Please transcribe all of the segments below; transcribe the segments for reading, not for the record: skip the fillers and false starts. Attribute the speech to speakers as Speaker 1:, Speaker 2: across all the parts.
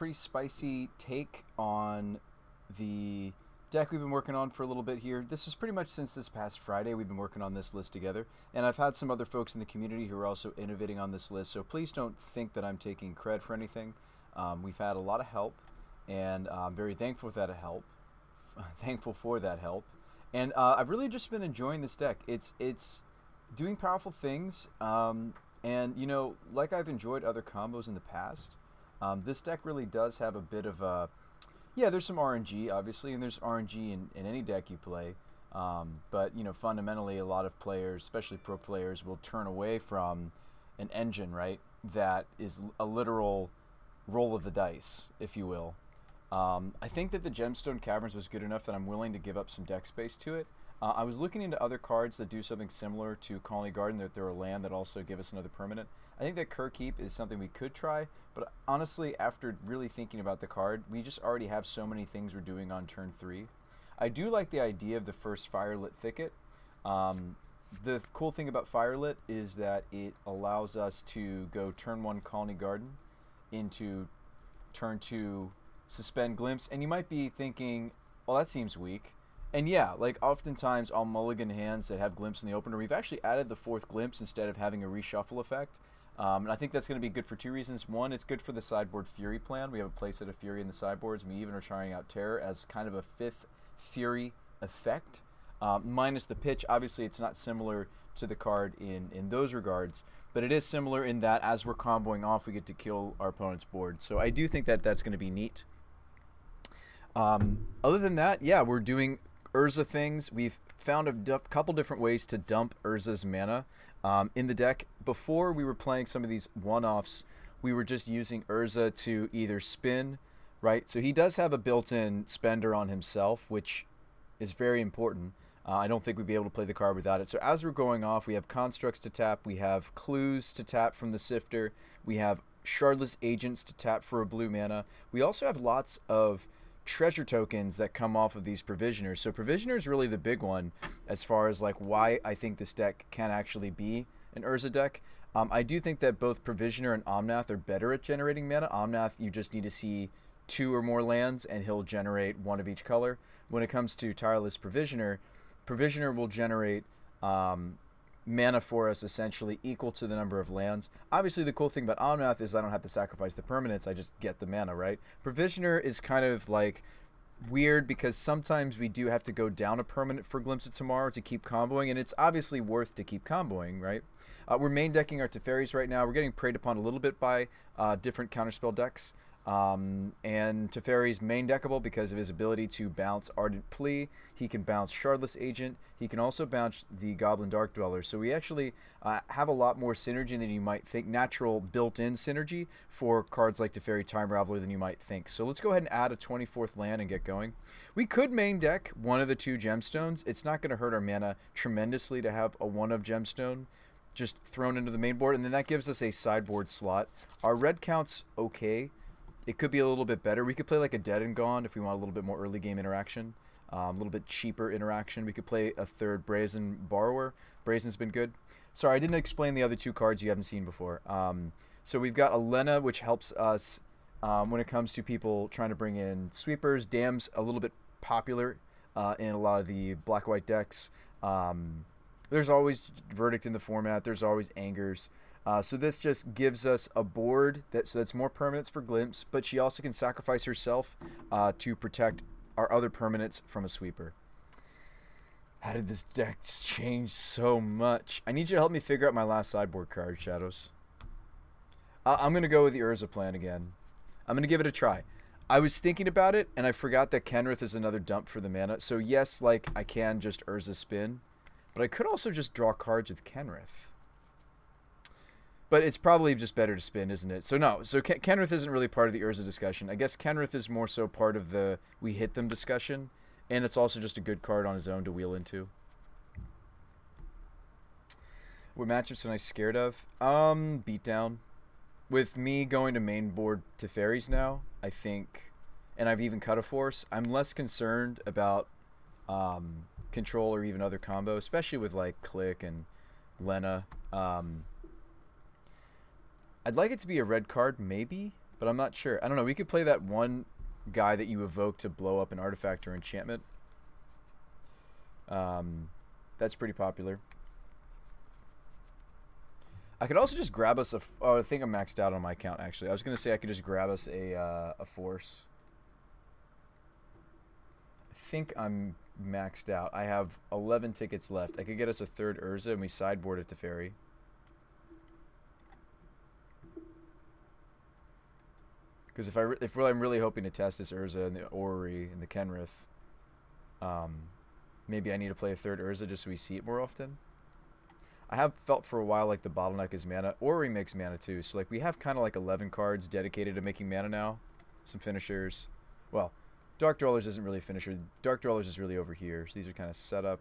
Speaker 1: pretty spicy take on the deck we've been working on for a little bit here. This is pretty much since this past Friday we've been working on this list together, and I've had some other folks in the community who are also innovating on this list, so please don't think that I'm taking cred for anything. We've had a lot of help, and I'm very thankful for that help. Thankful for that help, and I've really just been enjoying this deck. It's doing powerful things, and like I've enjoyed other combos in the past. This deck really does have a bit of a, yeah, there's some RNG obviously, and there's RNG in any deck you play. But fundamentally, a lot of players, especially pro players, will turn away from an engine, right? That is a literal roll of the dice, if you will. I think that the Gemstone Caverns was good enough that I'm willing to give up some deck space to it. I was looking into other cards that do something similar to Colony Garden, that they're a land that also give us another permanent. I think that Keep is something we could try, but honestly, after really thinking about the card, we just already have so many things we're doing on turn 3. I do like the idea of the first Firelit Thicket. The cool thing about Firelit is that it allows us to go turn 1 Colony Garden into turn 2 Suspend Glimpse, and you might be thinking, well, that seems weak. And yeah, like oftentimes I'll mulligan hands that have Glimpse in the opener. We've actually added the 4th Glimpse instead of having a reshuffle effect. And I think that's going to be good for 2 reasons. One, it's good for the sideboard Fury plan. We have a playset of Fury in the sideboards. We even are trying out Terror as kind of a 5th Fury effect. Minus the pitch. Obviously, it's not similar to the card in those regards, but it is similar in that as we're comboing off, we get to kill our opponent's board. So I do think that that's going to be neat. Other than that, yeah, we're doing Urza things. We've found a couple different ways to dump Urza's mana in the deck. Before we were playing some of these one-offs, we were just using Urza to either spin, right? So he does have a built-in spender on himself, which is very important. I don't think we'd be able to play the card without it. So as we're going off, we have Constructs to tap, we have Clues to tap from the Sifter, we have Shardless Agents to tap for a blue mana. We also have lots of treasure tokens that come off of these Provisioners. So Provisioner is really the big one as far as like why I think this deck can actually be an Urza deck. I do think that both Provisioner and Omnath are better at generating mana. Omnath, you just need to see 2 or more lands and he'll generate 1 of each color. When it comes to Tireless Provisioner, Provisioner will generate mana for us essentially equal to the number of lands. Obviously, the cool thing about Omnath is I don't have to sacrifice the permanents, I just get the mana, right? Provisioner is kind of like weird because sometimes we do have to go down a permanent for Glimpse of Tomorrow to keep comboing, and it's obviously worth to keep comboing, right? We're main decking our Teferis right now. We're getting preyed upon a little bit by different counterspell decks. And Teferi's main deckable because of his ability to bounce Ardent Plea. He can bounce Shardless Agent. He can also bounce the Goblin Dark Dweller. So we actually have a lot more synergy than you might think, natural built-in synergy for cards like Teferi Time Raveler than you might think. So let's go ahead and add a 24th land and get going. We could main deck one of the 2 gemstones. It's not going to hurt our mana tremendously to have a 1-of gemstone just thrown into the main board, and then that gives us a sideboard slot. Our red count's okay. It could be a little bit better. We could play like a Dead and Gone if we want a little bit more early game interaction, a little bit cheaper interaction. We could play a 3rd Brazen Borrower. Brazen's been good. Sorry, I didn't explain the other 2 cards you haven't seen before. So we've got Elena, which helps us when it comes to people trying to bring in sweepers. Dam's a little bit popular in a lot of the black-white decks. There's always Verdict in the format. There's always Angers. So this just gives us a board that's more permanents for Glimpse, but she also can sacrifice herself to protect our other permanents from a sweeper. How did this deck change so much? I need you to help me figure out my last sideboard card, Shadows. I'm going to go with the Urza plan again. I'm going to give it a try. I was thinking about it, and I forgot that Kenrith is another dump for the mana. So yes, like I can just Urza spin, but I could also just draw cards with Kenrith. But it's probably just better to spin, isn't it? So no, so Kenrith isn't really part of the Urza discussion. I guess Kenrith is more so part of the we hit them discussion, and it's also just a good card on his own to wheel into. What matchups am I scared of? Beatdown. With me going to main board Teferis now, I think, and I've even cut a force, I'm less concerned about control or even other combo, especially with like Click and Lena. I'd like it to be a red card, maybe, but I'm not sure. I don't know. We could play that one guy that you evoke to blow up an artifact or enchantment. That's pretty popular. I could also just grab us a... Oh, I think I'm maxed out on my account, actually. I was going to say I could just grab us a force. I think I'm maxed out. I have 11 tickets left. I could get us a third Urza, and we sideboard it to Fairy. Because if I'm really hoping to test this Urza and the Orrery and the Kenrith, maybe I need to play a third Urza just so we see it more often. I have felt for a while like the bottleneck is mana. Orrery makes mana too, so like we have kind of like 11 cards dedicated to making mana now. Some finishers. Well, Dark Dwellers isn't really a finisher. Dark Dwellers is really over here, so these are kind of set up.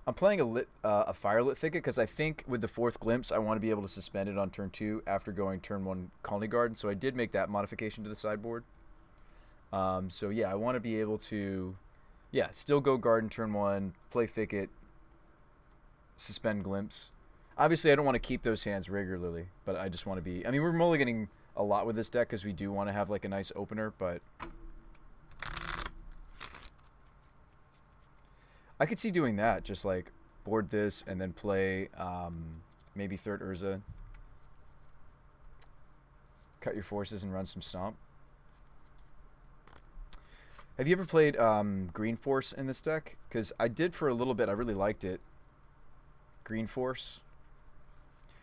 Speaker 1: I'm playing a Firelit Thicket because I think with the 4th Glimpse, I want to be able to suspend it on turn 2 after going turn 1 Colony Guard. So I did make that modification to the sideboard. So yeah, I want to be able to, yeah, still go Garden turn 1, play Thicket, suspend Glimpse. Obviously, I don't want to keep those hands regularly, but I just want to be... I mean, we're mulliganing a lot with this deck because we do want to have like a nice opener, but... I could see doing that, just like board this and then play maybe third Urza. Cut your forces and run some Stomp. Have you ever played Green Force in this deck? Because I did for a little bit. I really liked it. Green Force.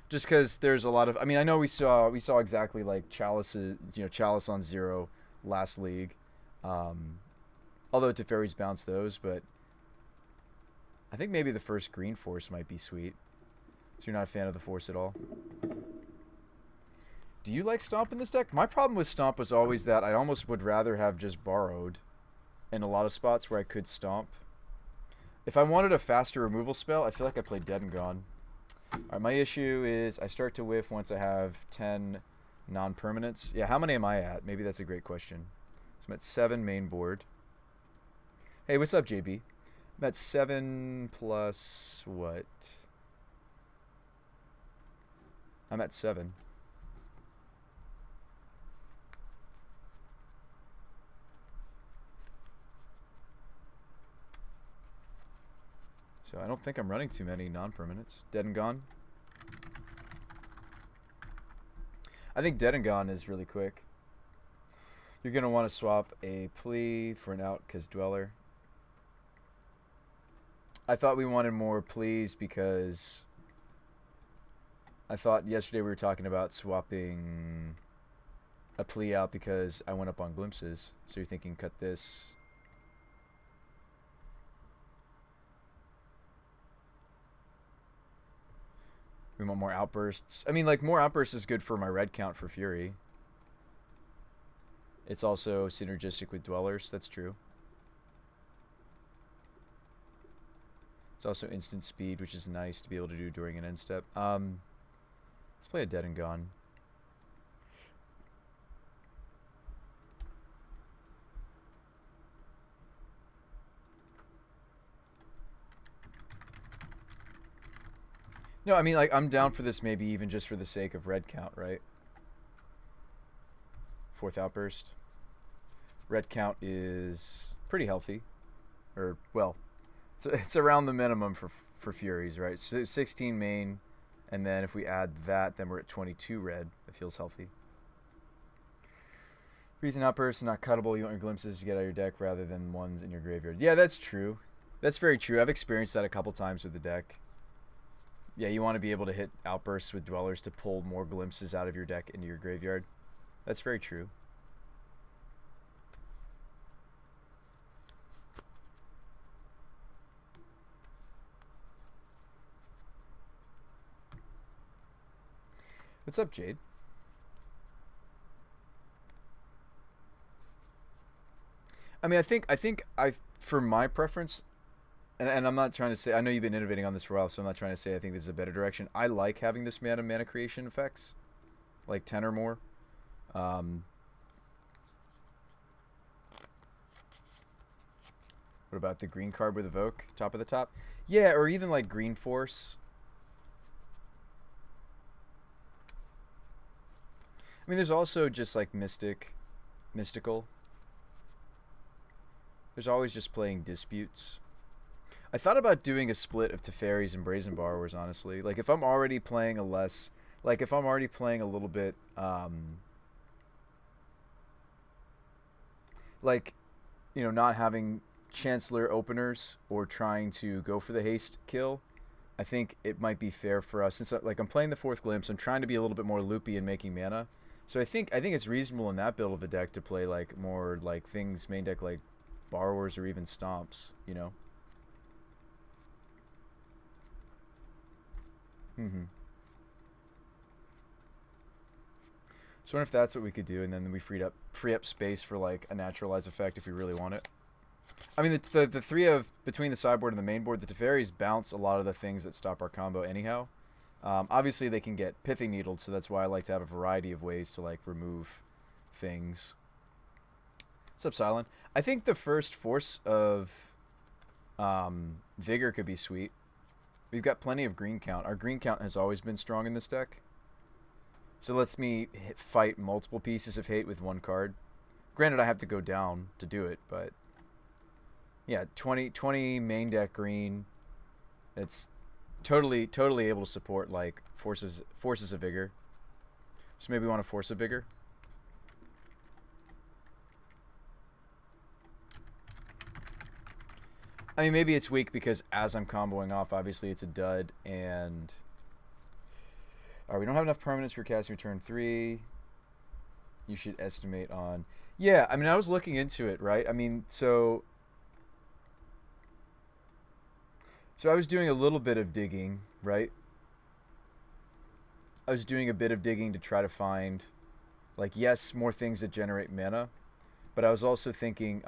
Speaker 1: Just because there's a lot of... I mean, I know we saw exactly like Chalice on 0 last league. Although Teferi's bounced those, but... I think maybe the first Green Force might be sweet. So you're not a fan of the Force at all. Do you like Stomp in this deck? My problem with Stomp was always that I almost would rather have just Borrowed in a lot of spots where I could Stomp. If I wanted a faster removal spell, I feel like I played Dead and Gone. Alright, my issue is I start to whiff once I have 10 non-permanents. Yeah, how many am I at? Maybe that's a great question. So I'm at 7 main board. Hey, what's up, JB? I'm at 7 plus what? I'm at 7. So I don't think I'm running too many non-permanents. Dead and Gone. I think Dead and Gone is really quick. You're going to want to swap a Plea for an Outcast Dweller. I thought we wanted more pleas because I thought yesterday we were talking about swapping a plea out because I went up on glimpses. So you're thinking cut this. We want more outbursts. I mean, like, more outbursts is good for my red count for Fury. It's also synergistic with Dwellers. That's true. It's also instant speed, which is nice to be able to do during an end step. Let's play a Dead and Gone. No, I mean, like, I'm down for this maybe even just for the sake of red count, right? 4th Outburst. Red count is pretty healthy. Or, well... So it's around the minimum for Furies, right? So 16 main, and then if we add that, then we're at 22 red. It feels healthy. Reason Outburst is not cuttable. You want your glimpses to get out of your deck rather than ones in your graveyard. Yeah, that's true. That's very true. I've experienced that a couple times with the deck. Yeah, you want to be able to hit Outbursts with Dwellers to pull more glimpses out of your deck into your graveyard. That's very true. What's up, Jade? I mean, I think for my preference, and I'm not trying to say, I know you've been innovating on this for a while, so I'm not trying to say I think this is a better direction. I like having this mana creation effects, like 10 or more. What about the green card with Evoke, top of the top? Yeah, or even like Green Force. I mean, there's also just like mystical. There's always just playing disputes. I thought about doing a split of Teferis and Brazen Borrowers, honestly. Like, if I'm already playing a less... Like, if I'm already playing a little bit, like, you know, not having Chancellor openers or trying to go for the haste kill, I think it might be fair for us. Since, like, I'm playing the 4th Glimpse, I'm trying to be a little bit more loopy in making mana. So I think it's reasonable in that build of a deck to play, like, more, like, things, main deck, like, Borrowers or even Stomps, you know? Mm-hmm. So I wonder if that's what we could do, and then we free up space for like a naturalize effect if we really want it. I mean, the three of between the sideboard and the main board, the Teferis bounce a lot of the things that stop our combo anyhow. Obviously, they can get pithing needled, so that's why I like to have a variety of ways to like remove things. What's up, Silent? I think the first force of Vigor could be sweet. We've got plenty of green count. Our green count has always been strong in this deck. So it lets me fight multiple pieces of hate with one card. Granted, I have to go down to do it, but yeah, 20 main deck green. It's totally able to support like forces of vigor. So maybe we want to force a vigor. I mean, maybe it's weak because as I'm comboing off, obviously it's a dud, and we don't have enough permanents for casting return 3. You should estimate on... Yeah, I mean, I was looking into it, right? I mean, so I was doing a little bit of digging, right? I was doing a bit of digging to try to find, like, yes, more things that generate mana, but I was also thinking,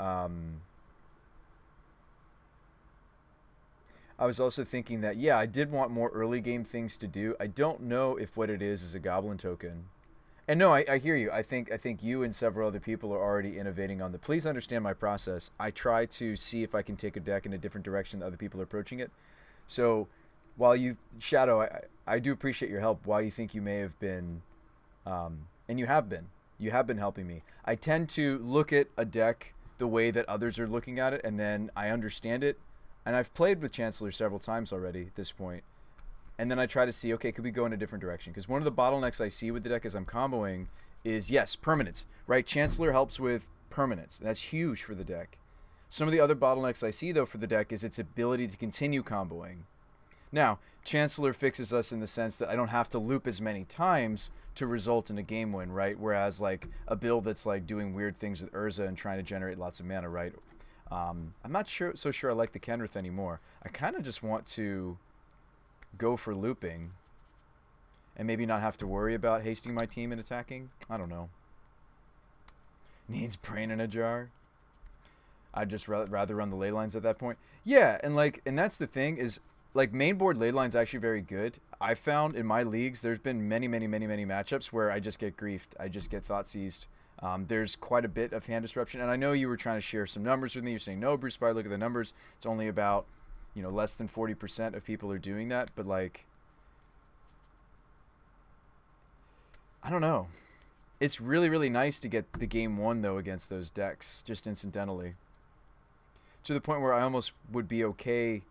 Speaker 1: that, yeah, I did want more early game things to do. I don't know if what it is a goblin token. And no, I hear you. I think you and several other people are already innovating on the... Please understand my process. I try to see if I can take a deck in a different direction than other people are approaching it. So while you... Shadow, I do appreciate your help. While you think you may have been... and you have been. You have been helping me. I tend to look at a deck the way that others are looking at it, and then I understand it. And I've played with Chancellor several times already at this point. And then I try to see, okay, could we go in a different direction? Because one of the bottlenecks I see with the deck as I'm comboing is, yes, permanence, right? Chancellor helps with permanence. That's huge for the deck. Some of the other bottlenecks I see, though, for the deck is its ability to continue comboing. Now, Chancellor fixes us in the sense that I don't have to loop as many times to result in a game win, right? Whereas, like, a build that's, like, doing weird things with Urza and trying to generate lots of mana, right? I'm not so sure I like the Kenrith anymore. I kind of just want to go for looping and maybe not have to worry about hasting my team and attacking. I don't know. Needs brain in a jar. I'd just rather run the ley lines at that point. Yeah, and that's the thing is, like, main board ley line's actually very good. I found in my leagues there's been many matchups where I just get griefed. I just get thought seized. There's quite a bit of hand disruption, and I know you were trying to share some numbers with me. You're saying, no, Bruce Spire, look at the numbers. It's only about, less than 40% of people are doing that, but, like, I don't know. It's really nice to get the game won, though, against those decks, just incidentally. To the point where I almost would be okay,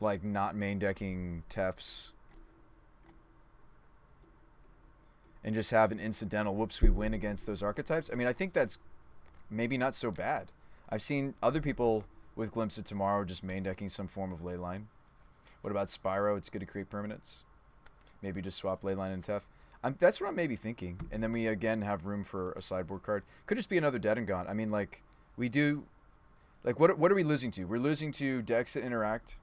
Speaker 1: like, not main decking Tefs and just have an incidental, whoops, we win against those archetypes. I mean, I think that's maybe not so bad. I've seen other people with Glimpse of Tomorrow just main decking some form of leyline. What about Spyro? It's good to create permanents. Maybe just swap leyline and Tef. That's what I'm maybe thinking. And then we, again, have room for a sideboard card. Could just be another Dead and Gone. I mean, like, we do... Like, what are we losing to? We're losing to decks that interact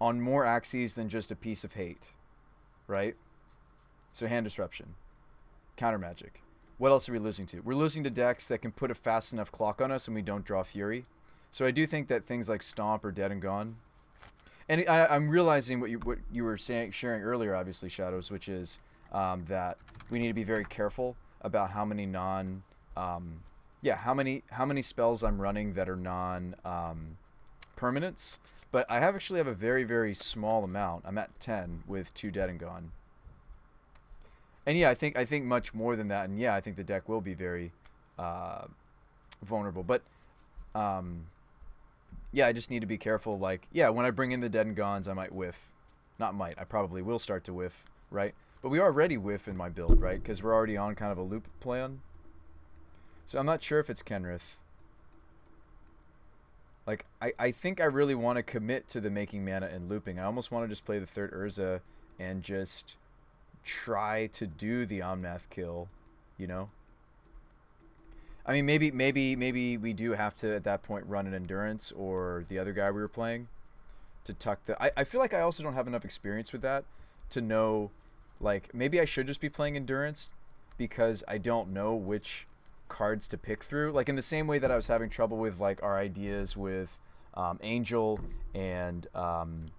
Speaker 1: on more axes than just a piece of hate, right? So hand disruption, counter magic. What else are we losing to? We're losing to decks that can put a fast enough clock on us and we don't draw Fury. So I do think that things like Stomp or Dead and Gone. And I'm realizing what you were sharing earlier, obviously, Shadows, which is that we need to be very careful about how many how many spells I'm running that are permanents. But I actually have a very small amount. I'm at 10 with 2 Dead and Gone. And yeah, I think much more than that. And yeah, I think the deck will be very uh, vulnerable. But um, yeah, I just need to be careful. Like, yeah, when I bring in the dead and gones, I might whiff. Not might. I probably will start to whiff, right? But we already whiff in my build, right? Because we're already on kind of a loop plan. So I'm not sure if it's Kenrith. Like, I think I really want to commit to the making mana and looping. I almost want to just play the third Urza and just try to do the Omnath kill, you know? I mean, maybe we do have to at that point run an endurance or the other guy we were playing to tuck the. I feel like I also don't have enough experience with that to know, like maybe I should just be playing endurance because I don't know which cards to pick through. Like in the same way that I was having trouble with like our ideas with Angel and um,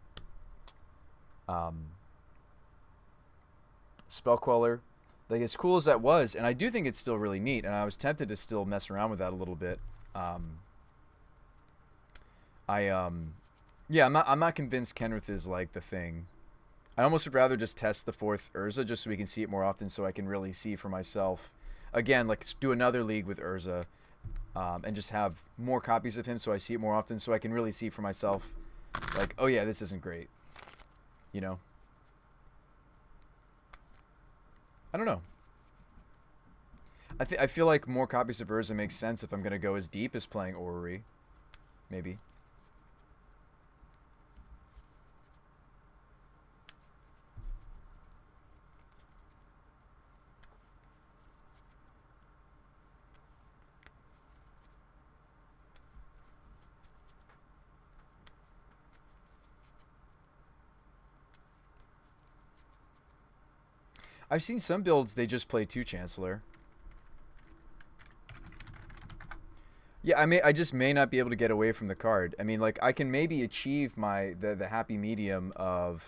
Speaker 1: Spellqueller. Like as cool as that was, and I do think it's still really neat, and I was tempted to still mess around with that a little bit. Um, I yeah, I'm not convinced Kenrith is like the thing. I almost would rather just test the fourth Urza just so we can see it more often, so I can really see for myself. Again, like do another league with Urza, and just have more copies of him so I see it more often, so I can really see for myself. Like, oh yeah, this isn't great. You know. I don't know. I feel like more copies of Urza makes sense if I'm gonna go as deep as playing Orrery, maybe. I've seen some builds they just play two Chancellor. Yeah, I just may not be able to get away from the card. I mean, like I can maybe achieve the happy medium of,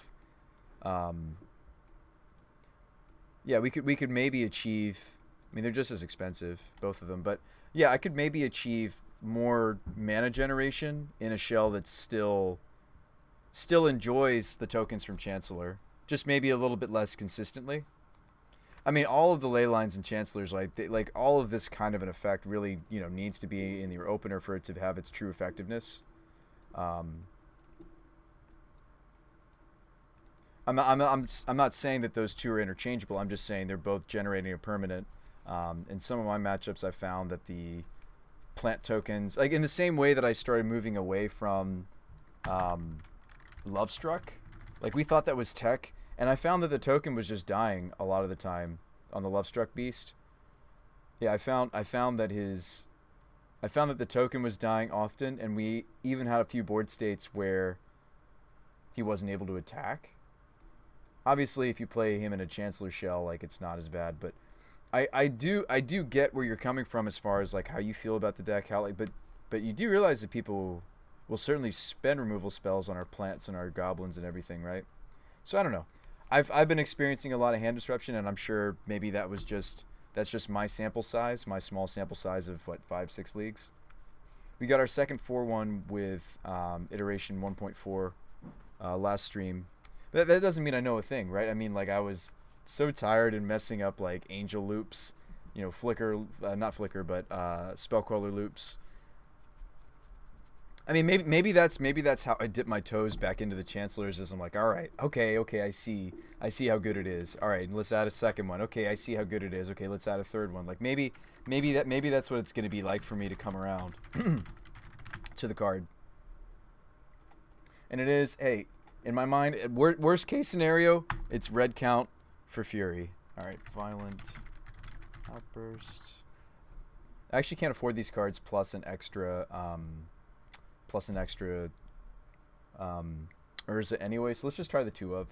Speaker 1: um, yeah, we could maybe achieve. I mean, they're just as expensive, both of them, but yeah, I could maybe achieve more mana generation in a shell that still enjoys the tokens from Chancellor, just maybe a little bit less consistently. I mean, all of the ley lines and chancellors, like all of this kind of an effect, really, needs to be in your opener for it to have its true effectiveness. Um, I'm not saying that those two are interchangeable. I'm just saying they're both generating a permanent. In some of my matchups, I found that the plant tokens, like in the same way that I started moving away from um, Love Struck, like we thought that was tech, and I found that the token was just dying a lot of the time on the Love Struck beast. Yeah, I found that the token was dying often, and we even had a few board states where he wasn't able to attack. Obviously, if you play him in a Chancellor shell, like it's not as bad, but I do get where you're coming from as far as like how you feel about the deck, how like but you do realize that people will certainly spend removal spells on our plants and our goblins and everything, right? So I don't know. I've been experiencing a lot of hand disruption, and I'm sure maybe that's just my sample size, my small sample size of what 5-6 leagues. We got our second 4-1 with iteration 1.4 last stream. But that doesn't mean I know a thing, right? I mean, like I was so tired and messing up like angel loops, flicker, not flicker, but spellqueller loops. I mean, maybe that's how I dip my toes back into the Chancellors. As I'm like, all right, okay, I see how good it is. All right, let's add a second one. Okay, I see how good it is. Okay, let's add a third one. Like maybe that's what it's gonna be like for me to come around to the card. And it is, hey, in my mind, worst case scenario, it's red count for Fury. All right, violent outburst. I actually can't afford these cards plus an extra. Urza anyway, so let's just try the two of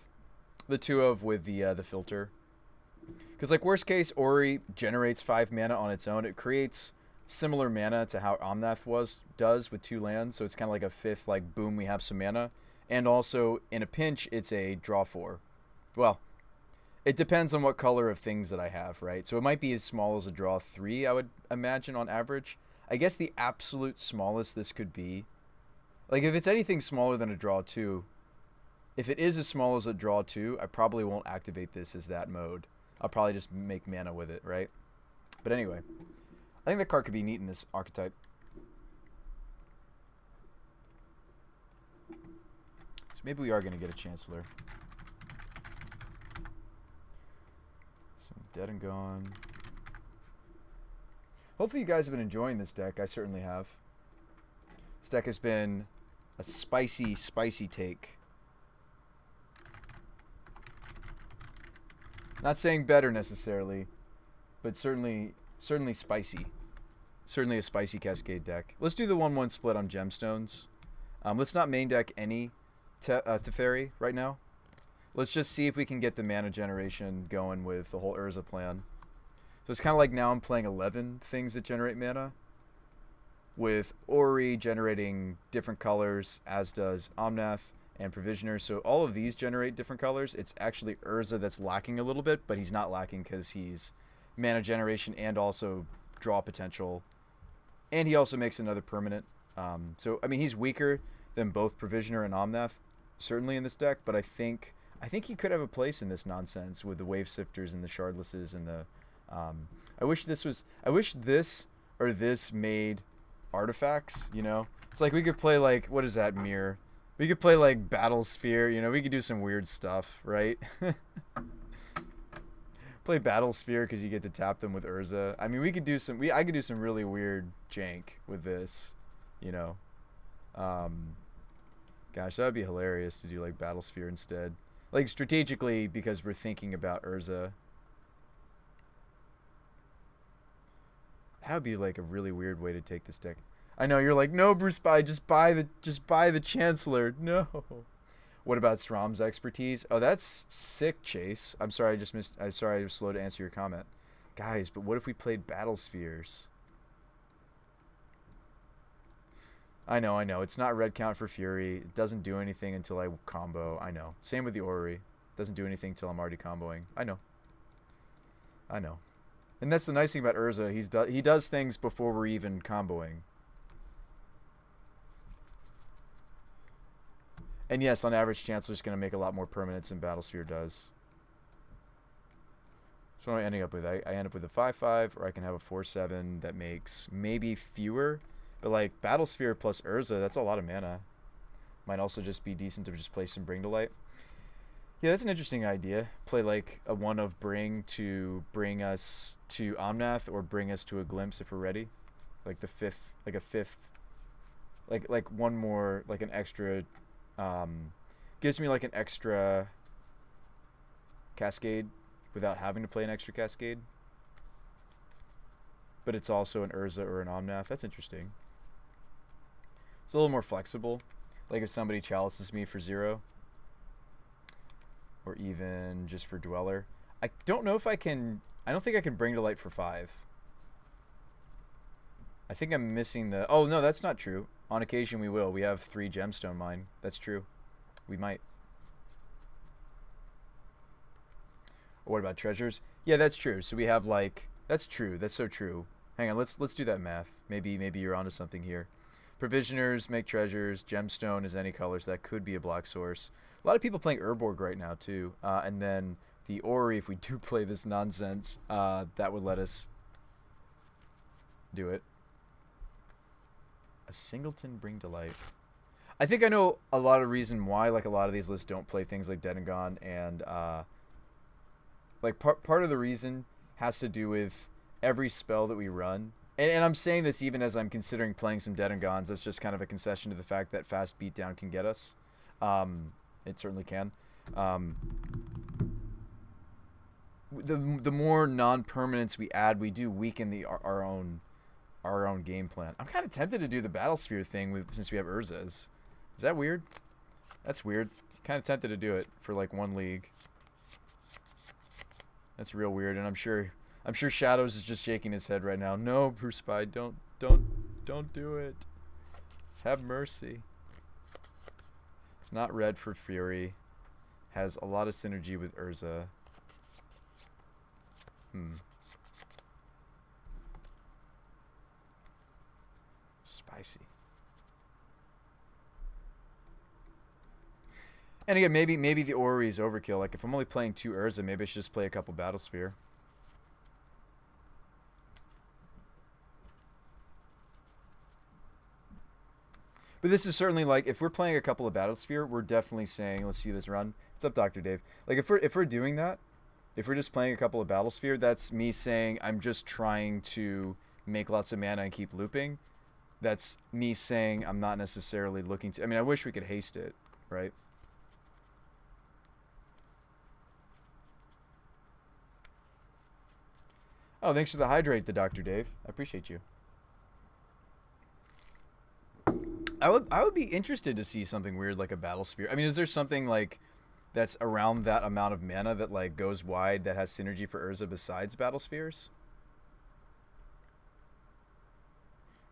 Speaker 1: with the filter, because like worst case Ori generates 5 mana on its own. It creates similar mana to how Omnath does with 2 lands, so it's kind of like a fifth, like boom, we have some mana, and also in a pinch it's a draw 4. Well, it depends on what color of things that I have, right? So it might be as small as a draw 3, I would imagine, on average. I guess the absolute smallest this could be, like if it's anything smaller than a draw 2, if it is as small as a draw 2, I probably won't activate this as that mode. I'll probably just make mana with it, right? But anyway, I think that card could be neat in this archetype. So maybe we are going to get a Chancellor. Some Dead and Gone. Hopefully you guys have been enjoying this deck. I certainly have. This deck has been a spicy, spicy take. Not saying better necessarily, but certainly spicy. Certainly a spicy Cascade deck. Let's do the 1-1 split on Gemstones. Let's not main deck any Teferi right now. Let's just see if we can get the mana generation going with the whole Urza plan. So it's kind of like now I'm playing 11 things that generate mana, with Ori generating different colors, as does Omnath and Provisioner. So all of these generate different colors. It's actually Urza that's lacking a little bit, but he's not lacking because he's mana generation and also draw potential. And he also makes another permanent. So, I mean, he's weaker than both Provisioner and Omnath, certainly in this deck, but I think he could have a place in this nonsense with the Wave Sifters and the Shardlesses and the... I wish this or this made artifacts, you know? It's like we could play, like, what is that, Mirror? We could play, like, Battle Sphere, you know? We could do some weird stuff, right? Play Battle Sphere because you get to tap them with Urza. I mean, we could do some... I could do some really weird jank with this, you know? Gosh, that would be hilarious to do, like, Battle Sphere instead. Like, strategically, because we're thinking about Urza. That would be like a really weird way to take this deck. I know you're like, no, Bruce, just buy the Chancellor. No. What about Stром's expertise? Oh, that's sick, Chase. I'm sorry, I'm sorry I was slow to answer your comment, guys. But what if we played Battle Spheres? I know. It's not red count for Fury. It doesn't do anything until I combo. I know. Same with the Ori. Doesn't do anything until I'm already comboing. I know. And that's the nice thing about Urza. He does things before we're even comboing. And yes, on average, Chancellor's going to make a lot more permanents than Battlesphere does. So what am I ending up with? I end up with a 5/5, or I can have a 4/7 that makes maybe fewer. But like Battlesphere plus Urza, that's a lot of mana. Might also just be decent to just play some Bring to Light. Yeah, that's an interesting idea. Play like a 1 of Bring to bring us to Omnath, or bring us to a Glimpse if we're ready. Like the fifth, like a fifth, like one more, like an extra, gives me like an extra Cascade without having to play an extra Cascade. But it's also an Urza or an Omnath. That's interesting. It's a little more flexible. Like if somebody chalices me for 0. Or even just for Dweller. I don't know if I can... I don't think I can Bring to Light for 5. I think I'm missing the... Oh, no, that's not true. On occasion we will. We have 3 Gemstone Mine. That's true. We might. Or what about treasures? Yeah, that's true. So we have like... That's true. That's so true. Hang on, let's do that math. Maybe you're onto something here. Provisioners make treasures. Gemstone is any color, so that could be a black source. A lot of people playing Urborg right now too. And then the Ori, if we do play this nonsense, that would let us do it. A Singleton Bring to Life. I think I know a lot of reason why like a lot of these lists don't play things like Dead and Gone, and like part of the reason has to do with every spell that we run. And I'm saying this even as I'm considering playing some Dead and Gones. That's just kind of a concession to the fact that fast beatdown can get us. It certainly can. The more non-permanents we add, we do weaken our own game plan. I'm kind of tempted to do the Battle Sphere thing since we have Urzas. Is that weird? That's weird. Kind of tempted to do it for like 1 league. That's real weird, and I'm sure Shadows is just shaking his head right now. No, Bruce Spy, don't do it. Have mercy. It's not red for Fury. Has a lot of synergy with Urza. Spicy. And again, maybe the Ori is overkill. Like if I'm only playing 2 Urza, maybe I should just play a couple Battle Sphere. But this is certainly like if we're playing a couple of Battle Sphere, we're definitely saying, let's see this run. What's up, Dr. Dave? Like if we're doing that, if we're just playing a couple of Battle Sphere, that's me saying I'm just trying to make lots of mana and keep looping. That's me saying I'm not necessarily looking to. I mean, I wish we could haste it, right? Oh, thanks for the hydrate, the Dr. Dave. I appreciate you. I would be interested to see something weird like a Battle Sphere. I mean, is there something like that's around that amount of mana that like goes wide that has synergy for Urza besides Battle Spheres?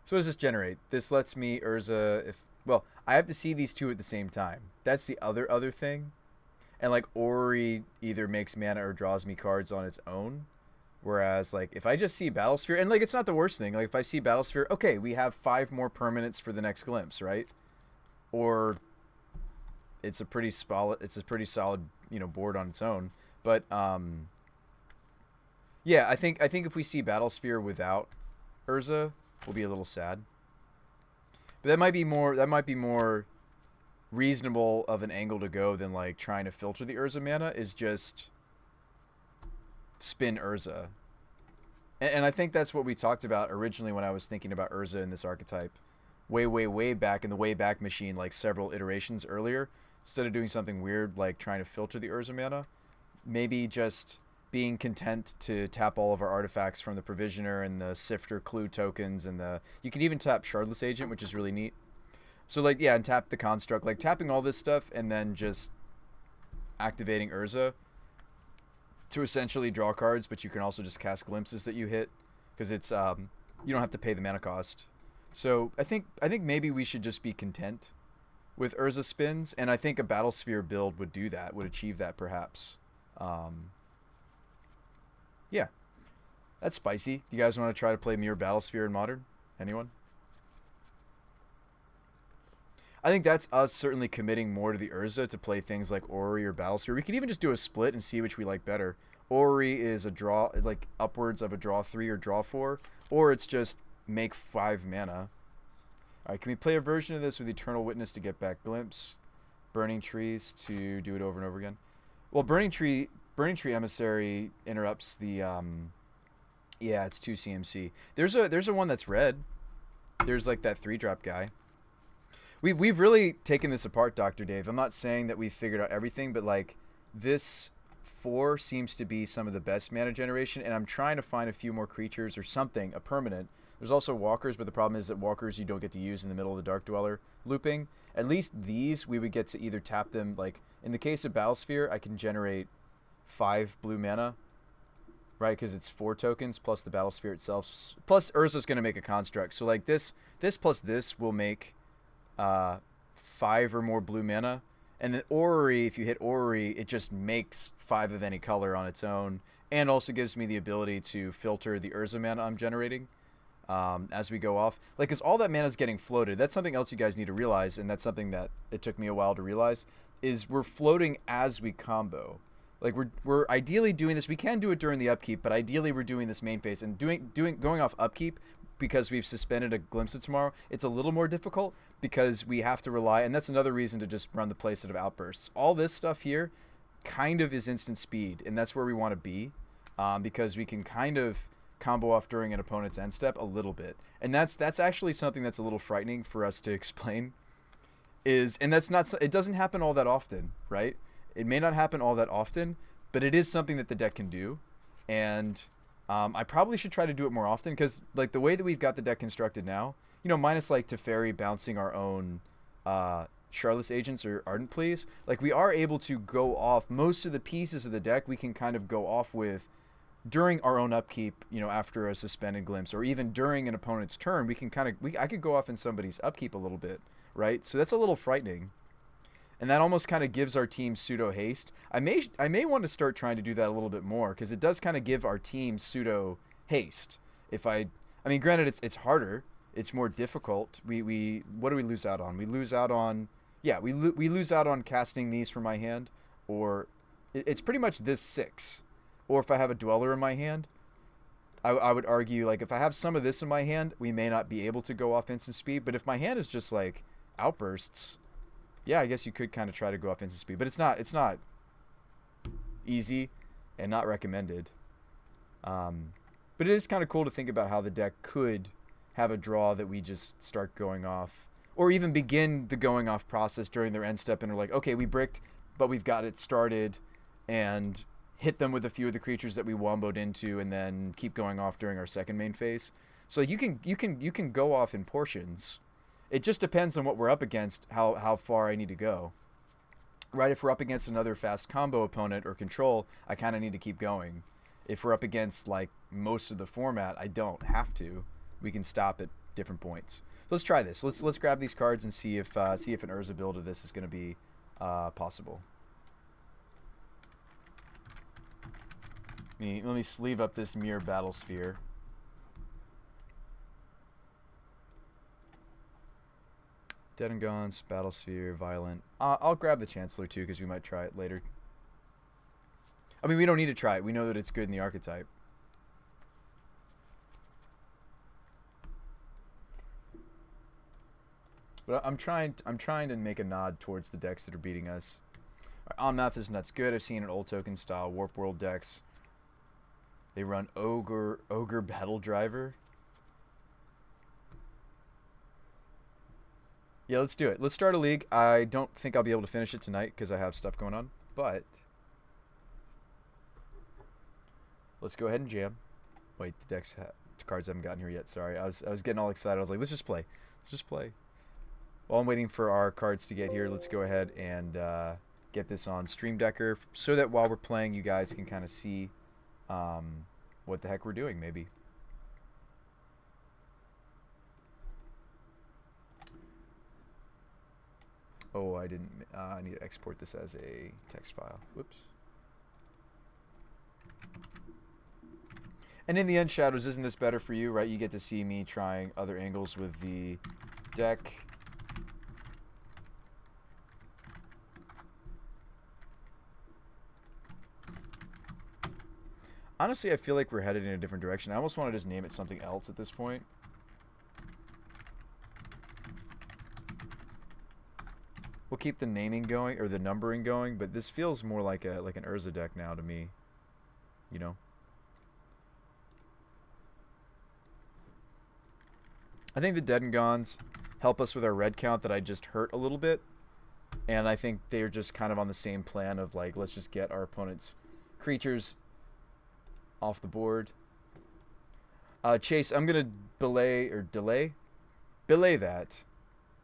Speaker 1: So what does this generate? This lets me Urza if well, I have to see these two at the same time. That's the other thing. And like Ori either makes mana or draws me cards on its own. Whereas like if I just see Battle Sphere and like it's not the worst thing. Like if I see Battle Sphere, okay, we have 5 more permanents for the next glimpse, right? Or it's a pretty solid, board on its own. But yeah, I think if we see Battle Sphere without Urza, we'll be a little sad. But that might be more reasonable of an angle to go than like trying to filter the Urza mana is just spin Urza. And I think that's what we talked about originally when I was thinking about Urza in this archetype. Way back in the Wayback Machine, like several iterations earlier. Instead of doing something weird like trying to filter the Urza mana, maybe just being content to tap all of our artifacts from the Provisioner and the Sifter Clue tokens and you can even tap Shardless Agent, which is really neat. So like yeah, and tap the Construct, like tapping all this stuff and then just activating Urza to essentially draw cards, but you can also just cast glimpses that you hit because it's you don't have to pay the mana cost. So I think maybe we should just be content with Urza spins, and I think a Battle Sphere build would do that, would achieve that perhaps. Yeah, that's spicy. Do you guys want to try to play Mirror Battle Sphere in Modern? Anyone? I think that's us certainly committing more to the Urza to play things like Ori or Battle Sphere. We could even just do a split and see which we like better. Ori is a draw, like upwards of a draw 3 or draw 4, or it's just make 5 mana. Alright, can we play a version of this with Eternal Witness to get back Glimpse? Burning Trees to do it over and over again? Well, Burning Tree Emissary interrupts the, yeah, it's 2 CMC. There's a one that's red. There's like that 3-drop guy. We've really taken this apart, Dr. Dave. I'm not saying that we've figured out everything, but like this 4 seems to be some of the best mana generation, and I'm trying to find a few more creatures or something, a permanent. There's also walkers, but the problem is that walkers you don't get to use in the middle of the Dark Dweller looping. At least these, we would get to either tap them, like in the case of Battlesphere, I can generate 5 blue mana, right? Because it's 4 tokens plus the Battlesphere itself. Plus Urza's going to make a construct. So like this plus this will make 5 or more blue mana. And then Ori, if you hit Ori, it just makes 5 of any color on its own, and also gives me the ability to filter the Urza mana I'm generating as we go off. Like, because all that mana is getting floated. That's something else you guys need to realize, and that's something that it took me a while to realize, is we're floating as we combo. Like, we're ideally doing this. We can do it during the upkeep, but ideally we're doing this main phase. And going off upkeep, because we've suspended a Glimpse of Tomorrow, it's a little more difficult because we have to rely, and that's another reason to just run the playset of Outbursts. All this stuff here kind of is instant speed, and that's where we want to be, because we can kind of combo off during an opponent's end step a little bit. And that's actually something that's a little frightening for us to explain. And that's not, it doesn't happen all that often, right? It may not happen all that often, but it is something that the deck can do. And I probably should try to do it more often, because like the way that we've got the deck constructed now, minus like Teferi bouncing our own Charlotte's Agents or Ardent Pleas, like we are able to go off most of the pieces of the deck. We can kind of go off with during our own upkeep, after a suspended Glimpse, or even during an opponent's turn. We can I could go off in somebody's upkeep a little bit, right? So that's a little frightening. And that almost kind of gives our team pseudo haste. I may want to start trying to do that a little bit more, because it does kind of give our team pseudo haste. I mean, granted, it's harder, it's more difficult. What do we lose out on? We lose out on, Yeah, we lose out on casting these from my hand, or it's pretty much this 6. Or if I have a Dweller in my hand, I would argue, like, if I have some of this in my hand, we may not be able to go off instant speed. But if my hand is just like outbursts, yeah, I guess you could kind of try to go off instant speed. But it's not easy and not recommended. But it is kind of cool to think about how the deck could have a draw that we just start going off, or even begin the going off process during their end step and are like, okay, we bricked, but we've got it started, and hit them with a few of the creatures that we womboed into, and then keep going off during our second main phase. So you can go off in portions. It just depends on what we're up against, how far I need to go. Right, if we're up against another fast combo opponent or control, I kind of need to keep going. If we're up against like most of the format, I don't have to. We can stop at different points. Let's try this. Let's grab these cards and see if an Urza build of this is going to be possible. Let me sleeve up this Mirror Battle Sphere. Dead and Gone's Battle Sphere, Violent. I'll grab the Chancellor too, because we might try it later. I mean, we don't need to try it. We know that it's good in the archetype. But I'm trying to make a nod towards the decks that are beating us. On Math is nuts good. I've seen an old token style Warp World decks. They run Ogre Battle Driver. Yeah, let's do it. Let's start a league. I don't think I'll be able to finish it tonight because I have stuff going on, but let's go ahead and jam. Wait, the cards haven't gotten here yet. Sorry, I was getting all excited. I was like, let's just play. Let's just play. While I'm waiting for our cards to get here, let's go ahead and get this on Stream Decker so that while we're playing, you guys can kind of see what the heck we're doing, maybe. Oh, I didn't. I need to export this as a text file. Whoops. And in the end, Shadows, isn't this better for you, right? You get to see me trying other angles with the deck. Honestly, I feel like we're headed in a different direction. I almost want to just name it something else at this point. We'll keep the naming going, or the numbering going, but this feels more like an Urza deck now to me. You know? I think the Dead and Gones help us with our red count that I just hurt a little bit. And I think they're just kind of on the same plan of like, let's just get our opponent's creatures off the board. Chase, I'm going to delay that.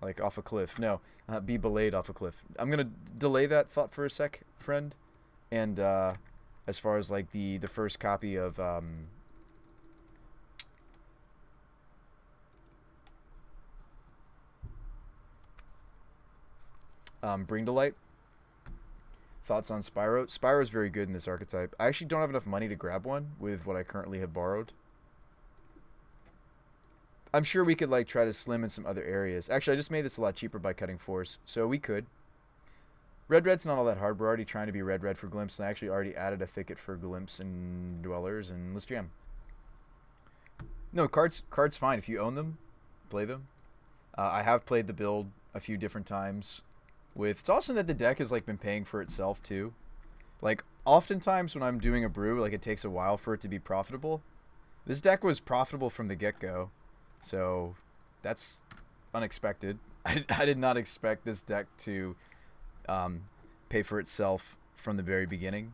Speaker 1: Like off a cliff. No, be belayed off a cliff. I'm going to delay that thought for a sec, friend. And as far as like the first copy of Bring to Light. Thoughts on Spyro? Spyro is very good in this archetype. I actually don't have enough money to grab one with what I currently have borrowed. I'm sure we could like try to slim in some other areas. Actually, I just made this a lot cheaper by cutting force, so we could. Red's not all that hard. We're already trying to be red for Glimpse, and I actually already added a thicket for Glimpse and Dwellers, and let's jam. No, cards fine. If you own them, play them. I have played the build a few different times. It's awesome that the deck has like been paying for itself too. Like oftentimes when I'm doing a brew, like it takes a while for it to be profitable. This deck was profitable from the get-go. So that's unexpected. I did not expect this deck to pay for itself from the very beginning.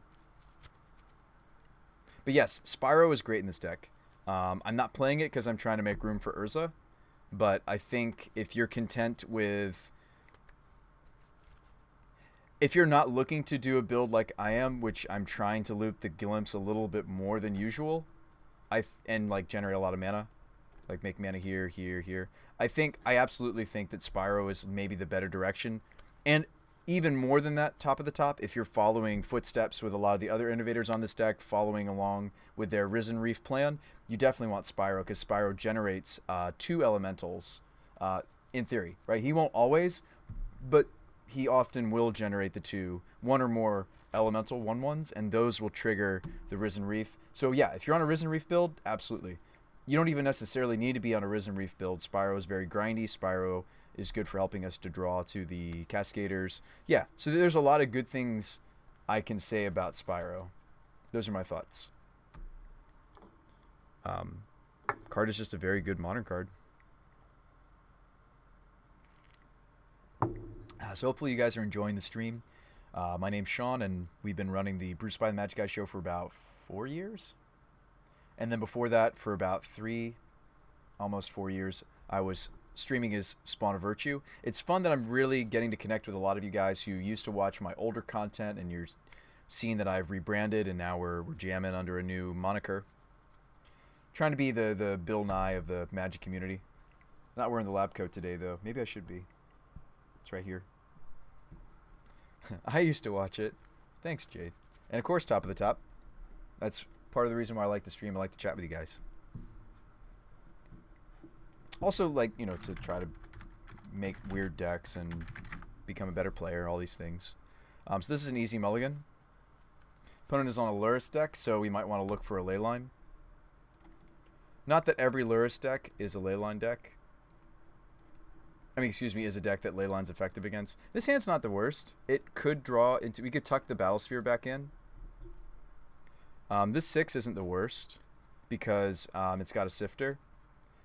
Speaker 1: But yes, Spyro is great in this deck. I'm not playing it because I'm trying to make room for Urza. But I think if you're content with... If you're not looking to do a build like I am, which I'm trying to loop the Glimpse a little bit more than usual, and like generate a lot of mana, like make mana here, here. I absolutely think that Spyro is maybe the better direction. And even more than that, top of the top, if you're following footsteps with a lot of the other innovators on this deck, following along with their Risen Reef plan, you definitely want Spyro, because Spyro generates 2 elementals in theory, right? He won't always, but he often will generate the two, one or more elemental 1/1s, and those will trigger the Risen Reef. So yeah, if you're on a Risen Reef build, absolutely. You don't even necessarily need to be on a Risen Reef build. Spyro is very grindy. Spyro is good for helping us to draw to the Cascaders. Yeah, so there's a lot of good things I can say about Spyro. Those are my thoughts. Card is just a very good modern card. So hopefully you guys are enjoying the stream. My name's Sean, and we've been running the Bruce by the Magic Guy show for about 4 years. And then before that, for about 3, almost 4 years, I was streaming as Spawn of Virtue. It's fun that I'm really getting to connect with a lot of you guys who used to watch my older content, and you're seeing that I've rebranded, and now we're jamming under a new moniker. Trying to be the Bill Nye of the Magic community. Not wearing the lab coat today, though. Maybe I should be. It's right here. I used to watch it. Thanks, Jade. And of course, Top of the Top. That's part of the reason why I like to stream. I like to chat with you guys. Also, like, you know, to try to make weird decks and become a better player, all these things. So this is an easy mulligan. Opponent is on a Luris deck, so we might want to look for a Leyline. Not that every Luris deck is a Leyline deck. I mean, excuse me, is a deck that Leyline's effective against. This hand's not the worst. It could draw into... We could tuck the Battle Sphere back in. This 6 isn't the worst because it's got a Sifter.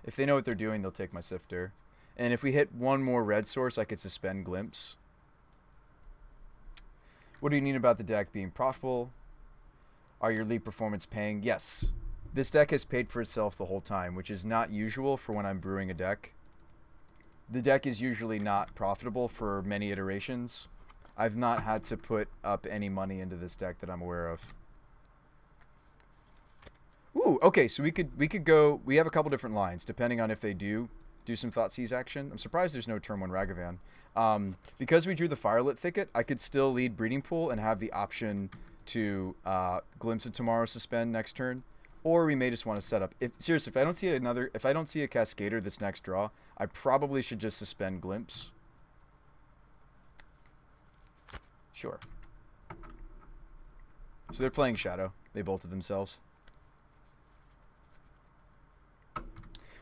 Speaker 1: If they know what they're doing, they'll take my Sifter. And if we hit one more red source, I could suspend Glimpse. What do you need about the deck being profitable? Are your league performance paying? Yes. This deck has paid for itself the whole time, which is not usual for when I'm brewing a deck. The deck is usually not profitable for many iterations. I've not had to put up any money into this deck that I'm aware of. Ooh, okay, so we could go... We have a couple different lines, depending on if they do some Thoughtseize action. I'm surprised there's no turn 1 Ragavan. Because we drew the Firelit Thicket, I could still lead Breeding Pool and have the option to Glimpse of Tomorrow suspend next turn. Or we may just want to set up... Seriously, if I don't see a Cascader this next draw, I probably should just suspend Glimpse. Sure. So they're playing Shadow. They bolted themselves.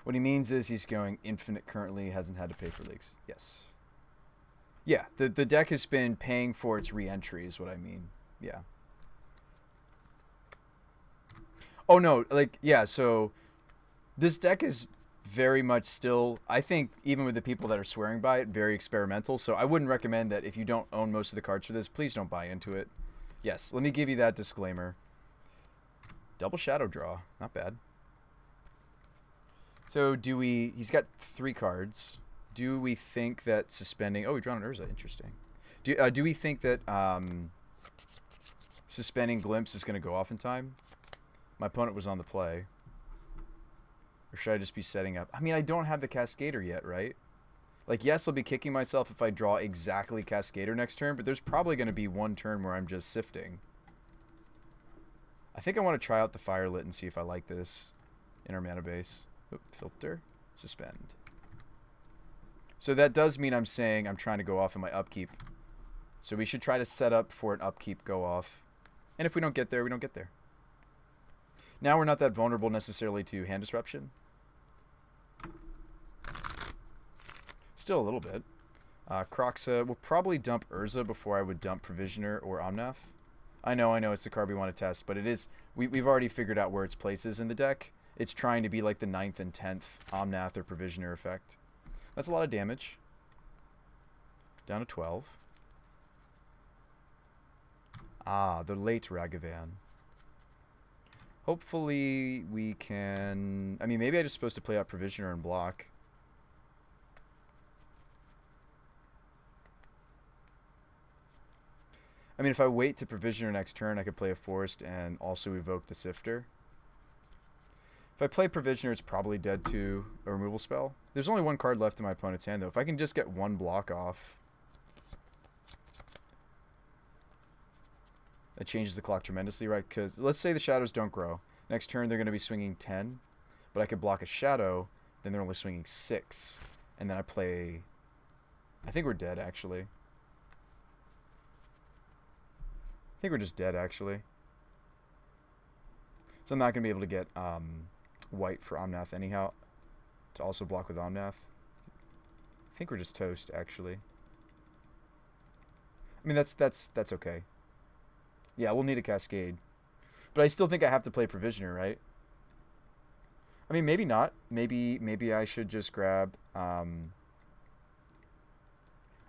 Speaker 1: What he means is he's going infinite currently, hasn't had to pay for leagues. Yes. Yeah, the deck has been paying for its re-entry is what I mean. Yeah. Oh, no, like, yeah, so this deck is very much still, I think, even with the people that are swearing by it, very experimental. So I wouldn't recommend that if you don't own most of the cards for this, please don't buy into it. Yes, let me give you that disclaimer. Double Shadow Draw, not bad. So he's got 3 cards. Do we think that suspending, oh, we drawn an Urza, interesting. Do we think that suspending Glimpse is going to go off in time? My opponent was on the play. Or should I just be setting up? I mean, I don't have the Cascader yet, right? Like, yes, I'll be kicking myself if I draw exactly Cascader next turn, but there's probably going to be one turn where I'm just sifting. I think I want to try out the Firelit and see if I like this in our mana base. Oop, filter. Suspend. So that does mean I'm saying I'm trying to go off in my upkeep. So we should try to set up for an upkeep go off. And if we don't get there, we don't get there. Now we're not that vulnerable necessarily to hand disruption. Still a little bit. Croxa will probably dump Urza before I would dump Provisioner or Omnath. I know, it's the card we want to test, but it is... We've already figured out where its place is in the deck. It's trying to be like the 9th and 10th Omnath or Provisioner effect. That's a lot of damage. Down to 12. Ah, the late Ragavan. Hopefully we can... I mean, maybe I'm just supposed to play out Provisioner and block. I mean, if I wait to Provisioner next turn, I could play a Forest and also evoke the Sifter. If I play Provisioner, it's probably dead to a removal spell. There's only 1 card left in my opponent's hand, though. If I can just get 1 block off... That changes the clock tremendously, right? Because let's say the shadows don't grow. Next turn, they're going to be swinging 10. But I could block a shadow. Then they're only swinging 6. And then I play... I think we're dead, actually. I think we're just dead, actually. So I'm not going to be able to get white for Omnath anyhow to also block with Omnath. I think we're just toast, actually. I mean, that's okay. Yeah, we'll need a Cascade. But I still think I have to play Provisioner, right? I mean, maybe not. Maybe I should just grab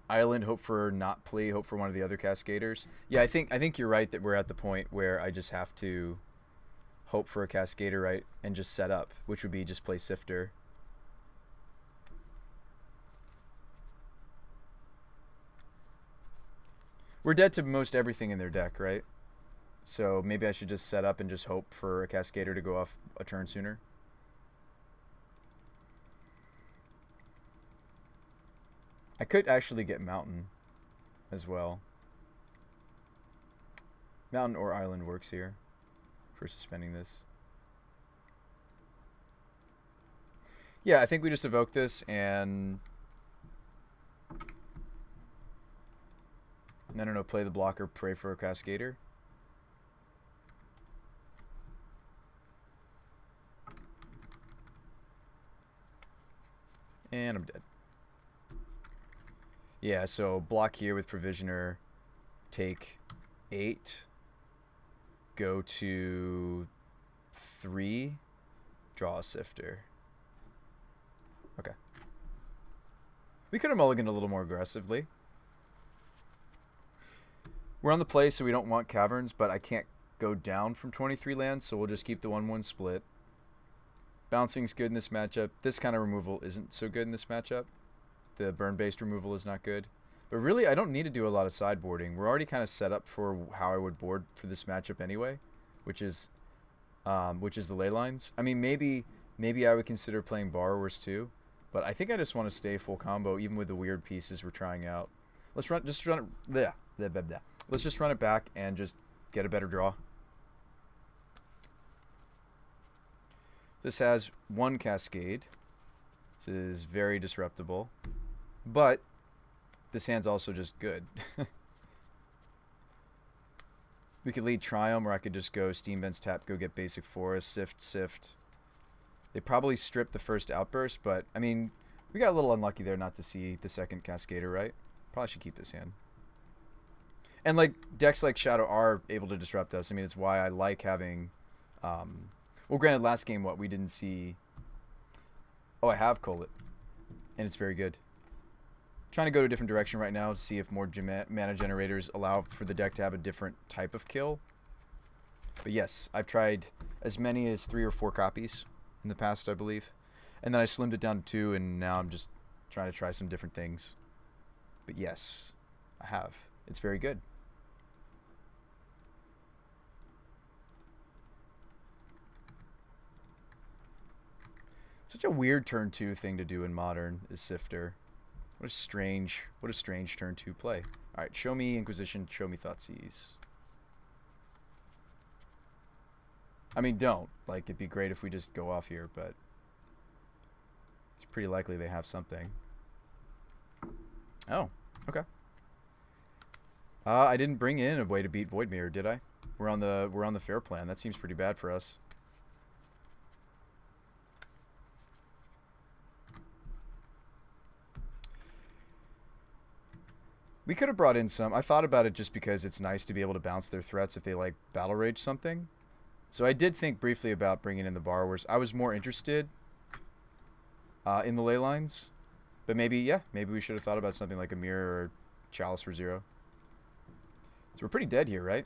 Speaker 1: Island, hope for not play, hope for one of the other Cascaders. Yeah, I think you're right that we're at the point where I just have to hope for a Cascader, right, and just set up, which would be just play Sifter. We're dead to most everything in their deck, right? So maybe I should just set up and just hope for a Cascader to go off a turn sooner. I could actually get Mountain as well. Mountain or Island works here for suspending this. Yeah, I think we just evoke this and I don't know, play the blocker, pray for a Cascader. And I'm dead. Yeah, so block here with Provisioner, take 8, go to 3, draw a Sifter. Okay. We could have mulliganed a little more aggressively. We're on the play, so we don't want Caverns, but I can't go down from 23 lands, so we'll just keep the 1-1 split. Bouncing's good in this matchup. This kind of removal isn't so good in this matchup. The burn-based removal is not good. But really, I don't need to do a lot of sideboarding. We're already kind of set up for how I would board for this matchup anyway, which is the ley lines. I mean, maybe I would consider playing Borrowers too, but I think I just want to stay full combo, even with the weird pieces we're trying out. Let's run it. Let's just run it back and just get a better draw. This has 1 Cascade. This is very disruptible. But this hand's also just good. We could lead Triumph, or I could just go Steam Vents tap, go get Basic Forest, Sift. They probably stripped the first Outburst, but, I mean, we got a little unlucky there not to see the second Cascader, right? Probably should keep this hand. And, like, decks like Shadow are able to disrupt us. I mean, it's why I like having... well, granted, last game, we didn't see... Oh, I have Collet. And it's very good. Trying to go to a different direction right now to see if more mana generators allow for the deck to have a different type of kill. But yes, I've tried as many as 3 or 4 copies in the past, I believe. And then I slimmed it down to 2, and now I'm just trying to try some different things. But yes, I have. It's very good. Such a weird turn 2 thing to do in Modern is Sifter. What a strange turn 2 play. Alright, show me Inquisition, show me Thoughtseize. I mean, don't. Like, it'd be great if we just go off here, but it's pretty likely they have something. Oh, okay. I didn't bring in a way to beat Voidmirror, did I? We're on the fair plan. That seems pretty bad for us. We could have brought in some. I thought about it just because it's nice to be able to bounce their threats if they, like, Battle Rage something. So I did think briefly about bringing in the Borrowers. I was more interested in the ley lines. But maybe we should have thought about something like a Mirror or Chalice for 0. So we're pretty dead here, right?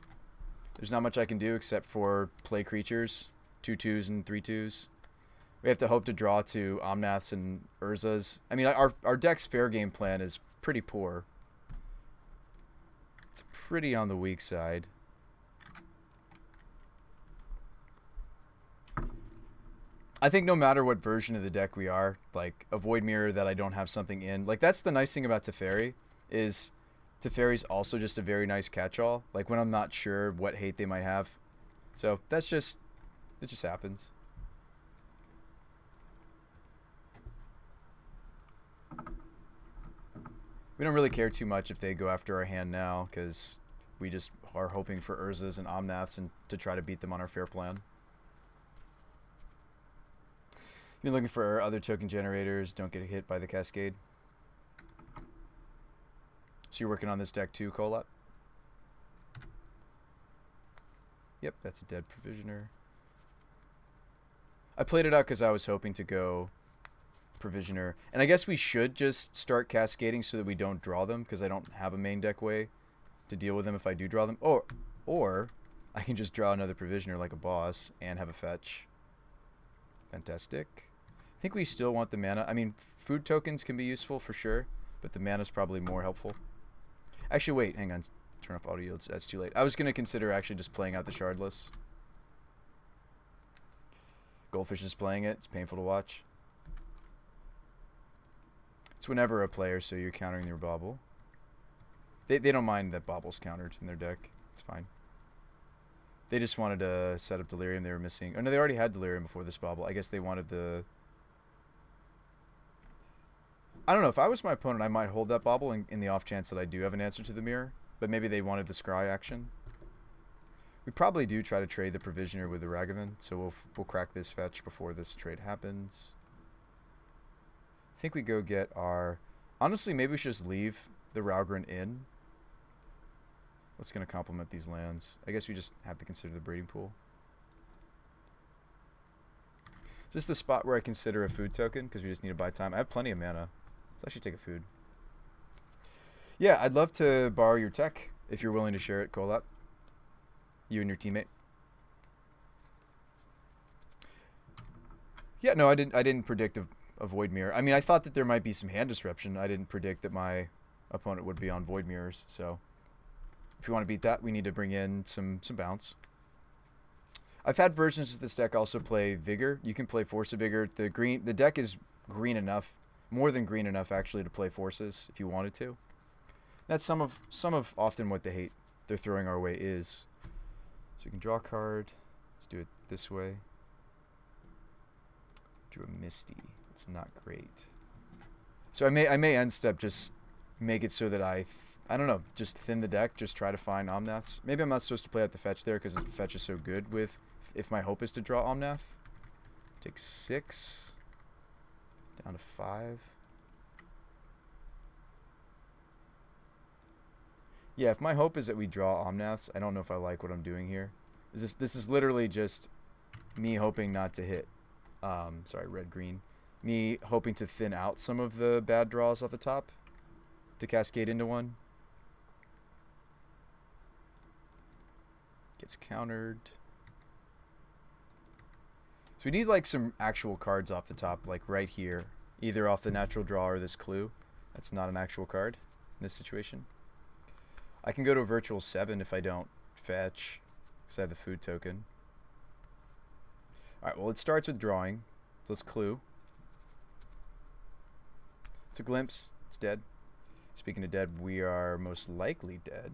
Speaker 1: There's not much I can do except for play creatures. 2/2s and 3/2s. We have to hope to draw to Omnaths and Urzas. I mean, our deck's fair game plan is pretty poor. It's pretty on the weak side. I think no matter what version of the deck we are, like a Void Mirror that I don't have something in, like that's the nice thing about Teferi, is Teferi's also just a very nice catch-all. Like when I'm not sure what hate they might have. So it just happens. We don't really care too much if they go after our hand now, because we just are hoping for Urzas and Omnaths and to try to beat them on our fair plan. Been looking for other token generators. Don't get hit by the Cascade. So you're working on this deck too, Colat? Yep, that's a dead Provisioner. I played it out because I was hoping to go Provisioner. And I guess we should just start cascading so that we don't draw them, because I don't have a main deck way to deal with them if I do draw them. Or I can just draw another Provisioner like a boss and have a fetch. Fantastic. I think we still want the mana. I mean, food tokens can be useful for sure, but the mana is probably more helpful. Actually, wait, hang on. Turn off auto yields. That's too late. I was going to consider actually just playing out the Shardless. Goldfish is playing it. It's painful to watch. It's whenever a player, so you're countering their Bobble. They don't mind that Bobble's countered in their deck. It's fine. They just wanted to set up Delirium. They were missing. Oh, no, they already had Delirium before this Bobble. I guess they wanted the... I don't know. If I was my opponent, I might hold that Bobble in the off chance that I do have an answer to the mirror. But maybe they wanted the Scry action. We probably do try to trade the Provisioner with the Ragavan, so we'll crack this fetch before this trade happens. I think we go get our... Honestly, maybe we should just leave the Ralgren in. What's going to complement these lands? I guess we just have to consider the breeding pool. Is this the spot where I consider a food token? Because we just need to buy time. I have plenty of mana. Let's actually take a food. Yeah, I'd love to borrow your tech if you're willing to share it, Colat. You and your teammate. Yeah, no, I didn't predict a Void Mirror. I mean, I thought that there might be some hand disruption. I didn't predict that my opponent would be on Void Mirrors. So if you want to beat that, we need to bring in some bounce. I've had versions of this deck also play Vigor. You can play Force of Vigor. The deck is green enough, more than green enough actually, to play Forces if you wanted to. That's some of often what they're throwing our way is. So you can draw a card. Let's do it this way. Drew a Misty. It's not great. So I may end step just make it so that I don't know, just thin the deck, just try to find Omnaths. Maybe I'm not supposed to play out the fetch there because the fetch is so good with, if my hope is to draw Omnath. Take 6. Down to 5. Yeah, if my hope is that we draw Omnaths, I don't know if I like what I'm doing here. This is literally just me hoping not to hit. Sorry, red-green. Me hoping to thin out some of the bad draws off the top to cascade into one. Gets countered. So we need like some actual cards off the top, like right here. Either off the natural draw or this clue. That's not an actual card in this situation. I can go to a virtual 7 if I don't fetch, because I have the food token. Alright, well it starts with drawing. So let's clue. It's a glimpse. It's dead. Speaking of dead, we are most likely dead.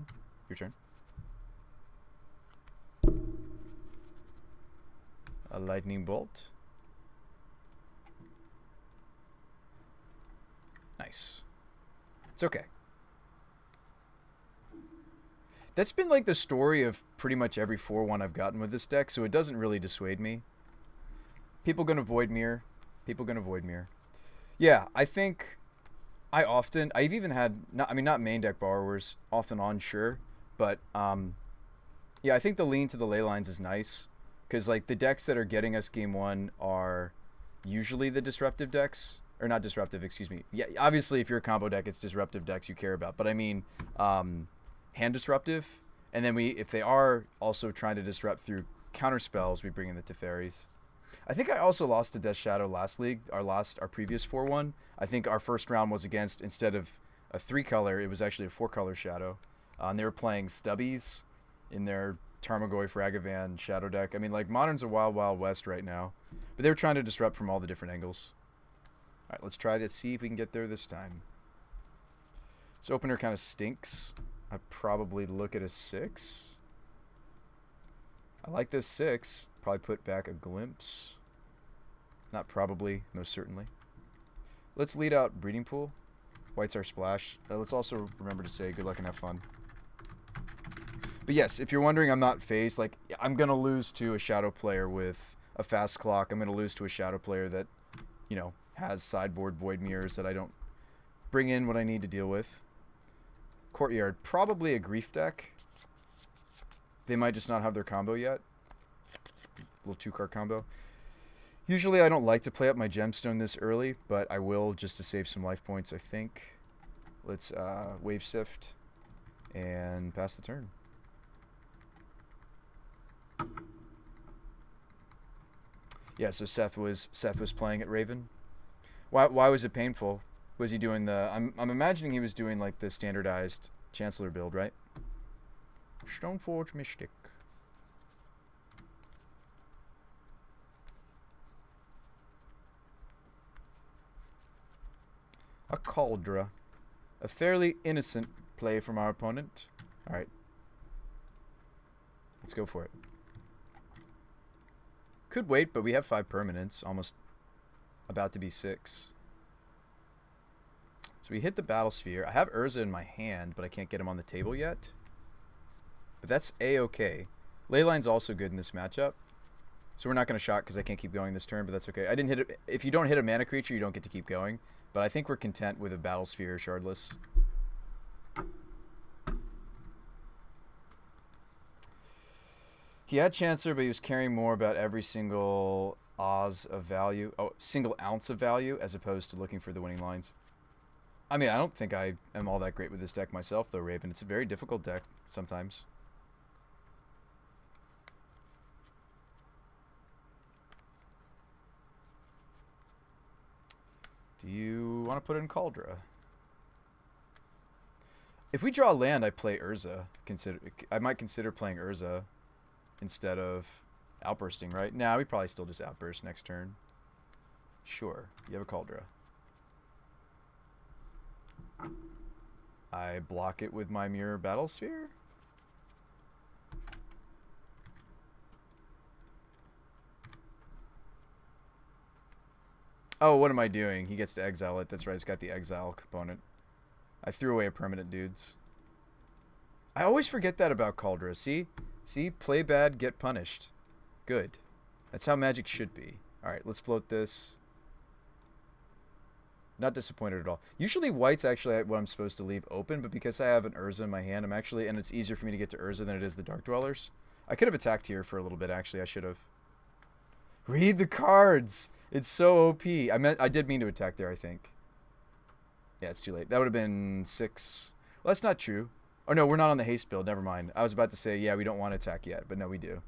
Speaker 1: Your turn. A lightning bolt. Nice. It's okay. That's been like the story of pretty much every 4-1 I've gotten with this deck, so it doesn't really dissuade me. People gonna Void Mirror. People gonna Void Mirror. Yeah, I think I've even had, not main deck borrowers, off and on, sure, but yeah, I think the lean to the ley lines is nice, because like the decks that are getting us game 1 are usually the disruptive decks, or not disruptive, excuse me. Yeah, obviously if you're a combo deck, it's disruptive decks you care about, but I mean hand disruptive, and then if they are also trying to disrupt through counter spells, we bring in the Teferis. I think I also lost to Death Shadow last league, our previous 4-1. I think our first round was against, instead of a 3-color, it was actually a 4-color Shadow. And they were playing Stubbies in their Tarmogoyf Ragavan Shadow deck. I mean, like, Modern's a wild, wild west right now. But they were trying to disrupt from all the different angles. All right, let's try to see if we can get there this time. This opener kind of stinks. I'd probably look at a 6. I like this 6. Probably put back a glimpse. Not probably, most certainly. Let's lead out Breeding Pool. White's our splash. Let's also remember to say good luck and have fun. But yes, if you're wondering, I'm not phased. Like, I'm going to lose to a Shadow player with a fast clock. I'm going to lose to a Shadow player that, you know, has sideboard Void Mirrors that I don't bring in what I need to deal with. Courtyard, probably a Grief deck. They might just not have their combo yet. Little 2-card combo. Usually I don't like to play up my gemstone this early, but I will just to save some life points, I think. Let's Wave Sift and pass the turn. Yeah, so Seth was playing at Raven. Why was it painful? Was he doing the... I'm imagining he was doing like the standardized Chancellor build, right? Stoneforge Mystic. A Cauldra. A fairly innocent play from our opponent. Alright. Let's go for it. Could wait, but we have 5 permanents. Almost about to be 6. So we hit the Battle Sphere. I have Urza in my hand, but I can't get him on the table yet. But that's A-okay. Leyline's also good in this matchup. So we're not going to shock because I can't keep going this turn, but that's okay. I didn't hit it. If you don't hit a mana creature, you don't get to keep going. But I think we're content with a Battle Sphere Shardless. He had Chancellor, but he was caring more about every single single ounce of value, as opposed to looking for the winning lines. I mean, I don't think I am all that great with this deck myself, though, Raven. It's a very difficult deck sometimes. Do you want to put in Cauldra? If we draw land, I play Urza. I might consider playing Urza instead of outbursting, right? Nah, we probably still just outburst next turn. Sure, you have a Cauldra. I block it with my Mirror Battle Sphere. Oh, what am I doing? He gets to exile it. That's right, it's got the exile component. I threw away a permanent, dudes. I always forget that about Cauldra. See? See? Play bad, get punished. Good. That's how Magic should be. Alright, let's float this. Not disappointed at all. Usually white's actually what I'm supposed to leave open, but because I have an Urza in my hand, and it's easier for me to get to Urza than it is the Dark Dwellers. I could have attacked here for a little bit, actually. I should have. Read the cards! It's so OP. I did mean to attack there, I think. Yeah, it's too late. That would have been 6. Well, that's not true. Oh, no, we're not on the haste build. Never mind. I was about to say, yeah, we don't want to attack yet, but no, we do.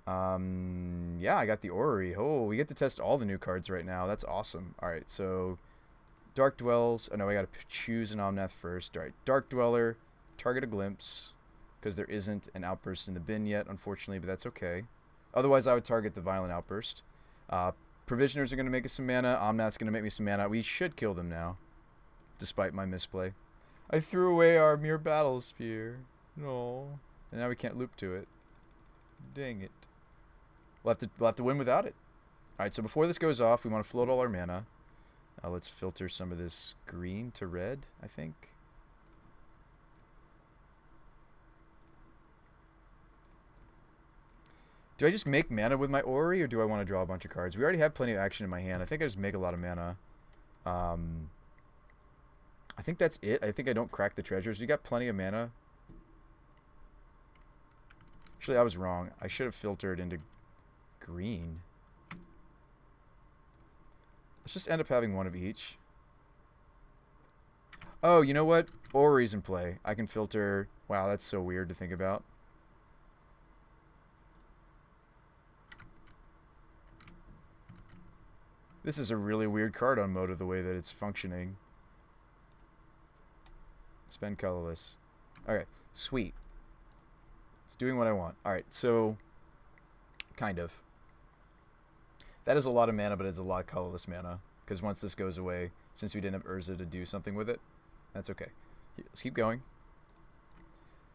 Speaker 1: Yeah, I got the Orrery. Oh, we get to test all the new cards right now. That's awesome. All right, so Dark Dwells. Oh, no, I got to choose an Omnath first. All right, Dark Dweller, target a Glimpse, because there isn't an Outburst in the bin yet, unfortunately, but that's okay. Otherwise, I would target the Violent Outburst. Provisioners are going to make us some mana. Omnath's going to make me some mana. We should kill them now, despite my misplay. I threw away our Mirror Battle Sphere. No. And now we can't loop to it. Dang it. We'll have to win without it. Alright, so before this goes off, we want to float all our mana. Let's filter some of this green to red, I think. Do I just make mana with my Orrery, or do I want to draw a bunch of cards? We already have plenty of action in my hand. I think I just make a lot of mana. I think that's it. I think I don't crack the treasures. We got plenty of mana. Actually, I was wrong. I should have filtered into green. Let's just end up having one of each. Oh, you know what? Orrery's in play. I can filter... Wow, that's so weird to think about. This is a really weird card on Moto, the way that it's functioning. Spend colorless. Okay, sweet. It's doing what I want. Alright, so... Kind of. That is a lot of mana, but it's a lot of colorless mana. Because once this goes away, since we didn't have Urza to do something with it, that's okay. Let's keep going.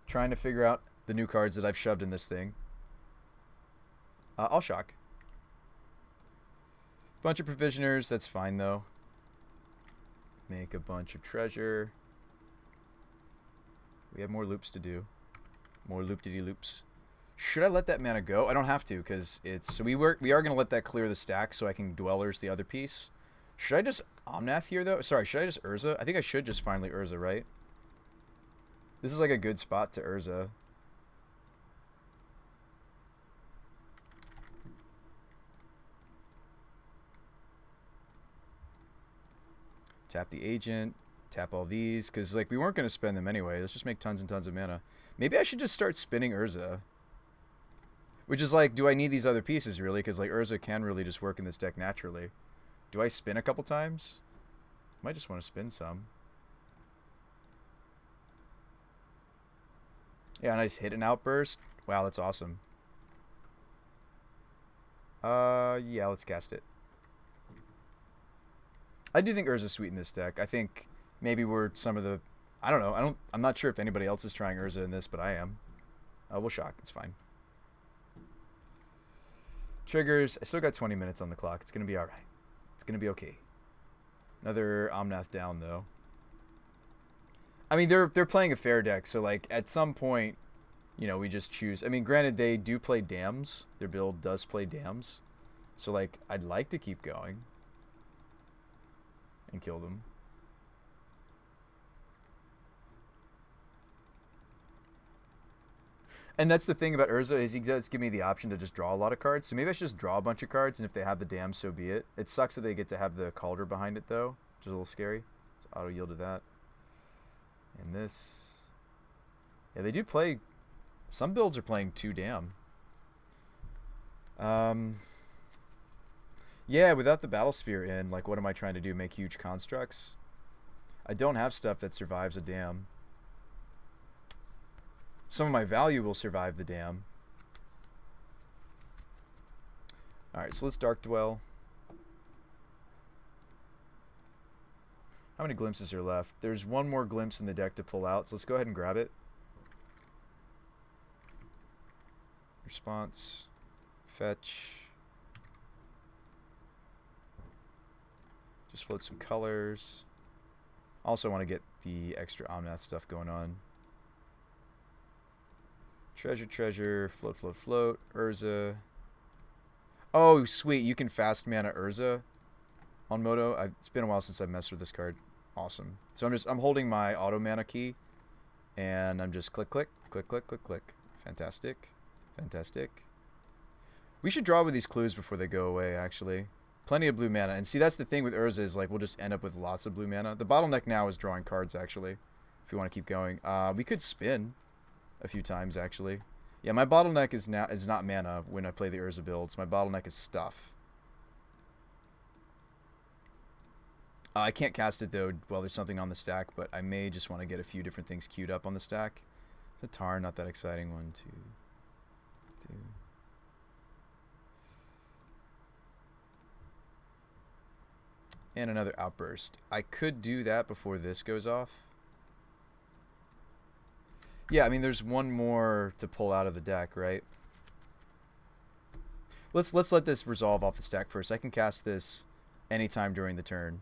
Speaker 1: Trying to figure out the new cards that I've shoved in this thing. I'll shock. Bunch of Provisioners, that's fine though. Make a bunch of treasure. We have more loops to do. More loop-de-de-loops. Should I let that mana go? I don't have to, because it's... So we are going to let that clear the stack so I can Dwellers the other piece. Should I just Omnath here, though? Sorry, should I just Urza? I think I should just finally Urza, right? This is like a good spot to Urza. Tap the agent. Tap all these, because like we weren't going to spend them anyway. Let's just make tons and tons of mana. Maybe I should just start spinning Urza. Which is like, do I need these other pieces, really? Because like Urza can really just work in this deck naturally. Do I spin a couple times? Might just want to spin some. Yeah, nice hit and outburst. Wow, that's awesome. Yeah, let's cast it. I do think Urza's sweet in this deck. I think maybe we're some of the... I don't know. I'm not sure if anybody else is trying Urza in this, but I am. We'll shock. It's fine. Triggers. I still got 20 minutes on the clock. It's going to be alright. It's going to be okay. Another Omnath down, though. I mean, they're playing a fair deck, so, like, at some point, you know, we just choose... I mean, granted, they do play Dams. Their build does play Dams. So, like, I'd like to keep going. And kill them. And that's the thing about Urza, is he does give me the option to just draw a lot of cards. So maybe I should just draw a bunch of cards, and if they have the Dam, so be it. It sucks that they get to have the Calder behind it, though, which is a little scary. Let's auto-yield to that. And this... Yeah, they do play... Some builds are playing 2 Dam. Yeah, without the Battle Sphere in, like, what am I trying to do? Make huge constructs? I don't have stuff that survives a Dam. Some of my value will survive the Dam. Alright, so let's Dark Dwell. How many glimpses are left? There's one more glimpse in the deck to pull out, so let's go ahead and grab it. Response. Fetch. Just float some colors. Also want to get the extra Omnath stuff going on. Treasure, treasure, float, float, float, Urza. Oh, sweet, you can fast mana Urza on Moto. It's been a while since I've messed with this card. Awesome. So I'm holding my auto mana key, and I'm just click, click, click, click, click, click. Fantastic. Fantastic. We should draw with these clues before they go away, actually. Plenty of blue mana. And see, that's the thing with Urza, is like we'll just end up with lots of blue mana. The bottleneck now is drawing cards, actually, if you want to keep going. We could spin a few times, actually. Yeah, my bottleneck is not mana when I play the Urza builds. My bottleneck is stuff. I can't cast it, though, while there's something on the stack, but I may just want to get a few different things queued up on the stack. The Tar, not that exciting. 1, 2, 2. And another Outburst. I could do that before this goes off. Yeah, I mean, there's one more to pull out of the deck, right? Let's let this resolve off the stack first. I can cast this anytime during the turn.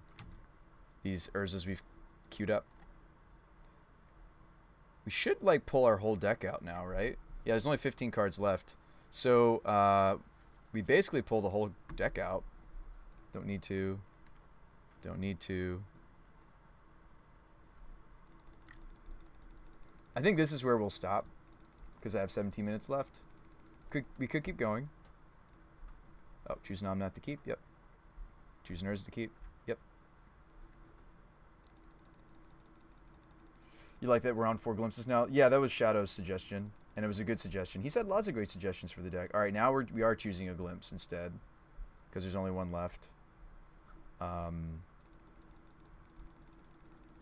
Speaker 1: These Urzas we've queued up. We should, like, pull our whole deck out now, right? Yeah, there's only 15 cards left. So, we basically pull the whole deck out. Don't need to. Don't need to. I think this is where we'll stop, because I have 17 minutes left. We could keep going. Oh, choose an Omnath to keep. Yep. Choose an Urza to keep. Yep. You like that we're on 4 glimpses now? Yeah, that was Shadow's suggestion, and it was a good suggestion. He said lots of great suggestions for the deck. All right, now we are choosing a glimpse instead, because there's only one left.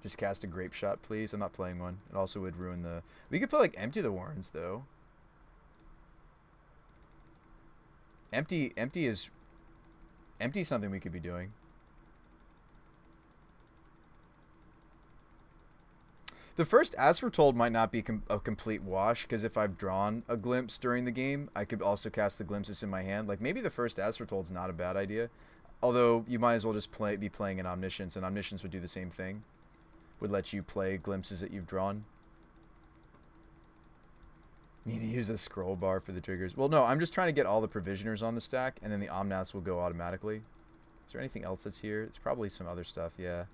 Speaker 1: Just cast a Grape Shot, please. I'm not playing one. It also would ruin the... We could play, like, Empty the Warrens, though. Empty is something we could be doing. The first As Foretold might not be a complete wash, because if I've drawn a glimpse during the game, I could also cast the glimpses in my hand. Like, maybe the first As Foretold's not a bad idea. Although, you might as well just be playing an Omniscience, and Omniscience would do the same thing. Would let you play glimpses that you've drawn. Need to use a scroll bar for the triggers. Well, no, I'm just trying to get all the provisioners on the stack, and then the Omnaths will go automatically. Is there anything else that's here? It's probably some other stuff, yeah.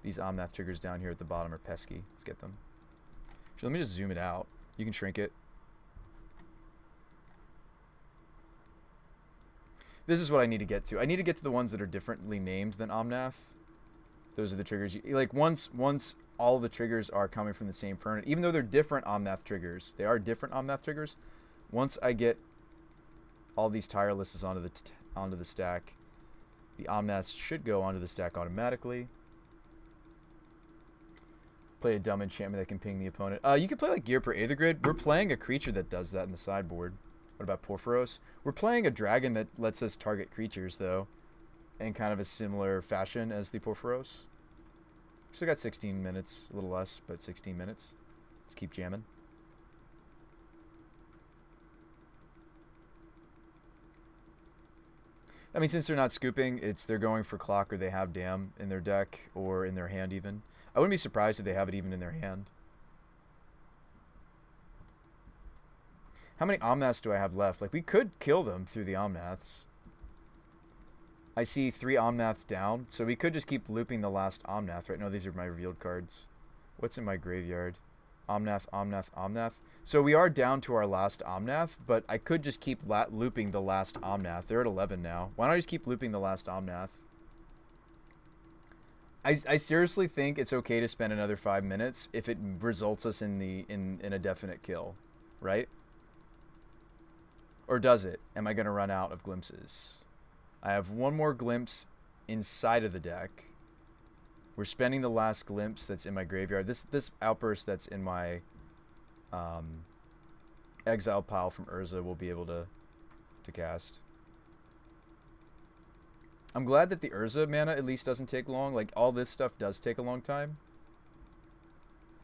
Speaker 1: These Omnath triggers down here at the bottom are pesky. Let's get them. Actually, let me just zoom it out. You can shrink it. This is what I need to get to. I need to get to the ones that are differently named than Omnath. Those are the triggers. Like, once all the triggers are coming from the same permanent, even though they're different Omnath triggers, they are different Omnath triggers. Once I get all these tirelesses onto the stack, the Omnaths should go onto the stack automatically. Play a dumb enchantment that can ping the opponent. You can play like Gear per Aether Grid. We're playing a creature that does that in the sideboard. What about Porphyros? We're playing a dragon that lets us target creatures, though, in kind of a similar fashion as the Porphyros. Still got 16 minutes, a little less, but 16 minutes. Let's keep jamming. I mean, since they're not scooping, they're going for clock, or they have Dam in their deck or in their hand even. I wouldn't be surprised if they have it even in their hand. How many Omnaths do I have left? Like, we could kill them through the Omnaths. I see 3 Omnaths down, so we could just keep looping the last Omnath. Right now, these are my revealed cards. What's in my graveyard? Omnath, Omnath, Omnath. So we are down to our last Omnath, but I could just keep looping the last Omnath. They're at 11 now. Why don't I just keep looping the last Omnath? I seriously think it's okay to spend another 5 minutes if it results us in a definite kill, right? Or does it? Am I going to run out of glimpses? I have one more glimpse inside of the deck. We're spending the last glimpse that's in my graveyard. This outburst that's in my exile pile from Urza will be able to cast. I'm glad that the Urza mana at least doesn't take long. Like, all this stuff does take a long time.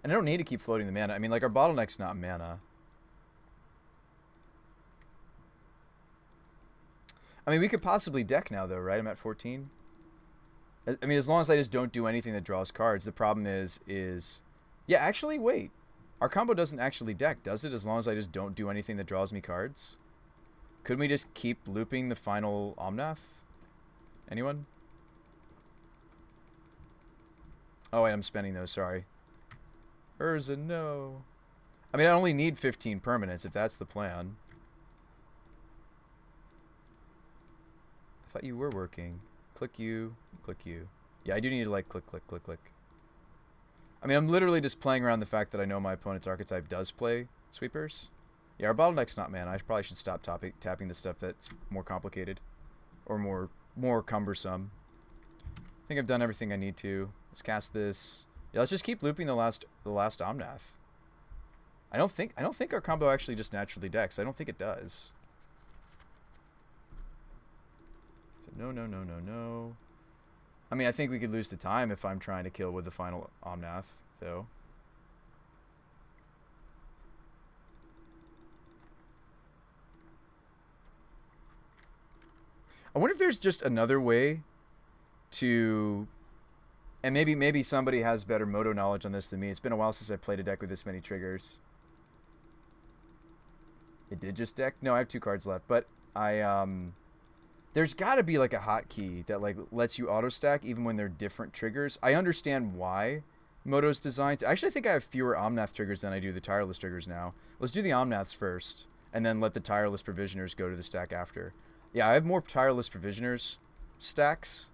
Speaker 1: And I don't need to keep floating the mana. I mean, like, our bottleneck's not mana. I mean, we could possibly deck now, though, right? I'm at 14. I mean, as long as I just don't do anything that draws cards. The problem is... Yeah, actually, wait. Our combo doesn't actually deck, does it? As long as I just don't do anything that draws me cards? Couldn't we just keep looping the final Omnath? Anyone? Oh, wait, I'm spending those, sorry. Urza, no. I mean, I only need 15 permanents, if that's the plan. I thought you were working. Click you, click you. Yeah, I do need to, like, click, click, click, click. I mean, I'm literally just playing around the fact that I know my opponent's archetype does play sweepers. Yeah, our bottleneck's not mana. I probably should stop tapping the stuff that's more complicated. Or more cumbersome. I think I've done everything I need to. Let's cast this. Yeah, let's just keep looping the last Omnath. I don't think our combo actually just naturally decks. I don't think it does. So no, no, no, no, no. I mean, I think we could lose the time if I'm trying to kill with the final Omnath, though. I wonder if there's just another way to... And maybe somebody has better Moto knowledge on this than me. It's been a while since I played a deck with this many triggers. It did just deck? No, I have 2 cards left. But there's got to be like a hotkey that like lets you auto stack even when they're different triggers. I understand why Moto's designed. Actually, I think I have fewer Omnath triggers than I do the tireless triggers now. Let's do the Omnaths first, and then let the tireless provisioners go to the stack after. Yeah, I have more tireless provisioners stacks,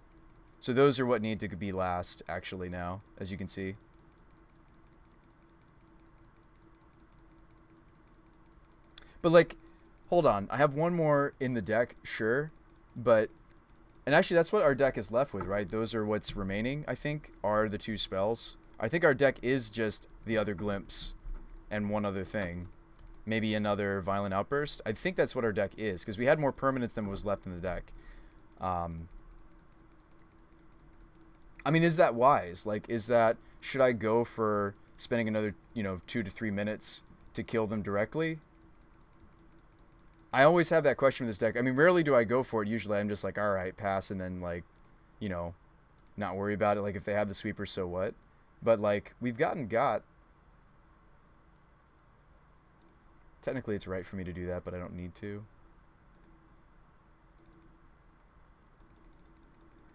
Speaker 1: so those are what need to be last actually now, as you can see. But like, hold on, I have one more in the deck, sure, but, and actually that's what our deck is left with, right? Those are what's remaining, I think, are the 2 spells. I think our deck is just the other glimpse and one other thing. Maybe another Violent Outburst. I think that's what our deck is, because we had more permanents than was left in the deck. I mean, is that wise? Like, should I go for spending another, 2 to 3 minutes to kill them directly? I always have that question with this deck. I mean, rarely do I go for it. Usually I'm just like, all right, pass, and then, like, not worry about it. Like, if they have the sweeper, so what? But, like, we've got Technically, it's right for me to do that, but I don't need to.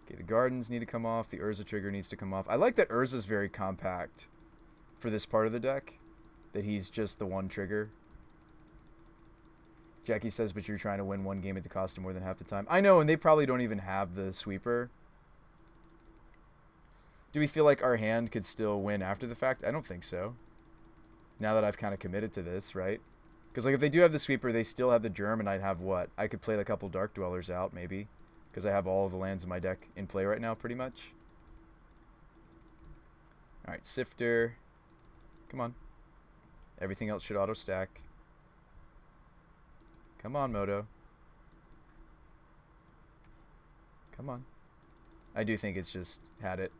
Speaker 1: Okay, the gardens need to come off. The Urza trigger needs to come off. I like that Urza's very compact for this part of the deck. That he's just the one trigger. Jackie says, but you're trying to win one game at the cost of more than half the time. I know, and they probably don't even have the sweeper. Do we feel like our hand could still win after the fact? I don't think so. Now that I've kind of committed to this, right? Because like if they do have the sweeper, they still have the germ, and I'd have what? I could play a couple Dark Dwellers out, maybe. Because I have all of the lands in my deck in play right now, pretty much. Alright, Sifter. Come on. Everything else should auto-stack. Come on, Moto. Come on. I do think it's just had it.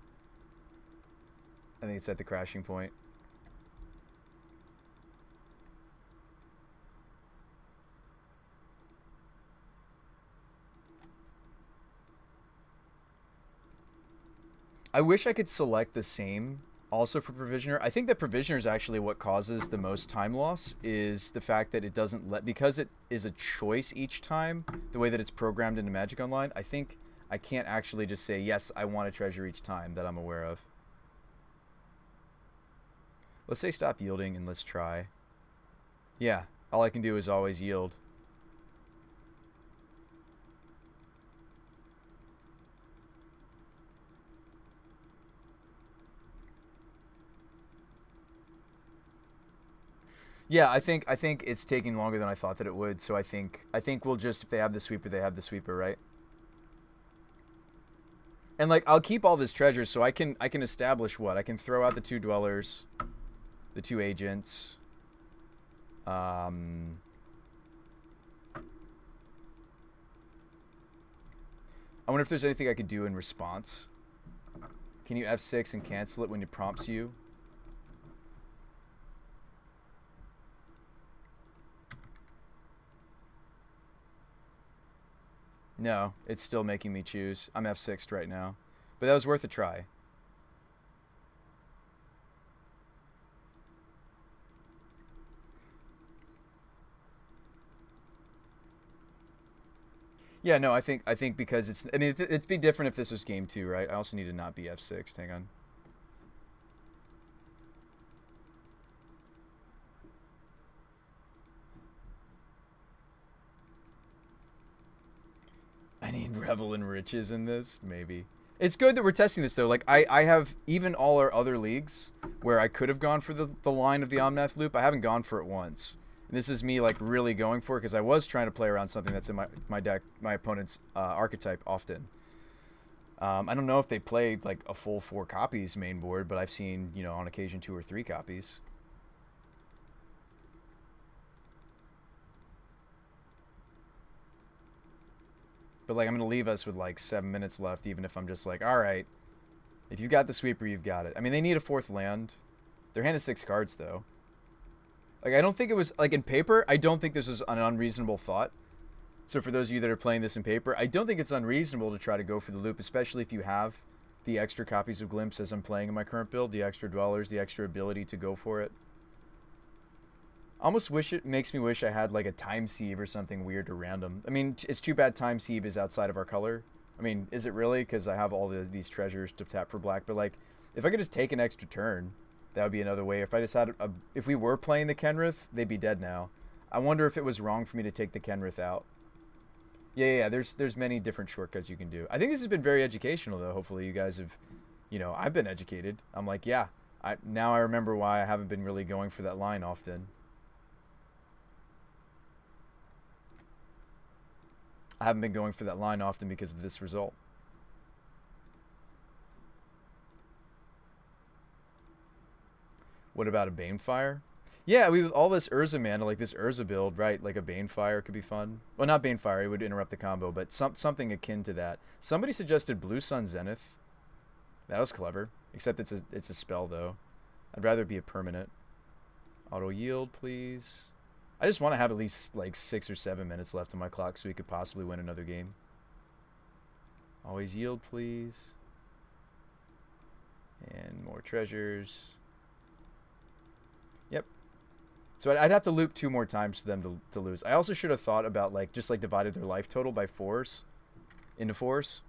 Speaker 1: I think it's at the crashing point. I wish I could select the same also for Provisioner. I think that Provisioner is actually what causes the most time loss, is the fact that it doesn't let, because it is a choice each time, the way that it's programmed into Magic Online, I think I can't actually just say, yes, I want a treasure each time that I'm aware of. Let's say stop yielding and let's try. Yeah, all I can do is always yield. Yeah, I think it's taking longer than I thought that it would. So I think we'll just, if they have the sweeper, they have the sweeper, right? And like I'll keep all this treasure, so I can establish what I can throw out the 2 dwellers, the 2 agents. I wonder if there's anything I could do in response. Can you F6 and cancel it when it prompts you? No, it's still making me choose. I'm F6'd right now. But that was worth a try. Yeah, no, I think because it's, I mean, it'd be different if this was game 2, right? I also need to not be F6'd. Hang on. I need Revel in Riches in this, maybe. It's good that we're testing this, though. Like, I have, even all our other leagues where I could have gone for the line of the Omnath loop, I haven't gone for it once. And this is me, like, really going for it, because I was trying to play around something that's in my deck, my opponent's archetype often. I don't know if they played, like, a full 4 copies main board, but I've seen, you know, on occasion 2 or 3 copies. But, like, I'm going to leave us with, like, 7 minutes left, even if I'm just like, all right, if you've got the sweeper, you've got it. I mean, they need a 4th land. Their hand is 6 cards, though. Like, I don't think it was, like, in paper, I don't think this was an unreasonable thought. So for those of you that are playing this in paper, I don't think it's unreasonable to try to go for the loop, especially if you have the extra copies of Glimpse as I'm playing in my current build, the extra dwellers, the extra ability to go for it. Almost wish, it makes me wish I had like a time sieve or something weird or random. I mean, it's too bad time sieve is outside of our color. I mean, is it really? Because I have all these treasures to tap for black. But like, if I could just take an extra turn, that would be another way. If I just had, if we were playing the Kenrith, they'd be dead now. I wonder if it was wrong for me to take the Kenrith out. Yeah. There's many different shortcuts you can do. I think this has been very educational, though. Hopefully, you guys have, you know, I've been educated. I'm like, yeah. Now I remember why I haven't been really going for that line often. I haven't been going for that line often because of this result. What about a Banefire? Yeah, with all this Urza mana, like this Urza build, right? Like a Banefire could be fun. Well, not Banefire, it would interrupt the combo, but something akin to that. Somebody suggested Blue Sun Zenith. That was clever. Except it's a spell, though. I'd rather it be a permanent. Auto yield, please. I just want to have at least like 6 or 7 minutes left on my clock so we could possibly win another game. Always yield, please. And more treasures. Yep. So I'd have to loop 2 more times for them to lose. I also should have thought about like just like divided their life total by 4s into 4s.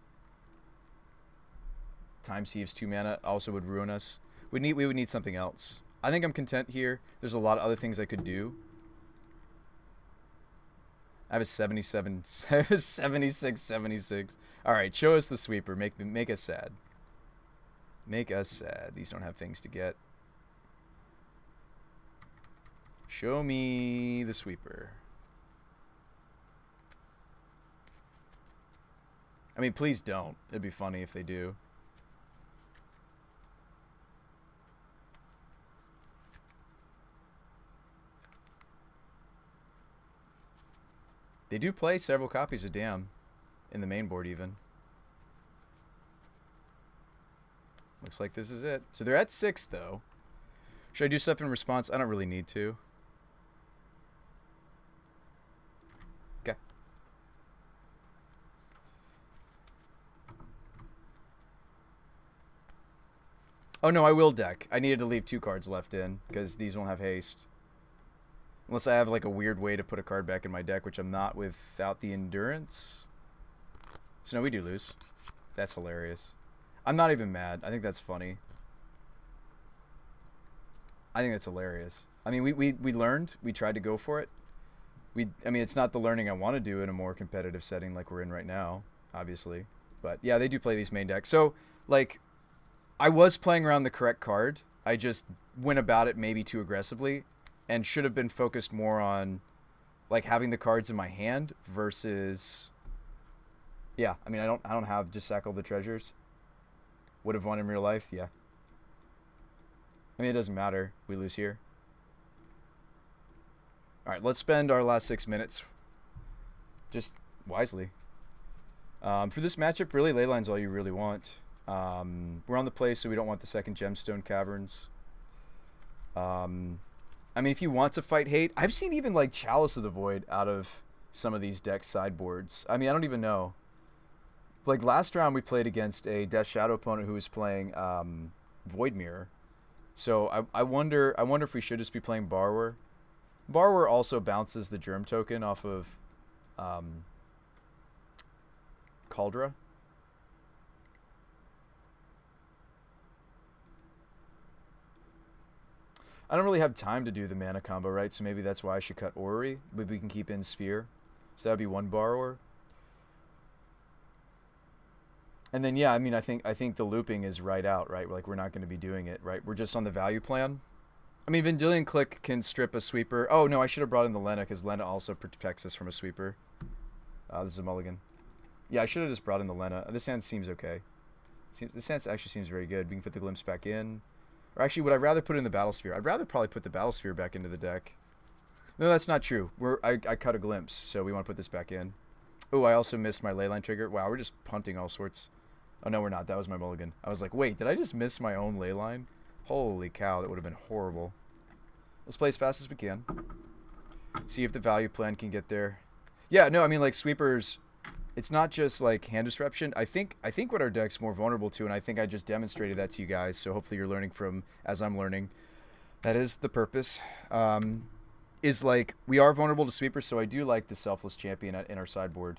Speaker 1: Time Sieves 2 mana also would ruin us. We would need something else. I think I'm content here. There's a lot of other things I could do. I have a 77, 76, 76. All right, show us the sweeper. Make us sad. Make us sad. These don't have things to get. Show me the sweeper. I mean, please don't. It'd be funny if they do. They do play several copies of Damn in the main board even. Looks like this is it. So they're at 6 though. Should I do stuff in response? I don't really need to. Okay. Oh no, I will deck. I needed to leave 2 cards left in because these won't have haste. Unless I have like a weird way to put a card back in my deck, which I'm not without the endurance. So no, we do lose. That's hilarious. I'm not even mad. I think that's funny. I think that's hilarious. I mean, we learned. We tried to go for it. I mean, it's not the learning I want to do in a more competitive setting like we're in right now, obviously. But yeah, they do play these main decks. So, like, I was playing around the correct card. I just went about it maybe too aggressively and should have been focused more on, like, having the cards in my hand versus... Yeah, I mean, I don't have just sack all the treasures. Would have won in real life, yeah. I mean, it doesn't matter. We lose here. All right, let's spend our last 6 minutes just wisely. For this matchup, really, Leyline's all you really want. We're on the play, so we don't want the second Gemstone Caverns. I mean, if you want to fight hate, I've seen even, like, Chalice of the Void out of some of these deck sideboards. I mean, I don't even know. Like, last round we played against a Death Shadow opponent who was playing Void Mirror. So I wonder if we should just be playing Borrower. Borrower also bounces the Germ token off of Cauldra. I don't really have time to do the mana combo, right? So maybe that's why I should cut Orrery. But we can keep in Sphere. So that would be 1 Borrower. And then, yeah, I mean, I think the looping is right out, right? Like, we're not going to be doing it, right? We're just on the value plan. I mean, Vendilion Click can strip a sweeper. Oh, no, I should have brought in the Lena, because Lena also protects us from a sweeper. This is a mulligan. Yeah, I should have just brought in the Lena. This hand seems okay. This hand actually seems very good. We can put the Glimpse back in. Or actually, would I rather put in the Battle Sphere? I'd rather probably put the Battle Sphere back into the deck. No, that's not true. I cut a Glimpse, so we want to put this back in. Oh, I also missed my Leyline trigger. Wow, we're just punting all sorts. Oh, no, we're not. That was my mulligan. I was like, wait, did I just miss my own Leyline? Holy cow, that would have been horrible. Let's play as fast as we can. See if the value plan can get there. Yeah, no, I mean, like, sweepers, it's not just, like, hand disruption. I think what our deck's more vulnerable to, and I think I just demonstrated that to you guys, so hopefully you're learning from as I'm learning. That is the purpose. Is, like, we are vulnerable to sweepers, so I do like the Selfless Champion in our sideboard.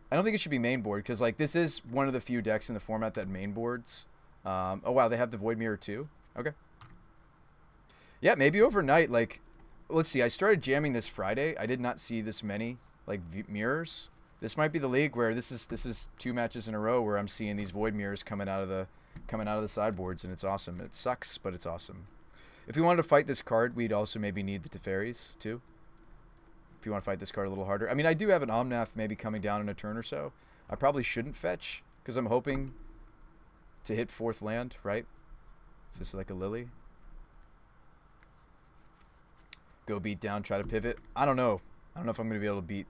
Speaker 1: I don't think it should be main board, because, like, this is one of the few decks in the format that main boards. Oh, wow, they have the Void Mirror too? Okay. Yeah, maybe overnight, like, let's see, I started jamming this Friday. I did not see this many, like, mirrors. This might be the league where this is 2 matches in a row where I'm seeing these Void Mirrors coming out of the sideboards, and it's awesome. It sucks, but it's awesome. If we wanted to fight this card, we'd also maybe need the Teferis too. If you want to fight this card a little harder. I mean, I do have an Omnath maybe coming down in a turn or so. I probably shouldn't fetch, because I'm hoping to hit 4th land, right? Is this like a Lily? Go beat down, try to pivot. I don't know. I don't know if I'm going to be able to beat.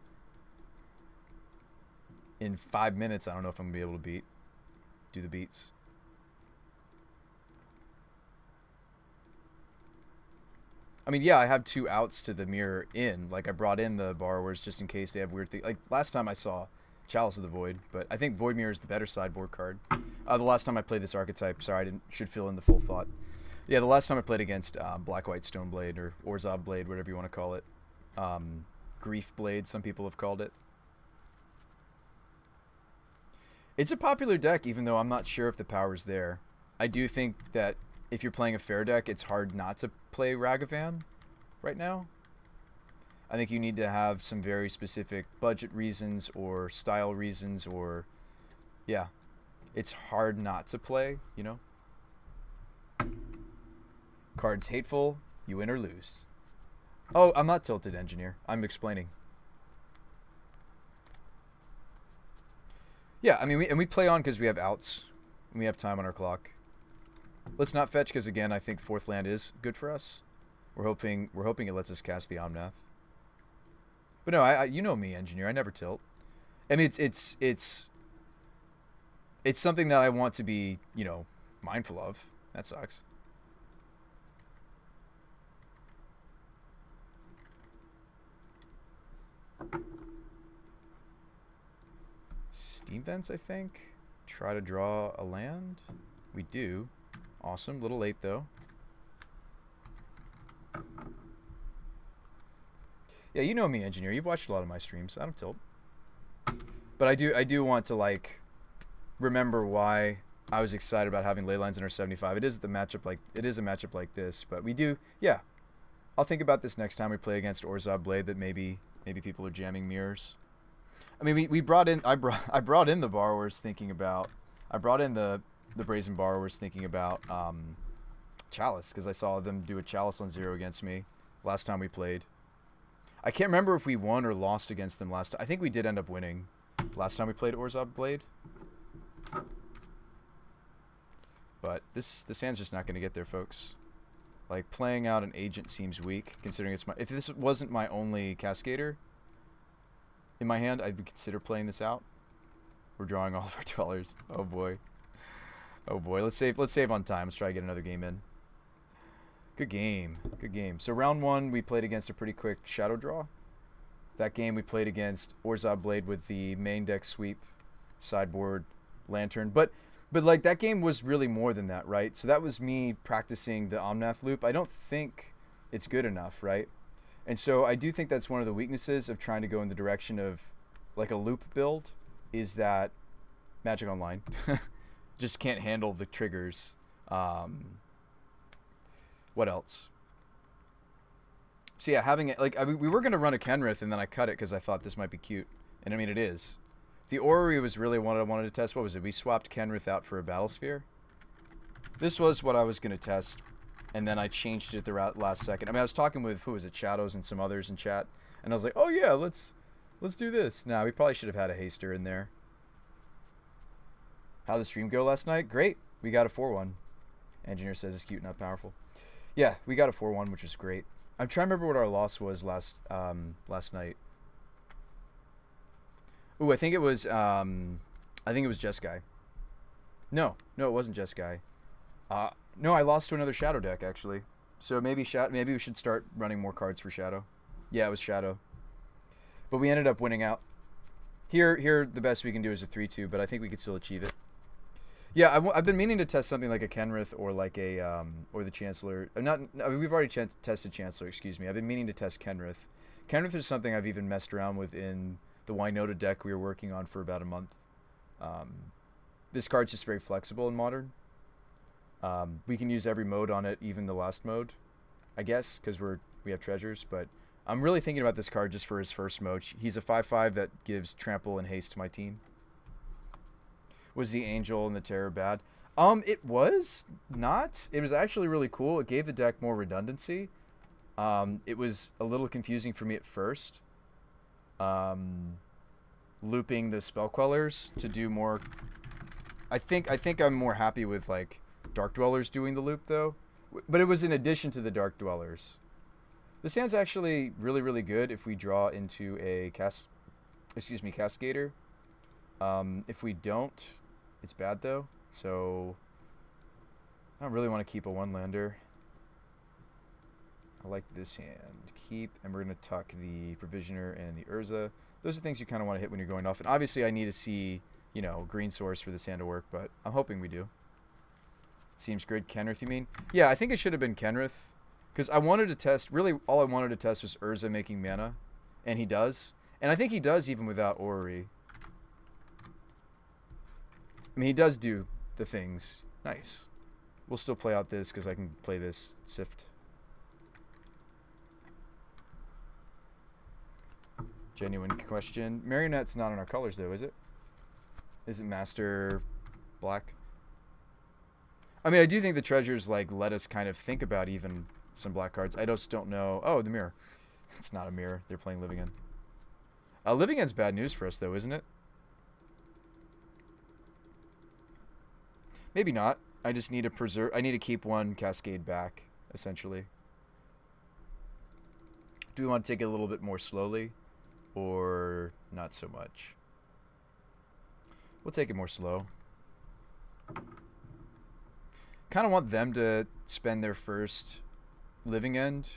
Speaker 1: In 5 minutes, I don't know if I'm going to be able to do the beats. I mean, yeah, I have 2 outs to the mirror in. Like, I brought in the Borrowers just in case they have weird things. Like, last time I saw Chalice of the Void, but I think Void Mirror is the better sideboard card. The last time I played this archetype, sorry, should fill in the full thought. Yeah, the last time I played against Black White Stone Blade or Urza Blade, whatever you want to call it, Grief Blade, some people have called it. It's a popular deck, even though I'm not sure if the power's there. I do think that if you're playing a fair deck, it's hard not to play Ragavan right now. I think you need to have some very specific budget reasons or style reasons or, yeah, it's hard not to play, you know? Cards hateful, you win or lose. Oh, I'm not tilted, engineer. I'm explaining. Yeah, I mean, we play on because we have outs. And we have time on our clock. Let's not fetch because, again, I think fourth land is good for us. We're hoping it lets us cast the Omnath. But no, I you know me, engineer. I never tilt. I mean, it's something that I want to be, you know, mindful of. That sucks. Steam Vents, I think. Try to draw a land. We do. Awesome. Little late, though. Yeah, you know me, engineer. You've watched a lot of my streams. I don't tilt. But I do want to, like, remember why I was excited about having ley lines in our 75. It is a matchup like this, but we do, yeah. I'll think about this next time we play against Urza Blade, that maybe people are jamming mirrors. I mean, I brought in the borrowers thinking about, I brought in the brazen borrowers thinking about Chalice, because I saw them do a Chalice on 0 against me last time we played. I can't remember if we won or lost against them last time. I think we did end up winning last time we played Urza Blade. But this hand's just not going to get there, folks. Like, playing out an agent seems weak, considering it's my... If this wasn't my only Cascader in my hand, I'd consider playing this out. We're drawing all of our dwellers. Oh boy. Oh boy. Let's save on time. Let's try to get another game in. Good game. Good game. So round 1, we played against a pretty quick shadow draw. That game we played against Urza Blade with the main deck sweep, sideboard, lantern. But like, that game was really more than that, right? So that was me practicing the Omnath loop. I don't think it's good enough, right? And so I do think that's one of the weaknesses of trying to go in the direction of like a loop build, is that Magic Online just can't handle the triggers. What else? So yeah, having it, like, we were going to run a Kenrith and then I cut it because I thought this might be cute. And I mean, it is. The Orrery was really what I wanted to test. What was it? We swapped Kenrith out for a Battlesphere. This was what I was going to test, and then I changed it at the last second. I mean, I was talking with, who was it, Shadows and some others in chat, and I was like, oh yeah, let's do this. Nah, we probably should have had a Haster in there. How'd the stream go last night? Great. We got a 4-1. Engineer says it's cute, not powerful. Yeah, we got a 4-1, which is great. I'm trying to remember what our loss was last night. Ooh, I think it was Jeskai. No, it wasn't Jeskai. No, I lost to another Shadow deck, actually. So maybe we should start running more cards for Shadow. Yeah, it was Shadow. But we ended up winning out. Here, the best we can do is a 3-2, but I think we could still achieve it. Yeah, I've been meaning to test something like a Kenrith or like a or the Chancellor. We've already tested Chancellor. Excuse me. I've been meaning to test Kenrith. Kenrith is something I've even messed around with in the Wynota deck we were working on for about a month. This card's just very flexible in Modern. We can use every mode on it, even the last mode, I guess, because we have treasures. But I'm really thinking about this card just for his first mode. He's a 5/5 that gives trample and haste to my team. Was the Angel and the Terror bad? It was not. It was actually really cool. It gave the deck more redundancy. It was a little confusing for me at first. Looping the Spell Quellers to do more. I think I'm more happy with like Dark Dwellers doing the loop though. But it was in addition to the Dark Dwellers. This hand's actually really, really good if we draw into a Cascader. If we don't, it's bad though. So I don't really want to keep a 1-lander. I like this hand. Keep, and we're going to tuck the Provisioner and the Urza. Those are things you kind of want to hit when you're going off. And obviously I need to see, green source for this hand to work, but I'm hoping we do. Seems great. Kenrith, you mean? Yeah, I think it should have been Kenrith. Because I wanted to test, really all I wanted to test was Urza making mana. And he does. And I think he does even without Orrery. I mean, he does do the things. Nice. We'll still play out this because I can play this Sift. Genuine question. Marionette's not in our colors though, is it? Is it Master Black? I mean, I do think the treasures like let us kind of think about even some black cards. I just don't know. Oh, the mirror. It's not a mirror. They're playing Living End. Living End's bad news for us though, isn't it? Maybe not. I just need to preserve. I need to keep one Cascade back, essentially. Do we want to take it a little bit more slowly, or not so much? We'll take it more slow. Kind of want them to spend their first Living End,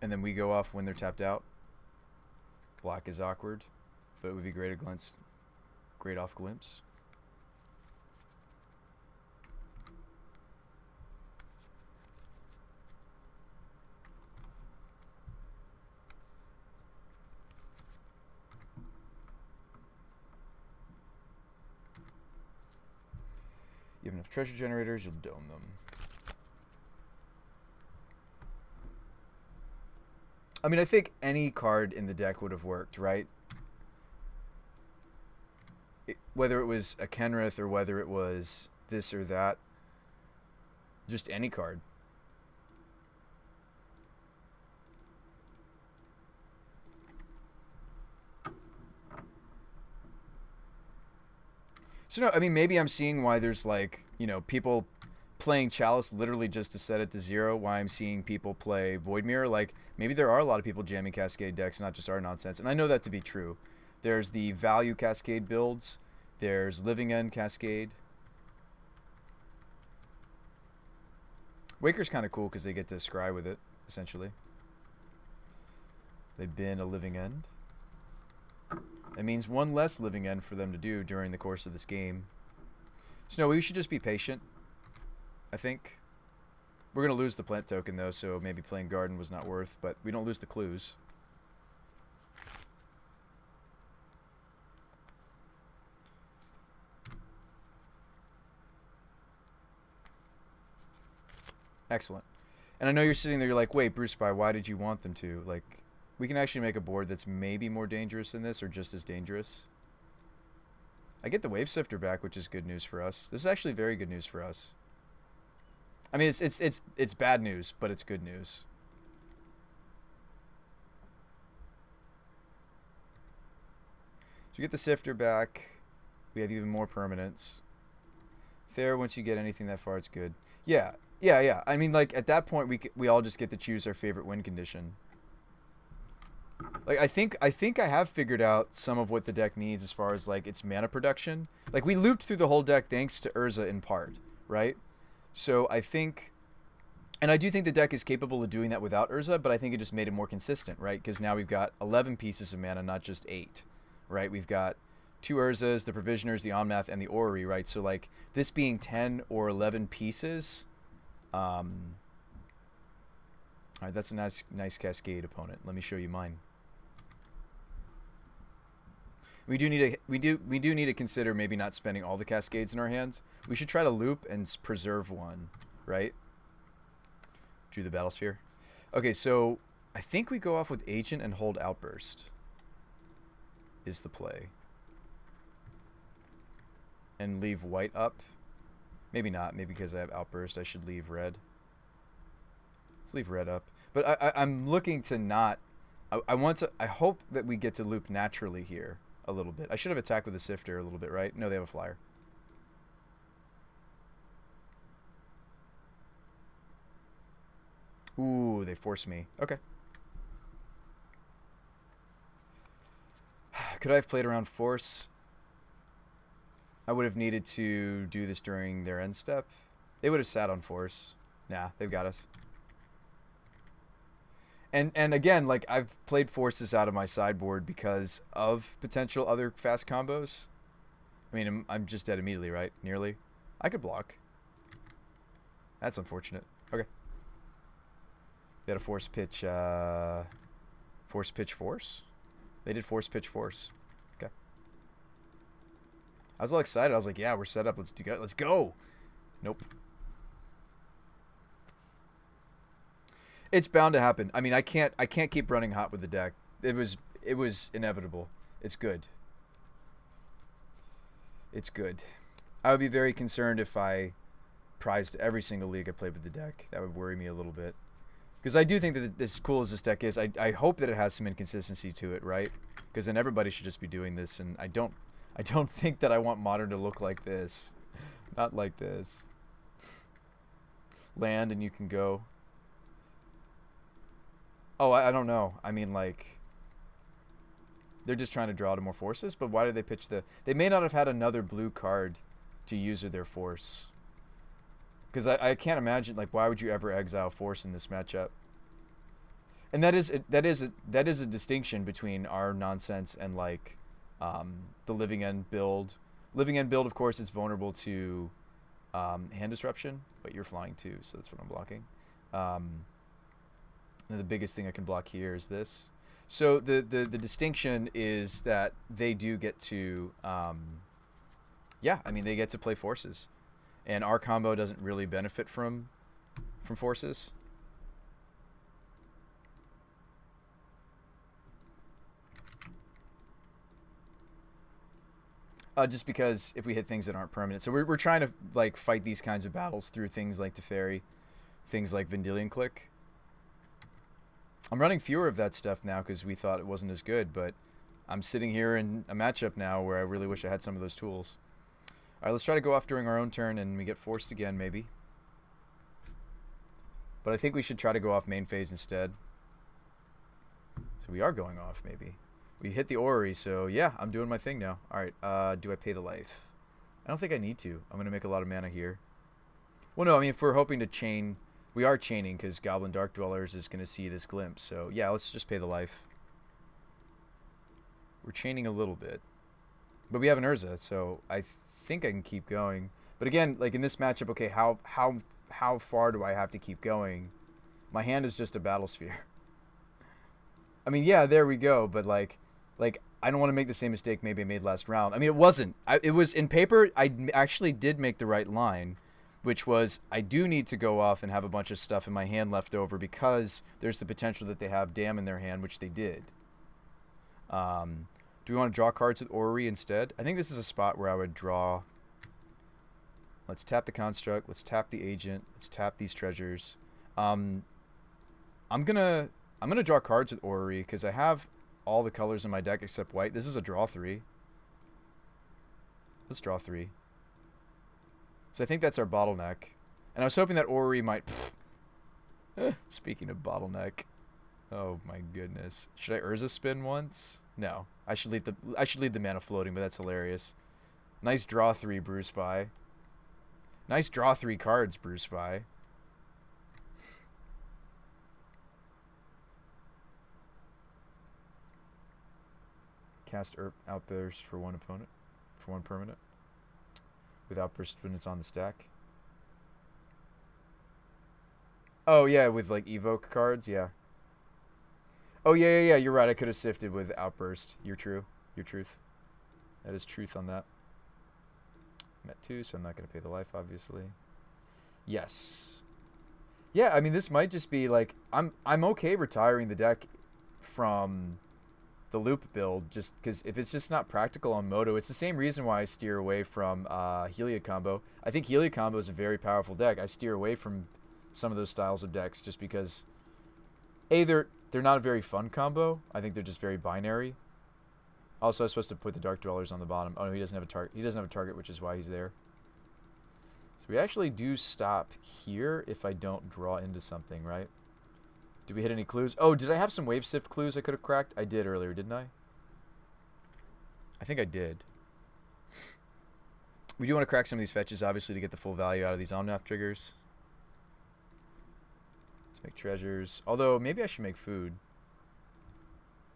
Speaker 1: and then we go off when they're tapped out. Black is awkward, but it would be great a glimpse, great off glimpse. You have enough treasure generators, you'll dome them. I mean, I think any card in the deck would have worked, right? Whether it was a Kenrith or whether it was this or that. Just any card. So no, I mean, maybe I'm seeing why there's like, you know, people playing Chalice literally just to set it to 0, why I'm seeing people play Void Mirror. Like, maybe there are a lot of people jamming Cascade decks, not just our nonsense. And I know that to be true. There's the value Cascade builds. There's Living End Cascade. Waker's kind of cool because they get to scry with it, essentially. They bin a Living End. It means one less Living End for them to do during the course of this game. So no, we should just be patient, I think. We're going to lose the plant token though, so maybe playing Garden was not worth, but we don't lose the clues. Excellent. And I know you're sitting there, you're like, wait, Bruce Spy, why did you want them to? Like, we can actually make a board that's maybe more dangerous than this, or just as dangerous. I get the Wave Sifter back, which is good news for us. This is actually very good news for us. I mean, it's bad news, but it's good news. So you get the Sifter back. We have even more permanents. Fair, once you get anything that far, it's good. Yeah. I mean, like, at that point, we all just get to choose our favorite win condition. Like, I think I have figured out some of what the deck needs as far as, like, its mana production. Like, we looped through the whole deck thanks to Urza in part, right? So I think, and I do think the deck is capable of doing that without Urza, but I think it just made it more consistent, right? Because now we've got 11 pieces of mana, not just 8, right? We've got 2 Urzas, the Provisioners, the Omnath, and the Orrery, right? So, like, this being 10 or 11 pieces, all right, that's a nice Cascade opponent. Let me show you mine. We do need to consider maybe not spending all the Cascades in our hands. We should try to loop and preserve one, right? Drew the Battlesphere. Okay, so I think we go off with Agent and hold Outburst is the play. And leave white up. Maybe not. Maybe because I have Outburst, I should leave red. Let's leave red up. But I'm looking to not... I hope that we get to loop naturally here a little bit. I should have attacked with the Sifter a little bit, right? No, they have a flyer. Ooh, they force me. Okay. Could I have played around force? I would have needed to do this during their end step. They would have sat on force. Nah, they've got us. And again, like, I've played forces out of my sideboard because of potential other fast combos. I mean, I'm just dead immediately, right? Nearly. I could block. That's unfortunate. Okay. They had a force pitch. Force pitch force. They did force pitch force. Okay. I was all excited. I was like, yeah, we're set up. Let's go. Let's go. Nope. It's bound to happen. I mean, I can't keep running hot with the deck. It was inevitable. It's good. It's good. I would be very concerned if I prized every single league I played with the deck. That would worry me a little bit. Because I do think that as cool as this deck is, I hope that it has some inconsistency to it, right? Because then everybody should just be doing this, and I don't think that I want Modern to look like this. Not like this. Land and you can go. Oh, I don't know. I mean, like, they're just trying to draw to more forces, but why did they pitch the... They may not have had another blue card to use their force. Because I can't imagine, like, why would you ever exile force in this matchup? And that is a distinction between our nonsense and, like, the Living End build. Living End build, of course, is vulnerable to hand disruption, but you're flying too, so that's what I'm blocking. And the biggest thing I can block here is this. So the distinction is that they do get to, yeah, I mean, they get to play forces. And our combo doesn't really benefit from forces. Just because if we hit things that aren't permanent. So we're trying to, like, fight these kinds of battles through things like Teferi, things like Vendilion Click. I'm running fewer of that stuff now because we thought it wasn't as good, but I'm sitting here in a matchup now where I really wish I had some of those tools. All right, let's try to go off during our own turn and we get forced again, maybe. But I think we should try to go off main phase instead. So we are going off, maybe. We hit the orrery, so yeah, I'm doing my thing now. All right, do I pay the life? I don't think I need to. I'm going to make a lot of mana here. Well, no, I mean, if we're hoping to chain... We are chaining because Goblin Dark Dwellers is going to see this glimpse. So, yeah, let's just pay the life. We're chaining a little bit. But we have an Urza, so I think I can keep going. But again, like in this matchup, okay, how far do I have to keep going? My hand is just a battle sphere. I mean, yeah, there we go. But, like I don't want to make the same mistake maybe I made last round. I mean, it wasn't. It was, in paper, I actually did make the right line, which was I do need to go off and have a bunch of stuff in my hand left over because there's the potential that they have Dam in their hand, which they did. Do we want to draw cards with Orrery instead? I think this is a spot where I would draw... Let's tap the Construct. Let's tap the Agent. Let's tap these treasures. I'm gonna draw cards with Orrery because I have all the colors in my deck except white. This is a draw 3. Let's draw 3. So I think that's our bottleneck. And I was hoping that Orrery might... Speaking of bottleneck. Oh my goodness. Should I Urza spin once? No. I should leave the mana floating, but that's hilarious. Nice draw 3, Brew Spy. Nice draw 3 cards, Brew Spy. Cast Outburst for one opponent. For one permanent. With Outburst when it's on the stack. Oh, yeah, with, like, Evoke cards, yeah. Oh, yeah, you're right. I could have sifted with Outburst. You're true. Your truth. That is truth on that. I'm at 2, so I'm not going to pay the life, obviously. Yes. Yeah, I mean, this might just be, like, I'm okay retiring the deck from the loop build, just because if it's just not practical on Moto, it's the same reason why I steer away from Heliod Combo. I think Heliod Combo is a very powerful deck. I steer away from some of those styles of decks just because, A, they're not a very fun combo. I think they're just very binary. Also, I was supposed to put the Dark Dwellers on the bottom. Oh, no, he doesn't have a target. He doesn't have a target, which is why he's there. So we actually do stop here if I don't draw into something, right? Did we hit any clues? Oh, did I have some Wave Sift clues I could have cracked? I did earlier, didn't I? I think I did. We do want to crack some of these fetches, obviously, to get the full value out of these Omnath triggers. Let's make treasures. Although, maybe I should make food.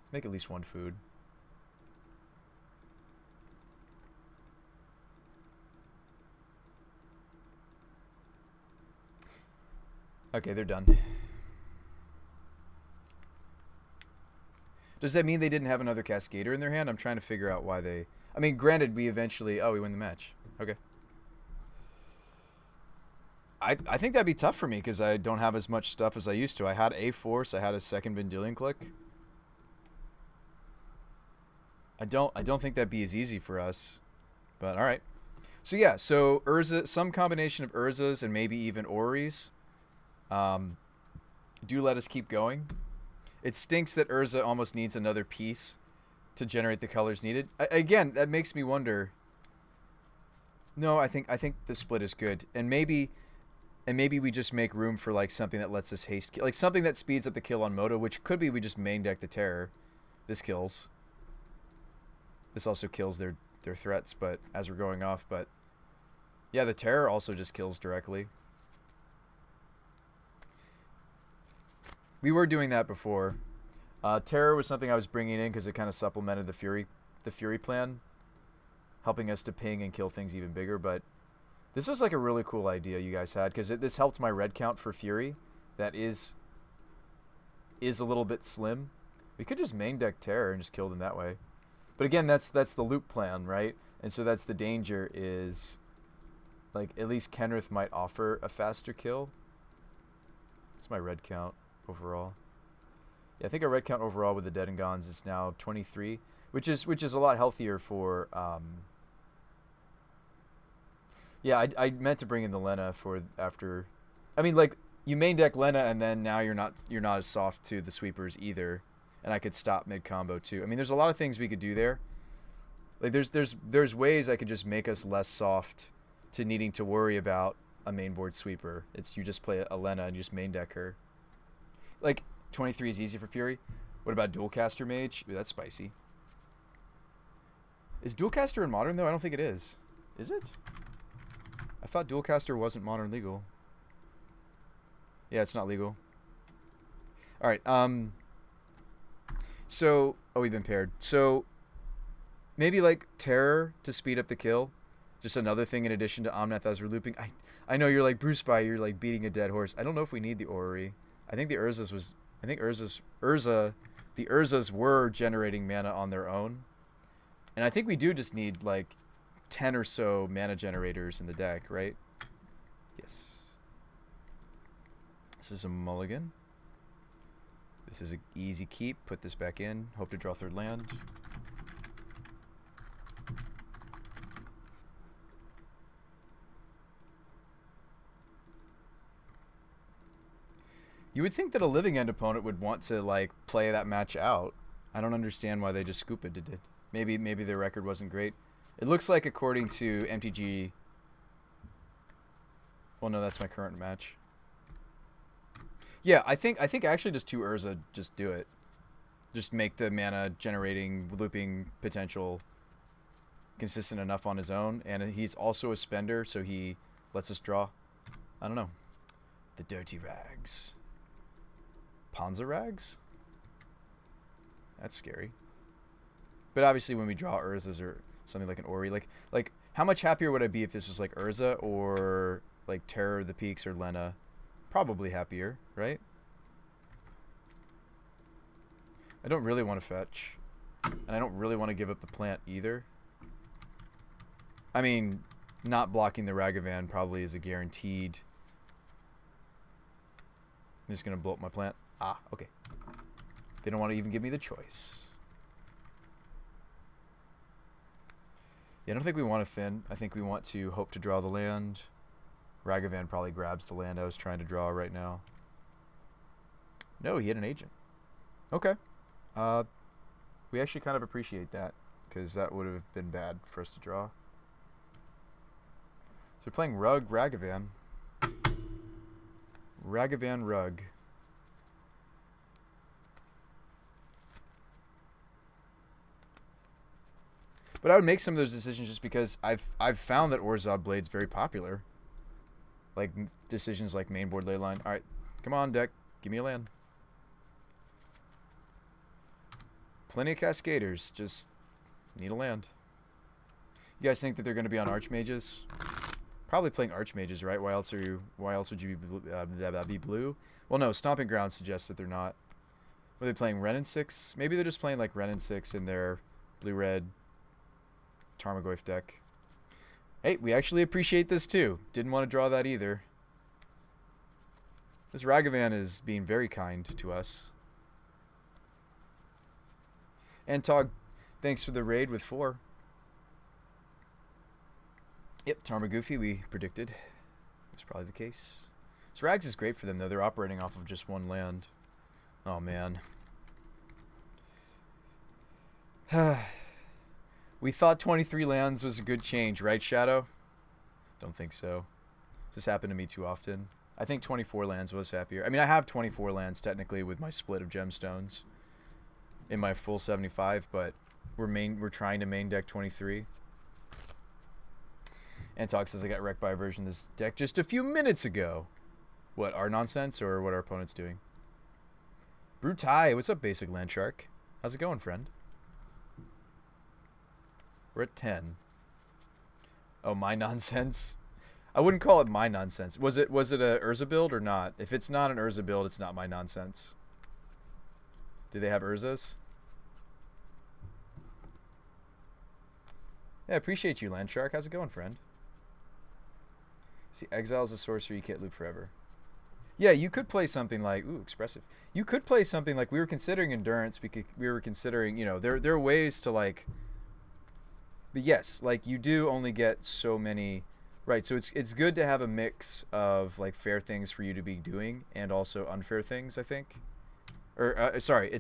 Speaker 1: Let's make at least one food. Okay, they're done. Does that mean they didn't have another Cascader in their hand? I'm trying to figure out why they... I mean, granted, we eventually... Oh, we win the match. Okay. I think that'd be tough for me because I don't have as much stuff as I used to. I had a Force. I had a second Vendilion Click. I don't think that'd be as easy for us. But all right. So yeah, so Urza, some combination of Urzas and maybe even Oris. Do let us keep going. It stinks that Urza almost needs another piece to generate the colors needed. Again, that makes me wonder. No, I think the split is good, and maybe we just make room for like something that lets us haste kill, like something that speeds up the kill on Moto, which could be we just main deck the Terror. This kills. This also kills their threats, but as we're going off, but yeah, the Terror also just kills directly. We were doing that before. Terror was something I was bringing in because it kind of supplemented the Fury plan, helping us to ping and kill things even bigger. But this was like a really cool idea you guys had because this helped my red count for Fury. That is a little bit slim. We could just main deck Terror and just kill them that way. But again, that's the loop plan, right? And so that's the danger is, like, at least Kenrith might offer a faster kill. What's my red count overall? Yeah, I think our red count overall with the Dead and Gones is now 23, which is a lot healthier for. Yeah, I meant to bring in the Lena for after. I mean, like, you main deck Lena and then now you're not as soft to the sweepers either, and I could stop mid combo too. I mean, there's a lot of things we could do there. Like, there's ways I could just make us less soft to needing to worry about a mainboard sweeper. It's you just play a Lena and you just main deck her. Like, 23 is easy for Fury. What about Dualcaster Mage? Ooh, that's spicy. Is Dualcaster in Modern, though? I don't think it is. Is it? I thought Dualcaster wasn't Modern legal. Yeah, it's not legal. Alright, so... Oh, we've been paired. So, maybe, like, Terror to speed up the kill. Just another thing in addition to Omnath as we're looping. I know you're like, Bruce Spy, you're like beating a dead horse. I don't know if we need the Orrery. I think the Urzas was... I think the Urzas were generating mana on their own. And I think we do just need, like, 10 or so mana generators in the deck, right? Yes. This is a mulligan. This is an easy keep. Put this back in. Hope to draw third land. You would think that a living end opponent would want to, like, play that match out. I don't understand why they just scoop it. Maybe their record wasn't great. It looks like, according to MTG... Well, no, that's my current match. Yeah, I think actually just 2 Urza just do it. Just make the mana generating, looping potential consistent enough on his own. And he's also a spender, so he lets us draw. I don't know. The Dirty Rags. Panzer Rags? That's scary. But obviously when we draw Urzas or something like an Ori, like how much happier would I be if this was like Urza or like Terror of the Peaks or Lena? Probably happier, right? I don't really want to fetch. And I don't really want to give up the plant either. I mean, not blocking the Ragavan probably is a guaranteed. I'm just going to blow up my plant. Ah, okay. They don't want to even give me the choice. Yeah, I don't think we want to Finn. I think we want to hope to draw the land. Ragavan probably grabs the land I was trying to draw right now. No, he had an agent. Okay. We actually kind of appreciate that, because that would have been bad for us to draw. So we're playing Ragavan. Ragavan Rug. But I would make some of those decisions just because I've found that Orzhov Blade's very popular. Like decisions like mainboard leyline. All right, come on deck, give me a land. Plenty of Cascaders, just need a land. You guys think that they're going to be on Archmages? Probably playing Archmages, right? Why else are you? Why else would you be blue? Well, no. Stomping Ground suggests that they're not. Were they playing Ren and 6? Maybe they're just playing like Ren and 6 in their blue-red Tarmogoyf deck. Hey, we actually appreciate this too. Didn't want to draw that either. This Ragavan is being very kind to us. And Tog, thanks for the raid with 4. Yep, Tarmogoofy we predicted. That's probably the case. This Rags is great for them though. They're operating off of just 1 land. Oh man. We thought 23 lands was a good change, right, Shadow? Don't think so. This happened to me too often. I think 24 lands was happier. I mean, I have 24 lands technically with my split of gemstones in my full 75, but we're trying to main deck 23. Antog says I got wrecked by a version of this deck just a few minutes ago. What, our nonsense or what our opponent's doing? Brutai, what's up, Basic Land Shark? How's it going, friend? We're at 10. Oh, my nonsense? I wouldn't call it my nonsense. Was it a Urza build or not? If it's not an Urza build, it's not my nonsense. Do they have Urzas? Yeah, appreciate you, Land Shark. How's it going, friend? See, Exile is a sorcery you can't loop forever. Yeah, you could play something like, ooh, expressive. You could play something like, we were considering Endurance because we were considering, you know, there are ways to like, but yes, like you do only get so many, right? So it's good to have a mix of like fair things for you to be doing and also unfair things, I think. Or sorry,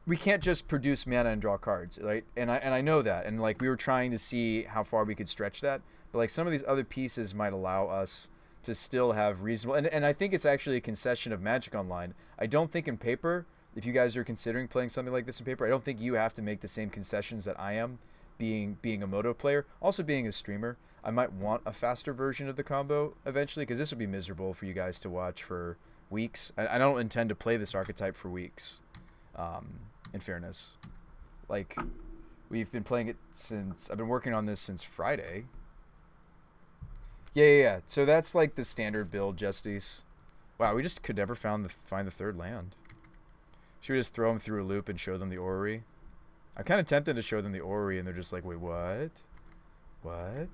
Speaker 1: we can't just produce mana and draw cards, right? And I know that, and like we were trying to see how far we could stretch that, but like some of these other pieces might allow us to still have reasonable, and I think it's actually a concession of Magic Online. I don't think in paper, if you guys are considering playing something like this in paper, I don't think you have to make the same concessions that I am, being a Moto player, also being a streamer. I might want a faster version of the combo eventually, because this would be miserable for you guys to watch for weeks. I don't intend to play this archetype for weeks, in fairness. Like, we've been playing it since, I've been working on this since Friday. Yeah. So that's like the standard build, Justice. Wow, we just could never find the 3rd land. Should we just throw them through a loop and show them the orrery? I'm kind of tempted to show them the orrery, and they're just like, wait, what? What?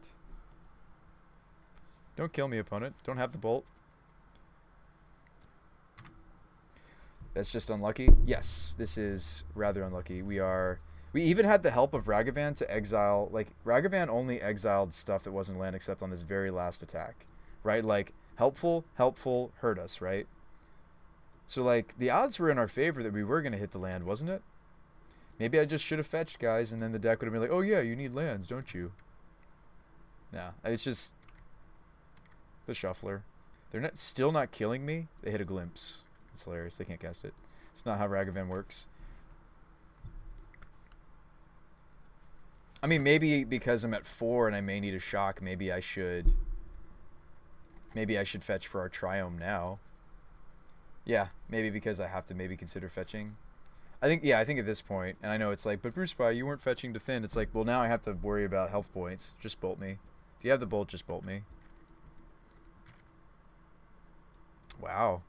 Speaker 1: Don't kill me, opponent. Don't have the bolt. That's just unlucky. Yes, this is rather unlucky. We even had the help of Ragavan to exile. Like, Ragavan only exiled stuff that wasn't land except on this very last attack, right? Like, helpful, hurt us, right? So, like, the odds were in our favor that we were going to hit the land, wasn't it? Maybe I just should have fetched, guys, and then the deck would have been like, oh, yeah, you need lands, don't you? Nah, it's just the Shuffler. They're still not killing me. They hit a Glimpse. It's hilarious. They can't cast it. It's not how Ragavan works. I mean, maybe because I'm at 4 and I may need a shock, maybe I should fetch for our Triome now. Yeah, maybe because I have to maybe consider fetching. I think at this point, and I know it's like, but Bruce Spy, you weren't fetching to thin. It's like, well, now I have to worry about health points. Just bolt me. If you have the bolt, just bolt me. Wow.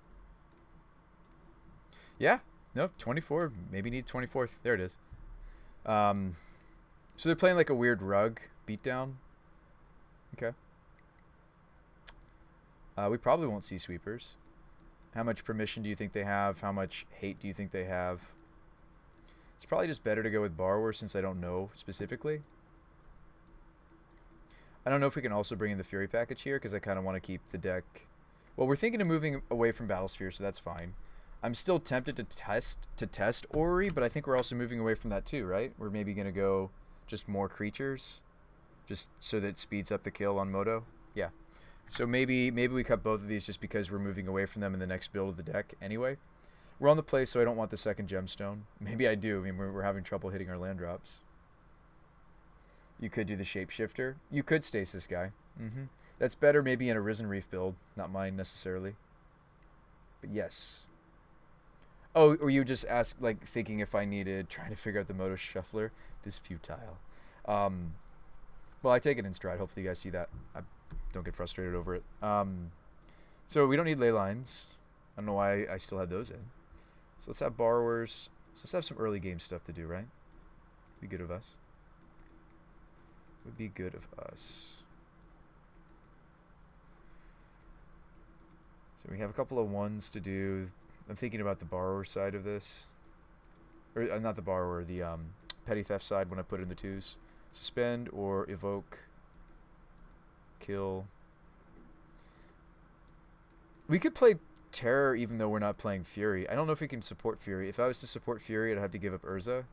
Speaker 1: Yeah. Nope, 24. Maybe need 24th. There it is. So they're playing like a weird rug beatdown. Okay. We probably won't see sweepers. How much permission do you think they have? How much hate do you think they have? It's probably just better to go with Borrower since I don't know specifically. I don't know if we can also bring in the Fury package here because I kind of want to keep the deck. Well, we're thinking of moving away from Battlesphere, so that's fine. I'm still tempted to test Orrery, but I think we're also moving away from that too, right? We're maybe going to go just more creatures, just so that it speeds up the kill on Moto. Yeah. So maybe we cut both of these just because we're moving away from them in the next build of the deck anyway. We're on the play, so I don't want the second gemstone. Maybe I do. I mean, we're having trouble hitting our land drops. You could do the Shapeshifter. You could Stasis Guy. That's better maybe in a Risen Reef build. Not mine necessarily. But yes. Oh, or you just ask, like, thinking if I needed, trying to figure out the Moto Shuffler. It is futile. Well, I take it in stride. Hopefully you guys see that. I don't get frustrated over it. So we don't need ley lines. I don't know why I still had those in. So let's have borrowers. So let's have some early game stuff to do, right? Be good of us. Would be good of us. So we have a couple of ones to do. I'm thinking about the borrower side of this. Or not the borrower, the petty theft side when I put in the twos. Suspend or evoke. Kill. We could play Terror even though we're not playing Fury. I don't know if we can support Fury. If I was to support Fury, I'd have to give up Urza.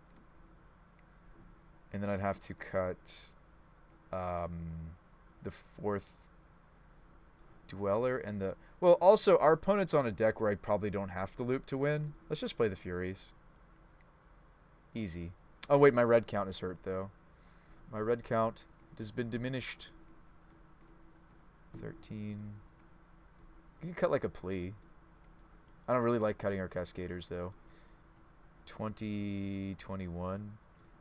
Speaker 1: And then I'd have to cut the fourth Dweller and the... Well, also, our opponent's on a deck where I probably don't have to loop to win. Let's just play the Furies. Easy. Oh, wait, my red count is hurt, though. My red count has been diminished. 13. You can cut like a plea. I don't really like cutting our Cascaders, though. 20, 21.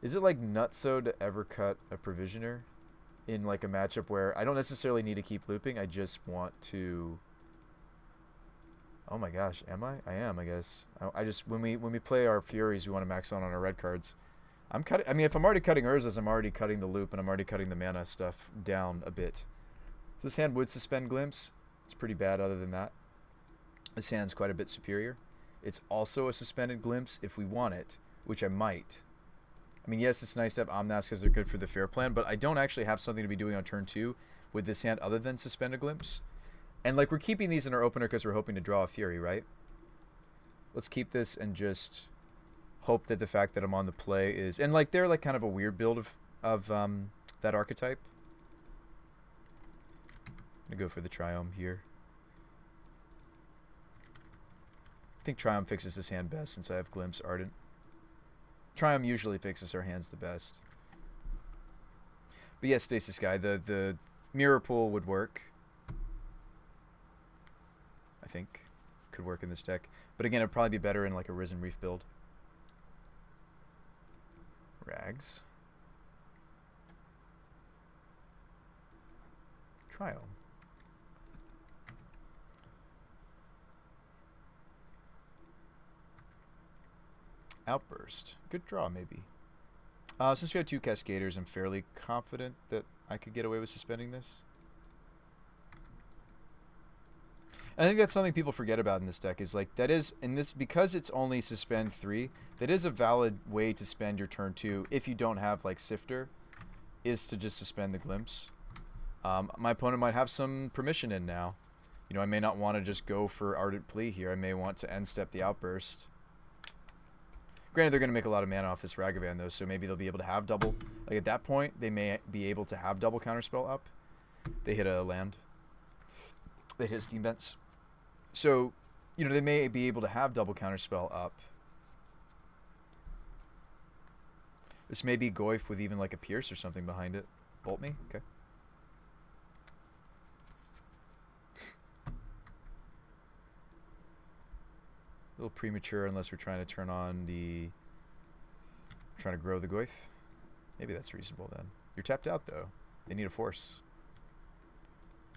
Speaker 1: Is it like nutso to ever cut a Provisioner in like a matchup where I don't necessarily need to keep looping? I just want to... Oh my gosh, am I? I am, I guess. I just when we play our Furies, we want to max out on our red cards. I'm cutting. I mean, if I'm already cutting Urzas, I'm already cutting the loop, and I'm already cutting the mana stuff down a bit. So this hand would suspend Glimpse. It's pretty bad. Other than that, this hand's quite a bit superior. It's also a suspended Glimpse if we want it, which I might. I mean, yes, it's nice to have Omnath because they're good for the fair plan, but I don't actually have something to be doing on turn 2 with this hand other than suspend a Glimpse. And, like, we're keeping these in our opener because we're hoping to draw a Fury, right? Let's keep this and just hope that the fact that I'm on the play is... And, like, they're, like, kind of a weird build of that archetype. I'm going to go for the Triumph here. I think Triumph fixes this hand best since I have Glimpse Ardent. Triumph usually fixes our hands the best. But yes, Stasis Guy, the Mirror Pool would work. I think could work in this deck. But again, it'd probably be better in like a Risen Reef build. Rags. Triumph. Outburst. Good draw, maybe. Since we have 2 Cascaders, I'm fairly confident that I could get away with suspending this. And I think that's something people forget about in this deck, is like, that is, in this, because it's only suspend 3, that is a valid way to spend your turn 2, if you don't have, like, Sifter, is to just suspend the Glimpse. My opponent might have some permission in now. You know, I may not want to just go for Ardent Plea here. I may want to end step the Outburst. Granted, they're going to make a lot of mana off this Ragavan, though, so maybe they'll be able to have double. Like, at that point, they may be able to have double Counterspell up. They hit a land. They hit Steam Vents. So, you know, they may be able to have double Counterspell up. This may be Goyf with even, like, a Pierce or something behind it. Bolt me? Okay. A little premature unless we're trying to turn on the... trying to grow the Goyf. Maybe that's reasonable then. You're tapped out though. They need a force.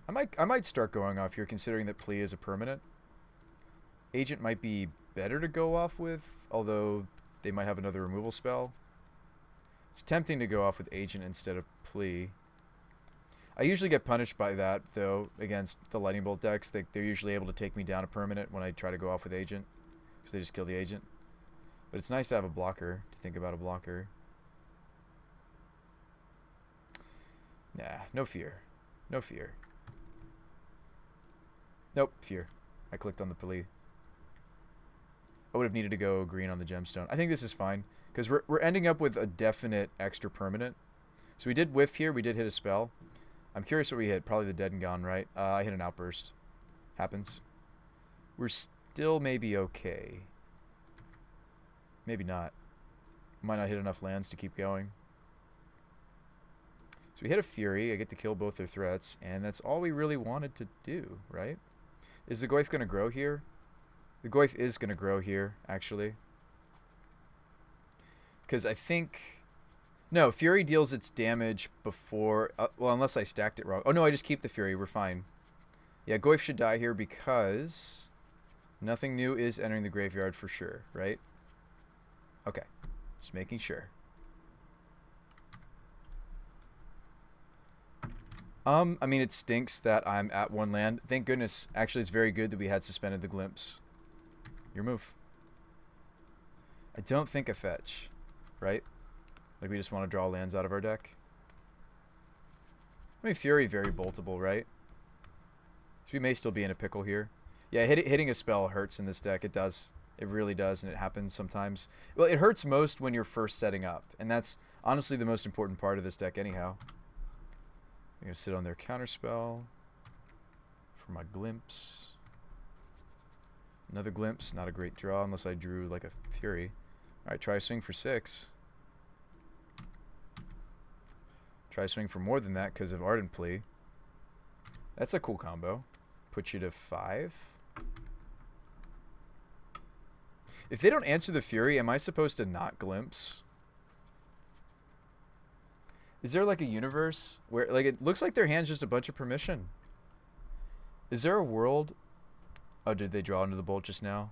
Speaker 1: I might start going off here considering that Plea is a permanent. Agent might be better to go off with, although they might have another removal spell. It's tempting to go off with Agent instead of Plea. I usually get punished by that though against the Lightning Bolt decks. They're usually able to take me down a permanent when I try to go off with Agent. Because they just kill the Agent. But it's nice to have a blocker, to think about a blocker. Nah, no fear. No fear. Nope, fear. I clicked on the plea. I would have needed to go green on the gemstone. I think this is fine, because we're ending up with a definite extra permanent. So we did whiff here, we did hit a spell. I'm curious what we hit. Probably the Dead and Gone, right? I hit an Outburst. Happens. We're still maybe okay. Maybe not. Might not hit enough lands to keep going. So we hit a Fury. I get to kill both their threats. And that's all we really wanted to do, right? Is the Goyf going to grow here? The Goyf is going to grow here, actually. Because I think... No, Fury deals its damage before... well, unless I stacked it wrong. Oh, no, I just keep the Fury. We're fine. Yeah, Goyf should die here because nothing new is entering the graveyard for sure, right? Okay. Just making sure. I mean, it stinks that I'm at one land. Thank goodness. Actually, it's very good that we had suspended the glimpse. Your move. I don't think a fetch, right? Like, we just want to draw lands out of our deck. I mean, Fury, very boltable, right? So we may still be in a pickle here. Yeah, hitting a spell hurts in this deck. It does. It really does, and it happens sometimes. Well, it hurts most when you're first setting up, and that's honestly the most important part of this deck anyhow. I'm going to sit on their counterspell for my glimpse. Another glimpse, not a great draw unless I drew like a Fury. Alright, try swing for 6. Try swing for more than that because of Ardent Plea. That's a cool combo. Put you to 5. If they don't answer the Fury, am I supposed to not glimpse? Is there like a universe where, like, it looks like their hand's just a bunch of permission? Is there a world? Oh, did they draw into the bolt just now?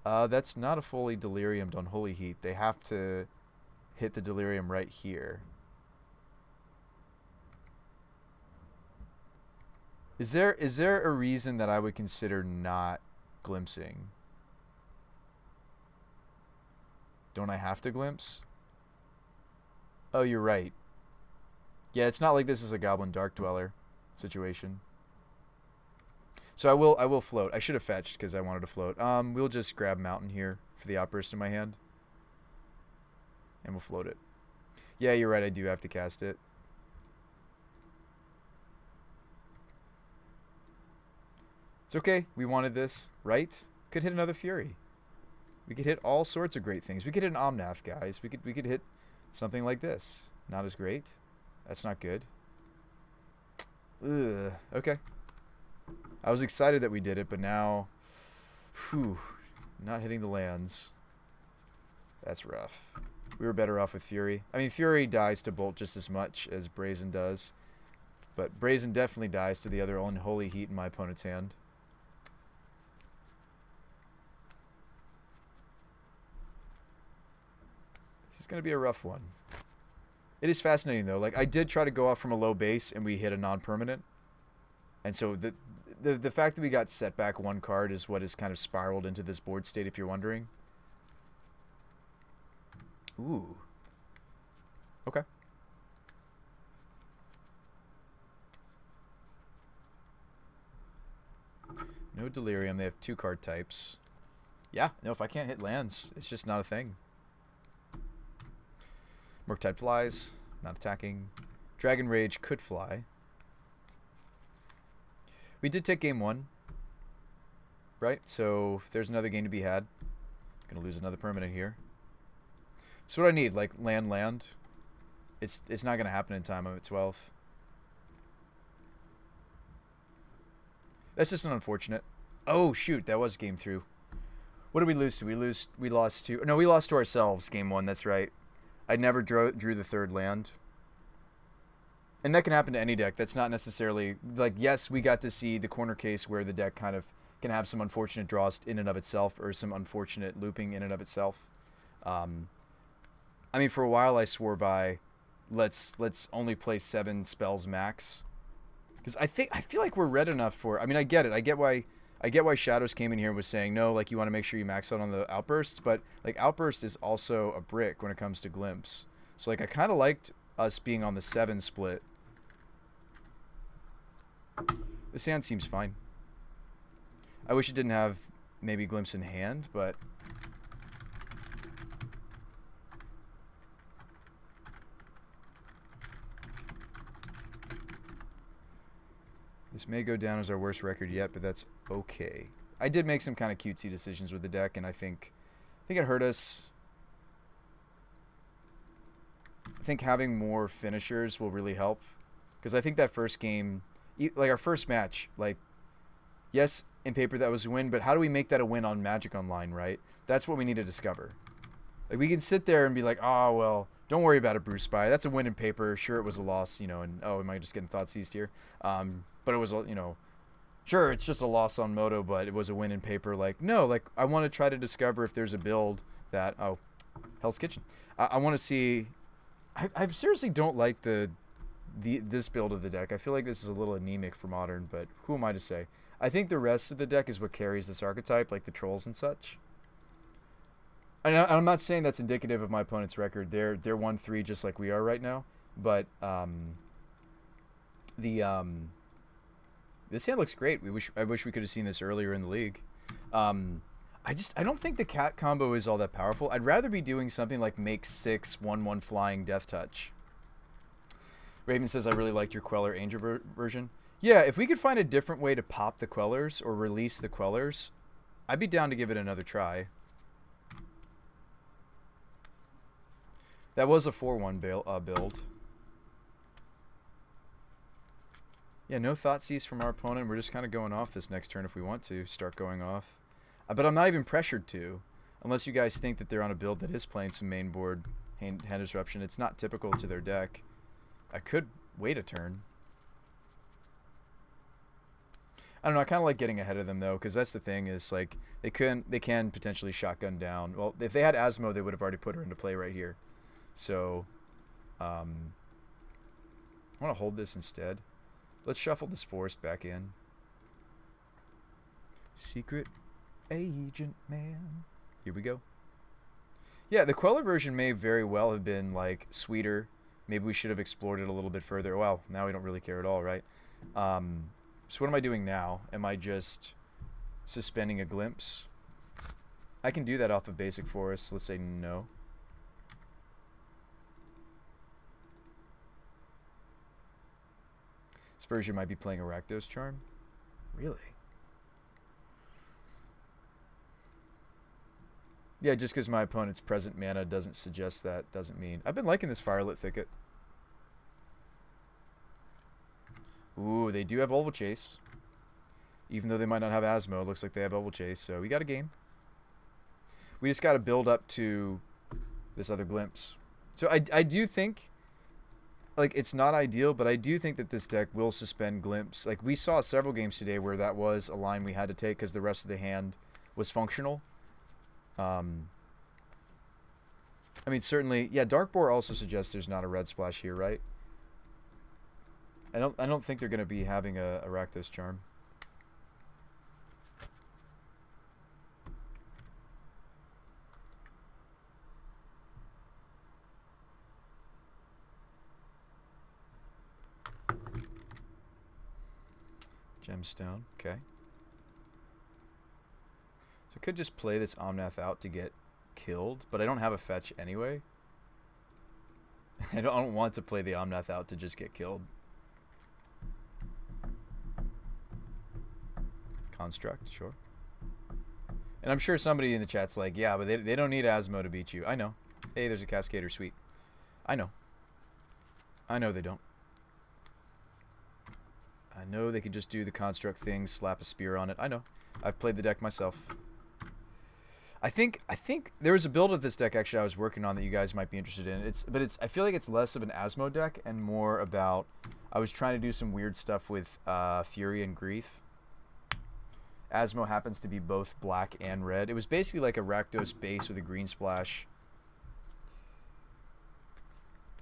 Speaker 1: That's not a fully deliriumed on Holy Heat. They have to hit the delirium right here. Is there a reason that I would consider not glimpsing? Don't I have to glimpse? Oh, you're right. Yeah, it's not like this is a Goblin Dark Dweller situation. So I will float. I should have fetched because I wanted to float. We'll just grab Mountain here for the Outburst in my hand. And we'll float it. Yeah, you're right. I do have to cast it. It's okay. We wanted this, right? Could hit another Fury. We could hit all sorts of great things. We could hit an Omnath, guys. We could hit something like this. Not as great. That's not good. Ugh. Okay. I was excited that we did it, but now... Whew. Not hitting the lands. That's rough. We were better off with Fury. I mean, Fury dies to Bolt just as much as Brazen does. But Brazen definitely dies to the other Unholy Heat in my opponent's hand. This is going to be a rough one. It is fascinating, though. Like, I did try to go off from a low base, and we hit a non-permanent. And so the fact that we got set back one card is what has kind of spiraled into this board state, if you're wondering. Ooh. Okay. No Delirium. They have 2 card types. Yeah, no, if I can't hit lands, it's just not a thing. Murktide flies, not attacking. Dragon Rage could fly. We did take game 1, right? So there's another game to be had. Gonna lose another permanent here. So what I need, like land. It's not gonna happen in time. I'm at 12. That's just an unfortunate. Oh shoot, that was game 3. What did we lose to? We lost to. No, we lost to ourselves. Game 1. That's right. I never drew the 3rd land. And that can happen to any deck. That's not necessarily... Like, yes, we got to see the corner case where the deck kind of can have some unfortunate draws in and of itself or some unfortunate looping in and of itself. I mean, for a while I swore by, let's only play 7 spells max. Because I feel like we're red enough for... I mean, I get it. I get why Shadows came in here and was saying, no, like, you want to make sure you max out on the Outbursts. But, like, Outburst is also a brick when it comes to Glimpse. So, like, I kind of liked us being on the 7 split. The sand seems fine. I wish it didn't have maybe Glimpse in hand, but... This may go down as our worst record yet, but that's okay. I did make some kind of cutesy decisions with the deck, and I think it hurt us. I think having more finishers will really help, because I think that first game, like our first match, like, yes, in paper that was a win, but how do we make that a win on Magic Online, right? That's what we need to discover. Like we can sit there and be like, oh well, don't worry about it, Bruce Spy. That's a win in paper. Sure, it was a loss, and oh, am I just getting thought seized here? But it was, sure, it's just a loss on Moto, but it was a win in paper. Like no, like I want to try to discover if there's a build that Hell's Kitchen. I want to see. I seriously don't like this build of the deck. I feel like this is a little anemic for Modern, but who am I to say? I think the rest of the deck is what carries this archetype, like the trolls and such. And I'm not saying that's indicative of my opponent's record. They're 1-3 just like we are right now. But this hand looks great. I wish we could have seen this earlier in the league. I don't think the cat combo is all that powerful. I'd rather be doing something like make 6 1/1 flying death touch. Raven says I really liked your Queller Angel version. Yeah, if we could find a different way to pop the Quellers or release the Quellers, I'd be down to give it another try. That was a 4-1 build. Yeah, no Thoughtseize from our opponent. We're just kind of going off this next turn if we want to start going off. But I'm not even pressured to, unless you guys think that they're on a build that is playing some main board hand disruption. It's not typical to their deck. I could wait a turn. I don't know. I kind of like getting ahead of them though, because that's the thing is like they can potentially shotgun down. Well, if they had Asmo, they would have already put her into play right here. So, I want to hold this instead. Let's shuffle this forest back in. Secret Agent Man. Here we go. Yeah, the Queller version may very well have been like sweeter. Maybe we should have explored it a little bit further. Well, now we don't really care at all, right? So what am I doing now? Am I just suspending a glimpse? I can do that off of basic forest. Let's say no. This version might be playing a Rakdos Charm. Really? Yeah, just because my opponent's present mana doesn't suggest that, doesn't mean. I've been liking this Firelit Thicket. Ooh, they do have Oval Chase. Even though they might not have Asmo, it looks like they have Oval Chase, so we got a game. We just got to build up to this other glimpse. So I do think, like, it's not ideal, but I do think that this deck will suspend glimpse. Like, we saw several games today where that was a line we had to take because the rest of the hand was functional. I mean, certainly, yeah, Dark Boar also suggests there's not a red splash here, right? I don't think they're going to be having a Rakdos Charm. Gemstone, okay. So I could just play this Omnath out to get killed, but I don't have a fetch anyway. I don't want to play the Omnath out to just get killed. Construct, sure. And I'm sure somebody in the chat's like, yeah, but they don't need Asmo to beat you. I know. Hey, there's a Cascader Suite. I know. I know they don't. I know they can just do the construct thing, slap a spear on it. I know. I've played the deck myself. I think there was a build of this deck actually I was working on that you guys might be interested in. I feel like it's less of an Asmo deck and more about I was trying to do some weird stuff with Fury and Grief. Asmo happens to be both black and red. It was basically like a Rakdos base with a green splash.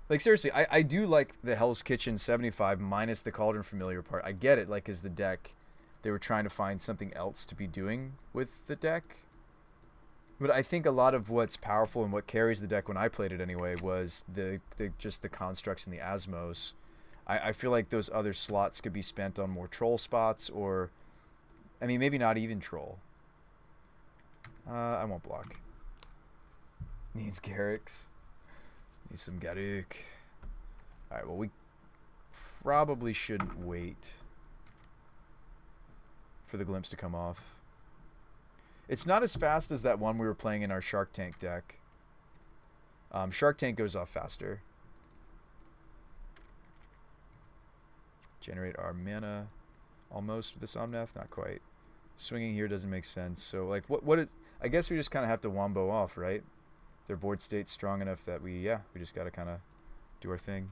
Speaker 1: Like, seriously, I do like the Hell's Kitchen 75 minus the Cauldron Familiar part. I get it, like, as the deck, they were trying to find something else to be doing with the deck. But I think a lot of what's powerful and what carries the deck when I played it anyway was just the constructs and the Asmos. I feel like those other slots could be spent on more troll spots or, I mean, maybe not even troll. I won't block. Needs Garrix. Need some Garuk. Alright, well, we probably shouldn't wait for the glimpse to come off. It's not as fast as that one we were playing in our Shark Tank deck. Shark Tank goes off faster. Generate our mana almost with this Omnath, not quite. Swinging here doesn't make sense. So, like, what is... I guess we just kind of have to wombo off, right? Their board state's strong enough that we just gotta kind of do our thing.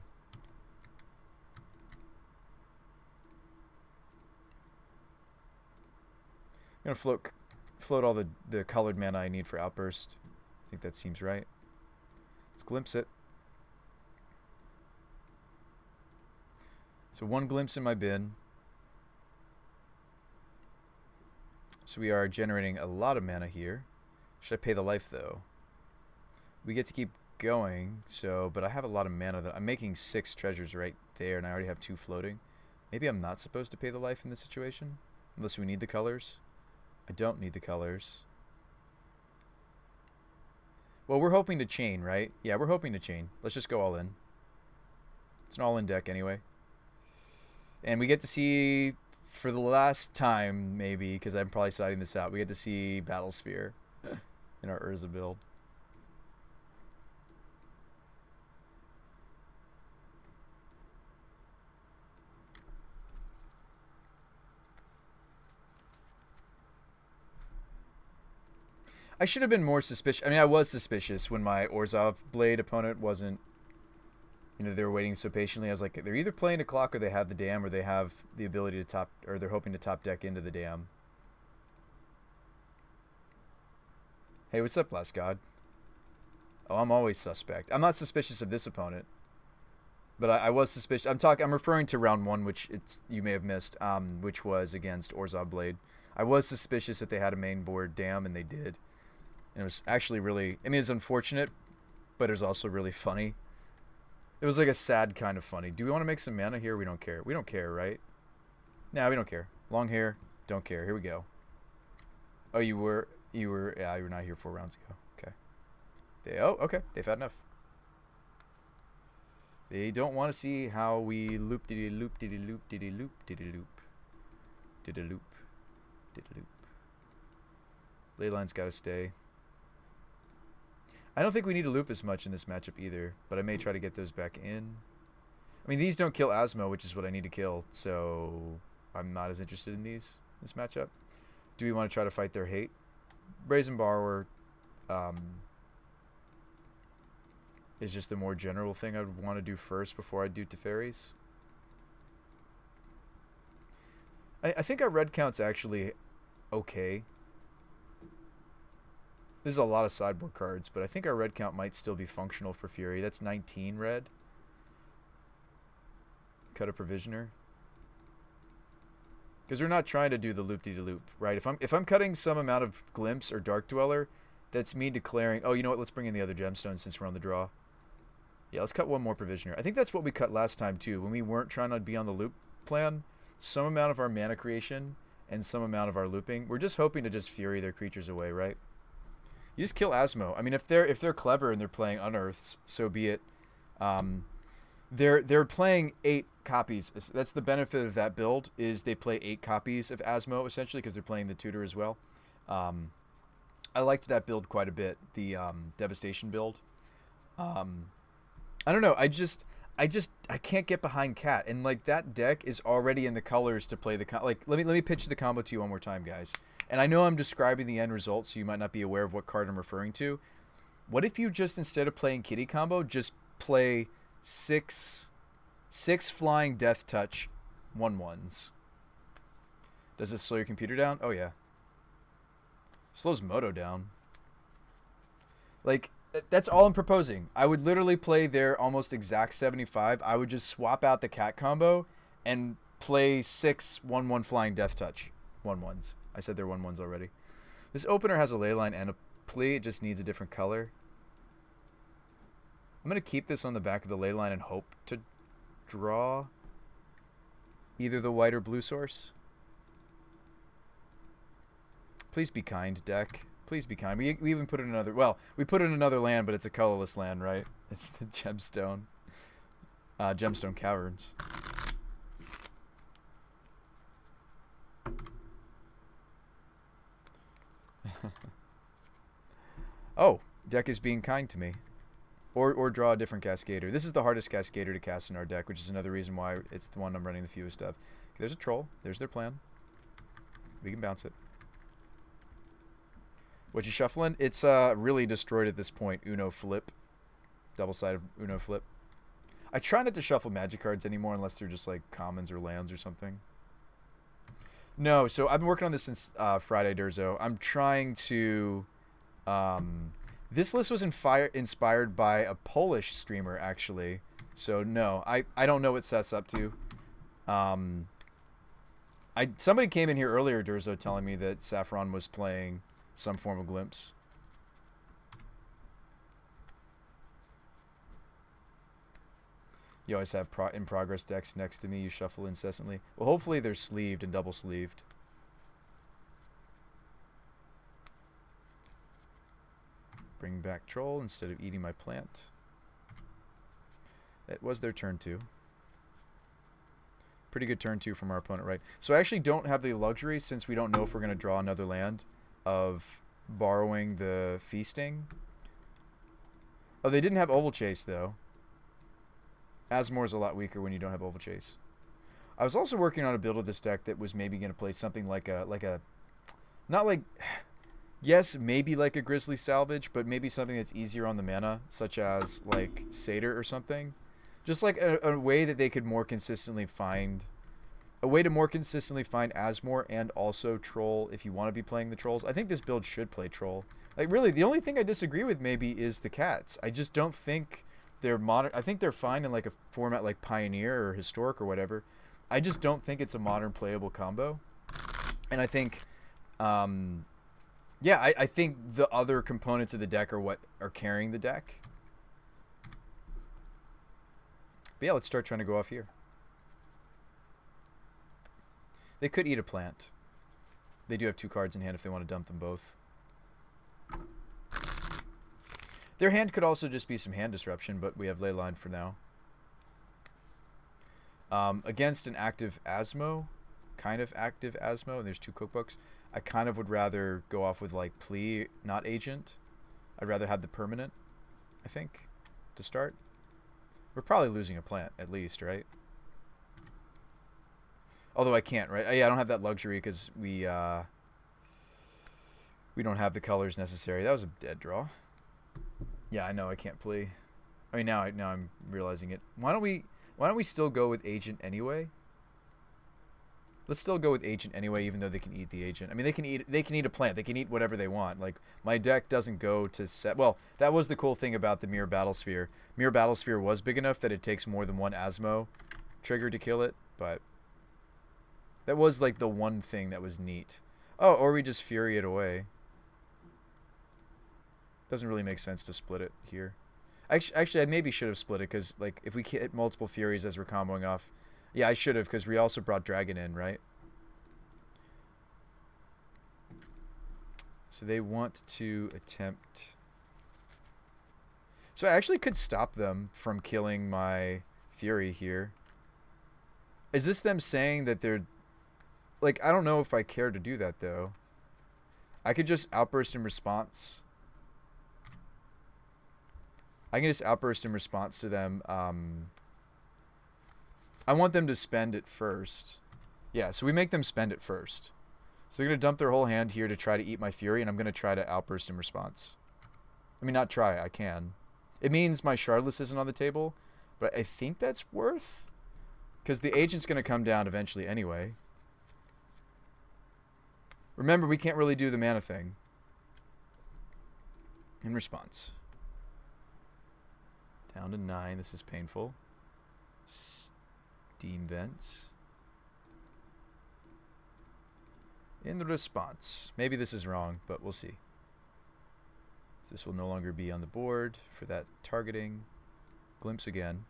Speaker 1: I'm gonna float all the colored mana I need for Outburst. I think that seems right. Let's glimpse it. So 1 glimpse in my bin. So we are generating a lot of mana here. Should I pay the life though? We get to keep going, so but I have a lot of mana that I'm making 6 treasures right there, and I already have 2 floating. Maybe I'm not supposed to pay the life in this situation, unless we need the colors. I don't need the colors. Well, we're hoping to chain, right? Yeah, we're hoping to chain. Let's just go all in. It's an all-in deck anyway. And we get to see, for the last time, maybe, because I'm probably siding this out, we get to see Battle Sphere in our Urza build. I should have been more suspicious. I mean, I was suspicious when my Orzhov Blade opponent wasn't, they were waiting so patiently. I was like, they're either playing a clock or they have the dam, or they have the ability to top, or they're hoping to top deck into the dam. Hey, what's up, Last God? Oh, I'm always suspect. I'm not suspicious of this opponent, but I was suspicious. I'm referring to round 1, which you may have missed, which was against Orzhov Blade. I was suspicious that they had a main board dam, and they did. And it was actually really, I mean, it's unfortunate, but it was also really funny. It was like a sad kind of funny. Do we want to make some mana here? We don't care. We don't care, right? Nah, we don't care. Long hair, don't care. Here we go. Oh, you were not here 4 rounds ago. Okay. Okay. They've had enough. They don't want to see how we loop diddy loop diddy loop diddy loop diddy loop diddy loop diddy loop. Leyline's got to stay. I don't think we need to loop as much in this matchup either, but I may try to get those back in. I mean, these don't kill Asmo, which is what I need to kill, so I'm not as interested in this matchup. Do we want to try to fight their hate? Brazen Borrower is just the more general thing I'd want to do first before I do Teferis. I think our red count's actually okay. This is a lot of sideboard cards, but I think our red count might still be functional for Fury. That's 19 red. Cut a Provisioner. Because we're not trying to do the loop-de-loop, right? If I'm cutting some amount of Glimpse or Dark Dweller, that's me declaring, oh, you know what, let's bring in the other gemstone since we're on the draw. Yeah, let's cut 1 more Provisioner. I think that's what we cut last time, too. When we weren't trying to be on the loop plan, some amount of our mana creation and some amount of our looping, we're just hoping to just Fury their creatures away, right? You just kill Asmo. I mean, if they're clever and they're playing Unearths, so be it. They're playing 8 copies. That's the benefit of that build, is they play 8 copies of Asmo essentially because they're playing the tutor as well. I liked that build quite a bit, the Devastation build. I don't know. I can't get behind Cat, and like that deck is already in the colors to play the let me pitch the combo to you one more time, guys. And I know I'm describing the end result, so you might not be aware of what card I'm referring to. What if you just, instead of playing Kitty combo, just play 6 flying Death Touch 1/1s? Does it slow your computer down? Oh yeah. Slows Moto down. Like, that's all I'm proposing. I would literally play their almost exact 75. I would just swap out the Cat combo and play 6 1/1 flying Death Touch 1/1s. I said they're 1/1s already. This opener has a Leyline and a Plea. It just needs a different color. I'm going to keep this on the back of the Leyline and hope to draw either the white or blue source. Please be kind, deck. Please be kind. We even put in another... Well, we put in another land, but it's a colorless land, right? It's the Gemstone. Gemstone Caverns. Oh, deck is being kind to me. Or draw a different Cascader. This is the hardest Cascader to cast in our deck, which is another reason why it's the one I'm running the fewest of. There's a Troll. There's their plan. We can bounce it. What you shuffling? It's really destroyed at this point. Uno flip. Double-sided Uno flip. I try not to shuffle magic cards anymore unless they're just like commons or lands or something. No, so I've been working on this since Friday, Durzo. I'm trying to... this list was inspired by a Polish streamer, actually. So, no, I don't know what Seth's up to. Somebody came in here earlier, Durzo, telling me that Saffron was playing some form of Glimpse. You always have in-progress decks next to me you shuffle incessantly. Well, hopefully they're sleeved and double-sleeved. Bring back Troll instead of eating my plant. That was their turn 2. Pretty good turn 2 from our opponent, right? So I actually don't have the luxury, since we don't know if we're going to draw another land, of borrowing the Feasting. Oh, they didn't have Oval Chase, though. Asmore is a lot weaker when you don't have Oval Chase. I was also working on a build of this deck that was maybe going to play something like a... Not like... Yes, maybe like a Grizzly Salvage, but maybe something that's easier on the mana, such as like Satyr or something. Just like a way that they could more consistently find... A way to more consistently find Asmore and also Troll if you want to be playing the Trolls. I think this build should play Troll. Like, really, the only thing I disagree with maybe is the Cats. I just don't think... They're modern. I think they're fine in like a format like Pioneer or Historic or whatever. I just don't think it's a modern playable combo. And I think, yeah, I think the other components of the deck are what are carrying the deck. But yeah, let's start trying to go off here. They could eat a plant. They do have 2 cards in hand if they want to dump them both. Their hand could also just be some hand disruption, but we have Leyline for now. Against an active Asmo, kind of active Asmo, and there's 2 cookbooks, I kind of would rather go off with like Plea, not Agent. I'd rather have the permanent, I think, to start. We're probably losing a plant, at least, right? Although I can't, right? Yeah, I don't have that luxury because we don't have the colors necessary. That was a dead draw. Yeah, I know I can't play. I mean, now I'm realizing it. Why don't we still go with Agent anyway? Let's still go with Agent anyway, even though they can eat the Agent. I mean, they can eat a plant. They can eat whatever they want. Like, my deck doesn't go to set. Well, that was the cool thing about the Mirror Battlesphere. Mirror Battlesphere was big enough that it takes more than one Asmo trigger to kill it, but that was like the one thing that was neat. Oh, or we just Fury it away. Doesn't really make sense to split it here. Actually, I maybe should have split it, because like if we hit multiple Furies as we're comboing off. Yeah, I should have, because we also brought Dragon in, right? So they want to attempt... So I actually could stop them from killing my Fury here. Is this them saying that they're... Like, I don't know if I care to do that, though. I could just Outburst in response... I can just Outburst in response to them. I want them to spend it first. Yeah, so we make them spend it first. So they're going to dump their whole hand here to try to eat my Fury, and I'm going to try to Outburst in response. I mean, not try, I can. It means my Shardless isn't on the table, but I think that's worth... Because the Agent's going to come down eventually anyway. Remember, we can't really do the mana thing. In response. Down to 9. This is painful. Steam Vents. In the response. Maybe this is wrong, but we'll see. This will no longer be on the board for that targeting. Glimpse again.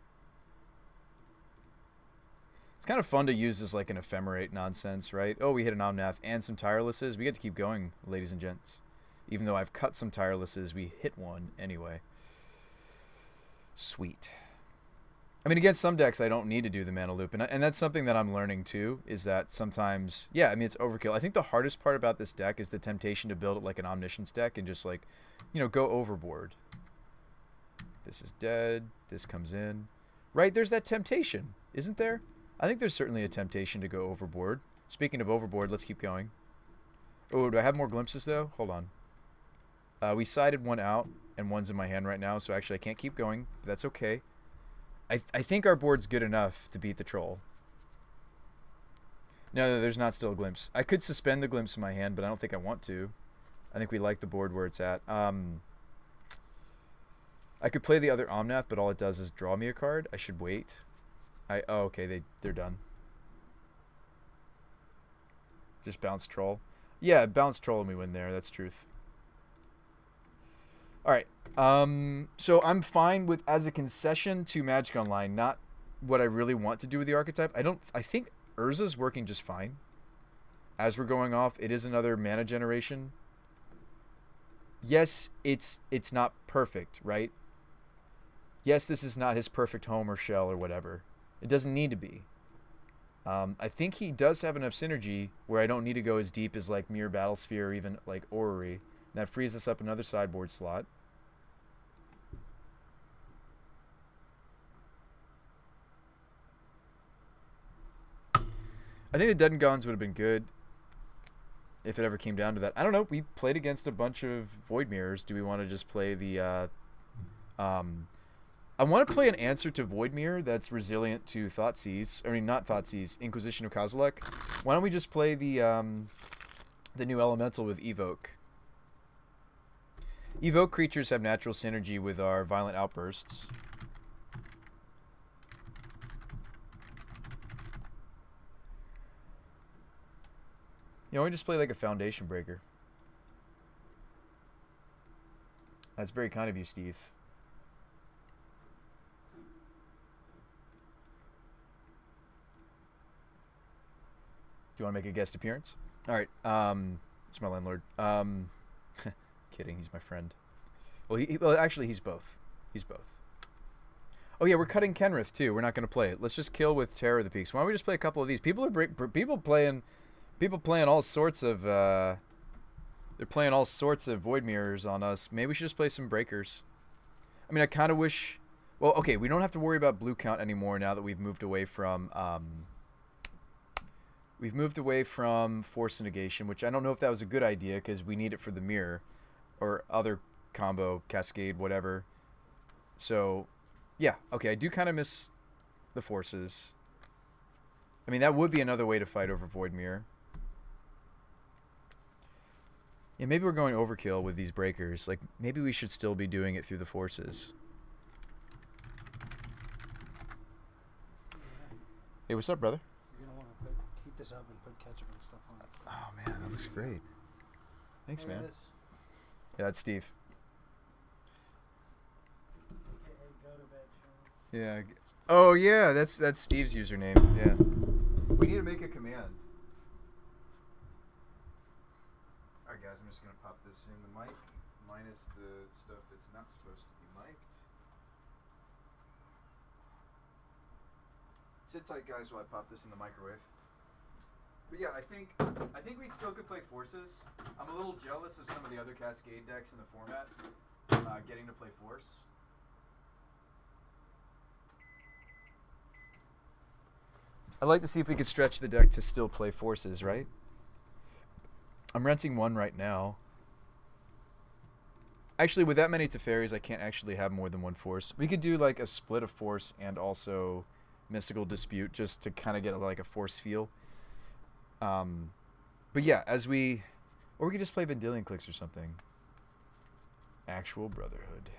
Speaker 1: It's kind of fun to use as like an ephemerate nonsense, right? Oh, we hit an Omnath and some Tirelesses. We get to keep going, ladies and gents. Even though I've cut some Tirelesses, we hit one anyway. Sweet. I mean, against some decks, I don't need to do the mana loop. And that's something that I'm learning, too, is that sometimes... Yeah, I mean, it's overkill. I think the hardest part about this deck is the temptation to build it like an Omniscience deck and just, like, you know, go overboard. This is dead. This comes in. Right? There's that temptation, isn't there? I think there's certainly a temptation to go overboard. Speaking of overboard, let's keep going. Oh, do I have more glimpses, though? Hold on. We sided one out, and one's in my hand right now, so actually I can't keep going. But that's okay. I think our board's good enough to beat the troll. No, there's not still a glimpse. I could suspend the glimpse in my hand, but I don't think I want to. I think we like the board where it's at. I could play the other Omnath, but all it does is draw me a card. I should wait. Oh, okay, they're done. Just bounce troll. Yeah, bounce troll and we win there. That's truth. All right. So I'm fine with as a concession to Magic Online, not what I really want to do with the archetype. I think Urza's working just fine. As we're going off, it is another mana generation. Yes, it's not perfect, right? Yes, this is not his perfect home or shell or whatever. It doesn't need to be. I think he does have enough synergy where I don't need to go as deep as like Mirror Battlesphere or even like Orrery. And that frees us up another sideboard slot. I think the Dead and Gones would have been good if it ever came down to that. I don't know. We played against a bunch of Void Mirrors. Do we want to just play the... I want to play an answer to Void Mirror that's resilient to Thoughtseize. I mean, not Thoughtseize. Inquisition of Kozilek. Why don't we just play the new Elemental with Evoke? Evoke creatures have natural synergy with our Violent Outbursts. You know, we just play like a Foundation Breaker. That's very kind of you, Steve. Do you want to make a guest appearance? All right. It's my landlord. Kidding. He's my friend. Well, actually, he's both. He's both. Oh yeah, we're cutting Kenrith too. We're not going to play it. Let's just kill with Terror of the Peaks. Why don't we just play a couple of these? People playing all sorts of. They're playing all sorts of Void Mirrors on us. Maybe we should just play some Breakers. I mean, I kind of wish. Well, okay, we don't have to worry about blue count anymore now that we've moved away from. We've moved away from Force Negation, which I don't know if that was a good idea because we need it for the mirror or other combo, Cascade, whatever. So, yeah, okay, I do kind of miss the Forces. I mean, that would be another way to fight over Void Mirror. Yeah, maybe we're going overkill with these Breakers. Like, maybe we should still be doing it through the Forces. Hey, what's up, brother?
Speaker 2: This up and put ketchup and stuff on it.
Speaker 1: Oh man, that looks great. Thanks, man. Yeah, that's Steve. Yeah. Oh yeah, that's Steve's username. Yeah. We need to make a command. All right, guys. I'm just gonna pop this in the mic, minus the stuff that's not supposed to be mic'd. Sit tight, guys, while I pop this in the microwave. But yeah, I think we still could play Forces. I'm a little jealous of some of the other Cascade decks in the format, getting to play Force. I'd like to see if we could stretch the deck to still play Forces, right? I'm renting one right now. Actually, with that many Teferis, I can't actually have more than one Force. We could do like a split of Force and also Mystical Dispute just to kind of get like a Force feel. But yeah, or we could just play Vendilion Clicks or something. Actual Brotherhood.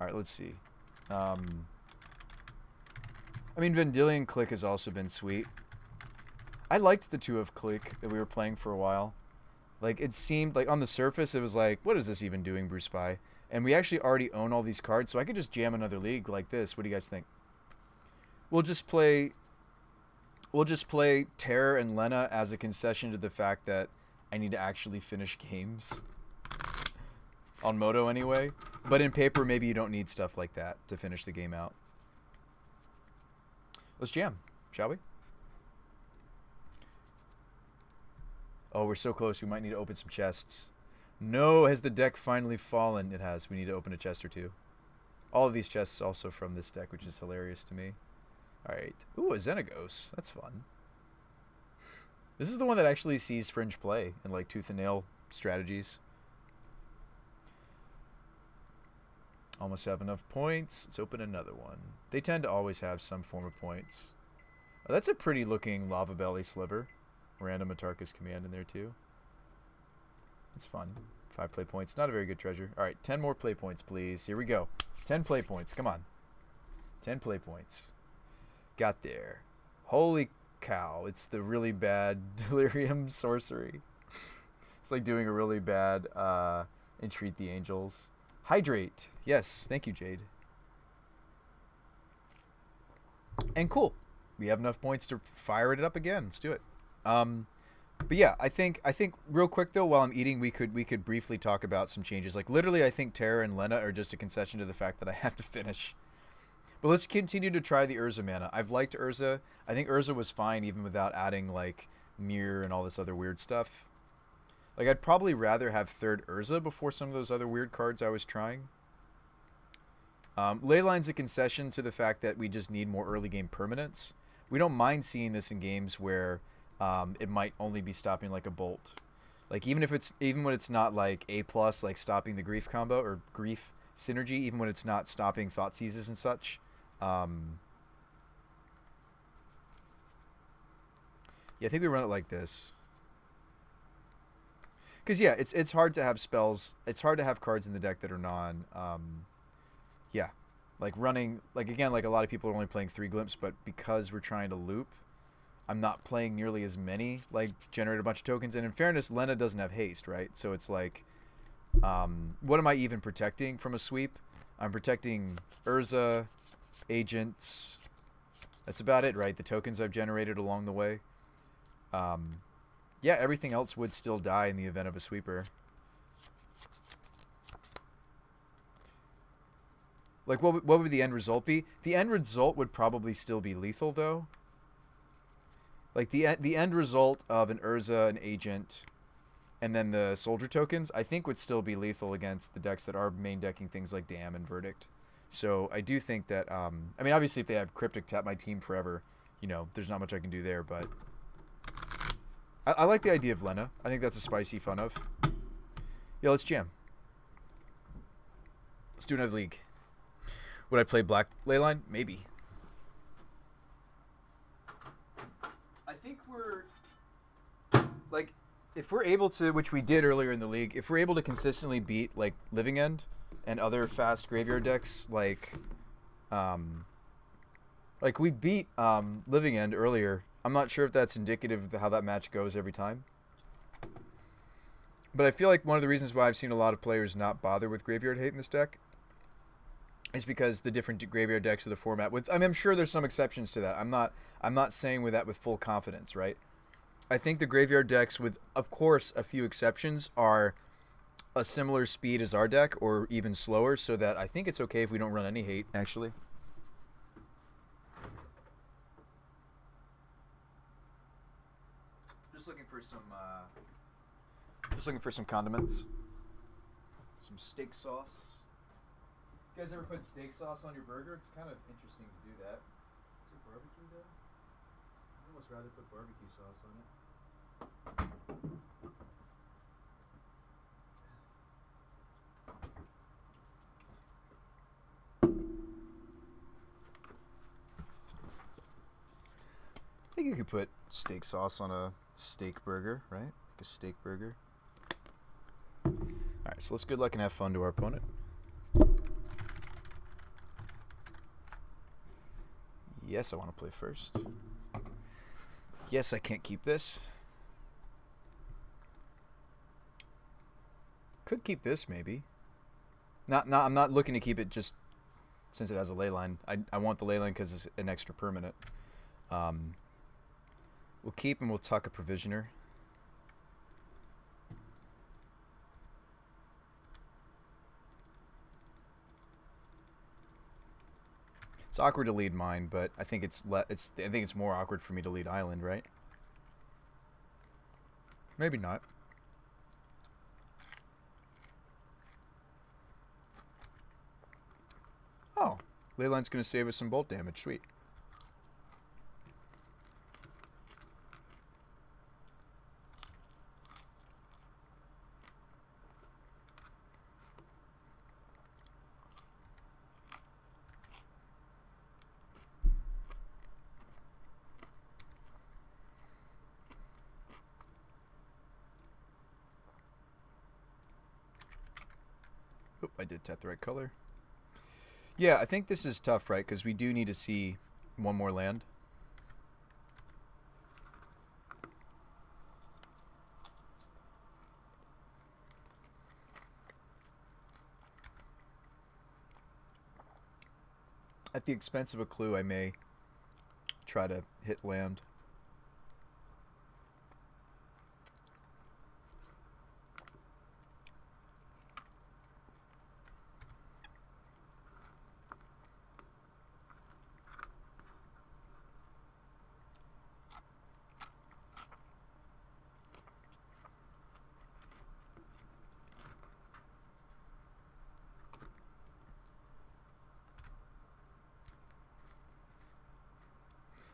Speaker 1: All right, let's see. I mean, Vendilion Click has also been sweet. I liked the 2 of Click that we were playing for a while. Like, it seemed like on the surface, it was like, what is this even doing, Bruce Spy? And we actually already own all these cards, so I could just jam another league like this. What do you guys think? We'll just play Terror and Lena as a concession to the fact that I need to actually finish games. On Moto anyway. But in paper, maybe you don't need stuff like that to finish the game out. Let's jam, shall we? Oh, we're so close. We might need to open some chests. No, has the deck finally fallen? It has. We need to open a chest or two. All of these chests also from this deck, which is hilarious to me. Alright. Ooh, a Xenagos. That's fun. This is the one that actually sees Fringe play in like Tooth and Nail strategies. Almost have enough points. Let's open another one. They tend to always have some form of points. Oh, that's a pretty looking Lava Belly Sliver. Random Atarkus command in there too. It's fun. 5 play points. Not a very good treasure. Alright, 10 more play points, please. Here we go. 10 play points. Come on. 10 play points. Got there. Holy cow. It's the really bad Delirium Sorcery. It's like doing a really bad Entreat the Angels. Hydrate. Yes. Thank you, Jade. And cool. We have enough points to fire it up again. Let's do it. But yeah, I think real quick though, while I'm eating, we could briefly talk about some changes. Like literally, I think Terra and Lena are just a concession to the fact that I have to finish. But let's continue to try the Urza mana. I've liked Urza. I think Urza was fine even without adding like Mirror and all this other weird stuff. Like I'd probably rather have third Urza before some of those other weird cards I was trying. Leyline's a concession to the fact that we just need more early game permanence. We don't mind seeing this in games where it might only be stopping like a bolt. Like even when it's not like A+, like stopping the grief combo or grief synergy, even when it's not stopping thought seizes and such. Yeah, I think we run it like this. Because yeah, it's hard to have spells. It's hard to have cards in the deck that are non. Yeah, like running again, like a lot of people are only playing 3 Glimpse, but because we're trying to loop, I'm not playing nearly as many. Like generate a bunch of tokens, and in fairness, Lena doesn't have haste, right? So it's like, what am I even protecting from a sweep? I'm protecting Urza, agents. That's about it, right? The tokens I've generated along the way. Yeah, everything else would still die in the event of a sweeper. Like, what would the end result be? The end result would probably still be lethal, though. Like, the end result of an Urza, an agent, and then the soldier tokens, I think would still be lethal against the decks that are main decking things like Dam and Verdict. So I do think that, I mean, obviously if they have Cryptic tap my team forever, you know, there's not much I can do there, but I like the idea of Lena. I think that's a spicy fun of. Yeah, let's jam. Let's do another league. Would I play Black Leyline? Maybe. I think we're like, if we're able to, which we did earlier in the league, if we're able to consistently beat like Living End and other fast graveyard decks, like we beat Living End earlier. I'm not sure if that's indicative of how that match goes every time. But I feel like one of the reasons why I've seen a lot of players not bother with Graveyard Hate in this deck is because the different graveyard decks of the format. I mean, I'm sure there's some exceptions to that. I'm not saying with that with full confidence, right? I think the graveyard decks, with of course a few exceptions, are a similar speed as our deck or even slower, so that I think it's okay if we don't run any hate, actually. Just looking for some condiments. Some steak sauce. You guys ever put steak sauce on your burger? It's kind of interesting to do that. Is it barbecue though? I'd almost rather put barbecue sauce on it. I think you could put steak sauce on a steak burger, right? Like a steak burger. Alright, so let's good luck and have fun to our opponent. Yes, I want to play first. Yes, I can't keep this. Could keep this, maybe. I'm not looking to keep it just since it has a ley line. I want the ley line because it's an extra permanent. We'll keep and we'll tuck a Provisioner. It's awkward to lead mine, but I think I think it's more awkward for me to lead Island, right? Maybe not. Oh, Leyline's going to save us some bolt damage. Sweet. I did tap the right color. Yeah, I think this is tough, right? Because we do need to see one more land. At the expense of a clue, I may try to hit land.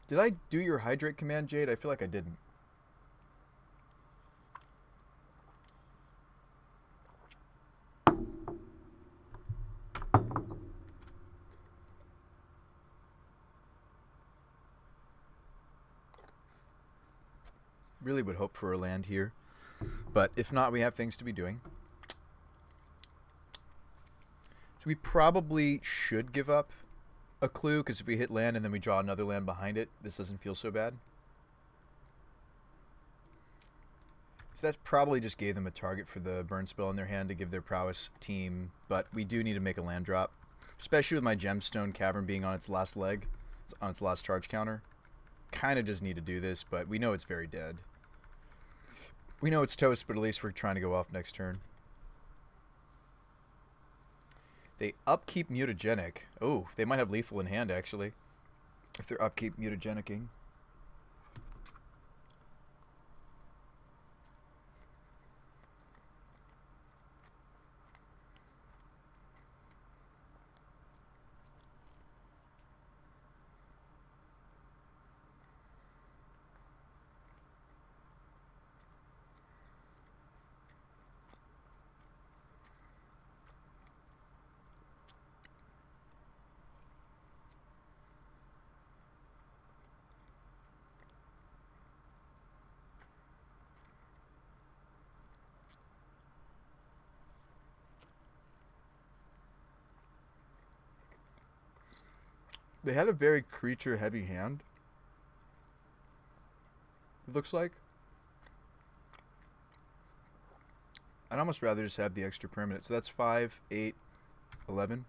Speaker 1: Did I do your hydrate command, Jade? I feel like I didn't. Really would hope for a land here. But if not, we have things to be doing. So we probably should give up a clue, because if we hit land and then we draw another land behind it, this doesn't feel so bad. So that's probably just gave them a target for the burn spell in their hand to give their prowess team, but we do need to make a land drop, especially with my gemstone cavern being on its last leg, on its last charge counter. Kind of just need to do this, but we know it's very dead. We know it's toast, but at least we're trying to go off next turn. They upkeep mutagenic. Oh, they might have lethal in hand, actually, if they're upkeep mutagenicing. They had a very creature-heavy hand, it looks like. I'd almost rather just have the extra permanent. So that's 5, 8, 11.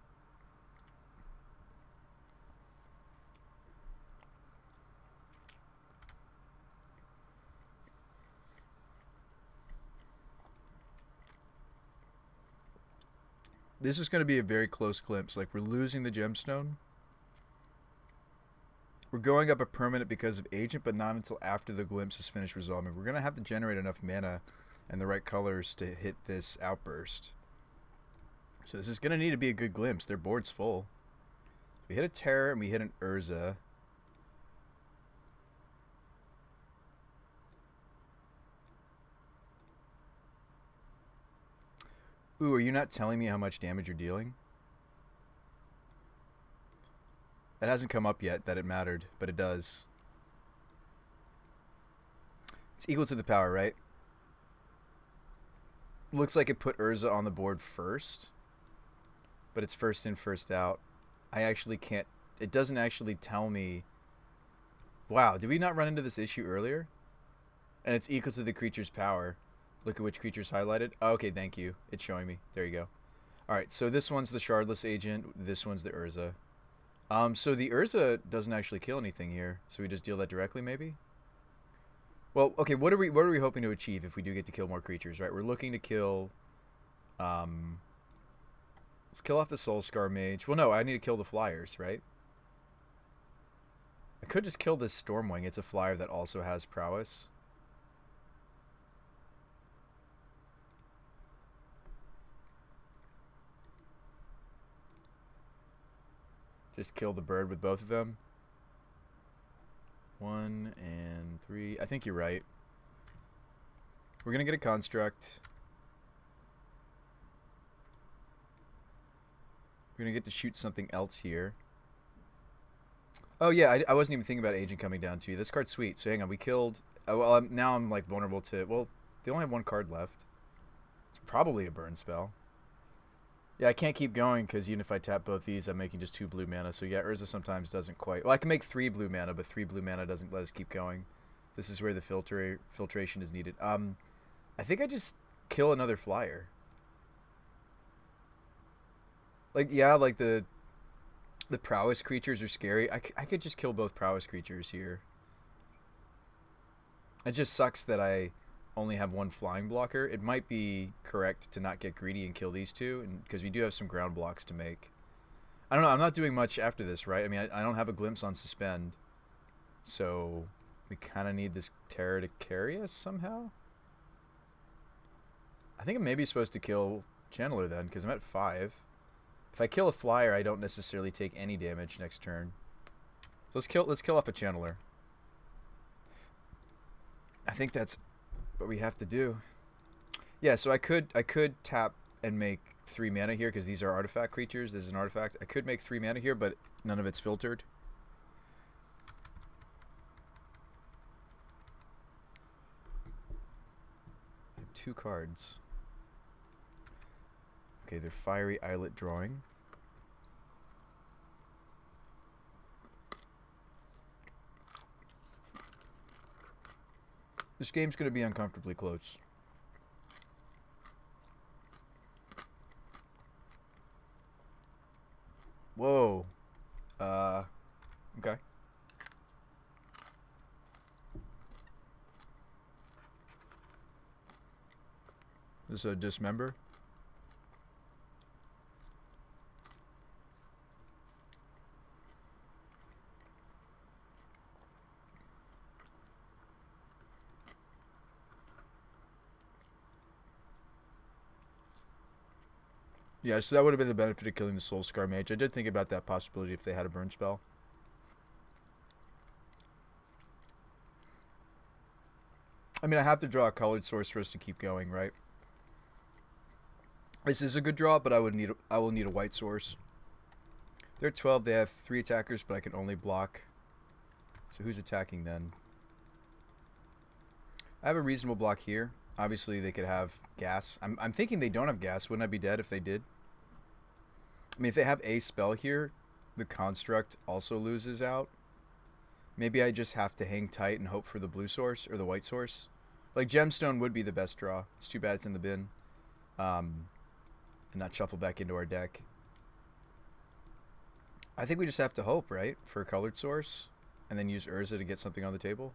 Speaker 1: This is going to be a very close glimpse. Like, we're losing the gemstone. We're going up a permanent because of agent, but not until after the glimpse is finished resolving. We're going to have to generate enough mana and the right colors to hit this outburst. So this is going to need to be a good glimpse. Their board's full. We hit a Terror and we hit an Urza. Ooh, are you not telling me how much damage you're dealing? That hasn't come up yet that it mattered, but it does. It's equal to the power, right? Looks like it put Urza on the board first, but it's first in, first out. I actually can't... It doesn't actually tell me... Wow, did we not run into this issue earlier? And it's equal to the creature's power. Look at which creature's highlighted. Oh, okay, thank you. It's showing me. There you go. Alright, so this one's the Shardless Agent. This one's the Urza. So the Urza doesn't actually kill anything here. So we just deal that directly, maybe? Well, okay, what are we hoping to achieve if we do get to kill more creatures, right? We're looking to kill... let's kill off the Soulscar Mage. Well, no, I need to kill the flyers, right? I could just kill this Stormwing. It's a flyer that also has prowess. Just kill the bird with both of them. 1 and 3. I think you're right. We're going to get a construct. We're going to get to shoot something else here. Oh, yeah, I wasn't even thinking about Agent coming down to you. This card's sweet. So hang on, we killed... Oh, well, now I'm like vulnerable to... Well, they only have one card left. It's probably a burn spell. Yeah, I can't keep going because even if I tap both these, I'm making just 2 blue mana. So yeah, Urza sometimes doesn't quite. Well, I can make 3 blue mana, but 3 blue mana doesn't let us keep going. This is where the filtration is needed. I think I just kill another flyer. Like yeah, like the prowess creatures are scary. I could just kill both prowess creatures here. It just sucks that I only have 1 flying blocker. It might be correct to not get greedy and kill these 2, and because we do have some ground blocks to make. I don't know. I'm not doing much after this, right? I mean, I don't have a glimpse on suspend, so we kind of need this terror to carry us somehow. I think I'm maybe supposed to kill Channeler then, because I'm at 5. If I kill a flyer, I don't necessarily take any damage next turn. So let's kill off a Channeler. I think that's what we have to do. Yeah, so I could tap and make 3 mana here because these are artifact creatures. This is an artifact. I could make 3 mana here, but none of it's filtered. I have 2 cards. Okay, they're Fiery Islet Drawing. This game's going to be uncomfortably close. Whoa. Okay. This is a dismember. Yeah, so that would have been the benefit of killing the Soul Scar Mage. I did think about that possibility if they had a burn spell. I mean, I have to draw a colored source for us to keep going, right? This is a good draw, but I will need a white source. They're 12. They have 3 attackers, but I can only block. So who's attacking then? I have a reasonable block here. Obviously, they could have gas. I'm thinking they don't have gas. Wouldn't I be dead if they did? I mean, if they have a spell here, the construct also loses out. Maybe I just have to hang tight and hope for the blue source or the white source. Like, Gemstone would be the best draw. It's too bad it's in the bin. And not shuffle back into our deck. I think we just have to hope, right? For a colored source. And then use Urza to get something on the table.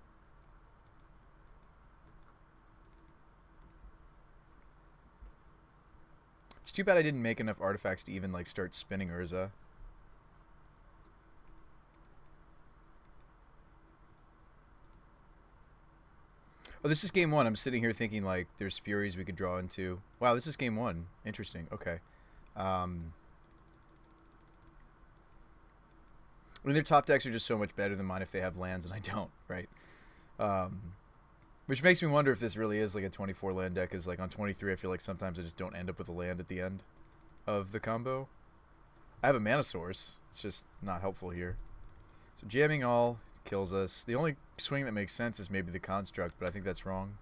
Speaker 1: It's too bad I didn't make enough artifacts to even, like, start spinning Urza. Oh, this is game 1. I'm sitting here thinking, like, there's Furies we could draw into. Wow, this is game 1. Interesting. Okay. I mean, their top decks are just so much better than mine if they have lands, and I don't, right? Which makes me wonder if this really is, like, a 24 land deck, because, like, on 23, I feel like sometimes I just don't end up with a land at the end of the combo. I have a mana source. It's just not helpful here. So jamming all kills us. The only swing that makes sense is maybe the construct, but I think that's wrong.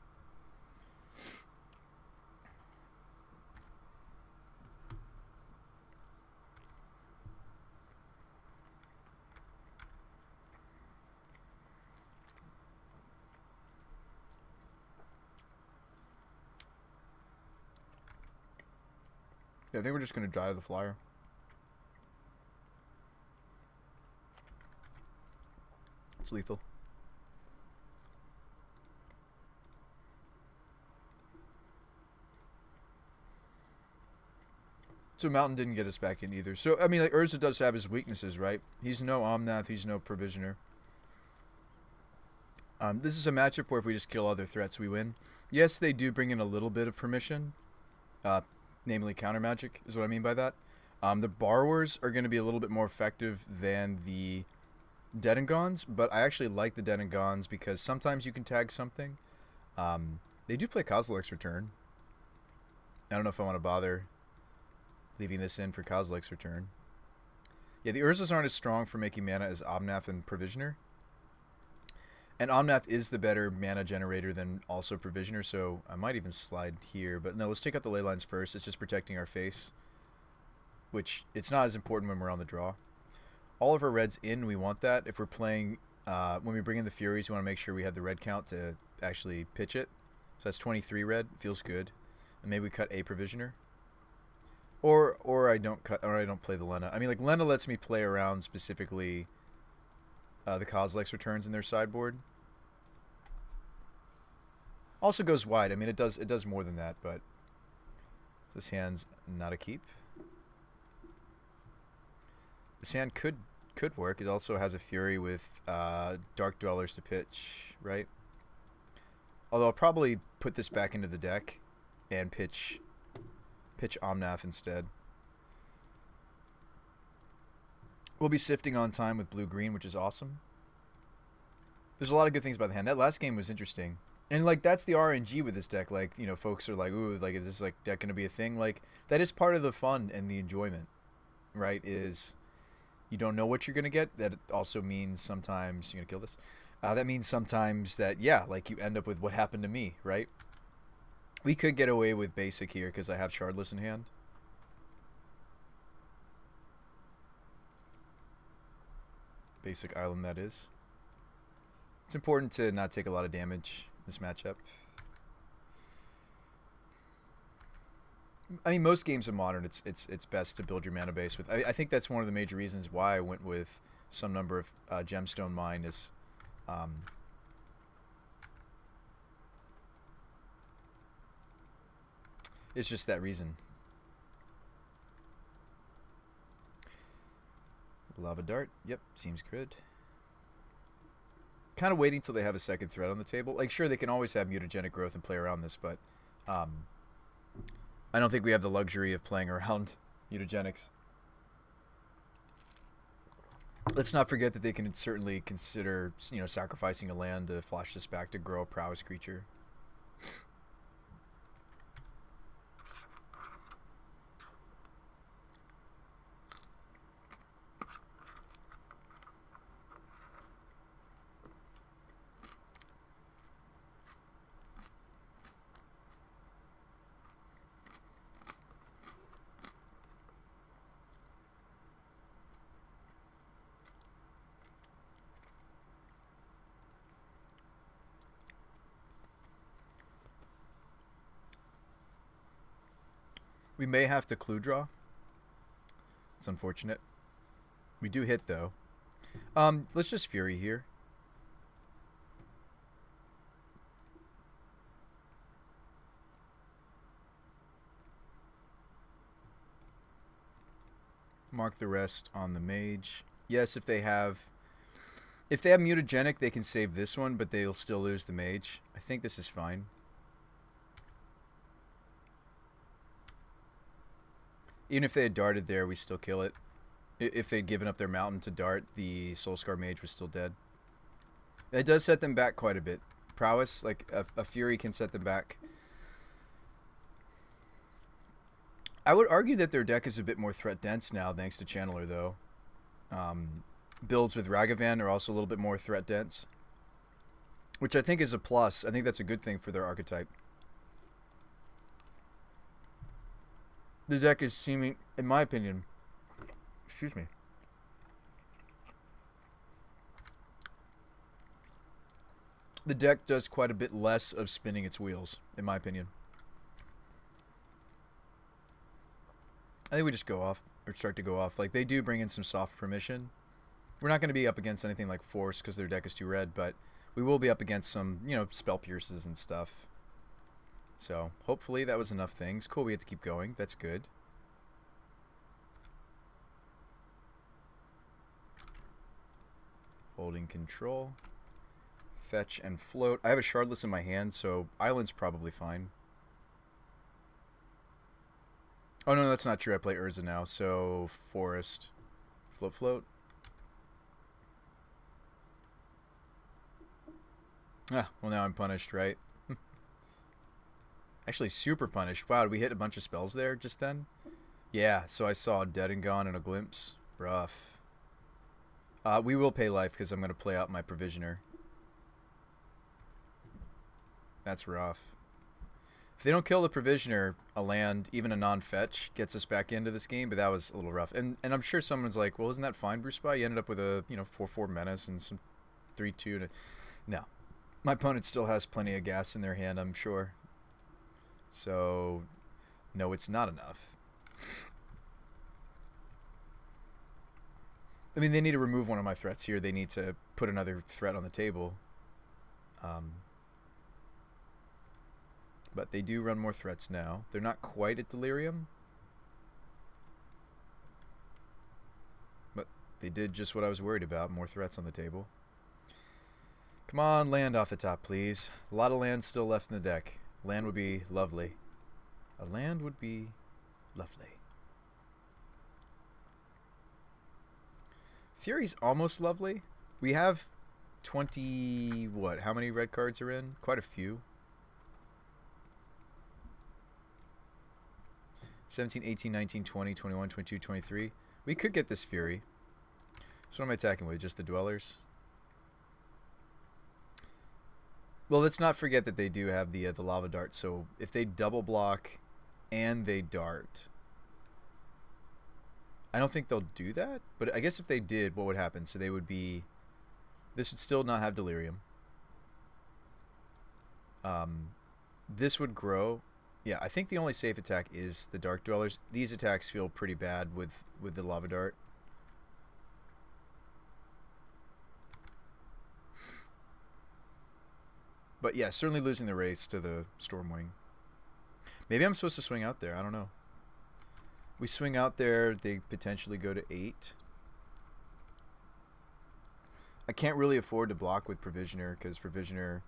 Speaker 1: Yeah, I think we're just going to drive the flyer. It's lethal. So Mountain didn't get us back in either. So, I mean, like, Urza does have his weaknesses, right? He's no Omnath. He's no Provisioner. This is a matchup where if we just kill other threats, we win. Yes, they do bring in a little bit of permission. Namely, counter magic is what I mean by that. The Borrowers are going to be a little bit more effective than the Dead and Gones, but I actually like the Dead and Gones because sometimes you can tag something. They do play Kozilek's Return. I don't know if I want to bother leaving this in for Kozilek's Return. Yeah, the Urzas aren't as strong for making mana as Omnath and Provisioner. And Omnath is the better mana generator than also Provisioner, so I might even slide here. But no, let's take out the ley lines first. It's just protecting our face. which it's not as important when we're on the draw. All of our reds in, we want that. If we're playing, when we bring in the Furies, we want to make sure we have the red count to actually pitch it. So that's 23 red. Feels good. And maybe we cut a Provisioner. Or I don't play the Lena. I mean, like, Lena lets me play around specifically the Kozilek's returns in their sideboard. Also goes wide. I mean, it does more than that, but this hand's not a keep. This hand could work. It also has a Fury with Dark Dwellers to pitch, right? Although I'll probably put this back into the deck and pitch Omnath instead. We'll be sifting on time with blue-green, which is awesome. There's a lot of good things about the hand. That last game was interesting. And, like, that's the RNG with this deck. Like, you know, folks are like, ooh, like, is this, like, deck going to be a thing? Like, that is part of the fun and the enjoyment, right? Is you don't know what you're going to get. That also means sometimes you're going to kill this. That means sometimes that, yeah, like, you end up with what happened to me, right? We could get away with basic here because I have Shardless in hand. Basic island, that is. It's important to not take a lot of damage in this matchup. I mean, most games of Modern, it's best to build your mana base with. I think that's one of the major reasons why I went with some number of Gemstone Mine is. It's just that reason. Lava Dart. Yep, seems good. Kind of waiting till they have a second threat on the table. Like, sure, they can always have mutagenic growth and play around this, but I don't think we have the luxury of playing around mutagenics. Let's not forget that they can certainly consider, you know, sacrificing a land to flash this back to grow a prowess creature. We may have to clue draw. It's unfortunate. We do hit, though. Let's just Fury here. Mark the rest on the mage. Yes, if they have mutagenic, they can save this one, but they'll still lose the mage. I think this is fine. Even if they had darted there, we still kill it. If they'd given up their mountain to dart, the Soulscar Mage was still dead. It does set them back quite a bit. Prowess, like a Fury can set them back. I would argue that their deck is a bit more threat dense now, thanks to Channeler, though. Builds with Ragavan are also a little bit more threat dense, which I think is a plus. I think that's a good thing for their archetype. The deck is seeming, in my opinion, excuse me, the deck does quite a bit less of spinning its wheels, in my opinion. I think we just go off, or start to go off. Like, they do bring in some soft permission. We're not going to be up against anything like Force because their deck is too red, but we will be up against some, you know, Spell Pierces and stuff. So, hopefully that was enough things. Cool, we had to keep going. That's good. Holding control. Fetch and float. I have a Shardless in my hand, so Island's probably fine. Oh, no, that's not true. I play Urza now, so Forest. Float. Ah, well, now I'm punished, right? Actually, super punished. Wow, did we hit a bunch of spells there just then? Yeah, so I saw Dead and Gone in a glimpse. Rough. We will pay life because I'm going to play out my Provisioner. That's rough. If they don't kill the Provisioner, a land, even a non-fetch, gets us back into this game, but that was a little rough. And I'm sure someone's like, well, isn't that fine, Bruce Spy? You ended up with a, 4/4 menace and some 3/2. No. My opponent still has plenty of gas in their hand, I'm sure. So, no, it's not enough. I mean, they need to remove one of my threats here. They need to put another threat on the table. But they do run more threats now. They're not quite at Delirium. But they did just what I was worried about. More threats on the table. Come on, land off the top, please. A lot of land still left in the deck. Land would be lovely. A land would be lovely. Fury's almost lovely. We have 20... what? How many red cards are in? Quite a few. 17, 18, 19, 20, 21, 22, 23. We could get this Fury. So what am I attacking with? Just the Dwellers? Well, let's not forget that they do have the Lava Dart. So if they double block and they dart... I don't think they'll do that, but I guess if they did, what would happen? So they would be... This would still not have Delirium. This would grow. Yeah, I think the only safe attack is the Dark Dwellers. These attacks feel pretty bad with the Lava Dart. But yeah, certainly losing the race to the Stormwing. Maybe I'm supposed to swing out there. I don't know. We swing out there, they potentially go to 8. I can't really afford to block with Provisioner because Provisioner...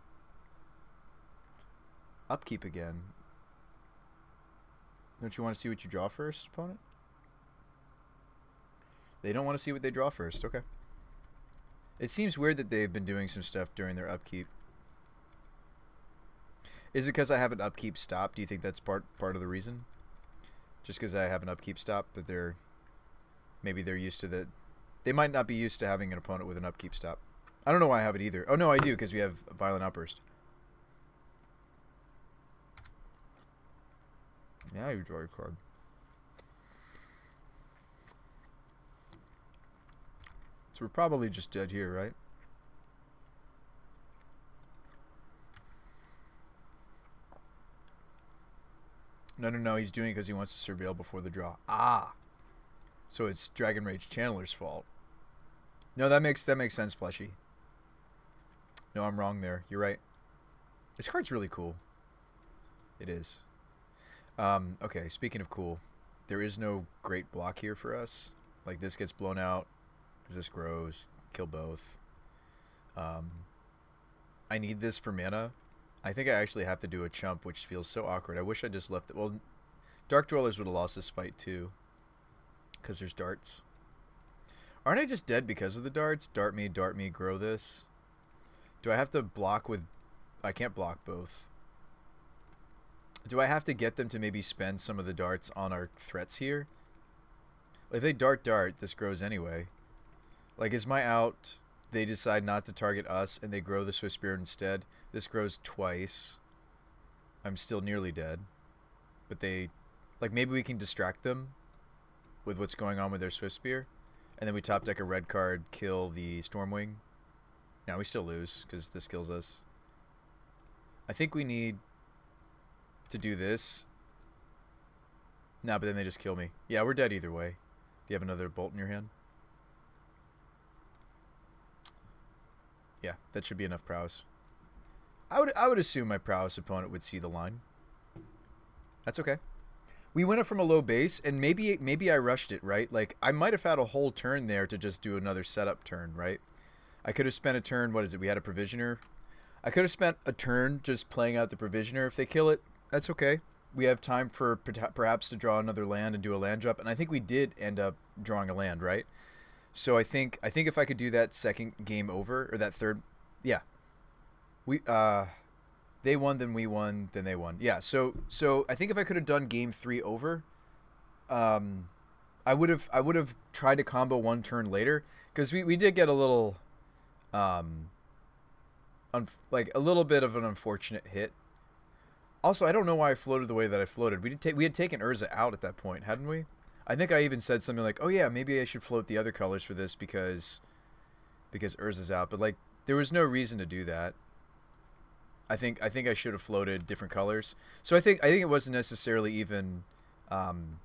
Speaker 1: Upkeep again. Don't you want to see what you draw first, opponent? They don't want to see what they draw first. Okay. It seems weird that they've been doing some stuff during their upkeep. Is it because I have an upkeep stop? Do you think that's part of the reason? Just because I have an upkeep stop that they're... Maybe they're used to the... They might not be used to having an opponent with an upkeep stop. I don't know why I have it either. Oh, no, I do, because we have a Violent Outburst. Now you draw your card. So we're probably just dead here, right? No, he's doing it because he wants to surveil before the draw. Ah! So it's Dragon Rage Channeler's fault. No, that makes sense, Fleshy. No, I'm wrong there. You're right. This card's really cool. It is. Okay, speaking of cool, there is no great block here for us. Like, this gets blown out, because this grows, kill both. I need this for mana. I think I actually have to do a chump, which feels so awkward. I wish I just left it. Well, Dark Dwellers would have lost this fight, too, because there's darts. Aren't I just dead because of the darts? Dart me, grow this. Do I have to block with... I can't block both. Do I have to get them to maybe spend some of the darts on our threats here? If they dart, this grows anyway. Like, is my out, they decide not to target us, and they grow the Swift Spear instead. This grows twice. I'm still nearly dead. But they... Like, maybe we can distract them with what's going on with their Swift Spear. And then we top deck a red card, kill the Stormwing. Now we still lose, because this kills us. I think we need... to do this. No, but then they just kill me. Yeah, we're dead either way. Do you have another bolt in your hand? Yeah, that should be enough prowess. I would assume my prowess opponent would see the line. That's okay. We went up from a low base, and maybe I rushed it, right? Like, I might have had a whole turn there to just do another setup turn, right? I could have spent a turn, what is it? We had a Provisioner. I could have spent a turn just playing out the Provisioner. If they kill it, that's okay. We have time for perhaps to draw another land and do a land drop, and I think we did end up drawing a land, right? So I think if I could do that second game over, or that third, yeah. They won, then we won, then they won. Yeah, so I think if I could have done game 3 over, I would have tried to combo one turn later, because we did get a little like a little bit of an unfortunate hit. Also, I don't know why I floated the way that I floated. We had taken Urza out at that point, hadn't we? I think I even said something like, "Oh yeah, maybe I should float the other colors for this because Urza's out." But like, there was no reason to do that. I think I should have floated different colors. So I think it wasn't necessarily even. Um,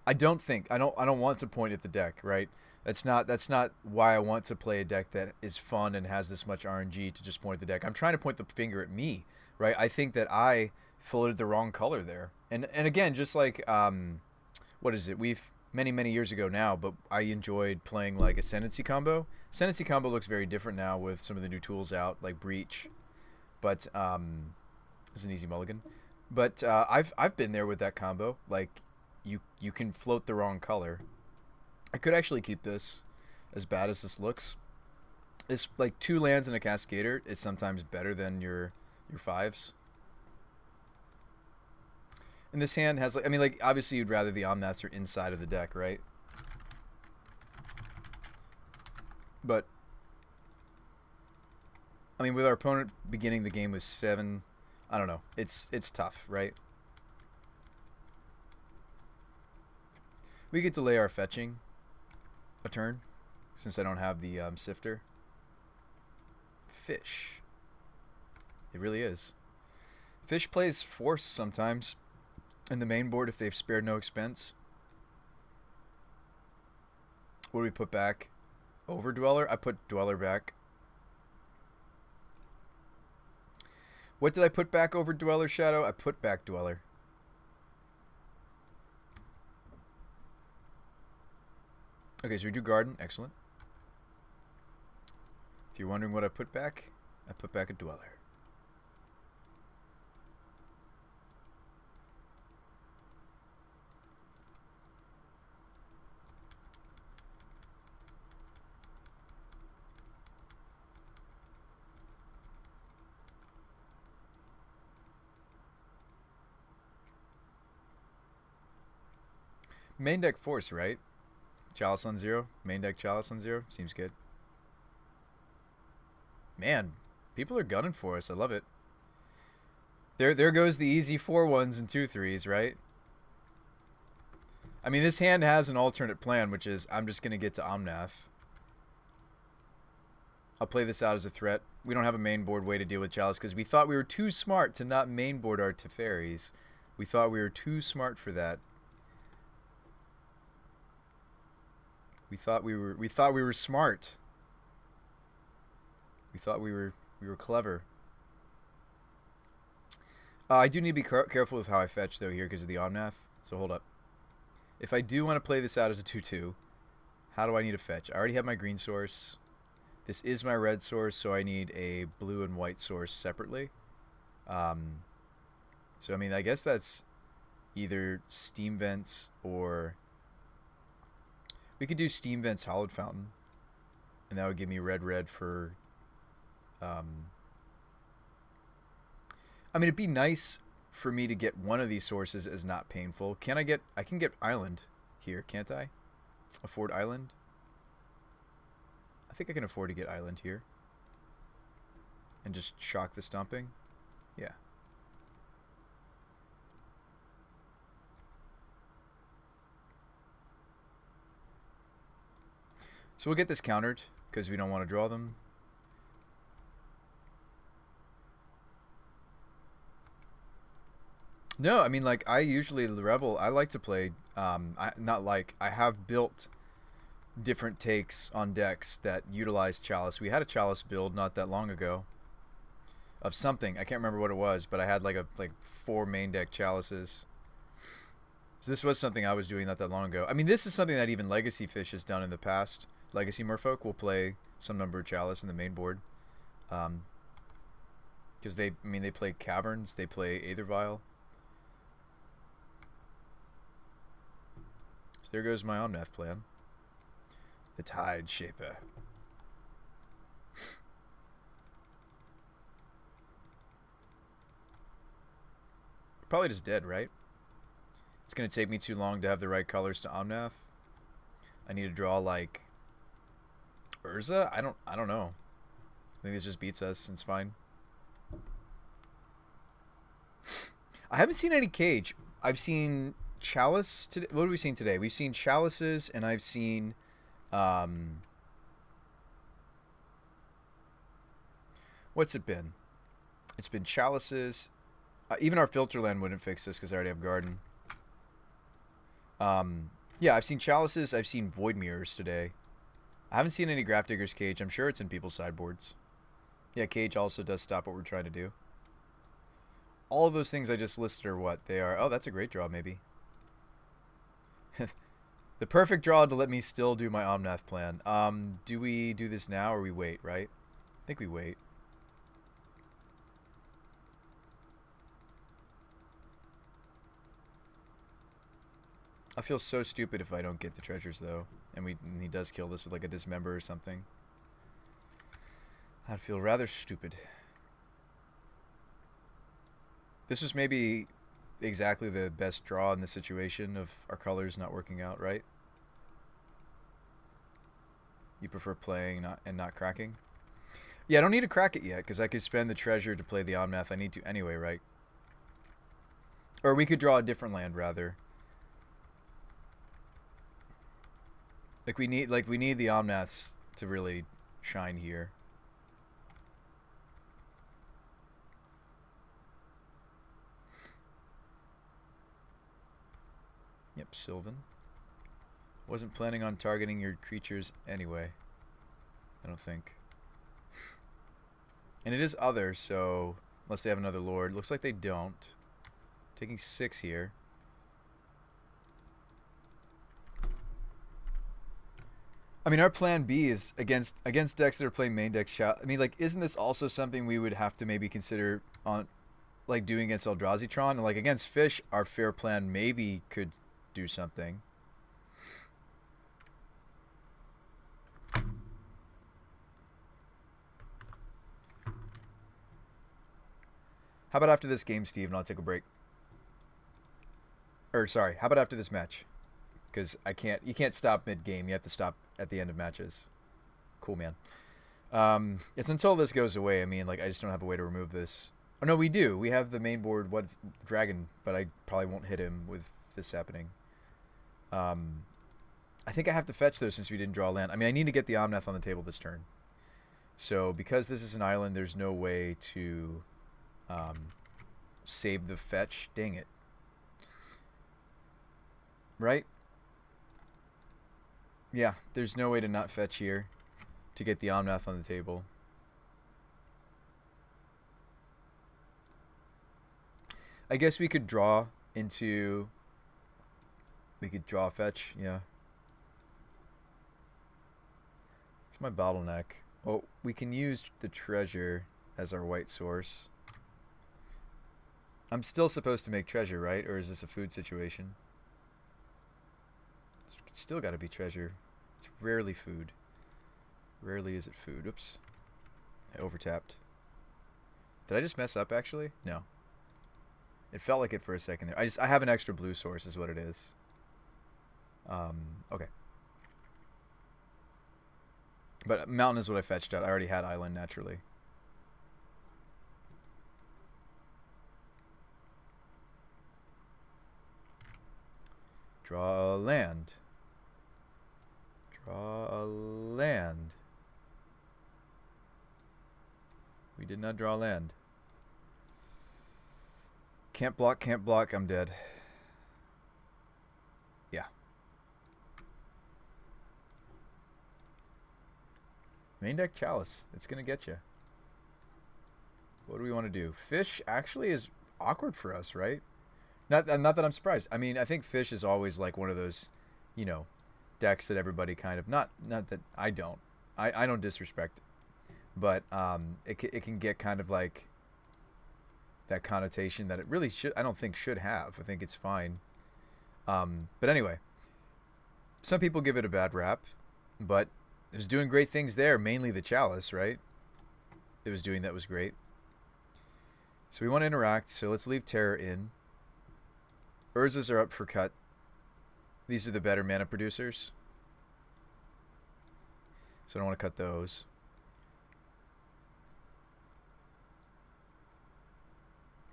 Speaker 1: I don't want to point at the deck, right? That's not why I want to play a deck that is fun and has this much RNG to just point at the deck. I'm trying to point the finger at me, right? I think that I floated the wrong color there. And again, just like what is it? We've many years ago now, but I enjoyed playing like Ascendancy combo. Ascendancy combo looks very different now with some of the new tools out, like Breach, but it's an easy mulligan. But I've been there with that combo. Like you can float the wrong color. I could actually keep this, as bad as this looks. It's like 2 lands and a Cascader is sometimes better than your fives. And this hand has like, I mean, like obviously you'd rather the Omnaths are inside of the deck, right? But I mean, with our opponent beginning the game with 7, I don't know. It's tough, right? We get to delay our fetching a turn since I don't have the sifter. Fish. It really is. Fish plays force sometimes in the main board if they've spared no expense. What do we put back? Over Dweller? I put Dweller back. What did I put back over Dweller, Shadow? I put back Dweller. Okay, so we do Garden. Excellent. If you're wondering what I put back a Dweller. Main deck Force, right? Chalice on 0. Main deck Chalice on 0. Seems good. Man, people are gunning for us. I love it. There goes the easy 4-1s and 2-3s, right? I mean, this hand has an alternate plan, which is I'm just going to get to Omnath. I'll play this out as a threat. We don't have a main board way to deal with Chalice because we thought we were too smart to not main board our Teferis. We thought we were too smart for that. We thought we were smart. We thought we were clever. I do need to be careful with how I fetch though here because of the Omnath. So hold up. If I do want to play this out as a 2/2, how do I need to fetch? I already have my green source. This is my red source, so I need a blue and white source separately. So I mean, I guess that's either Steam Vents or we could do Steam Vents Hollowed Fountain, and that would give me red for. I mean, it'd be nice for me to get one of these sources as not painful. Can I get? I can get Island here, can't I? Afford Island. I think I can afford to get Island here. And just shock the stomping. Yeah. So we'll get this countered because we don't want to draw them. No, I mean, like, I usually, the Rebel, I like to play, I have built different takes on decks that utilize Chalice. We had a Chalice build not that long ago of something. I can't remember what it was, but I had like 4 main deck Chalices. So this was something I was doing not that long ago. I mean, this is something that even Legacy Fish has done in the past. Legacy Merfolk will play some number of Chalice in the main board. Because they play Caverns, they play Aethervial. So there goes my Omnath plan. The Tide Shaper. Probably just dead, right? It's going to take me too long to have the right colors to Omnath. I need to draw like Urza? I don't know. I think this just beats us and it's fine. I haven't seen any cage. I've seen chalice today. What have we seen today? We've seen chalices, and I've seen um, what's it been? It's been chalices. Even our filter land wouldn't fix this because I already have garden. Yeah, I've seen chalices. I've seen void mirrors today. I haven't seen any Grafdigger's Cage. I'm sure it's in people's sideboards. Yeah, Cage also does stop what we're trying to do. All of those things I just listed are what they are. Oh, that's a great draw, maybe. The perfect draw to let me still do my Omnath plan. Do we do this now or we wait, right? I think we wait. I feel so stupid if I don't get the treasures, though. And he does kill this with like a dismember or something. I'd feel rather stupid. This was maybe exactly the best draw in this situation of our colors not working out, right? You prefer playing and not cracking? Yeah, I don't need to crack it yet, because I could spend the treasure to play the Omnath. I need to anyway, right? Or we could draw a different land, rather. We need the Omnaths to really shine here. Yep, Sylvan. Wasn't planning on targeting your creatures anyway. I don't think. And it is other, so unless they have another lord. Looks like they don't. Taking 6 here. I mean, our plan B is against decks that are playing main deck shot. I mean, like, isn't this also something we would have to maybe consider on, like, doing against Eldrazi-tron? And, like, against Fish, our fair plan maybe could do something. How about after this game, Steve, and I'll take a break? Or, sorry, how about after this match? Because you can't stop mid-game. You have to stop at the end of matches. Cool, man. It's until this goes away. I mean, like, I just don't have a way to remove this. Oh, no, we do. We have the main board, Dragon, but I probably won't hit him with this happening. I think I have to fetch, though, since we didn't draw land. I mean, I need to get the Omnath on the table this turn. So, because this is an island, there's no way to save the fetch. Dang it. Right? Yeah, there's no way to not fetch here to get the Omnath on the table. I guess we could draw into... We could draw fetch, yeah. It's my bottleneck. Oh, we can use the treasure as our white source. I'm still supposed to make treasure, right? Or is this a food situation? It's still got to be treasure. It's rarely food. Rarely is it food. Oops. I overtapped. Did I just mess up, actually? No. It felt like it for a second there. I have an extra blue source is what it is. Okay. But mountain is what I fetched out. I already had island naturally. Draw a land. Draw a land. We did not draw land. Can't block, I'm dead. Yeah. Main deck Chalice. It's going to get you. What do we want to do? Fish actually is awkward for us, right? Not that I'm surprised. I mean, I think Fish is always like one of those, you know, decks that everybody kind of... Not that I don't. I don't disrespect. But it can get kind of like that connotation that it really should... I don't think should have. I think it's fine. But anyway. Some people give it a bad rap. But it was doing great things there. Mainly the Chalice, right? It was doing that was great. So we want to interact. So let's leave Terror in. Urzas are up for cut. These are the better mana producers. So I don't want to cut those.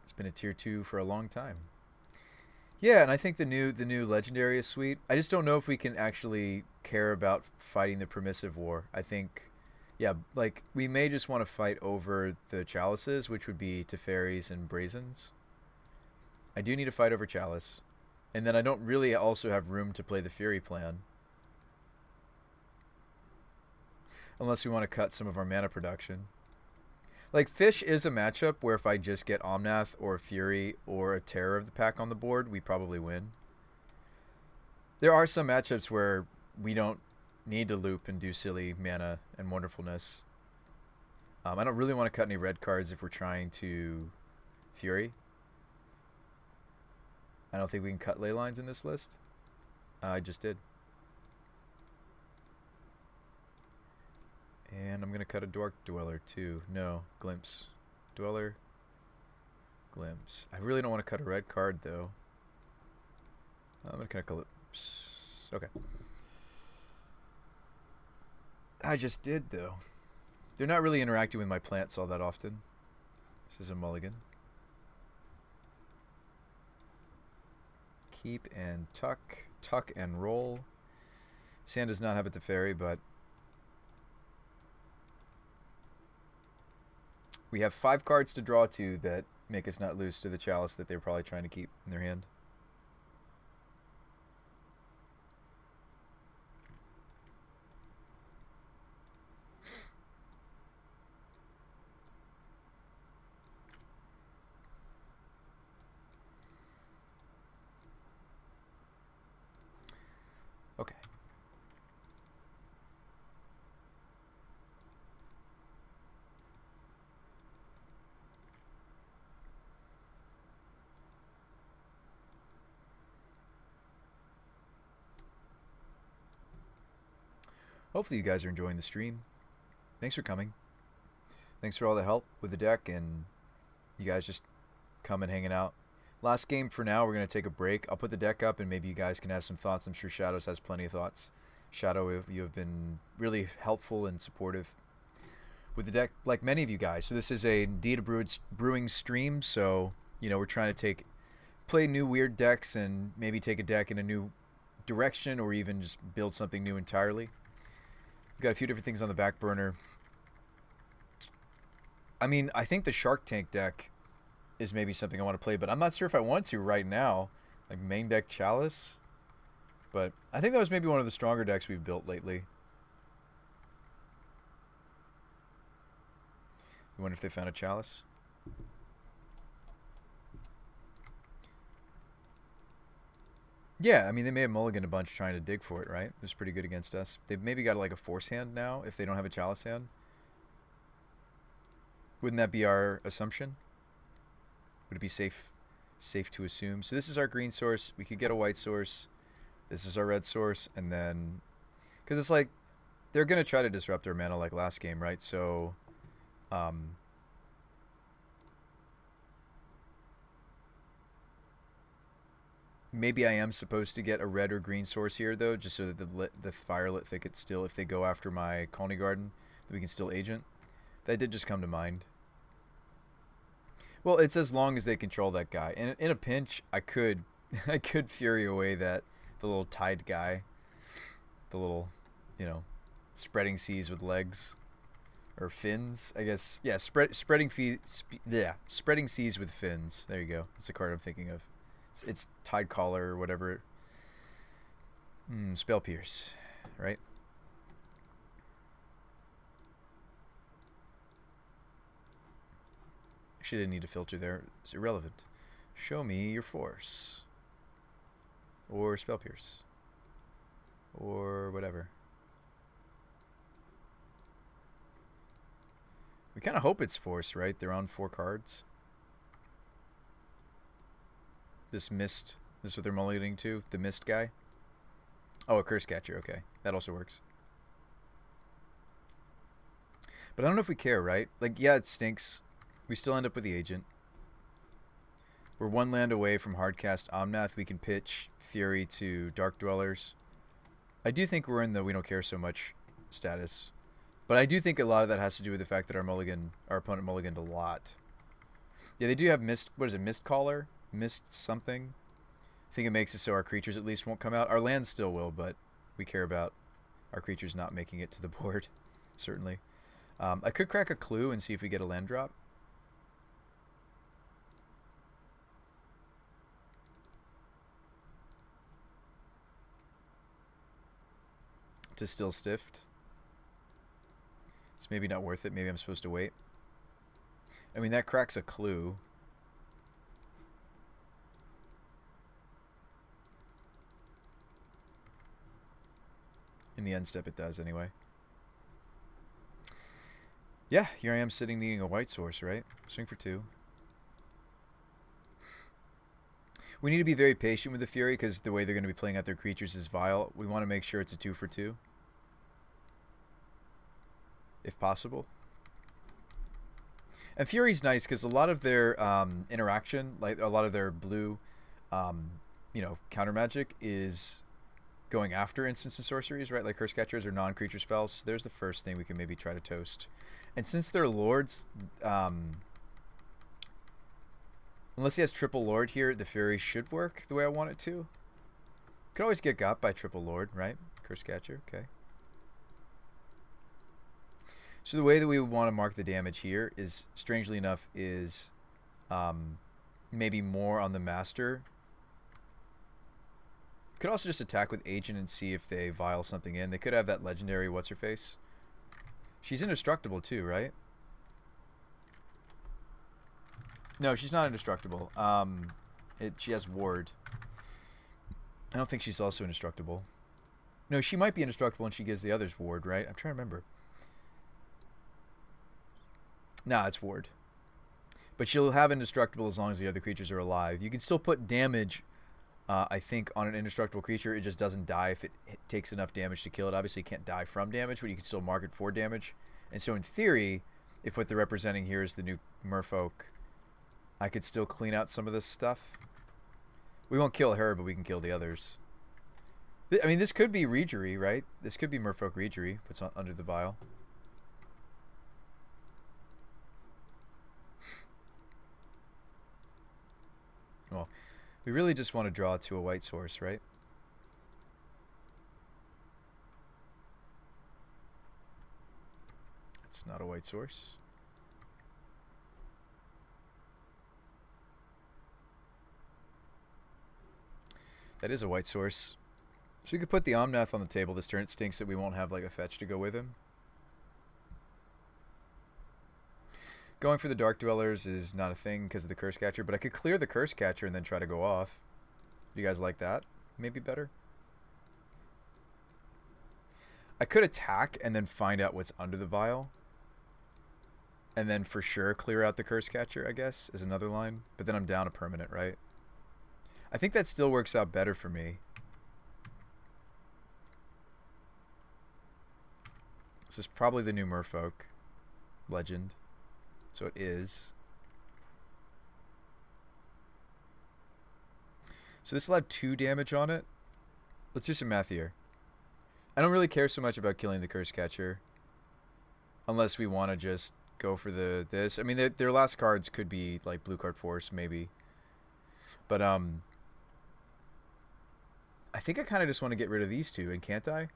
Speaker 1: Let's It's been a tier 2 for a long time. Yeah, and I think the new legendary is sweet. I just don't know if we can actually care about fighting the permissive war. I think, yeah, like we may just want to fight over the chalices, which would be Teferis and Brazens. I do need to fight over chalice, and then I don't really also have room to play the Fury plan, unless we want to cut some of our mana production. Like, Fish is a matchup where if I just get Omnath or Fury or a Terror of the Pack on the board, we probably win. There are some matchups where we don't need to loop and do silly mana and wonderfulness. I don't really want to cut any red cards if we're trying to Fury. I don't think we can cut ley lines in this list. I just did. And I'm going to cut a Dark Dweller too. No, Glimpse. Dweller. Glimpse. I really don't want to cut a red card though. I'm going to cut Glimpse. Okay. I just did though. They're not really interacting with my plants all that often. This is a mulligan. Keep and tuck. Tuck and roll. Sand does not have a Teferi, but we have 5 cards to draw to that make us not lose to the chalice that they're probably trying to keep in their hand. Okay. Hopefully you guys are enjoying the stream. Thanks for coming. Thanks for all the help with the deck and you guys just coming hanging out. Last game for now. We're going to take a break. I'll put the deck up and maybe you guys can have some thoughts. I'm sure Shadows has plenty of thoughts. Shadow, you have been really helpful and supportive with the deck, like many of you guys. So this is a indeed a brewing stream. So, you know, we're trying to play new weird decks and maybe take a deck in a new direction or even just build something new entirely. We've got a few different things on the back burner. I mean, I think the Shark Tank deck is maybe something I want to play, but I'm not sure if I want to right now. Like main deck Chalice. But I think that was maybe one of the stronger decks we've built lately. I wonder if they found a Chalice. Yeah, I mean, they may have mulliganed a bunch trying to dig for it, right? It was pretty good against us. They've maybe got like a force hand now if they don't have a Chalice hand. Wouldn't that be our assumption? Would it be safe to assume? So this is our green source. We could get a white source. This is our red source. And then, because it's like, they're going to try to disrupt our mana like last game, right? So, maybe I am supposed to get a red or green source here, though, just so that the firelit thicket still, if they go after my Colony Garden, that we can still agent. That did just come to mind. Well, it's as long as they control that guy. And in a pinch, I could Fury away the little Tide guy. The little, you know, spreading seas with legs. Or fins, I guess. Yeah, spreading seas with fins. There you go. That's the card I'm thinking of. It's Tide Caller or whatever. Spell Pierce, right? Actually, didn't need a filter there. It's irrelevant. Show me your force. Or Spell Pierce. Or whatever. We kind of hope it's force, right? They're on 4 cards. This Mist. This is what they're mulliganing to? The Mist guy? Oh, a Curse Catcher. Okay. That also works. But I don't know if we care, right? Like, yeah, it stinks. We still end up with the agent. We're 1 land away from hardcast Omnath. We can pitch Fury to Dark Dwellers. I do think we're in the we don't care so much status. But I do think a lot of that has to do with the fact that our opponent mulliganed a lot. Yeah, they do have mist. What is it? Mist caller, mist something. I think it makes it so our creatures at least won't come out. Our lands still will, but we care about our creatures not making it to the board. Certainly. I could crack a clue and see if we get a land drop. To still stiffed. It's maybe not worth it. Maybe I'm supposed to wait. I mean, that cracks a clue. In the end step it does anyway. Yeah, here I am sitting needing a white source, right? Swing for 2. We need to be very patient with the Fury because the way they're going to be playing out their creatures is vile. We want to make sure it's a 2 for 2. If possible. And Fury's nice because a lot of their interaction, like a lot of their blue, counter magic is going after instants and sorceries, right? Like Curse Catchers or non-creature spells. There's the first thing we can maybe try to toast. And since they're lords, unless he has triple lord here, the Fury should work the way I want it to. Could always get got by triple lord, right? Curse Catcher, okay. So the way that we would want to mark the damage here is, strangely enough, is maybe more on the master. Could also just attack with agent and see if they vial something in. They could have that legendary what's-her-face. She's indestructible too, right? No, she's not indestructible. She has ward. I don't think she's also indestructible. No, she might be indestructible and she gives the others ward, right? I'm trying to remember. Nah, it's ward. But she'll have indestructible as long as the other creatures are alive. You can still put damage, I think, on an indestructible creature. It just doesn't die if it takes enough damage to kill it. Obviously, it can't die from damage, but you can still mark it for damage. And so in theory, if what they're representing here is the new merfolk, I could still clean out some of this stuff. We won't kill her, but we can kill the others. I mean, this could be Regery, right? This could be merfolk Regery, what's under the vial. Well, we really just want to draw to a white source, right? It's not a white source. That is a white source. So we could put the Omnath on the table this turn. It stinks that we won't have like a fetch to go with him. Going for the Dark Dwellers is not a thing because of the Curse Catcher, but I could clear the Curse Catcher and then try to go off. Do you guys like that? Maybe better? I could attack and then find out what's under the vial. And then for sure clear out the Curse Catcher, I guess, is another line. But then I'm down a permanent, right? I think that still works out better for me. This is probably the new merfolk legend. So it is. So this will have 2 damage on it. Let's do some math here. I don't really care so much about killing the Curse Catcher. Unless we want to just go for this. I mean, their last cards could be like blue card force, maybe. But, I think I kind of just want to get rid of these 2, and can't I?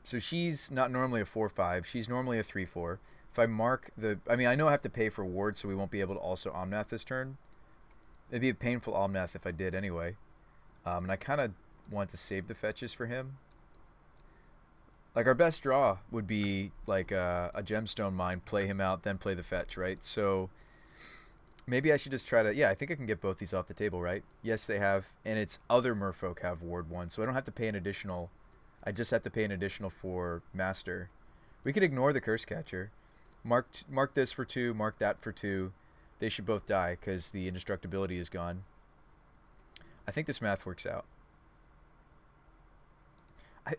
Speaker 1: So she's not normally a 4/5. She's normally a 3/4. If I mark the... I mean, I know I have to pay for ward, so we won't be able to also Omnath this turn. It'd be a painful Omnath if I did anyway. And I kind of want to save the fetches for him. Like, our best draw would be, like, a Gemstone Mine, play him out, then play the fetch, right? So, maybe I should just try to... Yeah, I think I can get both these off the table, right? Yes, they have. And it's other merfolk have ward 1, so I don't have to pay an additional... I just have to pay an additional for Master. We could ignore the Curse Catcher. Mark this for 2, mark that for 2. They should both die because the indestructibility is gone. I think this math works out.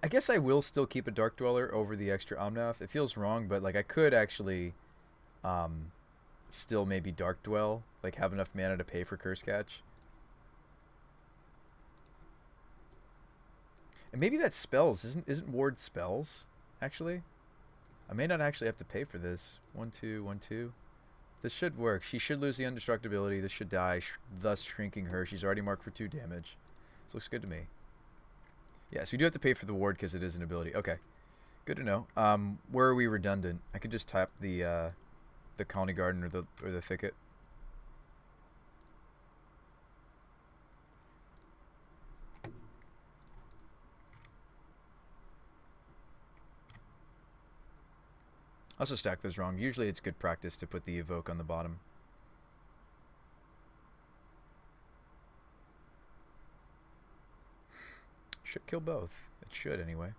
Speaker 1: I guess I will still keep a Dark Dweller over the extra Omnath. It feels wrong, but like I could actually still maybe Dark Dwell, like have enough mana to pay for Curse Catch. And maybe that's spells. Isn't ward spells, actually? I may not actually have to pay for this. 1, 2, 1, 2. This should work. She should lose the indestructibility. This should die, thus shrinking her. She's already marked for 2 damage. This looks good to me. Yes, we do have to pay for the ward because it is an ability. Okay, good to know. Where are we redundant? I could just tap the colony garden or the thicket. Also stack those wrong. Usually it's good practice to put the evoke on the bottom. Should kill both. It should anyway.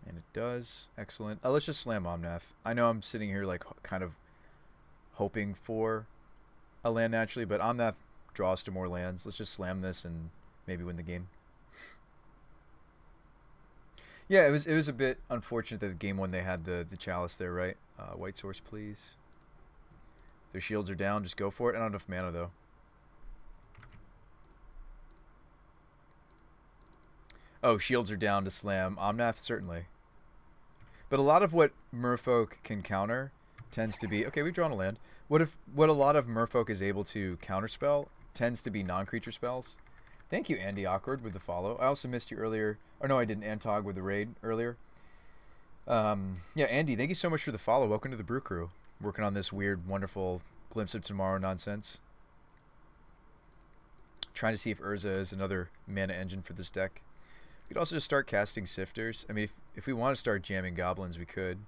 Speaker 1: And it does. Excellent. Let's just slam Omnath. I know I'm sitting here like kind of hoping for a land naturally, but Omnath draws to more lands. Let's just slam this and maybe win the game. Yeah, it was a bit unfortunate that the game 1 they had the chalice there, right? White source, please. Their shields are down. Just go for it. I don't have enough mana, though. Oh, shields are down to slam. Omnath, certainly. But a lot of what Merfolk can counter tends to be... Okay, we've drawn a land. What a lot of Merfolk is able to counterspell tends to be non-creature spells. Thank you, Andy Awkward, with the follow. I also missed you earlier. Or no, I didn't. Antog with the raid earlier. Yeah, Andy, thank you so much for the follow. Welcome to the Brew Crew. Working on this weird, wonderful Glimpse of Tomorrow nonsense. Trying to see if Urza is another mana engine for this deck. We could also just start casting Sifters. I mean, if we want to start jamming Goblins, we could.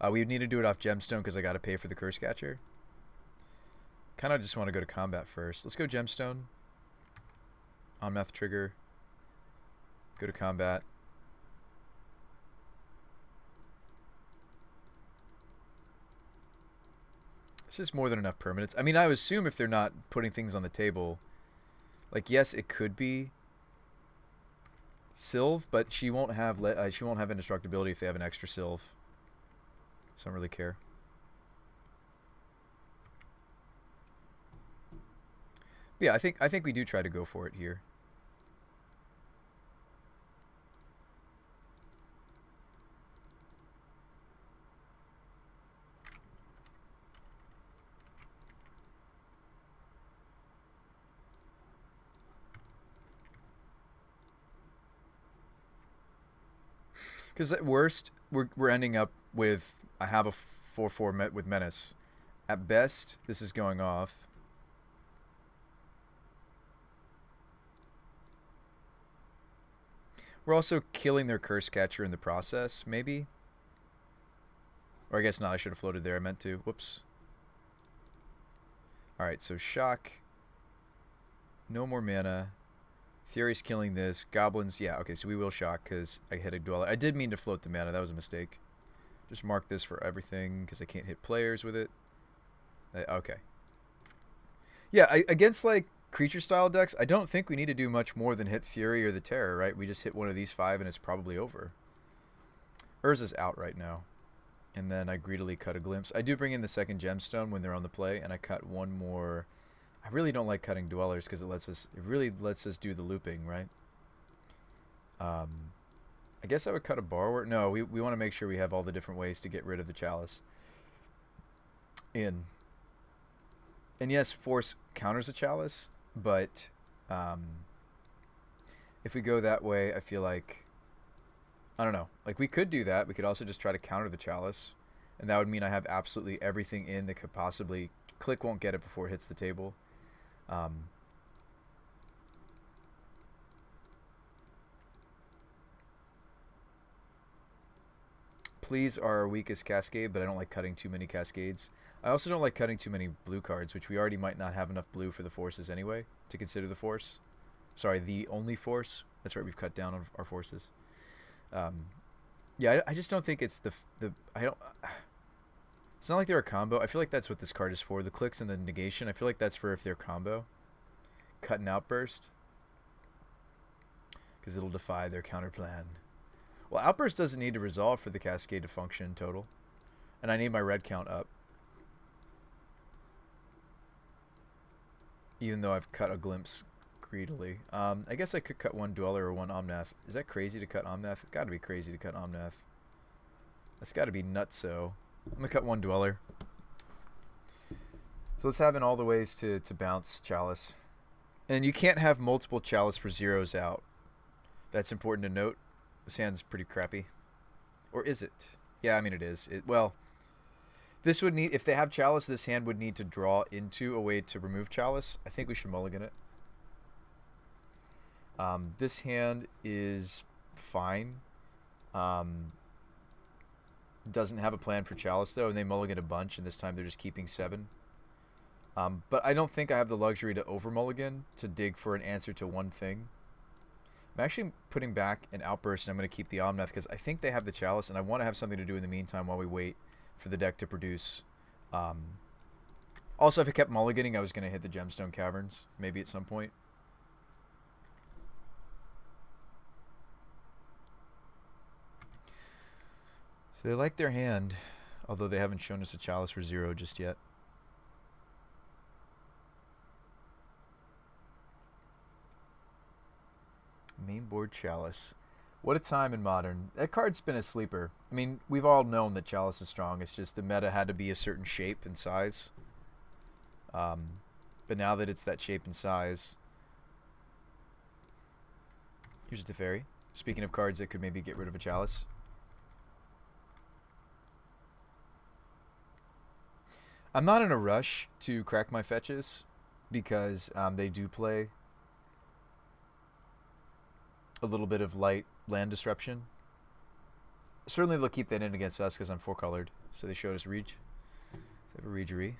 Speaker 1: We would need to do it off Gemstone because I got to pay for the Curse Catcher. Kind of just want to go to combat first. Let's go Gemstone. Omnath trigger. Go to combat. This is more than enough permanents. I mean, I would assume if they're not putting things on the table, like, yes, it could be Sylve, but she won't have indestructibility if they have an extra Sylve. So I don't really care. But yeah, I think we do try to go for it here. Because at worst, we're ending up with... I have a 4/4 with Menace. At best, this is going off. We're also killing their Curse Catcher in the process, maybe? Or I guess not, I should have floated there. I meant to. Whoops. Alright, so Shock. No more mana. Fury's killing this. Goblins, yeah, okay, so we will Shock because I hit a Dweller. I did mean to float the mana, that was a mistake. Just mark this for everything because I can't hit players with it. Okay. Yeah, against, like, creature-style decks, I don't think we need to do much more than hit Fury or the Terror, right? We just hit one of these 5 and it's probably over. Urza's out right now. And then I greedily cut a Glimpse. I do bring in the second Gemstone when they're on the play, and I cut one more... I really don't like cutting Dwellers because it really lets us do the looping, right? I guess I would cut a Borrower. No, we want to make sure we have all the different ways to get rid of the Chalice. And yes, Force counters a Chalice, but if we go that way, I feel like... I don't know. Like, we could do that. We could also just try to counter the Chalice, and that would mean I have absolutely everything in that could possibly... Click won't get it before it hits the table. Please are our weakest Cascade, but I don't like cutting too many Cascades. I also don't like cutting too many blue cards, which we already might not have enough blue for the forces anyway, to consider the force. Sorry, the only force. That's right, we've cut down on our forces. Yeah, I just don't think it's it's not like they're a combo. I feel like that's what this card is for. The clicks and the negation. I feel like that's for if they're combo. Cut an Outburst. Because it'll defy their counter plan. Well, Outburst doesn't need to resolve for the Cascade to function in total. And I need my red count up. Even though I've cut a Glimpse greedily. I guess I could cut one Dweller or one Omnath. Is that crazy to cut Omnath? It's got to be crazy to cut Omnath. That's got to be nutso. I'm gonna cut one Dweller. So let's have in all the ways to bounce Chalice. And you can't have multiple Chalice for zeros out. That's important to note. This hand's pretty crappy. Or is it? Yeah, I mean it is. Well, this would need, if they have Chalice, this hand would need to draw into a way to remove Chalice. I think we should mulligan it. This hand is fine. Doesn't have a plan for Chalice though, and they mulligan a bunch, and this time they're just keeping 7. But I don't think I have the luxury to over mulligan to dig for an answer to one thing. I'm actually putting back an Outburst, and I'm going to keep the Omnath because I think they have the Chalice, and I want to have something to do in the meantime while we wait for the deck to produce. Also, if I kept mulliganing, I was going to hit the Gemstone Caverns, maybe at some point. So they like their hand, although they haven't shown us a Chalice for 0 just yet. Main board Chalice. What a time in Modern. That card's been a sleeper. I mean, we've all known that Chalice is strong. It's just the meta had to be a certain shape and size. But now that it's that shape and size... Here's a Teferi. Speaking of cards that could maybe get rid of a Chalice. I'm not in a rush to crack my fetches because they do play a little bit of light land disruption. Certainly they'll keep that in against us because I'm 4-colored. So they showed us Reach. They have a Regery.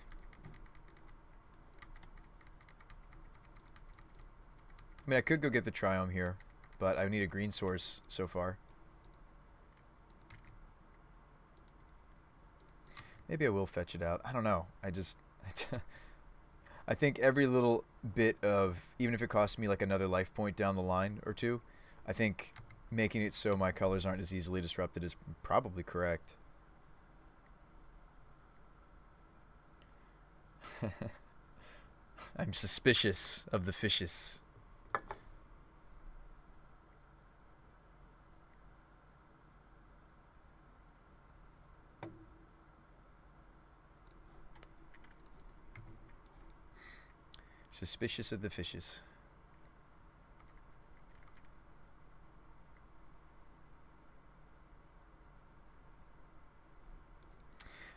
Speaker 1: I mean, I could go get the Triome here, but I need a green source so far. Maybe I will fetch it out. I don't know. I think every little bit of, even if it costs me like another life point down the line or two, I think making it so my colors aren't as easily disrupted is probably correct. I'm suspicious of the fishes. Suspicious of the fishes.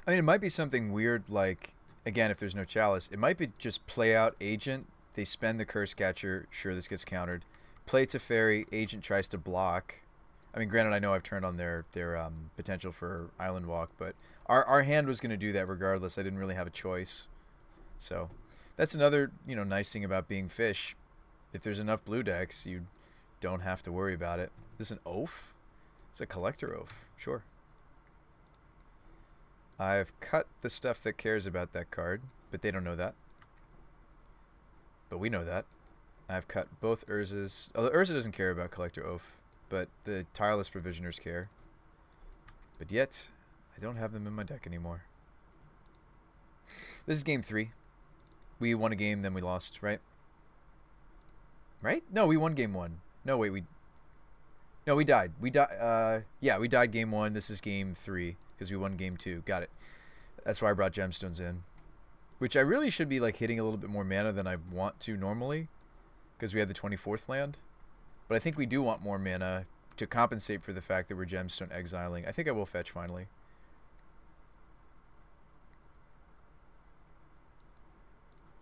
Speaker 1: I mean, it might be something weird like, again, if there's no Chalice, it might be just play out Agent. They spend the Curse Catcher. Sure, this gets countered. Play Teferi. Agent tries to block. I mean, granted, I know I've turned on their potential for Island Walk, but our hand was going to do that regardless. I didn't really have a choice. So... That's another, nice thing about being fish. If there's enough blue decks, you don't have to worry about it. This is an oaf? It's a collector oaf. Sure. I've cut the stuff that cares about that card, but they don't know that. But we know that. I've cut both Urzas. Although Urza doesn't care about collector oaf, but the Tireless Provisioners care. But yet, I don't have them in my deck anymore. This is game 3. We won a game, then we lost, right? Right? No, we won game 1. No, wait, No, we died. Yeah, we died game 1. This is game 3, because we won game 2. Got it. That's why I brought Gemstones in. Which I really should be, like, hitting a little bit more mana than I want to normally, because we had the 24th land. But I think we do want more mana to compensate for the fact that we're Gemstone exiling. I think I will fetch, finally.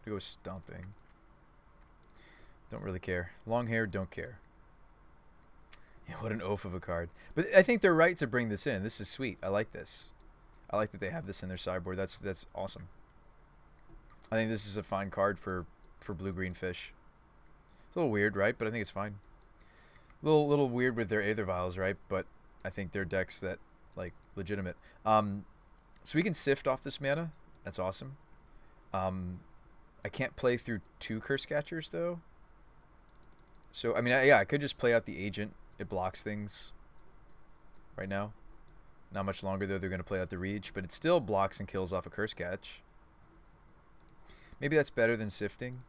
Speaker 1: Go stomping. Don't really care. Long hair, don't care. Yeah, what an oaf of a card. But I think they're right to bring this in. This is sweet. I like this. I like that they have this in their sideboard. That's awesome. I think this is a fine card for blue-green fish. It's a little weird, right? But I think it's fine. Little weird with their Aether Vials, right? But I think they're decks that, like, legitimate. So we can sift off this mana. That's awesome. I can't play through 2 Curse Catchers, though. So, I mean, yeah, I could just play out the Agent. It blocks things right now. Not much longer, though, they're going to play out the Reach. But it still blocks and kills off a Curse Catch. Maybe that's better than sifting.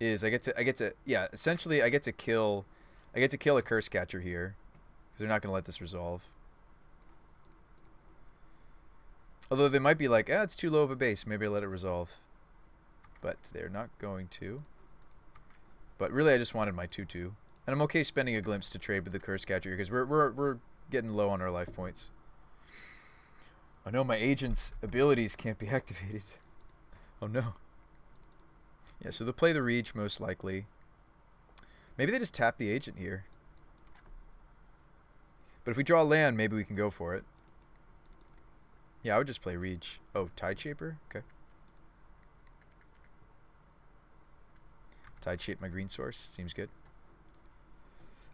Speaker 1: I get to, yeah, essentially I get to kill a Curse Catcher here. Because they're not going to let this resolve. Although they might be like, it's too low of a base. Maybe I'll let it resolve. But they're not going to. But really, I just wanted my 2-2. And I'm okay spending a glimpse to trade with the Curse Catcher because we're getting low on our life points. Oh no, my agent's abilities can't be activated. Oh no. Yeah, so they'll play the Reach most likely. Maybe they just tap the agent here. But if we draw land, maybe we can go for it. Yeah, I would just play Reach. Oh, Tide Shaper? Okay. Tide Shape my green source. Seems good.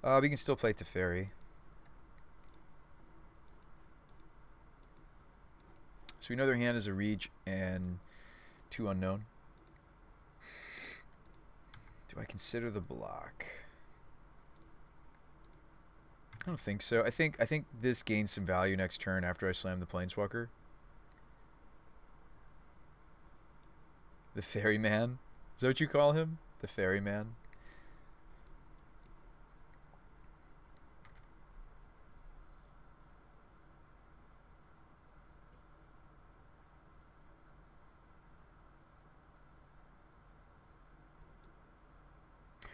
Speaker 1: We can still play Teferi. So we know their hand is a Reach and 2 unknown. Do I consider the block? I don't think so. I think this gains some value next turn after I slam the Planeswalker. The Ferryman? Is that what you call him? The Ferryman?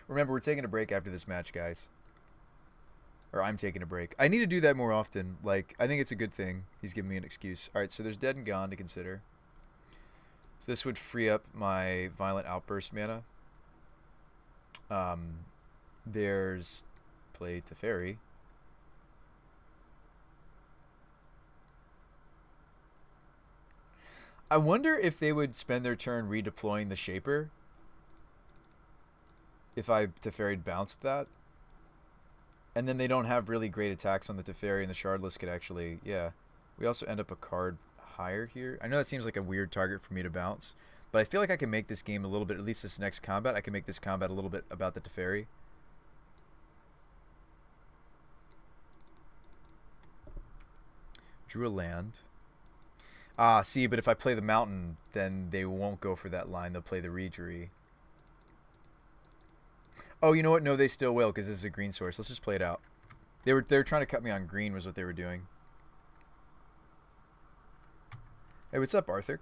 Speaker 1: Remember, we're taking a break after this match, guys. Or I'm taking a break. I need to do that more often. Like, I think it's a good thing. He's giving me an excuse. Alright, so there's Dead and Gone to consider. So this would free up my Violent Outburst mana. There's play Teferi. I wonder if they would spend their turn redeploying the Shaper. If I Teferi'd bounced that. And then they don't have really great attacks on the Teferi, and the Shardless could actually, yeah. We also end up a card higher here. I know that seems like a weird target for me to bounce, but I feel like I can make this game a little bit, at least this next combat, I can make this combat a little bit about the Teferi. Drew a land. Ah, see, but if I play the Mountain, then they won't go for that line. They'll play the Reejery. Oh, you know what? No, they still will, because this is a green source. Let's just play it out. They were trying to cut me on green was what they were doing. Hey, what's up, Arthur?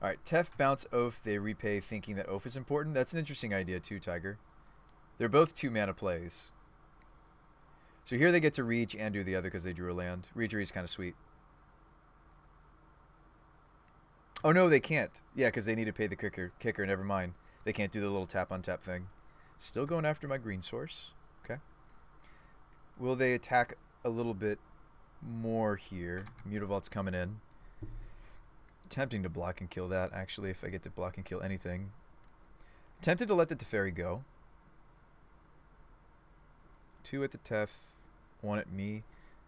Speaker 1: Alright, Tef, bounce, Oath. They repay thinking that Oath is important. That's an interesting idea too, Tiger. They're both 2 mana plays. So here they get to reach and do the other because they drew a land. Reejery is kind of sweet. Oh no, they can't. Yeah, because they need to pay the kicker. Never mind. They can't do the little tap on tap thing. Still going after my green source. Okay. Will they attack a little bit more here? Mutavault's coming in. Tempting to block and kill that, actually, if I get to block and kill anything. Tempted to let the Teferi go. 2 at the Tef, 1 at me.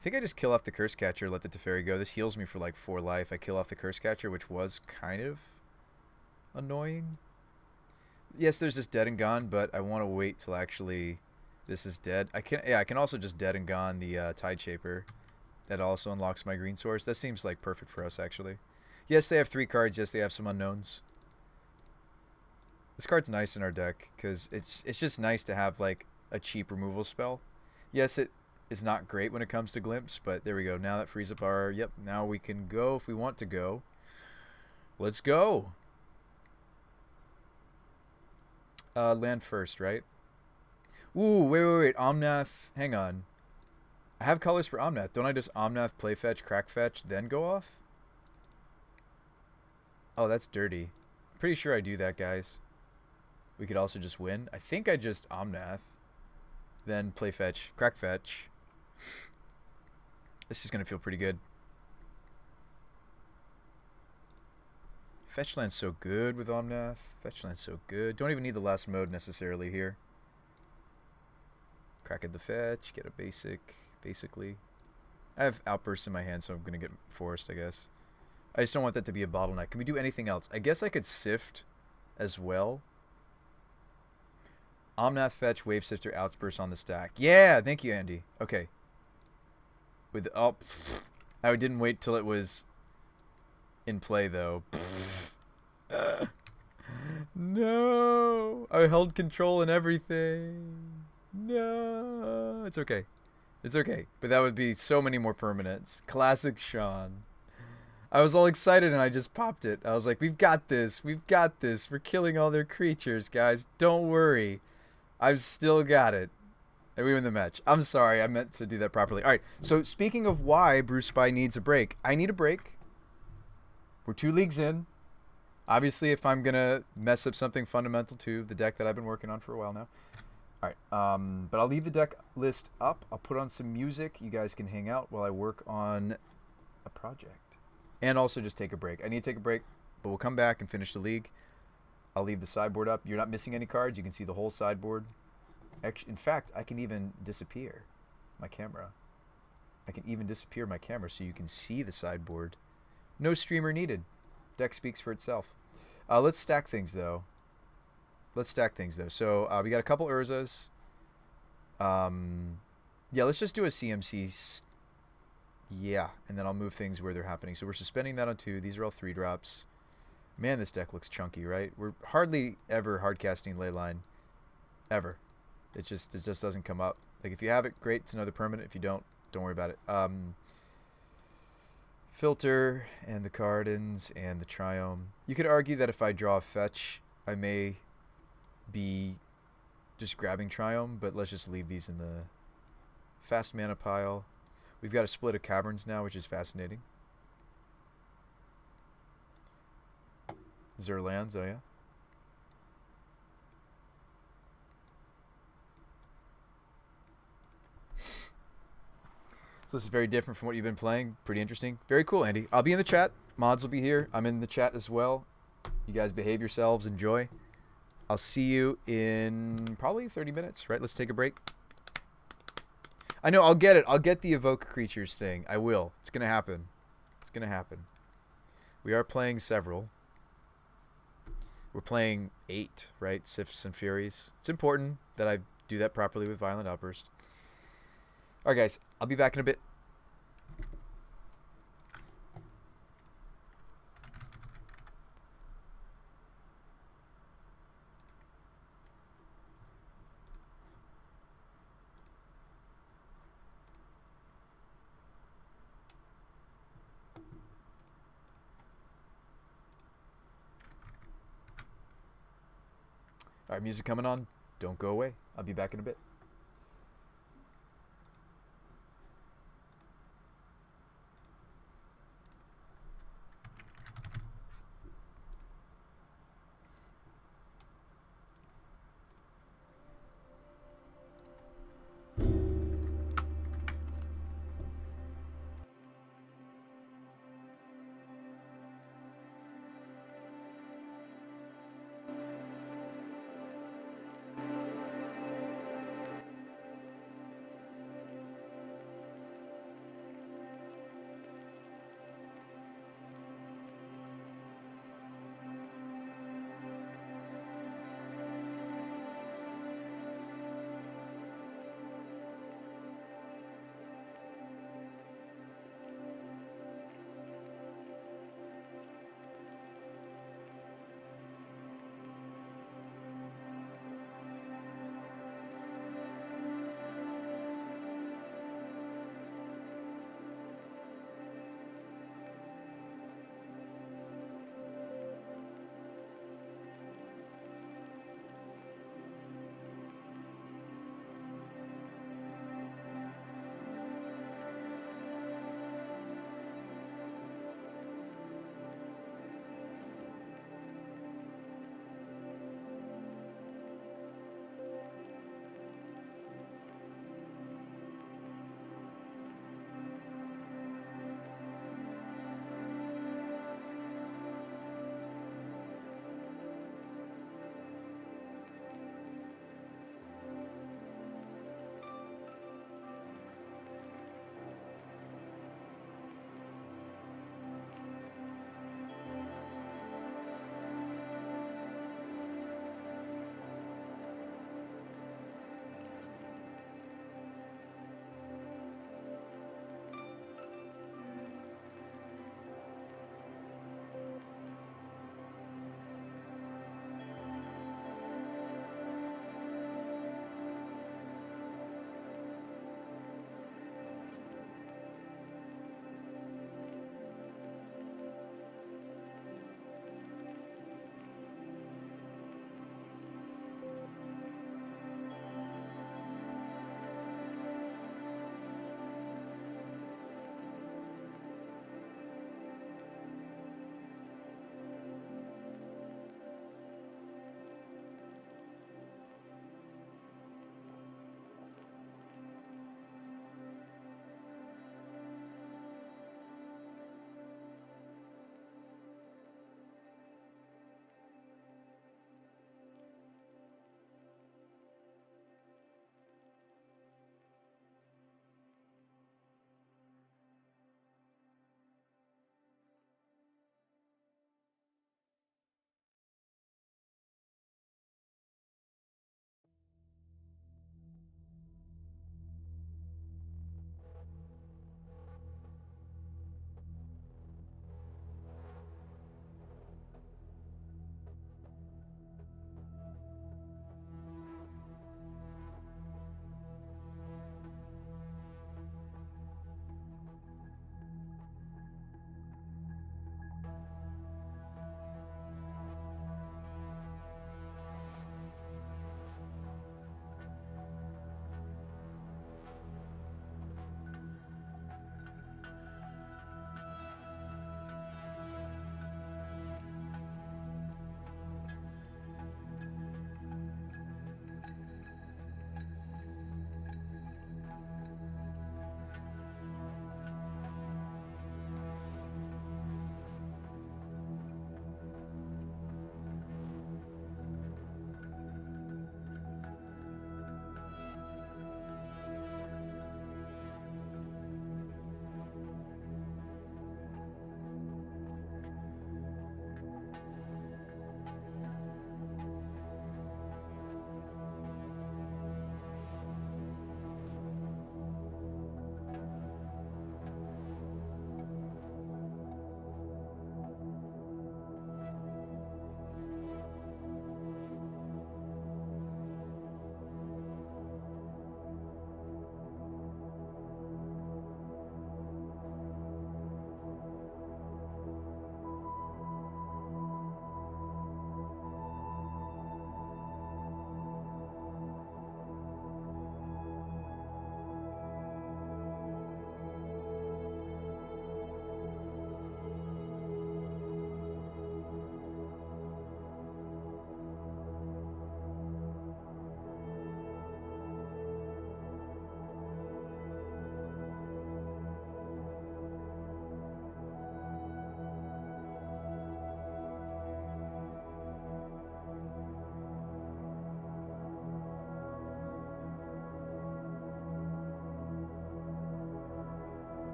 Speaker 1: I think I just kill off the Curse Catcher, let the Teferi go. This heals me for like 4 life. I kill off the Curse Catcher, which was kind of annoying. Yes, there's this Dead and Gone, but I want to wait till actually this is dead. I can also just Dead and Gone the Tide Shaper. That also unlocks my green source. That seems like perfect for us, actually. Yes, they have 3 cards. Yes, they have some unknowns. This card's nice in our deck because it's just nice to have like a cheap removal spell. Yes, it is not great when it comes to Glimpse, but there we go. Now that frees up our... Yep, now we can go if we want to go. Let's go. Land first, right? Ooh, wait. Omnath. Hang on. I have colors for Omnath. Don't I just Omnath, play fetch, crack fetch, then go off? Oh, that's dirty. I'm pretty sure I do that, guys. We could also just win. I think I just Omnath, then play fetch, crack fetch. This is going to feel pretty good. Fetch land's so good with Omnath. Fetch land's so good. Don't even need the last mode necessarily here. Crack at the fetch, get a basic, basically. I have Outbursts in my hand, so I'm going to get forced, I guess. I just don't want that to be a bottleneck. Can we do anything else? I guess I could Sift as well. Omnath fetch, Wave Sifter, Outburst on the stack. Yeah, thank you, Andy. Okay. With I didn't wait till it was in play, though. No. I held control and everything. No. It's okay. It's okay. But that would be so many more permanents. Classic Sean. I was all excited and I just popped it. I was like, we've got this. We've got this. We're killing all their creatures, guys. Don't worry. I've still got it. And we win the match. I'm sorry. I meant to do that properly. All right. So speaking of why Bruce Spy needs a break, I need a break. We're 2 leagues in. Obviously, if I'm going to mess up something fundamental to the deck that I've been working on for a while now. All right. But I'll leave the deck list up. I'll put on some music. You guys can hang out while I work on a project. And also just take a break. I need to take a break, but we'll come back and finish the league. I'll leave the sideboard up. You're not missing any cards. You can see the whole sideboard. In fact, I can even disappear my camera. I can even disappear my camera so you can see the sideboard. No streamer needed. Deck speaks for itself. Let's stack things, though. So we got a couple Urzas. Yeah, let's just do a CMC. Yeah, and then I'll move things where they're happening. So we're suspending that on 2. These are all 3 drops. Man, this deck looks chunky, right? We're hardly ever hardcasting Leyline. Ever. It just doesn't come up. Like, if you have it, great. It's another permanent. If you don't worry about it. Filter and the Cardins and the Triome. You could argue that if I draw a fetch, I may be just grabbing Triome, but let's just leave these in the fast mana pile. We've got a split of Caverns now, which is fascinating. Zerlands, oh yeah. So this is very different from what you've been playing. Pretty interesting. Very cool, Andy. I'll be in the chat. Mods will be here. I'm in the chat as well. You guys behave yourselves. Enjoy. I'll see you in probably 30 minutes, right? Let's take a break. I know, I'll get it. I'll get the evoke creatures thing. I will. It's going to happen. It's going to happen. We are playing several. We're playing 8, right? Sifts and Furies. It's important that I do that properly with Violent Outburst. All right, guys. I'll be back in a bit. All right, music coming on. Don't go away. I'll be back in a bit.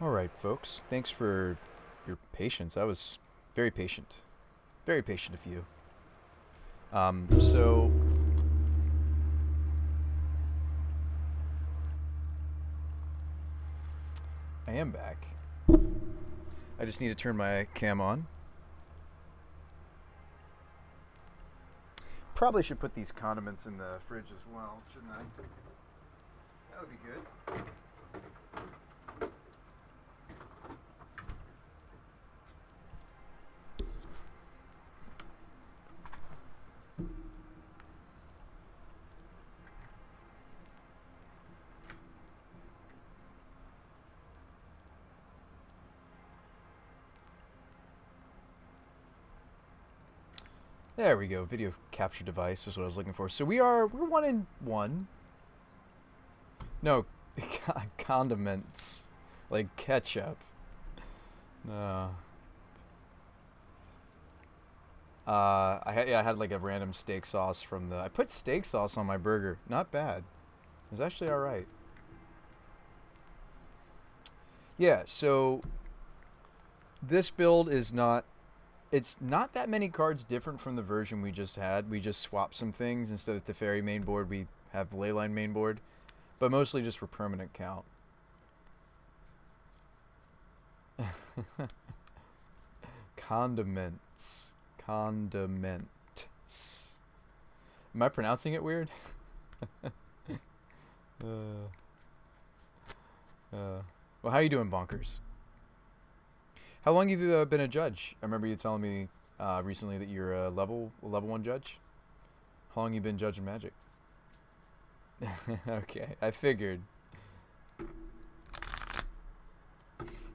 Speaker 1: All right, folks. Thanks for your patience. That was very patient. Very patient of you. So I am back. I just need to turn my cam on. Probably should put these condiments in the fridge as well, shouldn't I? That would be good. There we go. Video capture device is what I was looking for. So we're 1-1. No, condiments like ketchup. No. I had like a random steak sauce from the. I put steak sauce on my burger. Not bad. It was actually all right. Yeah. So this build is not. It's not that many cards different from the version we just had. We just swapped some things. Instead of Teferi main board, we have Leyline main board. But mostly just for permanent count. Condiments. Condiments. Am I pronouncing it weird? Well, how you doing, Bonkers? How long have you been a judge? I remember you telling me recently that you're a level 1 judge. How long you been judging Magic? Okay, I figured.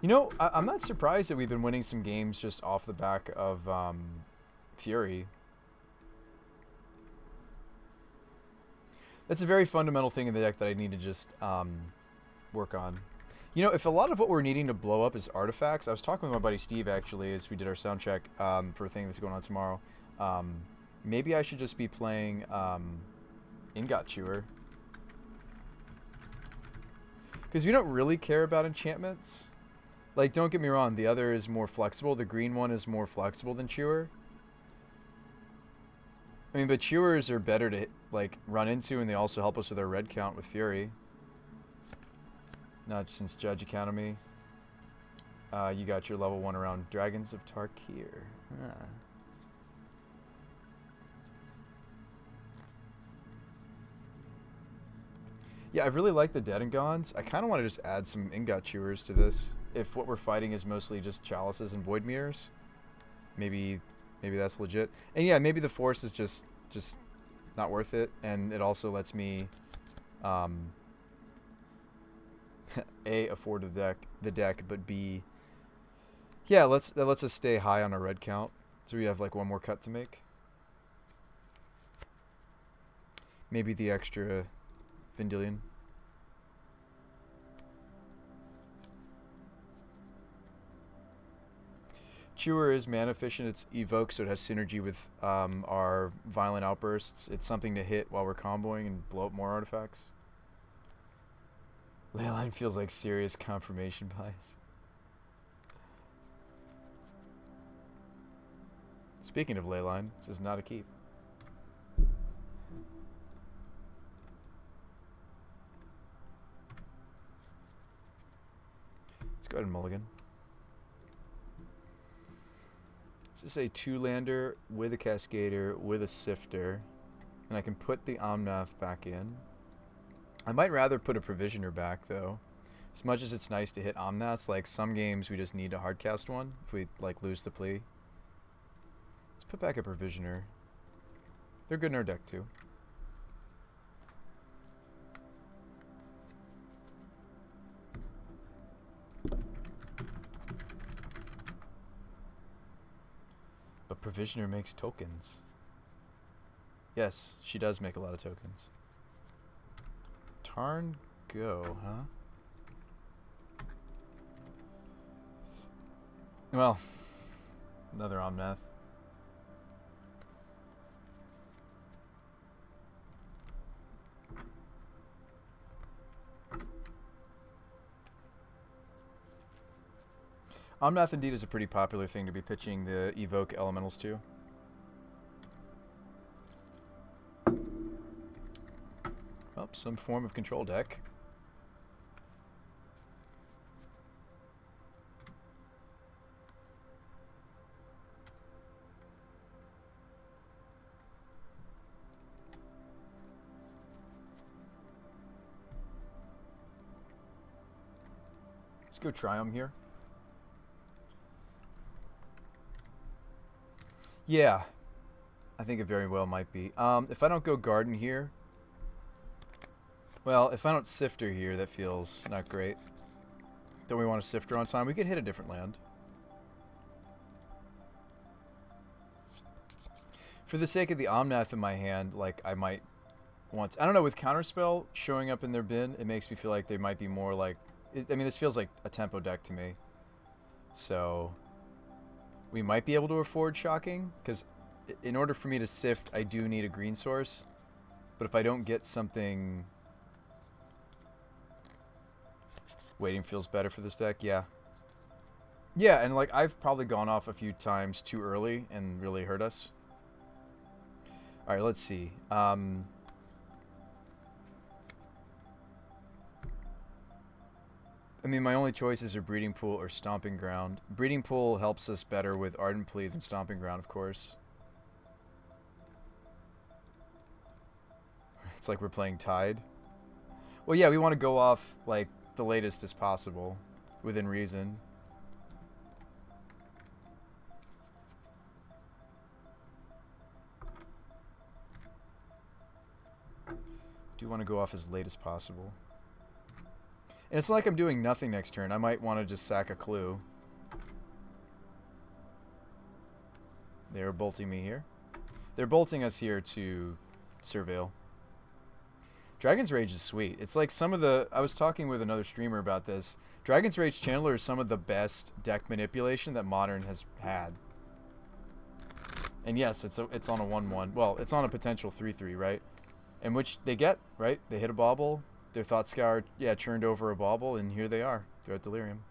Speaker 1: You know, I'm not surprised that we've been winning some games just off the back of Fury. That's a very fundamental thing in the deck that I need to just work on. You know, if a lot of what we're needing to blow up is artifacts, I was talking with my buddy Steve, actually, as we did our sound check for a thing that's going on tomorrow. Maybe I should just be playing Ingot Chewer. Because we don't really care about enchantments. Like, don't get me wrong, the other is more flexible. The green one is more flexible than Chewer. I mean, but Chewers are better to, like, run into, and they also help us with our red count with Fury. Not since Judge Academy. You got your level 1 around Dragons of Tarkir. Huh. Yeah, I really like the Dead and Gones. I kind of want to just add some Ingot Chewers to this. If what we're fighting is mostly just Chalices and Void Mirrors, maybe that's legit. And yeah, maybe the Force is just not worth it, and it also lets me A, afford the deck, but B, yeah, that lets us stay high on our red count, so we have like one more cut to make. Maybe the extra Vendilion. Chewer is mana efficient. It's evoke, so it has synergy with our Violent Outbursts. It's something to hit while we're comboing and blow up more artifacts. Leyline feels like serious confirmation bias. Speaking of Leyline, this is not a keep. Let's go ahead and mulligan. This is a 2-lander with a Cascader with a Sifter, and I can put the Omnath back in. I might rather put a Provisioner back, though. As much as it's nice to hit Omnaths, like some games we just need to hardcast one if we like lose the plea. Let's put back a Provisioner. They're good in our deck too. But Provisioner makes tokens. Yes, she does make a lot of tokens. Tarn go, huh? Well, another Omnath. Omnath indeed is a pretty popular thing to be pitching the Evoke Elementals to. Oh, some form of control deck. Let's go try them here. Yeah, I think it very well might be. If I don't go Garden here, well, if I don't Sifter here, that feels not great. Don't we want a Sifter on time? We could hit a different land. For the sake of the Omnath in my hand, like, I might want to, I don't know, with Counterspell showing up in their bin, it makes me feel like they might be more like, I mean, this feels like a tempo deck to me. So we might be able to afford Shocking, because in order for me to sift, I do need a green source. But if I don't get something... Waiting feels better for this deck, yeah. Yeah, and like, I've probably gone off a few times too early and really hurt us. Alright, let's see. I mean, my only choices are Breeding Pool or Stomping Ground. Breeding Pool helps us better with Ardent Plea than Stomping Ground, of course. It's like we're playing Tide. Well, yeah, we want to go off, like, the latest as possible, within reason. Do want to go off as late as possible. And it's not like I'm doing nothing next turn. I might want to just sack a clue. They're bolting me here. They're bolting us here to surveil. Dragon's Rage is sweet. It's like some of the... I was talking with another streamer about this. Dragon's Rage Chandler is some of the best deck manipulation that Modern has had. And yes, it's on a 1-1. Well, it's on a potential 3-3, right? And which they get, right? They hit a bauble. Their Thought Scour, yeah, churned over a bauble, and here they are. They're at Delirium.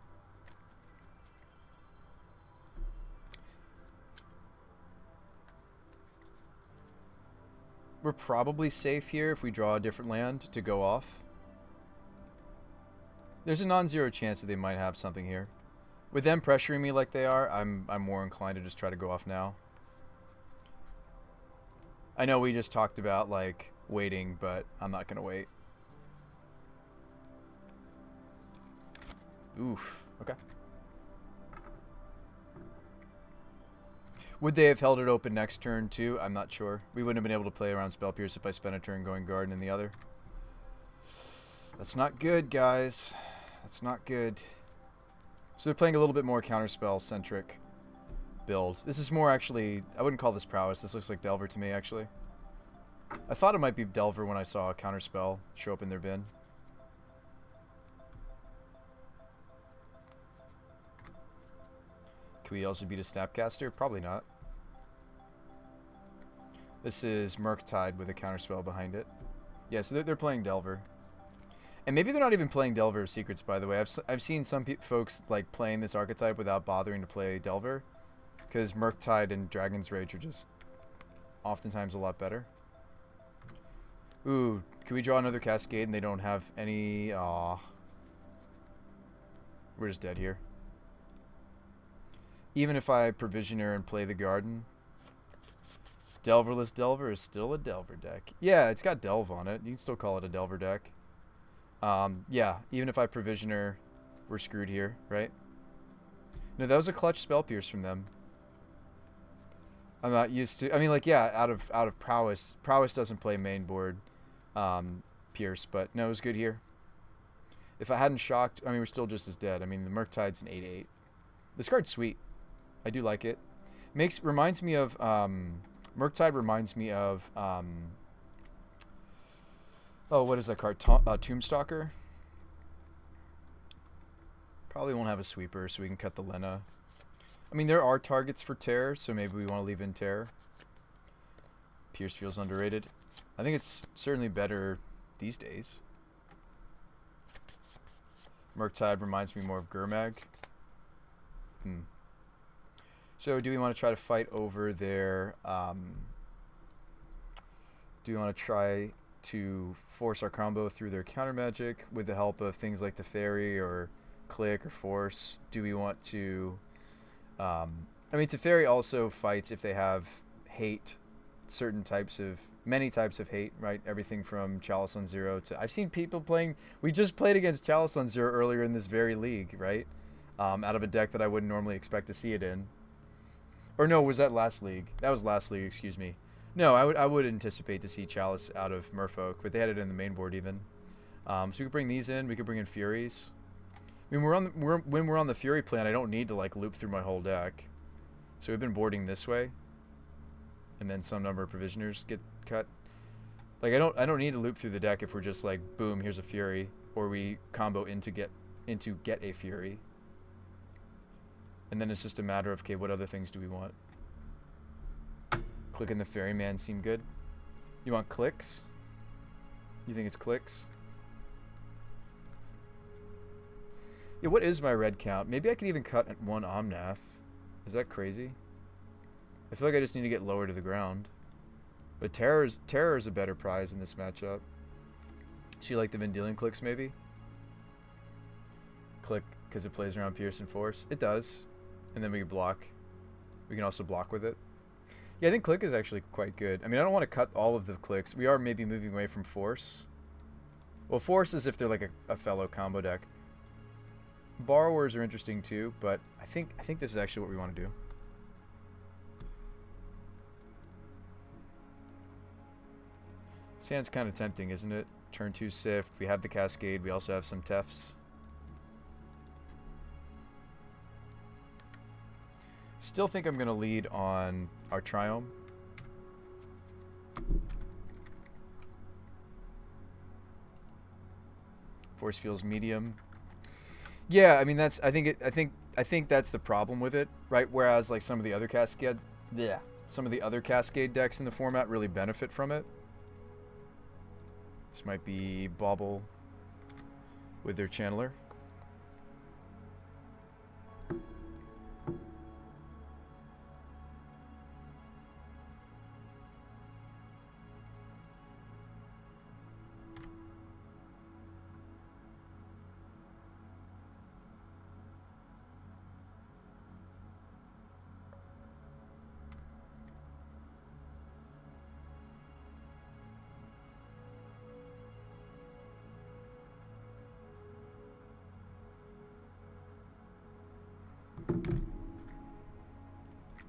Speaker 1: We're probably safe here if we draw a different land to go off. There's a non-zero chance that they might have something here. With them pressuring me like they are, I'm more inclined to just try to go off now. I know we just talked about, like, waiting, but I'm not going to wait. Oof. Okay. Would they have held it open next turn, too? I'm not sure. We wouldn't have been able to play around Spell Pierce if I spent a turn going Garden in the other. That's not good, guys. That's not good. So they're playing a little bit more Counterspell-centric build. This is more, actually... I wouldn't call this Prowess. This looks like Delver to me, actually. I thought it might be Delver when I saw a Counterspell show up in their bin. Can we also beat a Snapcaster? Probably not. This is Murktide with a Counterspell behind it. Yeah, so they're playing Delver. And maybe they're not even playing Delver of Secrets, by the way. I've seen some folks like playing this archetype without bothering to play Delver. Because Murktide and Dragon's Rage are just oftentimes a lot better. Ooh, can we draw another Cascade and they don't have any... Aw. We're just dead here. Even if I Provisioner and play the Garden, Delverless Delver is still a Delver deck. Yeah, it's got Delve on it. You can still call it a Delver deck. Yeah, even if I Provisioner, we're screwed here, right? No, that was a clutch Spell Pierce from them. I'm not used to... I mean, like, yeah, out of Prowess. Prowess doesn't play main board Pierce, but no, it was good here. If I hadn't shocked... I mean, we're still just as dead. I mean, the Murktide's an 8/8. This card's sweet. I do like it. Reminds me of... Murktide reminds me of... oh, what is that card? Tombstalker? Probably won't have a sweeper, so we can cut the Lena. I mean, there are targets for Terror, so maybe we want to leave in Terror. Pierce feels underrated. I think it's certainly better these days. Murktide reminds me more of Gurmag. So do we want to try to fight over their... do we want to try to force our combo through their counter magic with the help of things like Teferi or Click or Force? Do we want to... I mean, Teferi also fights if they have hate, many types of hate, right? Everything from Chalice on Zero to... I've seen people playing... We just played against Chalice on Zero earlier in this very league, right? Out of a deck that I wouldn't normally expect to see it in. Or no, was that last league? That was last league, excuse me. No, I would anticipate to see Chalice out of Merfolk, but they had it in the main board even. So we could bring these in. We could bring in Furies. I mean, when we're on the Fury plan, I don't need to like loop through my whole deck. So we've been boarding this way, and then some number of Provisioners get cut. Like I don't need to loop through the deck if we're just like, boom, here's a Fury, or we combo into get a Fury. And then it's just a matter of, okay, what other things do we want? Click and the Ferryman seem good. You want clicks? You think it's clicks? Yeah, what is my red count? Maybe I could even cut at 1 Omnath. Is that crazy? I feel like I just need to get lower to the ground. But Terror is a better prize in this matchup. So you like the Vendilion clicks maybe? Click because it plays around Pierce and Force. It does. And then we can block. We can also block with it. Yeah, I think Click is actually quite good. I mean, I don't want to cut all of the clicks. We are maybe moving away from Force. Well, Force is if they're like a fellow combo deck. Borrowers are interesting too, but I think this is actually what we want to do. Sounds kind of tempting, isn't it? Turn 2 Sift. We have the Cascade. We also have some Tefs. Still think I'm going to lead on our Triome. Force feels medium. Yeah, I mean I think that's the problem with it, right? Whereas like some of the other Cascade decks in the format really benefit from it. This might be Bauble with their Channeler.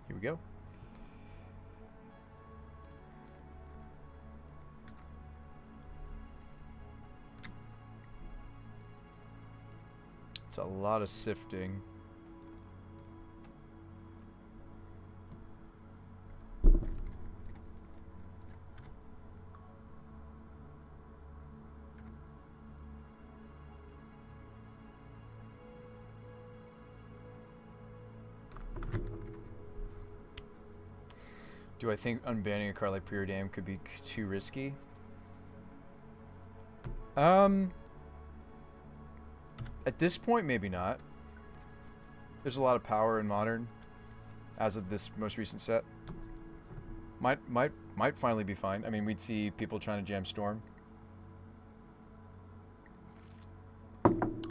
Speaker 1: Here we go. It's a lot of sifting. Do I think unbanning a card like Preordained could be too risky? At this point, maybe not. There's a lot of power in Modern, as of this most recent set. Might finally be fine. I mean, we'd see people trying to jam Storm.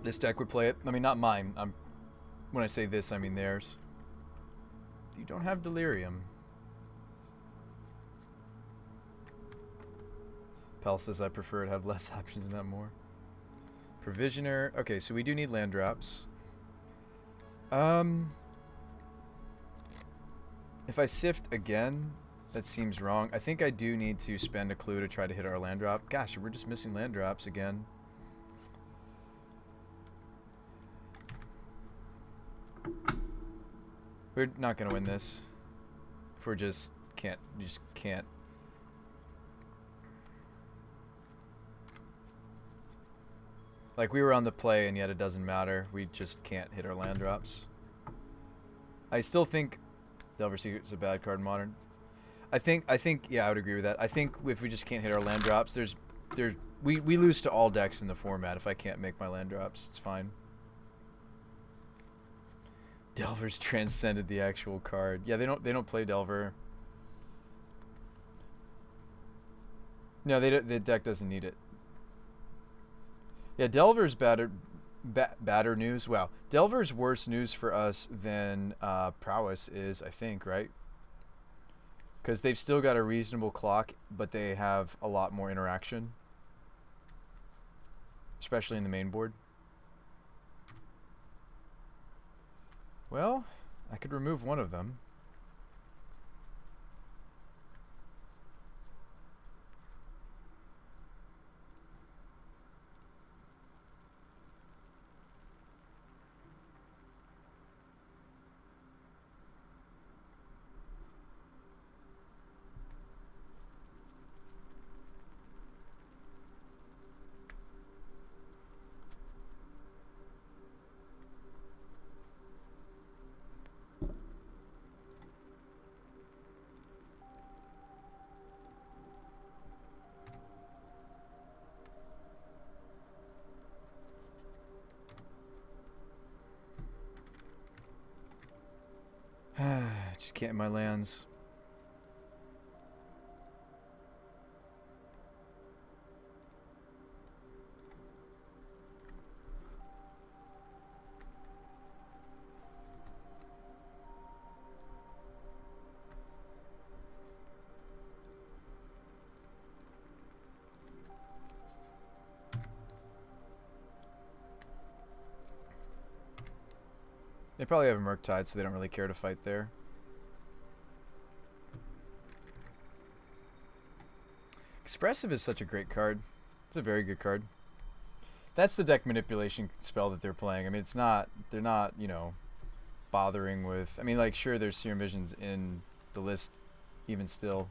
Speaker 1: This deck would play it. I mean, not mine. When I say this, I mean theirs. You don't have Delirium. Pell says I prefer to have less options, not more. Provisioner. Okay, so we do need land drops. If I sift again, that seems wrong. I think I do need to spend a clue to try to hit our land drop. Gosh, we're just missing land drops again. We're not gonna win this. If we're just can't. Like, we were on the play, and yet it doesn't matter. We just can't hit our land drops. I still think Delver Secret is a bad card in Modern. I think, yeah, I would agree with that. I think if we just can't hit our land drops, we lose to all decks in the format if I can't make my land drops. It's fine. Delver's transcended the actual card. Yeah, they don't play Delver. No, they don't, the deck doesn't need it. Yeah, Delver's badder news. Wow, Delver's worse news for us than Prowess is, I think, right? Because they've still got a reasonable clock, but they have a lot more interaction, especially in the main board. Well, I could remove one of them. Just can't my lands. They probably have a Murktide, so they don't really care to fight there. Expressive is such a great card. It's a very good card. That's the deck manipulation spell that they're playing. I mean, it's not, they're not, you know, bothering with, I mean, like, sure, there's Serum Visions in the list, even still.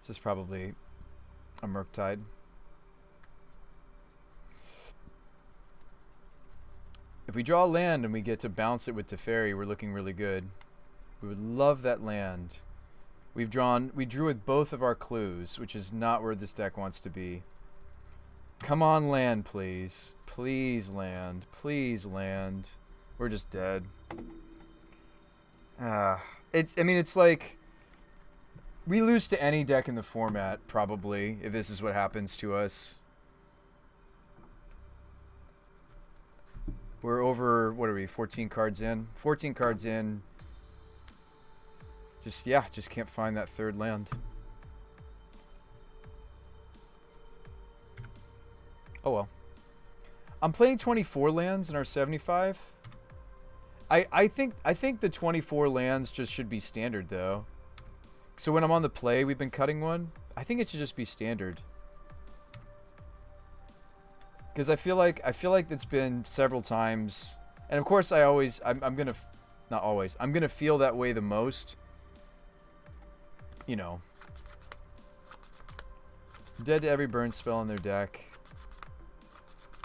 Speaker 1: This is probably a Murktide. If we draw a land and we get to bounce it with Teferi, we're looking really good. We would love that land. We drew with both of our clues, which is not where this deck wants to be. Come on, land, please. Please, land. Please, land. We're just dead. I mean, it's like, we lose to any deck in the format, probably, if this is what happens to us. We're over, what are we, 14 cards in? 14 cards in. Just can't find that third land. Oh well. I'm playing 24 lands in our 75. I think the 24 lands just should be standard though. So when I'm on the play, we've been cutting one. I think it should just be standard. Because I feel like it's been several times, and of course I'm gonna feel that way the most. You know, dead to every burn spell in their deck.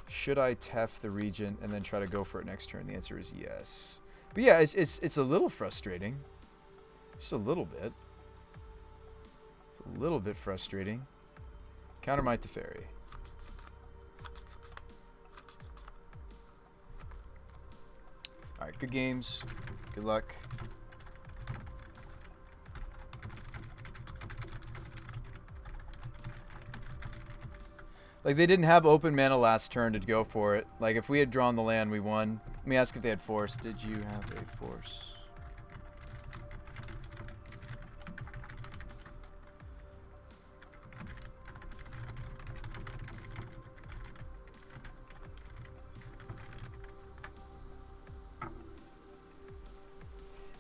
Speaker 1: Should I Tef the Regent and then try to go for it next turn? The answer is yes. But yeah, it's a little frustrating. Just a little bit. It's a little bit frustrating. Counter my Teferi. Alright, good games. Good luck. Like, they didn't have open mana last turn to go for it. Like, if we had drawn the land, we won. Let me ask if they had force. Did you have a force?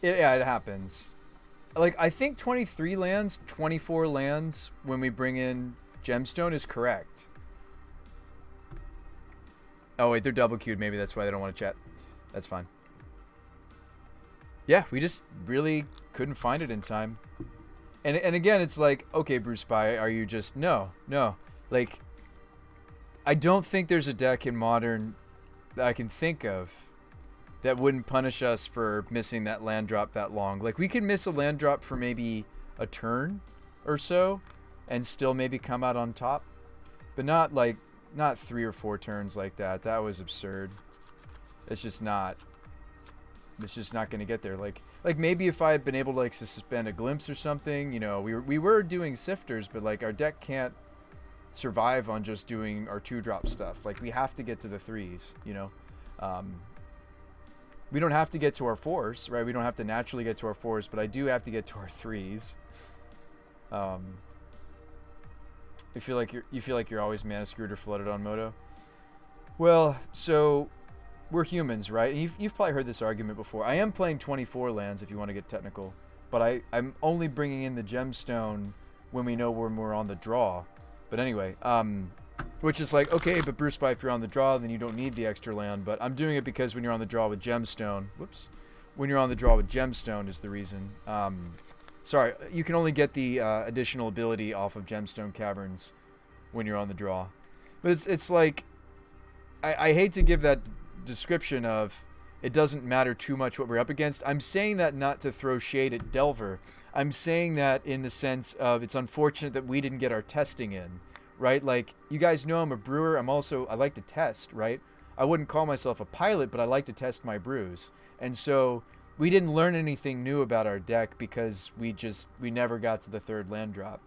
Speaker 1: Yeah, it happens. Like, I think 23 lands, 24 lands when we bring in Gemstone is correct. Oh, wait, they're double queued. Maybe that's why they don't want to chat. That's fine. Yeah, we just really couldn't find it in time. And again, it's like, okay, Bruce Spy, are you just... No. Like, I don't think there's a deck in Modern that I can think of that wouldn't punish us for missing that land drop that long. Like, we could miss a land drop for maybe a turn or so and still maybe come out on top. But not, like... Not 3 or 4 turns like that. That was absurd. It's just not. It's just not going to get there. Like maybe if I had been able to like suspend a glimpse or something, you know, we were doing sifters, but like our deck can't survive on just doing our 2-drop stuff. Like we have to get to the 3s, you know. We don't have to get to our 4s, right? We don't have to naturally get to our 4s, but I do have to get to our 3s. You feel like you're always mana screwed or flooded on Moto. Well, so we're humans, right? And you've probably heard this argument before. I am playing 24 lands if you want to get technical, but I'm only bringing in the gemstone when we know when we're on the draw. But anyway, which is like, okay, but Bruce, if you're on the draw, then you don't need the extra land. But I'm doing it because when you're on the draw with gemstone, when you're on the draw with gemstone is the reason. Sorry, you can only get the additional ability off of gemstone caverns when you're on the draw. But it's like, I hate to give that description of it doesn't matter too much what we're up against. I'm saying that not to throw shade at Delver. I'm saying that in the sense of it's unfortunate that we didn't get our testing in, right? Like, you guys know I'm a brewer. I like to test, right? I wouldn't call myself a pilot, but I like to test my brews. And so we didn't learn anything new about our deck because we never got to the 3rd land drop.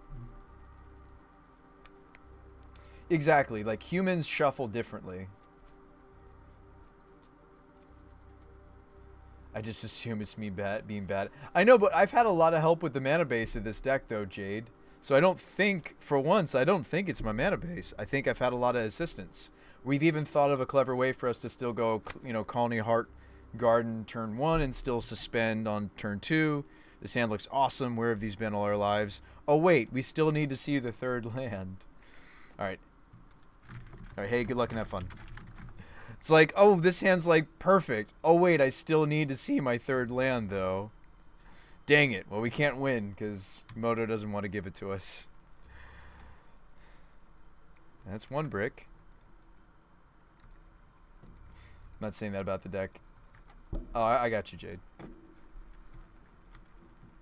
Speaker 1: Exactly. Like, humans shuffle differently. I just assume it's me being bad. I know, but I've had a lot of help with the mana base of this deck, though, Jade. So I don't think, for once, it's my mana base. I think I've had a lot of assistance. We've even thought of a clever way for us to still go, you know, Colony Heart Garden turn 1 and still suspend on turn 2. This hand looks awesome. Where have these been all our lives? Oh, wait, we still need to see the 3rd land. All right. Hey, good luck and have fun. It's like, oh, this hand's like perfect. Oh, wait, I still need to see my 3rd land, though. Dang it. Well, we can't win because Moto doesn't want to give it to us. That's 1 brick. I'm not saying that about the deck. Oh, I got you, Jade.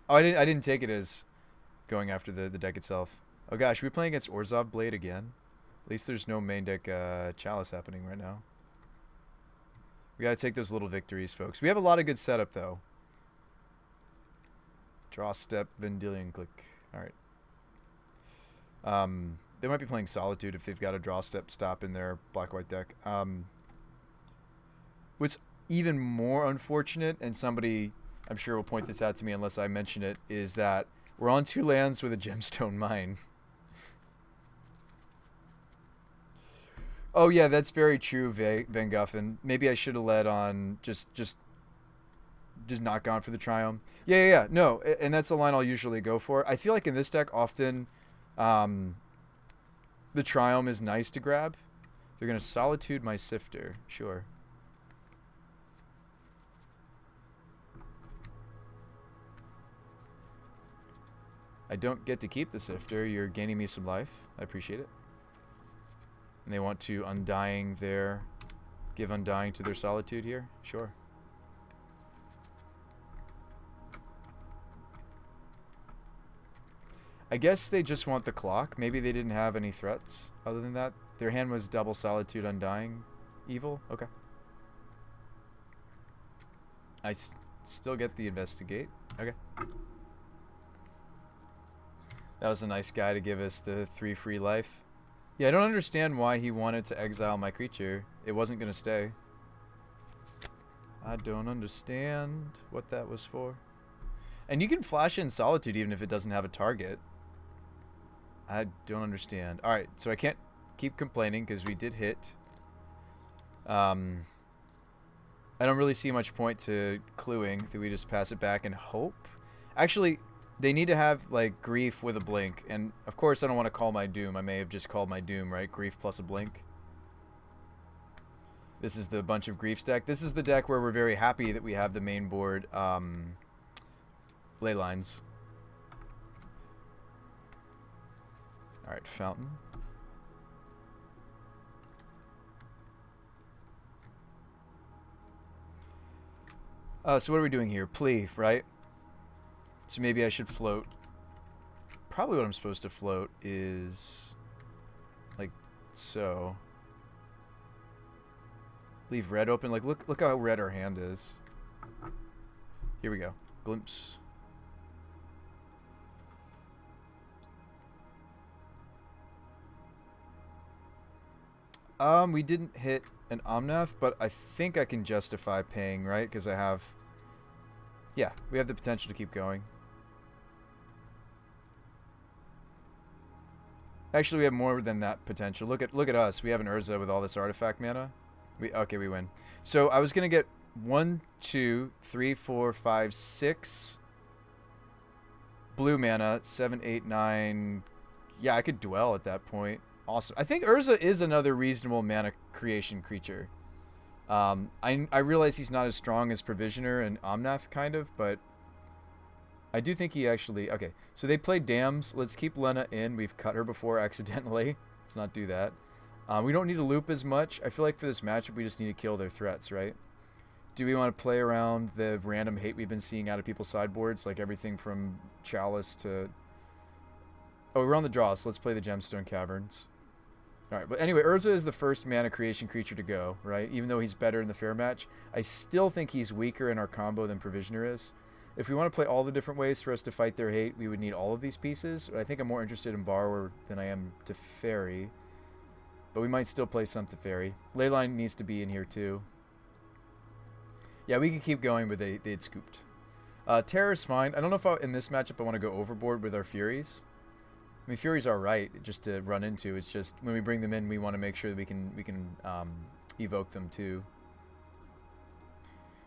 Speaker 1: Oh, I didn't take it as going after the deck itself. Oh, gosh, are we playing against Urza Blade again? At least there's no main deck Chalice happening right now. We got to take those little victories, folks. We have a lot of good setup, though. Draw step, Vendilion click. All right. They might be playing Solitude if they've got a draw step stop in their black-white deck. What's even more unfortunate, and somebody I'm sure will point this out to me unless I mention it, is that we're on 2 lands with a gemstone mine. Oh yeah, that's very true, Van Guffen. Maybe I should have led on just not gone for the Triumph. Yeah. No, and that's the line I'll usually go for. I feel like in this deck often the Triumph is nice to grab. They're going to Solitude my Sifter. Sure. I don't get to keep the Sifter. You're gaining me some life. I appreciate it. And they want to give Undying to their Solitude here? Sure. I guess they just want the clock. Maybe they didn't have any threats other than that. Their hand was double Solitude Undying evil. Okay. I still get the Investigate. Okay. That was a nice guy to give us the 3 free life. Yeah, I don't understand why he wanted to exile my creature. It wasn't going to stay. I don't understand what that was for. And you can flash in Solitude even if it doesn't have a target. I don't understand. Alright, so I can't keep complaining because we did hit. I don't really see much point to cluing. Do we just pass it back and hope? Actually, they need to have, like, Grief with a Blink. And, of course, I don't want to call my Doom. I may have just called my Doom, right? Grief plus a Blink. This is the bunch of Griefs deck. This is the deck where we're very happy that we have the main board ley lines. Alright, Fountain. So what are we doing here? Plea, right? So maybe I should float. Probably what I'm supposed to float is like so. Leave red open. Like look how red our hand is. Here we go. Glimpse. We didn't hit an Omnath, but I think I can justify paying, right? Because I have... Yeah, we have the potential to keep going. Actually, we have more than that potential. Look at us. We have an Urza with all this artifact mana. Okay, we win. So I was gonna get 1, 2, 3, 4, 5, 6 blue mana, 7, 8, 9. Yeah, I could dwell at that point. Awesome. I think Urza is another reasonable mana creation creature. I realize he's not as strong as Provisioner and Omnath, kind of, but I do think he actually... Okay, so they played Dams. Let's keep Lena in. We've cut her before accidentally. Let's not do that. We don't need to loop as much. I feel like for this matchup, we just need to kill their threats, right? Do we want to play around the random hate we've been seeing out of people's sideboards? Like everything from Chalice to... Oh, we're on the draw, so let's play the Gemstone Caverns. Alright, but anyway, Urza is the first mana creation creature to go, right? Even though he's better in the fair match, I still think he's weaker in our combo than Provisioner is. If we want to play all the different ways for us to fight their hate, we would need all of these pieces. I think I'm more interested in Borrower than I am Teferi. But we might still play some Teferi. Leyline needs to be in here too. Yeah, we can keep going, but they had scooped. Terror's fine. I don't know if in this matchup I want to go overboard with our Furies. I mean, Furies are right just to run into. It's just when we bring them in, we want to make sure that we can evoke them too.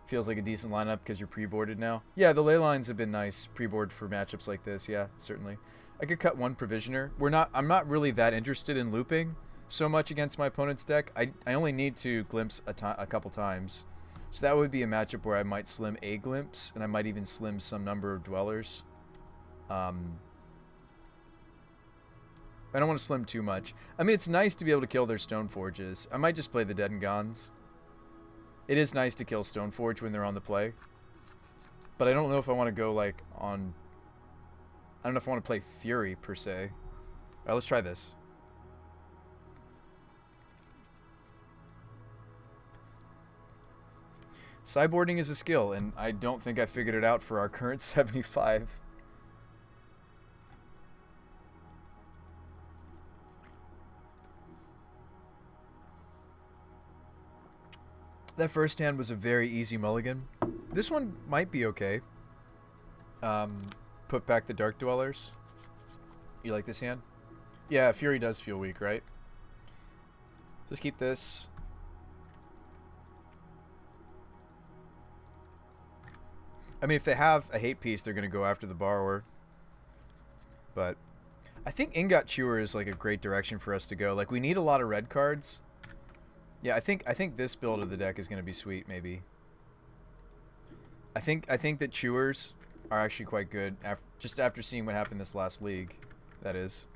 Speaker 1: Feels like a decent lineup because you're pre-boarded now. Yeah, the ley lines have been nice pre-board for matchups like this. Yeah, certainly. I could cut one Provisioner. I'm not really that interested in looping so much against my opponent's deck. I only need to glimpse a couple times. So that would be a matchup where I might slim a glimpse, and I might even slim some number of dwellers. I don't want to slim too much. I mean, it's nice to be able to kill their Stoneforges. I might just play the Dead and Gones. It is nice to kill Stoneforge when they're on the play. But I don't know if I want to go, like, on... I don't know if I want to play Fury, per se. Alright, let's try this. Sideboarding is a skill, and I don't think I figured it out for our current 75. That first hand was a very easy mulligan. This one might be okay. Put back the Dark Dwellers. You like this hand? Yeah, Fury does feel weak, right? Let's keep this. I mean, if they have a hate piece, they're going to go after the Borrower. But I think Ingot Chewer is like a great direction for us to go. Like, we need a lot of red cards. Yeah, I think this build of the deck is going to be sweet, maybe. I think that Chewers are actually quite good, just after seeing what happened this last league, that is.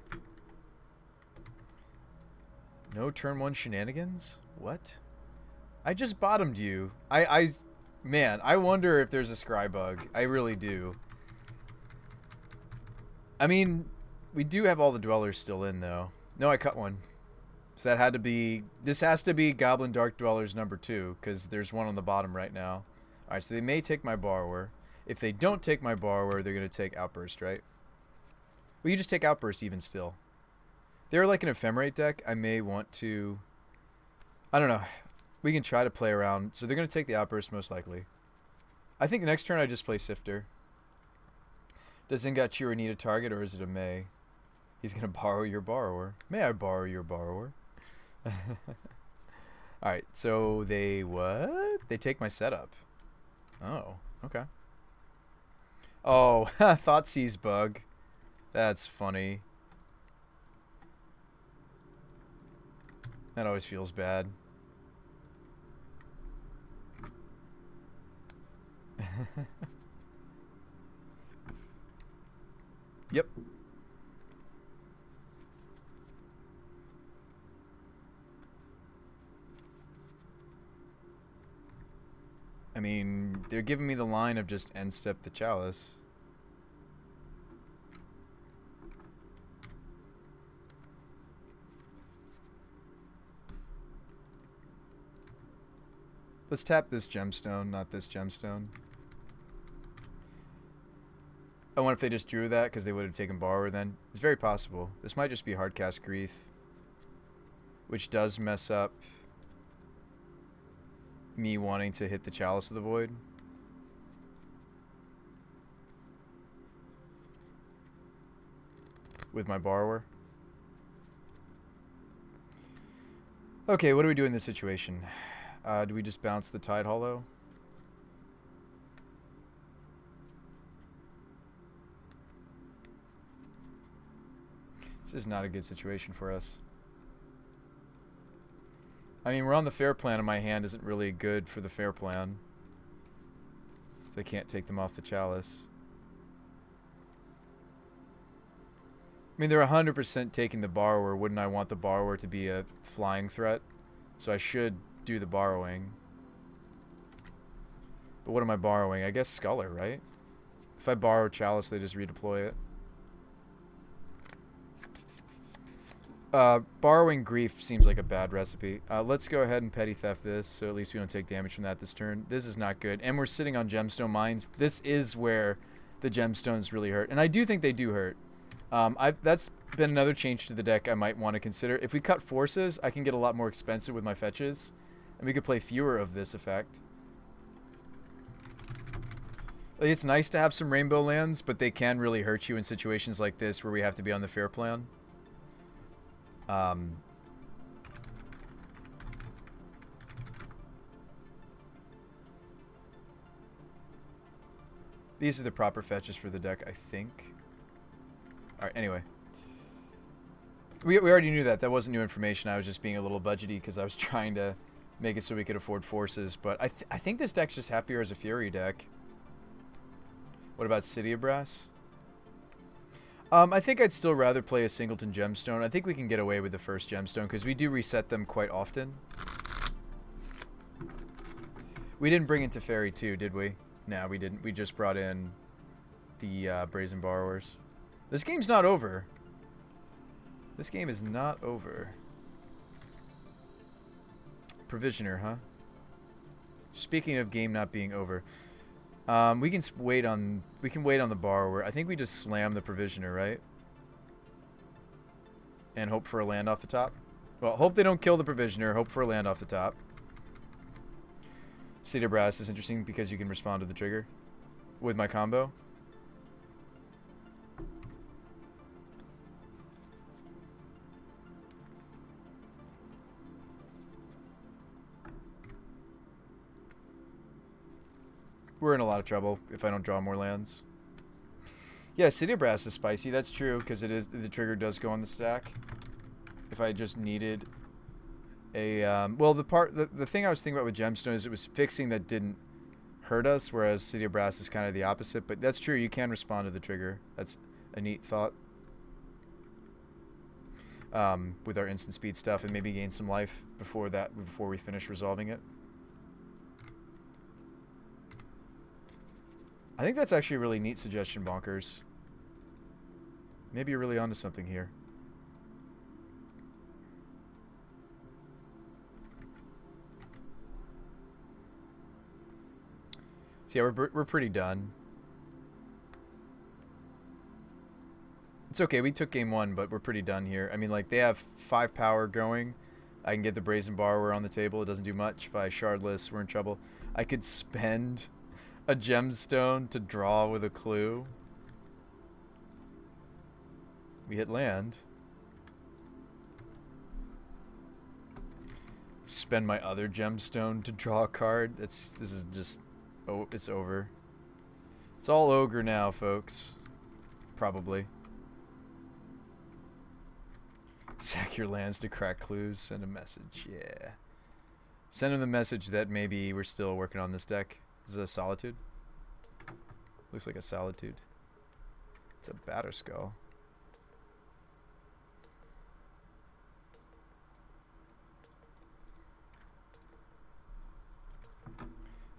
Speaker 1: No turn 1 shenanigans? What? I just bottomed you. Man, I wonder if there's a scry bug. I really do. I mean, we do have all the dwellers still in, though. No, I cut one. So that had to be... This has to be Goblin Dark Dwellers number 2, because there's one on the bottom right now. Alright, so they may take my Borrower. If they don't take my Borrower, they're going to take Outburst, right? Well, you just take Outburst even still. They're like an Ephemerate deck. I may want to... I don't know. We can try to play around. So they're going to take the Outburst most likely. I think the next turn I just play Sifter. Does Ingot Chewer need a target, or is it a May? He's going to borrow your Borrower. May I borrow your Borrower? Alright, so they what? They take my setup. Oh, okay. Oh, Thoughtseize bug. That's funny. That always feels bad. Yep. I mean, they're giving me the line of just end step the Chalice. Let's tap this gemstone, not this gemstone. I wonder if they just drew that because they would have taken borrower then. It's very possible. This might just be hardcast grief, which does mess up me wanting to hit the Chalice of the Void. With my borrower. Okay, what do we do in this situation? Do we just bounce the Tide Hollow? This is not a good situation for us. I mean, we're on the fair plan and my hand isn't really good for the fair plan. So I can't take them off the Chalice. I mean, they're 100% taking the borrower. Wouldn't I want the borrower to be a flying threat? So I should do the borrowing. But what am I borrowing? I guess Sculler, right? If I borrow Chalice, they just redeploy it. Borrowing Grief seems like a bad recipe. Let's go ahead and Petty Theft this, so at least we don't take damage from that this turn. This is not good. And we're sitting on Gemstone Mines. This is where the Gemstones really hurt. And I do think they do hurt. That's been another change to the deck I might want to consider. If we cut Forces, I can get a lot more expensive with my fetches. And we could play fewer of this effect. Like, it's nice to have some rainbow lands, but they can really hurt you in situations like this where we have to be on the fair plan. These are the proper fetches for the deck, I think. Alright, anyway. We already knew that. That wasn't new information. I was just being a little budgety because I was trying to make it so we could afford Forces. But I think this deck's just happier as a Fury deck. What about City of Brass? I think I'd still rather play a Singleton Gemstone. I think we can get away with the first Gemstone because we do reset them quite often. We didn't bring in Teferi too, did we? No, we didn't. We just brought in the Brazen Borrowers. This game's not over. This game is not over. Provisioner, huh? Speaking of game not being over. We can wait on the borrower. I think we just slam the Provisioner, right? And hope for a land off the top. Well, hope they don't kill the Provisioner. Hope for a land off the top. City of Brass is interesting because you can respond to the trigger with my combo. We're in a lot of trouble if I don't draw more lands. Yeah, City of Brass is spicy. That's true because the trigger does go on the stack. If I just needed a well, the thing I was thinking about with Gemstone is it was fixing that didn't hurt us, whereas City of Brass is kind of the opposite. But that's true. You can respond to the trigger. That's a neat thought. With our instant speed stuff and maybe gain some life before we finish resolving it. I think that's actually a really neat suggestion, Bonkers. Maybe you're really onto something here. So yeah, we're pretty done. It's okay, we took game one, but we're pretty done here. I mean, like, they have 5 power going. I can get the Brazen Borrower on the table. It doesn't do much. If I shardless, we're in trouble. I could spend a Gemstone to draw with a clue. We hit land. Spend my other Gemstone to draw a card. This is just, oh, it's over. It's all ogre now, folks. Probably. Sack your lands to crack clues. Send a message. Yeah. Send him the message that maybe we're still working on this deck. This is a Solitude. Looks like a Solitude. It's a Batterskull.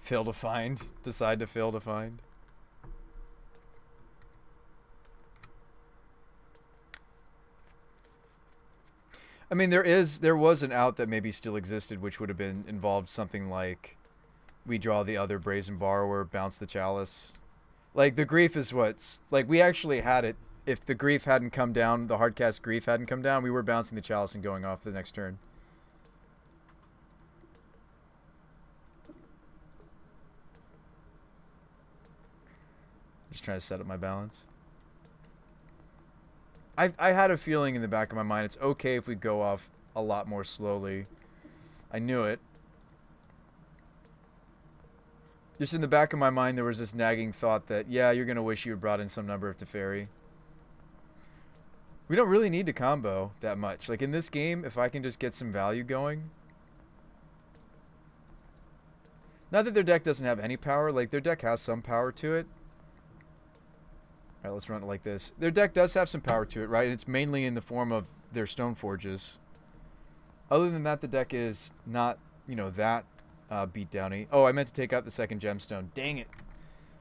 Speaker 1: Fail to find. Decide to fail to find. I mean, there was an out that maybe still existed, which would have been involved something like we draw the other Brazen Borrower, bounce the Chalice. Like, the Grief is what's... Like, we actually had it. If the Grief hadn't come down, the hardcast Grief hadn't come down, we were bouncing the Chalice and going off the next turn. Just trying to set up my balance. I had a feeling in the back of my mind it's okay if we go off a lot more slowly. I knew it. Just in the back of my mind there was this nagging thought that, yeah, you're going to wish you had brought in some number of Teferi. We don't really need to combo that much. Like in this game, if I can just get some value going. Not that their deck doesn't have any power. Like their deck has some power to it. Alright, let's run it like this. Their deck does have some power to it, right? And it's mainly in the form of their Stone Forges. Other than that, the deck is not, you know, that beat downy. Oh, I meant to take out the second gemstone. Dang it.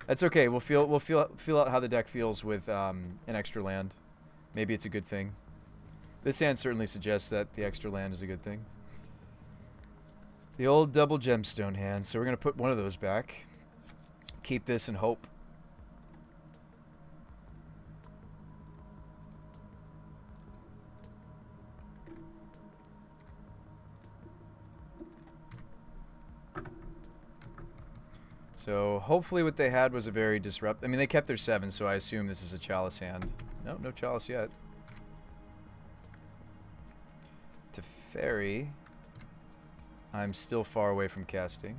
Speaker 1: That's okay. We'll feel out how the deck feels with an extra land. Maybe it's a good thing. This hand certainly suggests that the extra land is a good thing. The old double gemstone hand. So we're going to put one of those back. Keep this and hope. So hopefully what they had was a very disrupt. I mean, they kept their 7, so I assume this is a Chalice hand. No, no Chalice yet. Teferi. I'm still far away from casting.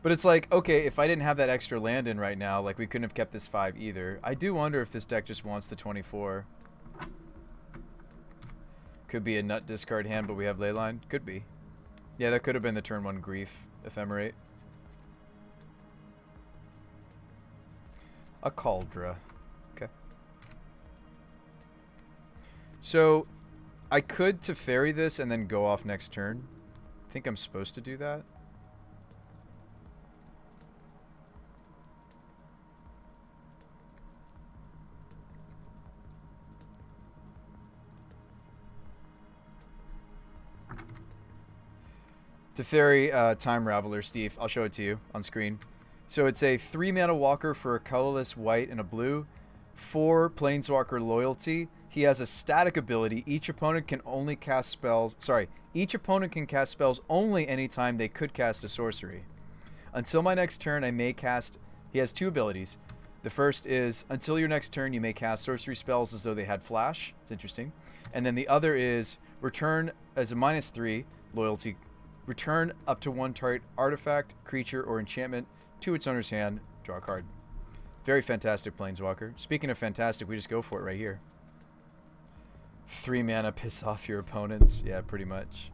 Speaker 1: But it's like, okay, if I didn't have that extra land in right now, like we couldn't have kept this 5 either. I do wonder if this deck just wants the 24. Could be a nut discard hand, but we have Leyline. Could be. Yeah, that could have been the turn 1 Grief Ephemerate. A Cauldra. Okay. So, I could Teferi this and then go off next turn. I think I'm supposed to do that. Teferi Time Raveler, Steve. I'll show it to you on screen. So it's a 3-mana walker for a colorless white and a blue. 4 Planeswalker loyalty. He has a static ability. Each opponent can only cast spells. Sorry. Each opponent can cast spells only anytime they could cast a sorcery. Until my next turn, I may cast... He has 2 abilities. The first is, until your next turn, you may cast sorcery spells as though they had flash. It's interesting. And then the other is, return as a -3 loyalty. Return up to 1 target artifact, creature, or enchantment to its owner's hand, draw a card. Very fantastic Planeswalker. Speaking of fantastic, we just go for it right here. 3 mana, piss off your opponents. Yeah, pretty much.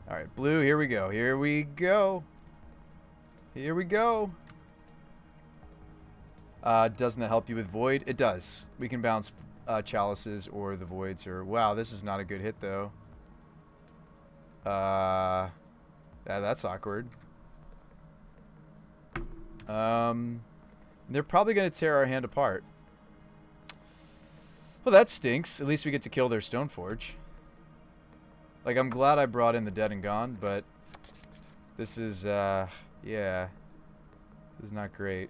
Speaker 1: Alright, blue, here we go. Here we go. Here we go. Doesn't that help you with Void? It does. We can bounce Chalices or the Voids. Or wow, this is not a good hit, though. Yeah, that's awkward. They're probably going to tear our hand apart. Well, that stinks. At least we get to kill their Stoneforge. Like, I'm glad I brought in the Dead and Gone, but this is, yeah. This is not great.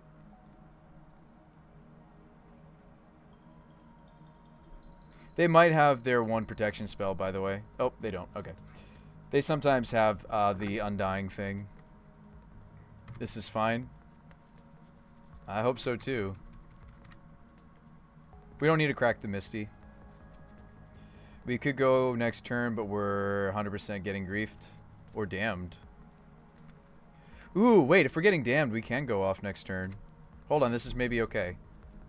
Speaker 1: They might have their 1 protection spell, by the way. Oh, they don't. Okay. They sometimes have the Undying thing. This is fine. I hope so too. We don't need to crack the Misty. We could go next turn, but we're 100% getting griefed. Or damned. Ooh, wait, if we're getting damned, we can go off next turn. Hold on, this is maybe okay.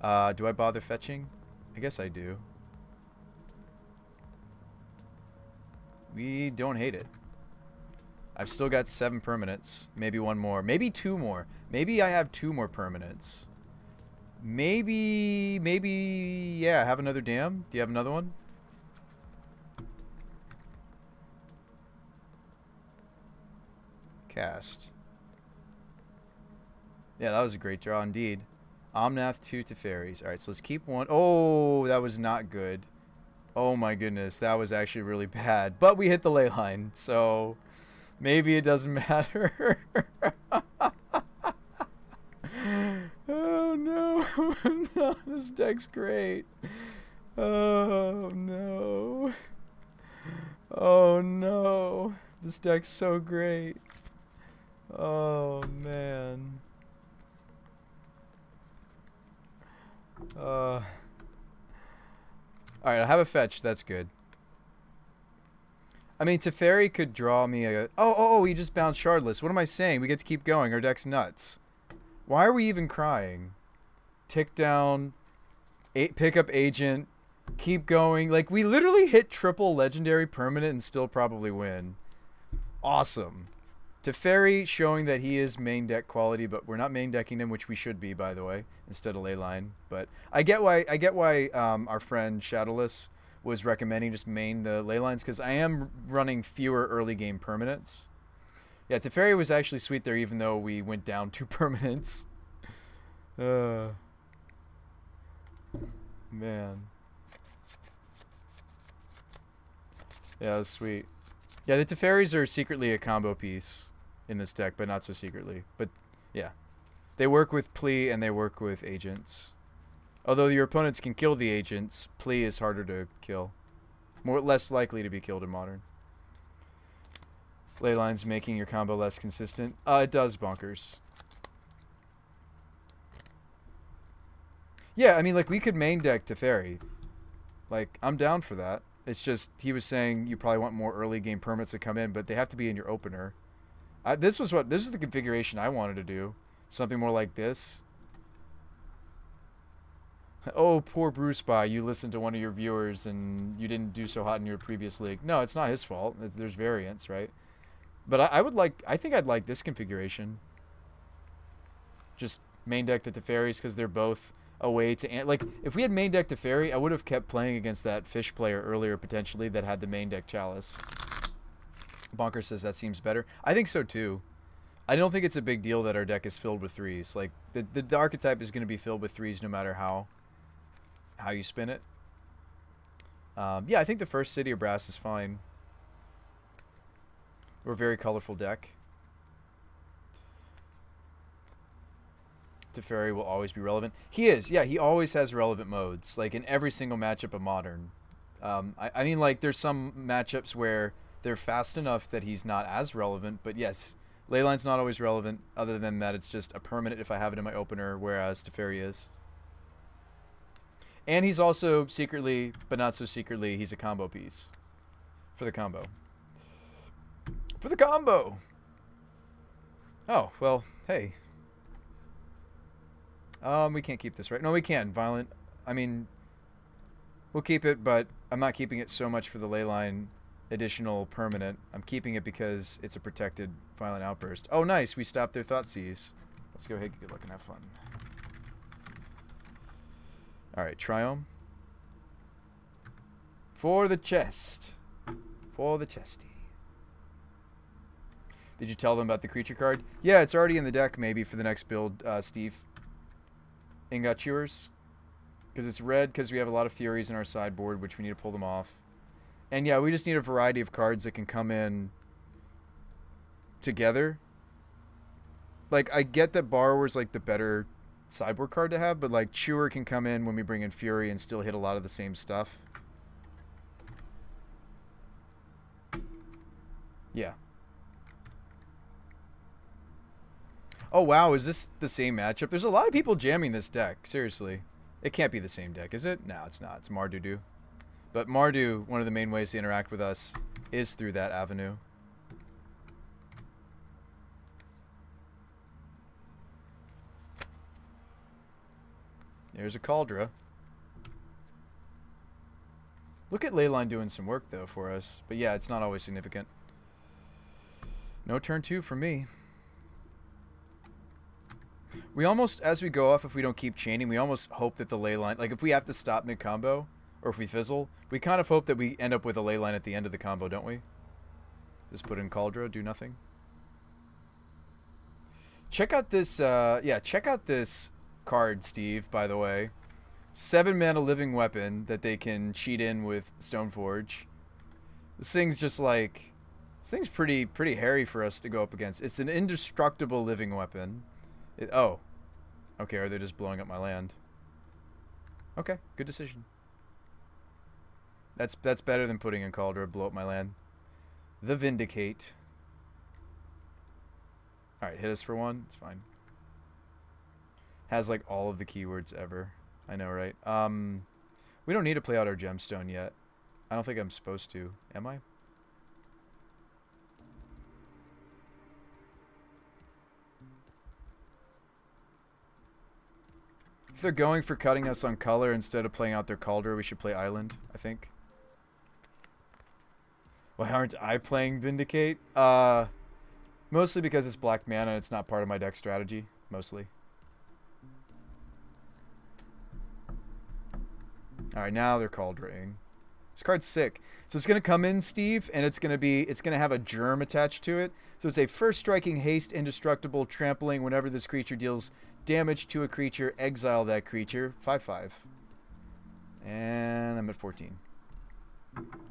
Speaker 1: Do I bother fetching? I guess I do. We don't hate it. I've still got 7 permanents. Maybe 1 more. Maybe 2 more. Maybe I have 2 more permanents. Maybe, yeah, have another dam. Do you have another one? Cast. Yeah, that was a great draw indeed. Omnath, 2 Teferis. Alright, so let's keep 1. Oh, that was not good. Oh my goodness, that was actually really bad. But we hit the ley line, so Maybe it doesn't matter. Oh no. No, this deck's great. Oh no. Oh no. This deck's so great. Oh man. Alright, I have a fetch, that's good. I mean, Teferi could draw me a... Oh, he just bounced Shardless. What am I saying? We get to keep going. Our deck's nuts. Why are we even crying? Tick down. Pick up Agent. Keep going. Like, we literally hit triple Legendary Permanent and still probably win. Awesome. Teferi showing that he is main deck quality, but we're not main decking him, which we should be, by the way, instead of Leyline. But I get why our friend Shadowless was recommending just main the ley lines, because I am running fewer early game permanents. Yeah, Teferi was actually sweet there, even though we went down 2 permanents. Man. Yeah, that was sweet. Yeah, the Teferis are secretly a combo piece in this deck, but not so secretly. But yeah, they work with Plea and they work with Agents. Although your opponents can kill the Agents, Plea is harder to kill. Less likely to be killed in Modern. Leyline's making your combo less consistent. It does, Bonkers. Yeah, I mean, like, we could main deck Teferi. Like, I'm down for that. It's just, he was saying you probably want more early game permits to come in, but they have to be in your opener. This is the configuration I wanted to do. Something more like this. Oh, poor Bruce By, you listened to one of your viewers and you didn't do so hot in your previous league. No, it's not his fault. There's variance, right? But I think I'd like this configuration. Just main deck the Teferis, because they're both a way to... Like, if we had main deck Teferi, I would have kept playing against that Fish player earlier, potentially, that had the main deck Chalice. Bonker says that seems better. I think so, too. I don't think it's a big deal that our deck is filled with 3s. Like, the archetype is going to be filled with 3s no matter how you spin it. Yeah, I think the first City of Brass is fine. We're a very colorful deck. Teferi will always be relevant. He is. Yeah, he always has relevant modes. Like, in every single matchup of Modern. I mean, like, there's some matchups where they're fast enough that he's not as relevant. But yes, Leyline's not always relevant. Other than that, it's just a permanent if I have it in my opener, whereas Teferi is. And he's also secretly, but not so secretly, he's a combo piece. For the combo. For the combo! Oh, well, hey. We can't keep this, right? No, we can. Violent. I mean, we'll keep it, but I'm not keeping it so much for the Leyline additional permanent. I'm keeping it because it's a protected Violent Outburst. Oh, nice. We stopped their Thoughtseize. Let's go ahead, good luck, and have fun. Alright, Triome. For the chest. For the chesty. Did you tell them about the creature card? Yeah, it's already in the deck, maybe, for the next build, Steve. Ingot Chewers. Because it's red, because we have a lot of Furies in our sideboard, which we need to pull them off. And yeah, we just need a variety of cards that can come in together. Like, I get that Borrower's, like, the better sideboard card to have, but, like, Chewer can come in when we bring in Fury and still hit a lot of the same stuff. Yeah. Oh, wow, is this the same matchup? There's a lot of people jamming this deck, seriously. It can't be the same deck, is it? No, it's not. It's Mardu. But Mardu, one of the main ways to interact with us is through that avenue. There's a Cauldra. Look at Leyline doing some work, though, for us. But yeah, it's not always significant. No turn 2 for me. We almost, as we go off, if we don't keep chaining, we almost hope that the Leyline... Like, if we have to stop mid-combo, or if we fizzle, we kind of hope that we end up with a Leyline at the end of the combo, don't we? Just put in Cauldra, do nothing. Check out this, yeah, check out this card, Steve, by the way. 7-mana Living Weapon that they can cheat in with Stoneforge. This thing's just like This thing's pretty hairy for us to go up against. It's an indestructible living weapon. Oh. Okay, are they just blowing up my land? Okay, good decision. That's better than putting in Cauldron to blow up my land. The Vindicate. Alright, hit us for one. It's fine. Has like all of the keywords ever. I know, right? We don't need to play out our gemstone yet. I don't think I'm supposed to. Am I? If they're going for cutting us on color instead of playing out their Cauldron, we should play Island, I think. Why aren't I playing Vindicate? Mostly because it's black mana and it's not part of my deck strategy. Mostly. Alright, now they're Cauldroning. This card's sick. So it's going to come in, Steve, and it's going to have a germ attached to it. So it's a first striking haste, indestructible, trampling. Whenever this creature deals damage to a creature, exile that creature. 5/5. And I'm at 14.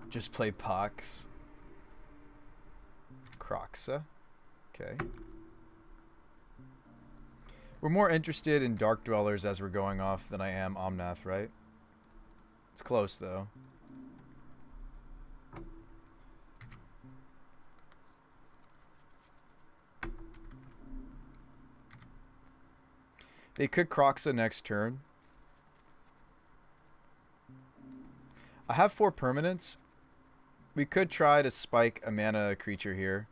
Speaker 1: Just play Pox. Croxa. Okay. We're more interested in Dark Dwellers as we're going off than I am Omnath, right? It's close, though. They could Croxa next turn. I have 4 permanents. We could try to spike a mana creature here.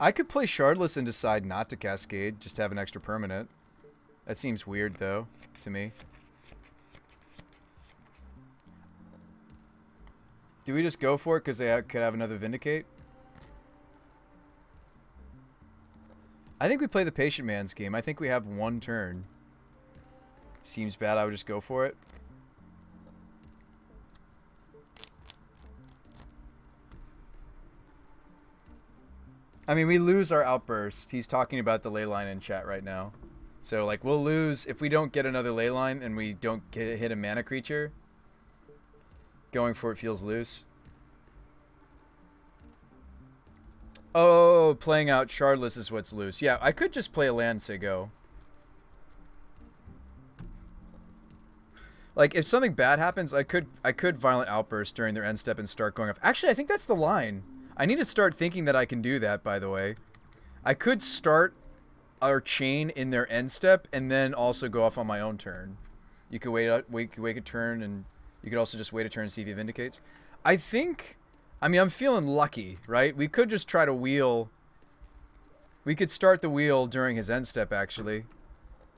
Speaker 1: I could play Shardless and decide not to Cascade, just to have an extra permanent. That seems weird, though, to me. Do we just go for it because they could have another Vindicate? I think we play the Patient Man's game. I think we have 1 turn. Seems bad, I would just go for it. I mean, we lose our Outburst. He's talking about the ley line in chat right now. So, like, we'll lose if we don't get another ley line and we don't hit a mana creature. Going for it feels loose. Oh, playing out Shardless is what's loose. Yeah, I could just play a land, say go. Like, if something bad happens, I could Violent Outburst during their end step and start going off. Actually, I think that's the line. I need to start thinking that I can do that, by the way. I could start our chain in their end step and then also go off on my own turn. You could wait a turn, and you could also just wait a turn and see if he vindicates. I think... I mean, I'm feeling lucky, right? We could just try to wheel... We could start the wheel during his end step, actually.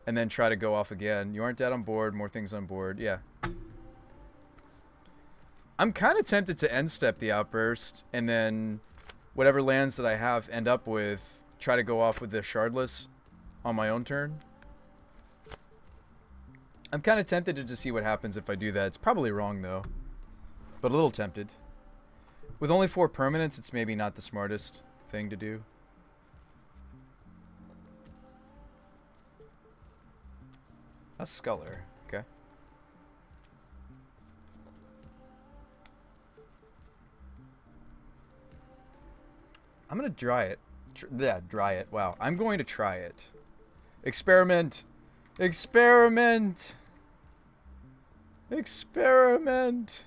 Speaker 1: And then try to go off again. You aren't dead on board. More things on board. Yeah. I'm kind of tempted to end step the Outburst, and then whatever lands that I have end up with, try to go off with the Shardless on my own turn. I'm kind of tempted to just see what happens if I do that. It's probably wrong, though, but a little tempted. With only 4 permanents, it's maybe not the smartest thing to do. A Sculler. Okay. I'm going to dry it. Dry it. Wow. I'm going to try it. Experiment. Experiment. Experiment.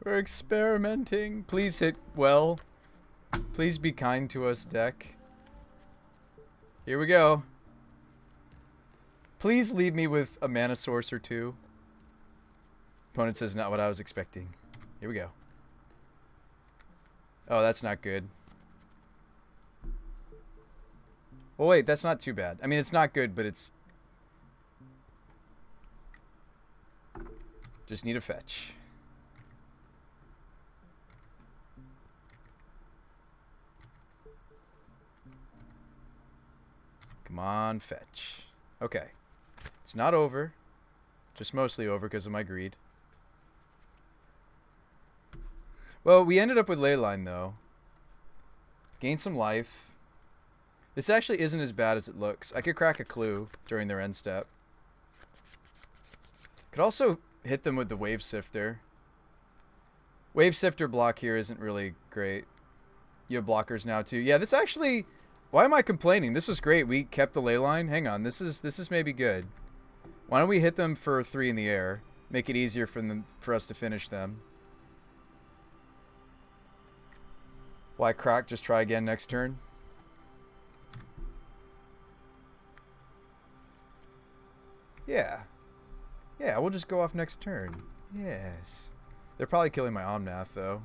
Speaker 1: We're experimenting. Please hit well. Please be kind to us, deck. Here we go. Please leave me with a mana source or 2. Opponent says not what I was expecting. Here we go. Oh, that's not good. Well, wait, that's not too bad. I mean, it's not good, but it's... Just need a fetch. Come on, fetch. Okay. It's not over. Just mostly over because of my greed. Well, we ended up with Leyline, though. Gained some life. This actually isn't as bad as it looks. I could crack a clue during their end step. Could also hit them with the Wave Sifter. Wave Sifter block here isn't really great. You have blockers now, too. Yeah, this actually... Why am I complaining? This was great. We kept the Leyline. Hang on. This is maybe good. Why don't we hit them for 3 in the air? Make it easier for us to finish them. Why crack? Just try again next turn. Yeah. Yeah, we'll just go off next turn. Yes. They're probably killing my Omnath, though.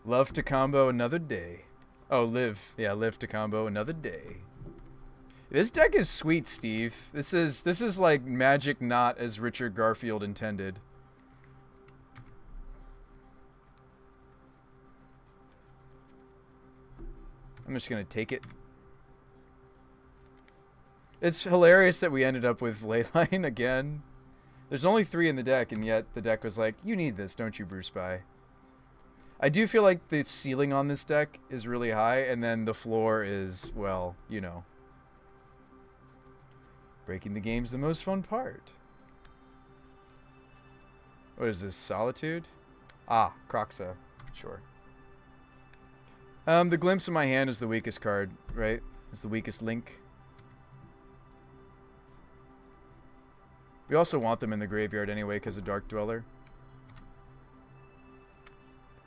Speaker 1: Love to combo another day. Oh, live. Yeah, live to combo another day. This deck is sweet, Steve. This is like Magic not as Richard Garfield intended. I'm just going to take it. It's hilarious that we ended up with Leyline again. There's only 3 in the deck, and yet the deck was like, you need this, don't you, Bruce By? I do feel like the ceiling on this deck is really high, and then the floor is, well, you know. Breaking the game's the most fun part. What is this, Solitude? Ah, Croxa. Sure. The Glimpse in my hand is the weakest card, right? It's the weakest link. We also want them in the graveyard anyway because of Dark Dweller.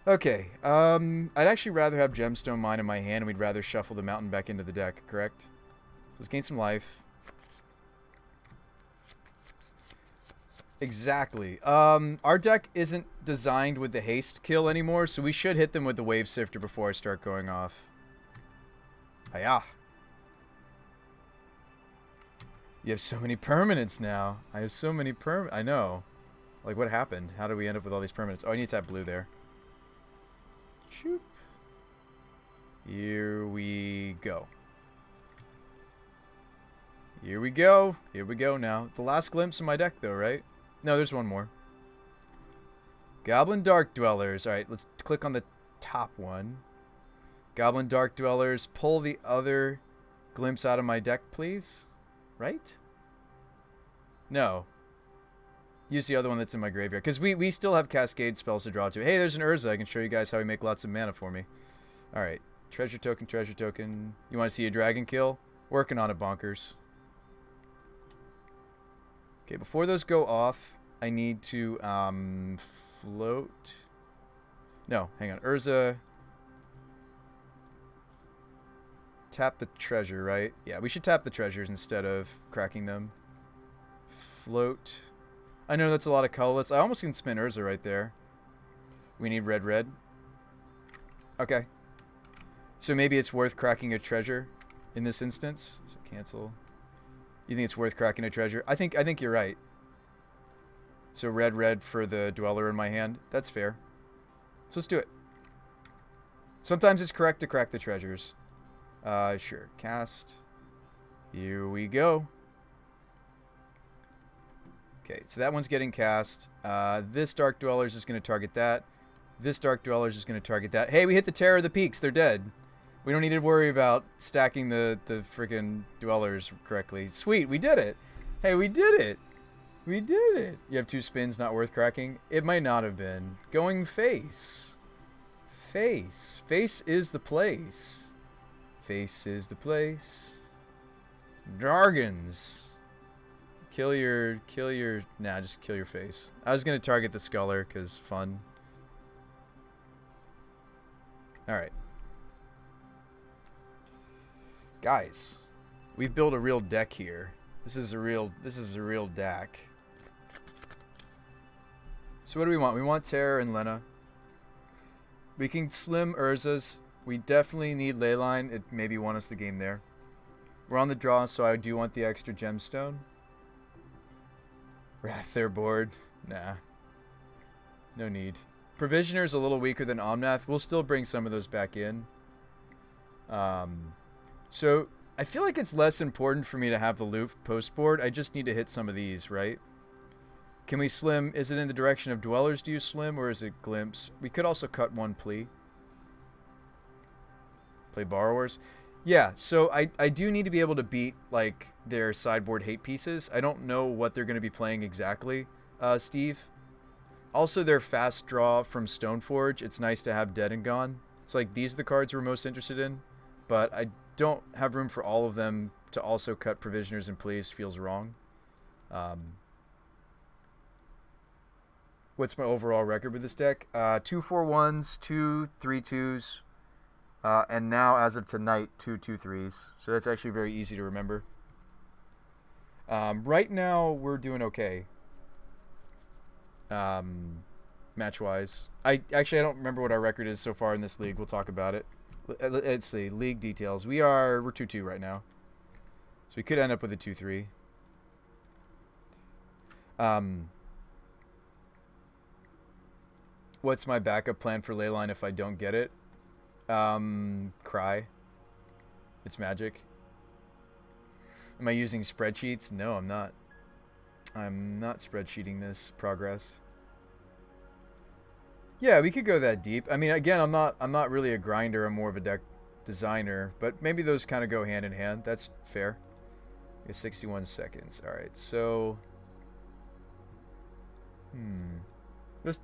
Speaker 1: Okay, I'd actually rather have Gemstone Mine in my hand, and we'd rather shuffle the Mountain back into the deck, correct? So let's gain some life. Exactly. Our deck isn't designed with the haste kill anymore, so we should hit them with the Wave Sifter before I start going off. Hiya. You have so many permanents now. I have so many I know. Like, what happened? How did we end up with all these permanents? Oh, I need to tap blue there. Shoot. Here we go. Here we go. Here we go now. The last glimpse of my deck, though, right? No, there's one more. Goblin Dark Dwellers. Alright, let's click on the top one. Goblin Dark Dwellers. Pull the other glimpse out of my deck, please. Right? No. Use the other one that's in my graveyard. Because we still have Cascade spells to draw to. Hey, there's an Urza. I can show you guys how we make lots of mana for me. Alright. Treasure token, treasure token. You want to see a dragon kill? Working on it, bonkers. Okay, before those go off, I need to float. No, hang on. Urza. Tap the treasure, right? Yeah, we should tap the treasures instead of cracking them. Float. I know that's a lot of colorless. I almost can spin Urza right there. We need red, red. Okay. So maybe it's worth cracking a treasure in this instance. So cancel. You think it's worth cracking a treasure? I think you're right. So red, red for the Dweller in my hand. That's fair. So let's do it. Sometimes it's correct to crack the treasures. Sure. Cast. Here we go. Okay, so that one's getting cast. This Dark Dwellers is going to target that. This Dark Dwellers is going to target that. Hey, we hit the Terror of the Peaks. They're dead. We don't need to worry about stacking the freaking Dwellers correctly. Sweet, we did it. Hey, we did it. We did it. You have 2 spins, not worth cracking? It might not have been. Going face. Face. Face is the place. Face is the place. Dargans. Kill your, nah, just kill your face. I was going to target the Sculler, because fun. Alright. Guys, we've built a real deck here. This is a real deck. So what do we want? We want Terror and Lena. We can slim Urza's. We definitely need Leyline. It maybe won us the game there. We're on the draw, so I do want the extra gemstone. Wrath their board. Nah. No need. Provisioner's a little weaker than Omnath. We'll still bring some of those back in. So I feel like it's less important for me to have the loop post board. I just need to hit some of these, right? Can we slim? Is it in the direction of Dwellers, do you slim, or is it Glimpse? We could also cut one plea. Play Borrowers. Yeah, so I do need to be able to beat, like, their sideboard hate pieces. I don't know what they're going to be playing exactly, Steve. Also, their fast draw from Stoneforge. It's nice to have Dead and Gone. It's like, these are the cards we're most interested in. But I don't have room for all of them to also cut Provisioners and Pleas. Feels wrong. What's my overall record with this deck? 2 4-1s, 2 3-2s, and now, as of tonight, 2 2-3s. So that's actually very easy to remember. Right now, we're doing okay. Match-wise. I don't remember what our record is so far in this league. We'll talk about it. Let's see. League details. We're 2-2 right now. So we could end up with a 2-3. What's my backup plan for Leyline if I don't get it? Cry. It's Magic. Am I using spreadsheets? No, I'm not. I'm not spreadsheeting this progress. Yeah, we could go that deep. I mean, again, I'm not really a grinder. I'm more of a deck designer, but maybe those kind of go hand in hand. That's fair. 61 seconds. All right, so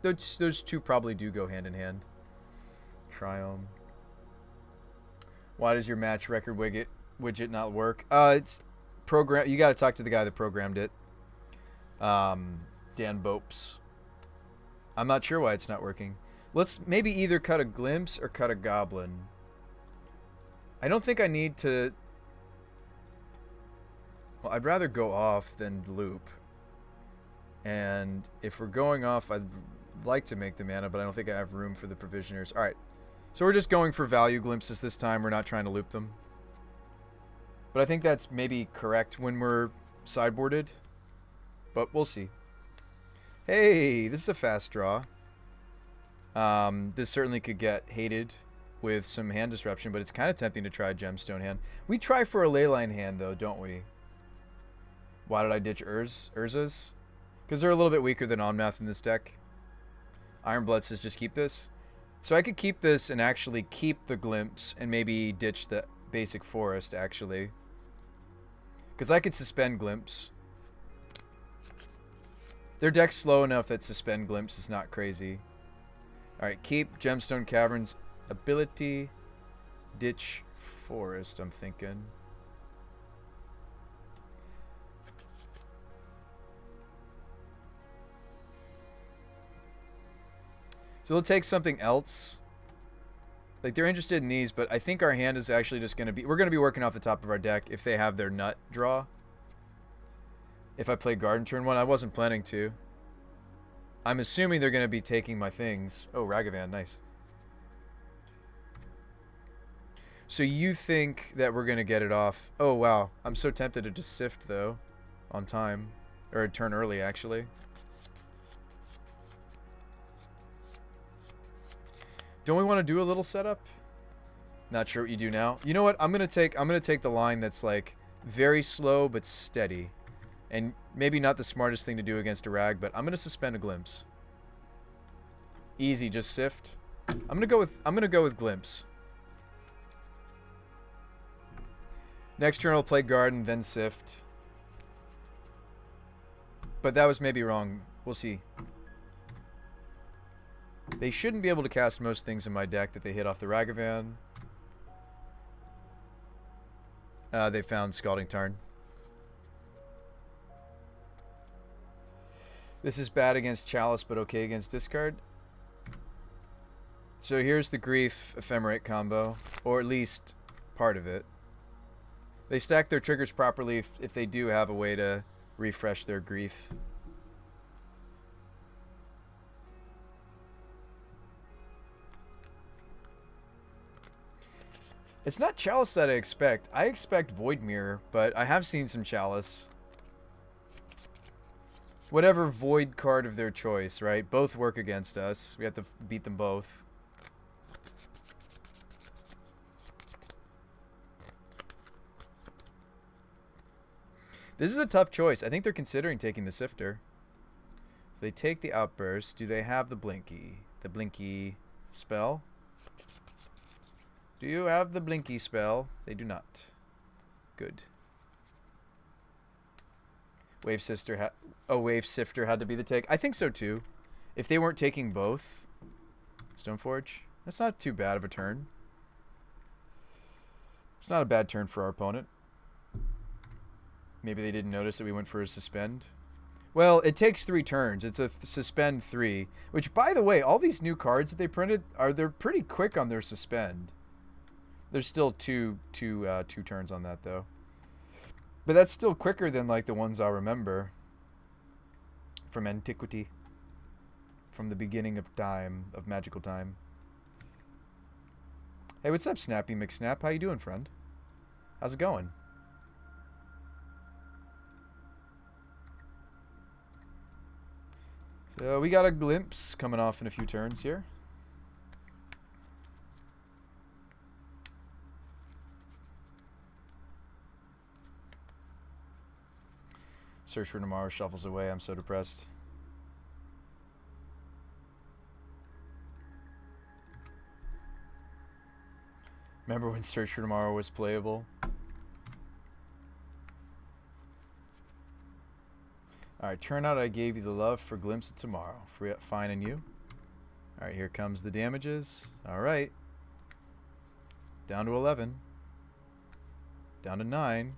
Speaker 1: those two probably do go hand in hand. Triome. Why does your match record widget not work? It's program. You got to talk to the guy that programmed it. Dan Bopes. I'm not sure why it's not working. Let's maybe either cut a Glimpse or cut a Goblin. I don't think I need to. Well, I'd rather go off than loop. And if we're going off, I'd like to make the mana, but I don't think I have room for the Provisioners. All right. So we're just going for value glimpses this time. We're not trying to loop them. But I think that's maybe correct when we're sideboarded. But we'll see. Hey, this is a fast draw. This certainly could get hated with some hand disruption, but it's kind of tempting to try a Gemstone hand. We try for a Leyline hand, though, don't we? Why did I ditch Urza's? Because they're a little bit weaker than Omnath in this deck. Ironblood says just keep this. So I could keep this and actually keep the Glimpse and maybe ditch the basic Forest, actually. Because I could suspend Glimpse. Their deck's slow enough that suspend Glimpse is not crazy. Alright, keep Gemstone Caverns ability. Ditch Forest, I'm thinking. So we'll take something else. Like, they're interested in these, but I think our hand is actually just going to be... We're going to be working off the top of our deck if they have their nut draw. If I play Garden turn 1, I wasn't planning to. I'm assuming they're going to be taking my things. Oh, Ragavan, nice. So you think that we're going to get it off. Oh, wow. I'm so tempted to just sift, though, on time. Or a turn early, actually. Don't we want to do a little setup? Not sure what you do now. You know what? I'm gonna take the line that's like very slow but steady, and maybe not the smartest thing to do against a rag, but I'm gonna suspend a Glimpse. Easy, just sift. I'm gonna go with Glimpse. Next turn I'll play Garden, then sift. But that was maybe wrong. We'll see. They shouldn't be able to cast most things in my deck that they hit off the Ragavan. They found Scalding Tarn. This is bad against Chalice, but okay against discard. So here's the Grief Ephemerate combo, or at least part of it. They stack their triggers properly if they do have a way to refresh their Grief. It's not Chalice that I expect. I expect Void Mirror, but I have seen some Chalice. Whatever void card of their choice, right? Both work against us. We have to beat them both. This is a tough choice. I think they're considering taking the Sifter. So they take the Outburst. Do they have the Blinky? The Blinky spell? Do you have the Blinky spell? They do not. Good. Wave Sifter had to be the take. I think so too. If they weren't taking both, Stoneforge, that's not too bad of a turn. It's not a bad turn for our opponent. Maybe they didn't notice that we went for a suspend. Well, it takes 3 turns. It's a suspend 3, which, by the way, all these new cards that they printed they're pretty quick on their suspend. There's still two turns on that though. But that's still quicker than like the ones I'll remember from antiquity, from the beginning of time, of magical time. Hey, what's up, Snappy McSnap? How you doing, friend? How's it going? So we got a glimpse coming off in a few turns here. Search for Tomorrow shuffles away. I'm so depressed. Remember when Search for Tomorrow was playable? Alright, turnout I gave you the love for Glimpse of Tomorrow. Free up fine and you. Alright, here comes the damages. Alright. Down to 11. Down to 9.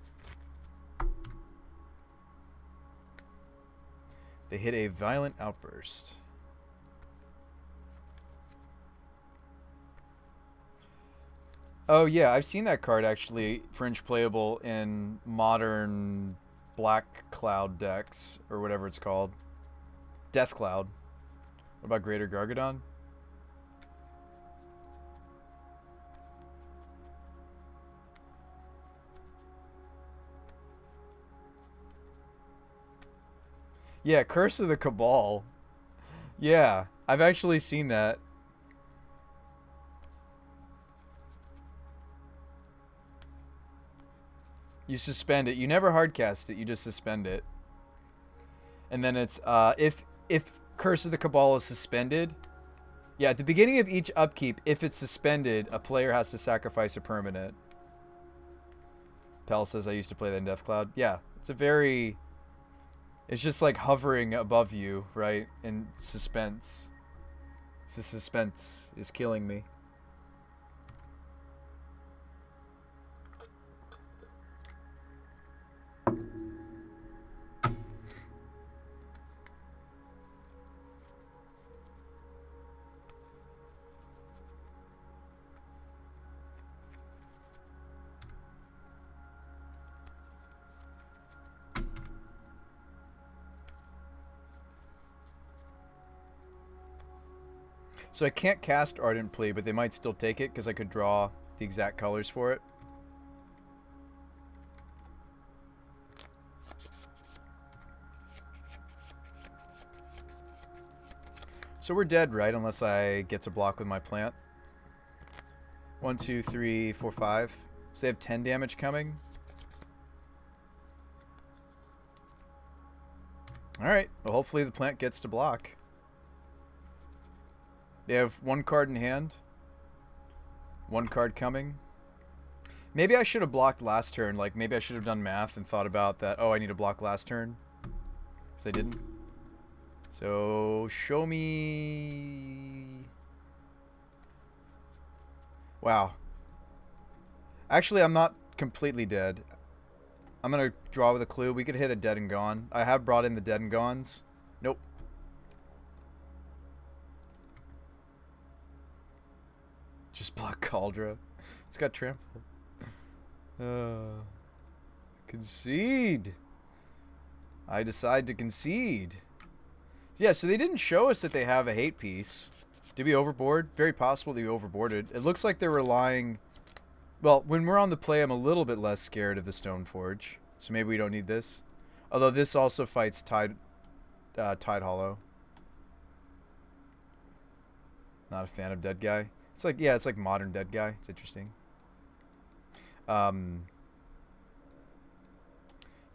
Speaker 1: They hit a Violent Outburst. Oh yeah, I've seen that card actually fringe playable in modern Black Cloud decks, or whatever it's called. Death Cloud. What about Greater Gargadon? Yeah, Curse of the Cabal. Yeah, I've actually seen that. You suspend it. You never hardcast it. You just suspend it. And then it's if Curse of the Cabal is suspended, yeah, at the beginning of each upkeep, if it's suspended, a player has to sacrifice a permanent. Pell says I used to play that in Death Cloud. Yeah, it's a very... It's just like hovering above you, right? In suspense. The suspense is killing me. So I can't cast Ardent Plea, but they might still take it because I could draw the exact colors for it. So we're dead, right? Unless I get to block with my plant. 1, 2, 3, 4, 5. So they have 10 damage coming. Alright, well hopefully the plant gets to block. They have 1 card in hand. 1 card coming. Maybe I should have blocked last turn. Like, maybe I should have done math and thought about that. Oh, I need to block last turn. Because I didn't. So, show me... Wow. Actually, I'm not completely dead. I'm going to draw with a clue. We could hit a Dead and Gone. I have brought in the Dead and Gones. Nope. Just block Cauldra. It's got trample. Concede. I decide to concede. Yeah, so they didn't show us that they have a hate piece. Did we overboard? Very possible they overboarded. It looks like they're relying... Well, when we're on the play, I'm a little bit less scared of the Stoneforge. So maybe we don't need this. Although this also fights Tide... Tide Hollow. Not a fan of Dead Guy. It's like, yeah, it's like modern Dead Guy. It's interesting. Yeah,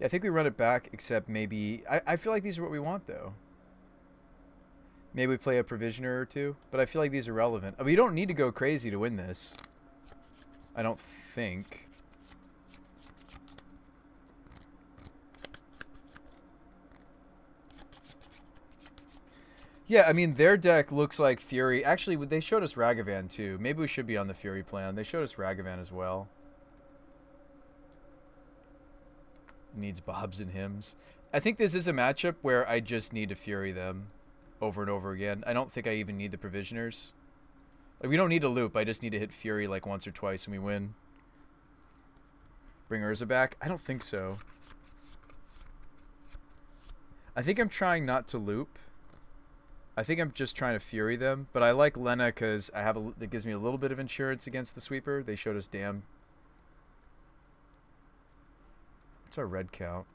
Speaker 1: I think we run it back, except maybe... I feel like these are what we want, though. Maybe we play a Provisioner or two, but I feel like these are relevant. We don't need to go crazy to win this. I don't think. Yeah, I mean, their deck looks like Fury. Actually, they showed us Ragavan, too. Maybe we should be on the Fury plan. They showed us Ragavan as well. Needs Bobs and Hymns. I think this is a matchup where I just need to Fury them over and over again. I don't think I even need the Provisioners. Like, we don't need a loop. I just need to hit Fury like once or twice and we win. Bring Urza back? I don't think so. I think I'm trying not to loop. I think I'm just trying to Fury them. But I like Lena because it gives me a little bit of insurance against the sweeper. They showed us Damn. What's our red count?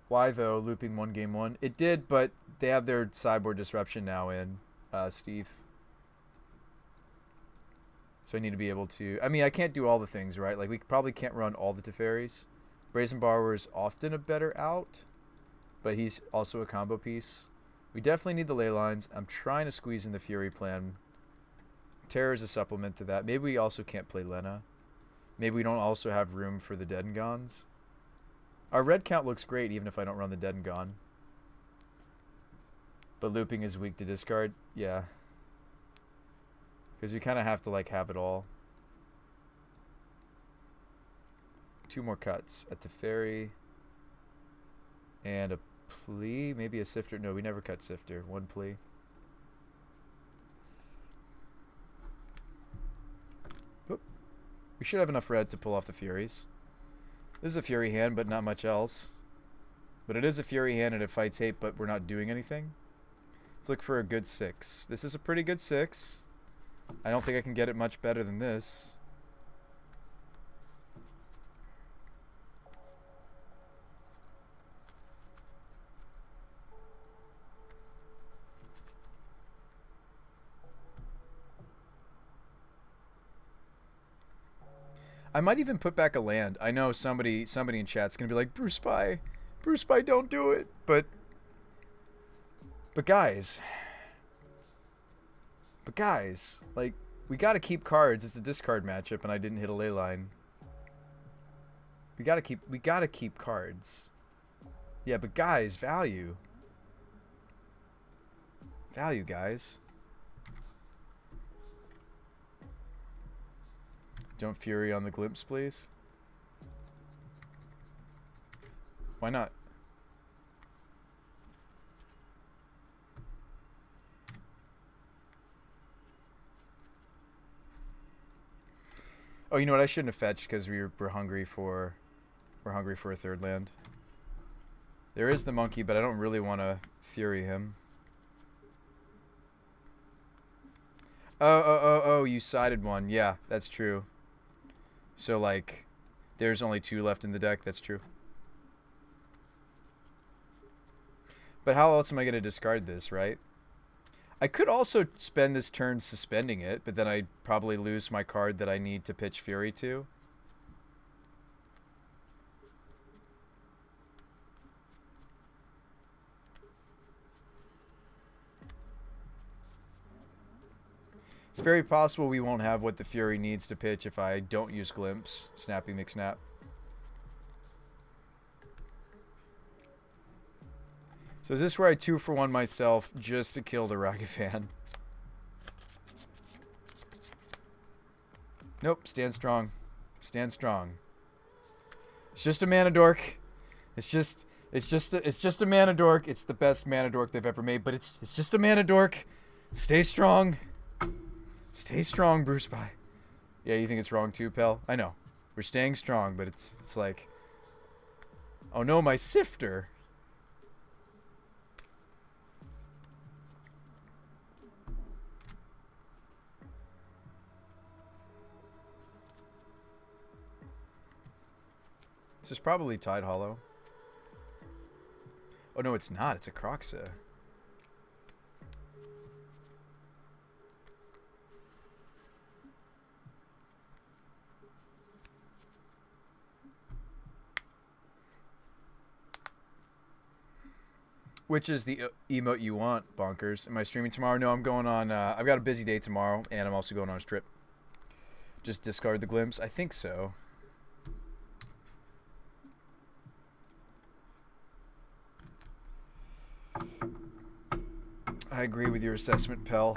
Speaker 1: Why, though, looping one game one? It did, but they have their sideboard disruption now in, Steve. So I need to be able to... I mean, I can't do all the things, right? Like, we probably can't run all the Teferis. Brazen Borrower is often a better out, but he's also a combo piece. We definitely need the ley lines. I'm trying to squeeze in the Fury plan. Terror is a supplement to that. Maybe we also can't play Lena. Maybe we don't also have room for the Dead and Gones. Our red count looks great even if I don't run the Dead and Gone. But looping is weak to discard? Yeah. Because you kind of have to like have it all. 2 more cuts. A Teferi. And a plea. Maybe a Sifter. No, we never cut Sifter. 1 plea. Oop. We should have enough red to pull off the Furies. This is a Fury hand, but not much else. But it is a Fury hand and it fights 8, but we're not doing anything. Let's look for a good 6. This is a pretty good 6. I don't think I can get it much better than this. I might even put back a land. I know somebody in chat's gonna be like, Bruce Spy, don't do it. But guys, like, we gotta keep cards. It's a discard matchup, and I didn't hit a ley line. We gotta keep cards. Yeah, but guys, value, guys. Don't Fury on the glimpse, please. Why not? Oh, you know what? I shouldn't have fetched because we're hungry for a 3rd land. There is the monkey, but I don't really want to Fury him. Oh, you sided one. Yeah, that's true. So, like, there's only 2 left in the deck. That's true. But how else am I going to discard this, right? I could also spend this turn suspending it, but then I'd probably lose my card that I need to pitch Fury to. It's very possible we won't have what the Fury needs to pitch if I don't use Glimpse. Snappy McSnap. So is this where I 2-for-1 myself just to kill the Ragavan? Nope, stand strong. Stand strong. It's just a mana dork. It's just a mana dork. It's the best mana dork they've ever made, but it's just a mana dork. Stay strong. Stay strong, Bruce Spy. Yeah, you think it's wrong too, pal? I know. We're staying strong, but it's like... Oh no, my Sifter. This is probably Tide Hollow. Oh, no, it's not. It's a Croxa. Which is the emote you want, Bonkers? Am I streaming tomorrow? No, I'm going on... I've got a busy day tomorrow, and I'm also going on a trip. Just discard the glimpse? I think so. I agree with your assessment, Pell.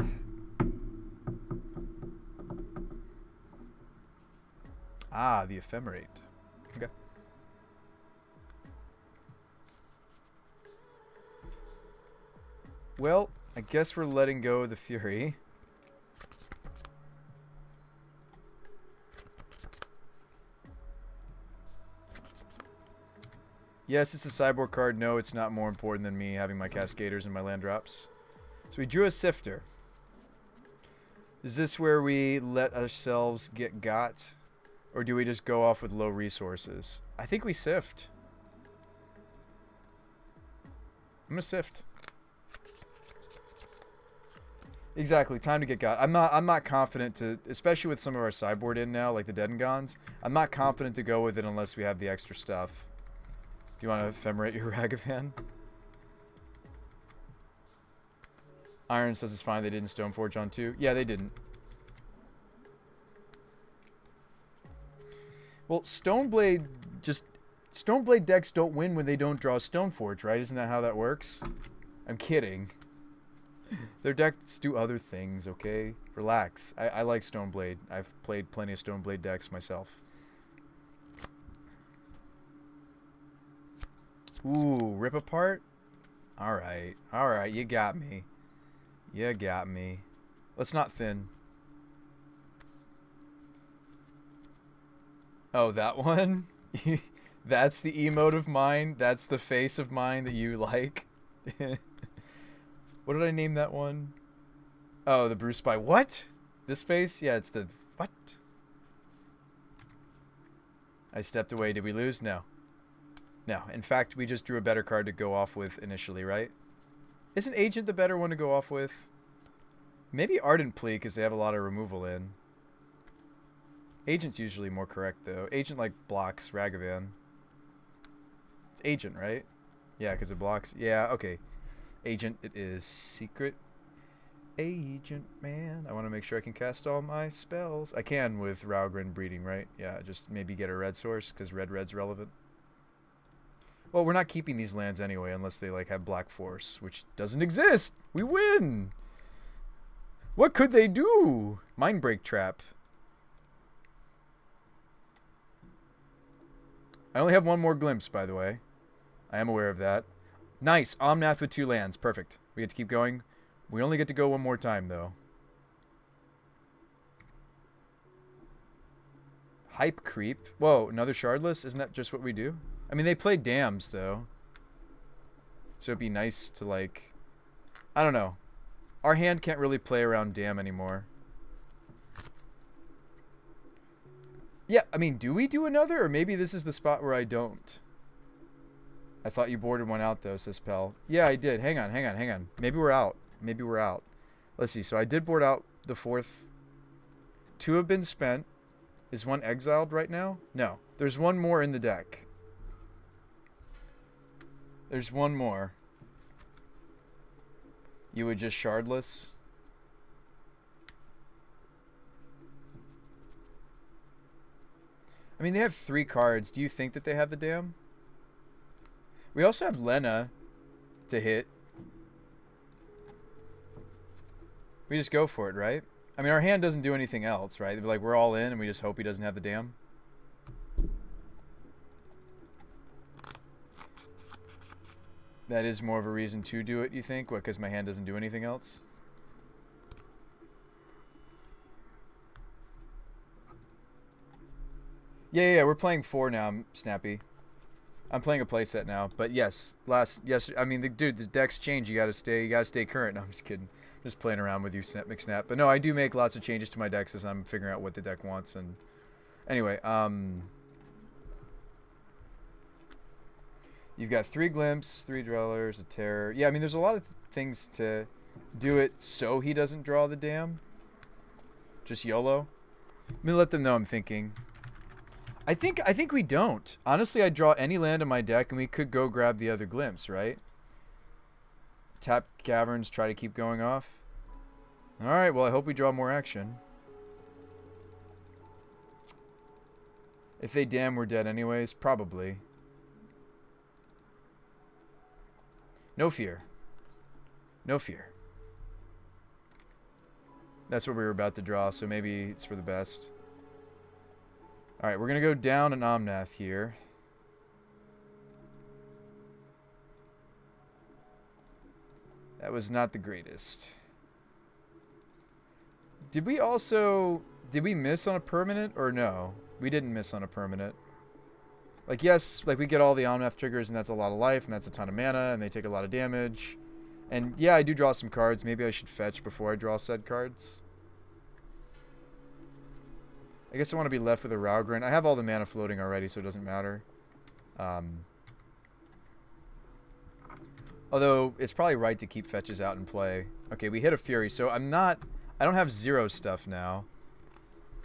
Speaker 1: Ah, the ephemerate. Okay. Well, I guess we're letting go of the Fury. Yes, it's a sideboard card. No, it's not more important than me having my Cascaders and my land drops. So we drew a Sifter. Is this where we let ourselves get got? Or do we just go off with low resources? I think we sift. I'm gonna sift. Exactly, time to get got. I'm not confident to, especially with some of our sideboard in now, like the Dead and Gones. I'm not confident to go with it unless we have the extra stuff. Do you want to ephemerate your Ragavan? Iron says it's fine. They didn't Stoneforge on 2. Yeah, they didn't. Well, Stoneblade decks don't win when they don't draw Stoneforge, right? Isn't that how that works? I'm kidding. Their decks do other things, okay? Relax. I like Stoneblade. I've played plenty of Stoneblade decks myself. Ooh, rip apart? Alright. Alright, you got me. You got me. Let's not thin. Oh, that one? That's the emote of mine? That's the face of mine that you like? What did I name that one? Oh, the Bruce by what? This face? Yeah, it's the... What? I stepped away. Did we lose? No. No. In fact, we just drew a better card to go off with initially, right? Isn't Agent the better one to go off with? Maybe Ardent Plea, because they have a lot of removal in. Agent's usually more correct, though. Agent, like, blocks Ragavan. It's Agent, right? Yeah, because it blocks... Yeah, okay. Agent, it is. Secret Agent, man. I want to make sure I can cast all my spells. I can with Raugrin breeding, right? Yeah, just maybe get a red source, because red's relevant. Well, we're not keeping these lands anyway, unless they, like, have Black Force, which doesn't exist! We win! What could they do? Mindbreak Trap. I only have one more glimpse, by the way. I am aware of that. Nice. Omnath with 2 lands. Perfect. We get to keep going. We only get to go one more time, though. Hype Creep. Whoa, another Shardless? Isn't that just what we do? I mean, they play Dams, though. So it'd be nice to, like... I don't know. Our hand can't really play around Dam anymore. Yeah, I mean, do we do another? Or maybe this is the spot where I don't. I thought you boarded one out, though, says Pell. Yeah, I did. Hang on. Maybe we're out. Maybe we're out. Let's see. So I did board out the 4th. 2 have been spent. Is 1 exiled right now? No. There's 1 more in the deck. There's 1 more. You would just Shardless? I mean, they have 3 cards. Do you think that they have the Dam? We also have Lena to hit. We just go for it, right? I mean, our hand doesn't do anything else, right? Like, we're all in and we just hope he doesn't have the Dam. That is more of a reason to do it, you think? What, because my hand doesn't do anything else? Yeah, we're playing 4 now, Snappy. I'm playing a playset now, but yes, I mean, dude, the decks change. You gotta stay current. No, I'm just kidding. Just playing around with you, McSnap. But no, I do make lots of changes to my decks as I'm figuring out what the deck wants. And anyway, You've got 3 Glimpse, 3 Dwellers, a Terror. Yeah, I mean, there's a lot of things to do it so he doesn't draw the dam. Just YOLO. Let me let them know I'm thinking. I think we don't. Honestly, I'd draw any land in my deck, and we could go grab the other Glimpse, right? Tap Caverns, try to keep going off. Alright, well, I hope we draw more action. If they dam, we're dead anyways. Probably. No fear. No fear. That's what we were about to draw, so maybe it's for the best. Alright, we're going to go down an Omnath here. That was not the greatest. Did we also... Did we miss on a permanent or no? We didn't miss on a permanent. Like, yes, like we get all the Omnath triggers and that's a lot of life and that's a ton of mana and they take a lot of damage. And yeah, I do draw some cards. Maybe I should fetch before I draw said cards. I guess I want to be left with a Raugrin. I have all the mana floating already, so it doesn't matter. Although, it's probably right to keep fetches out and play. Okay, we hit a Fury, so I don't have 0 stuff now.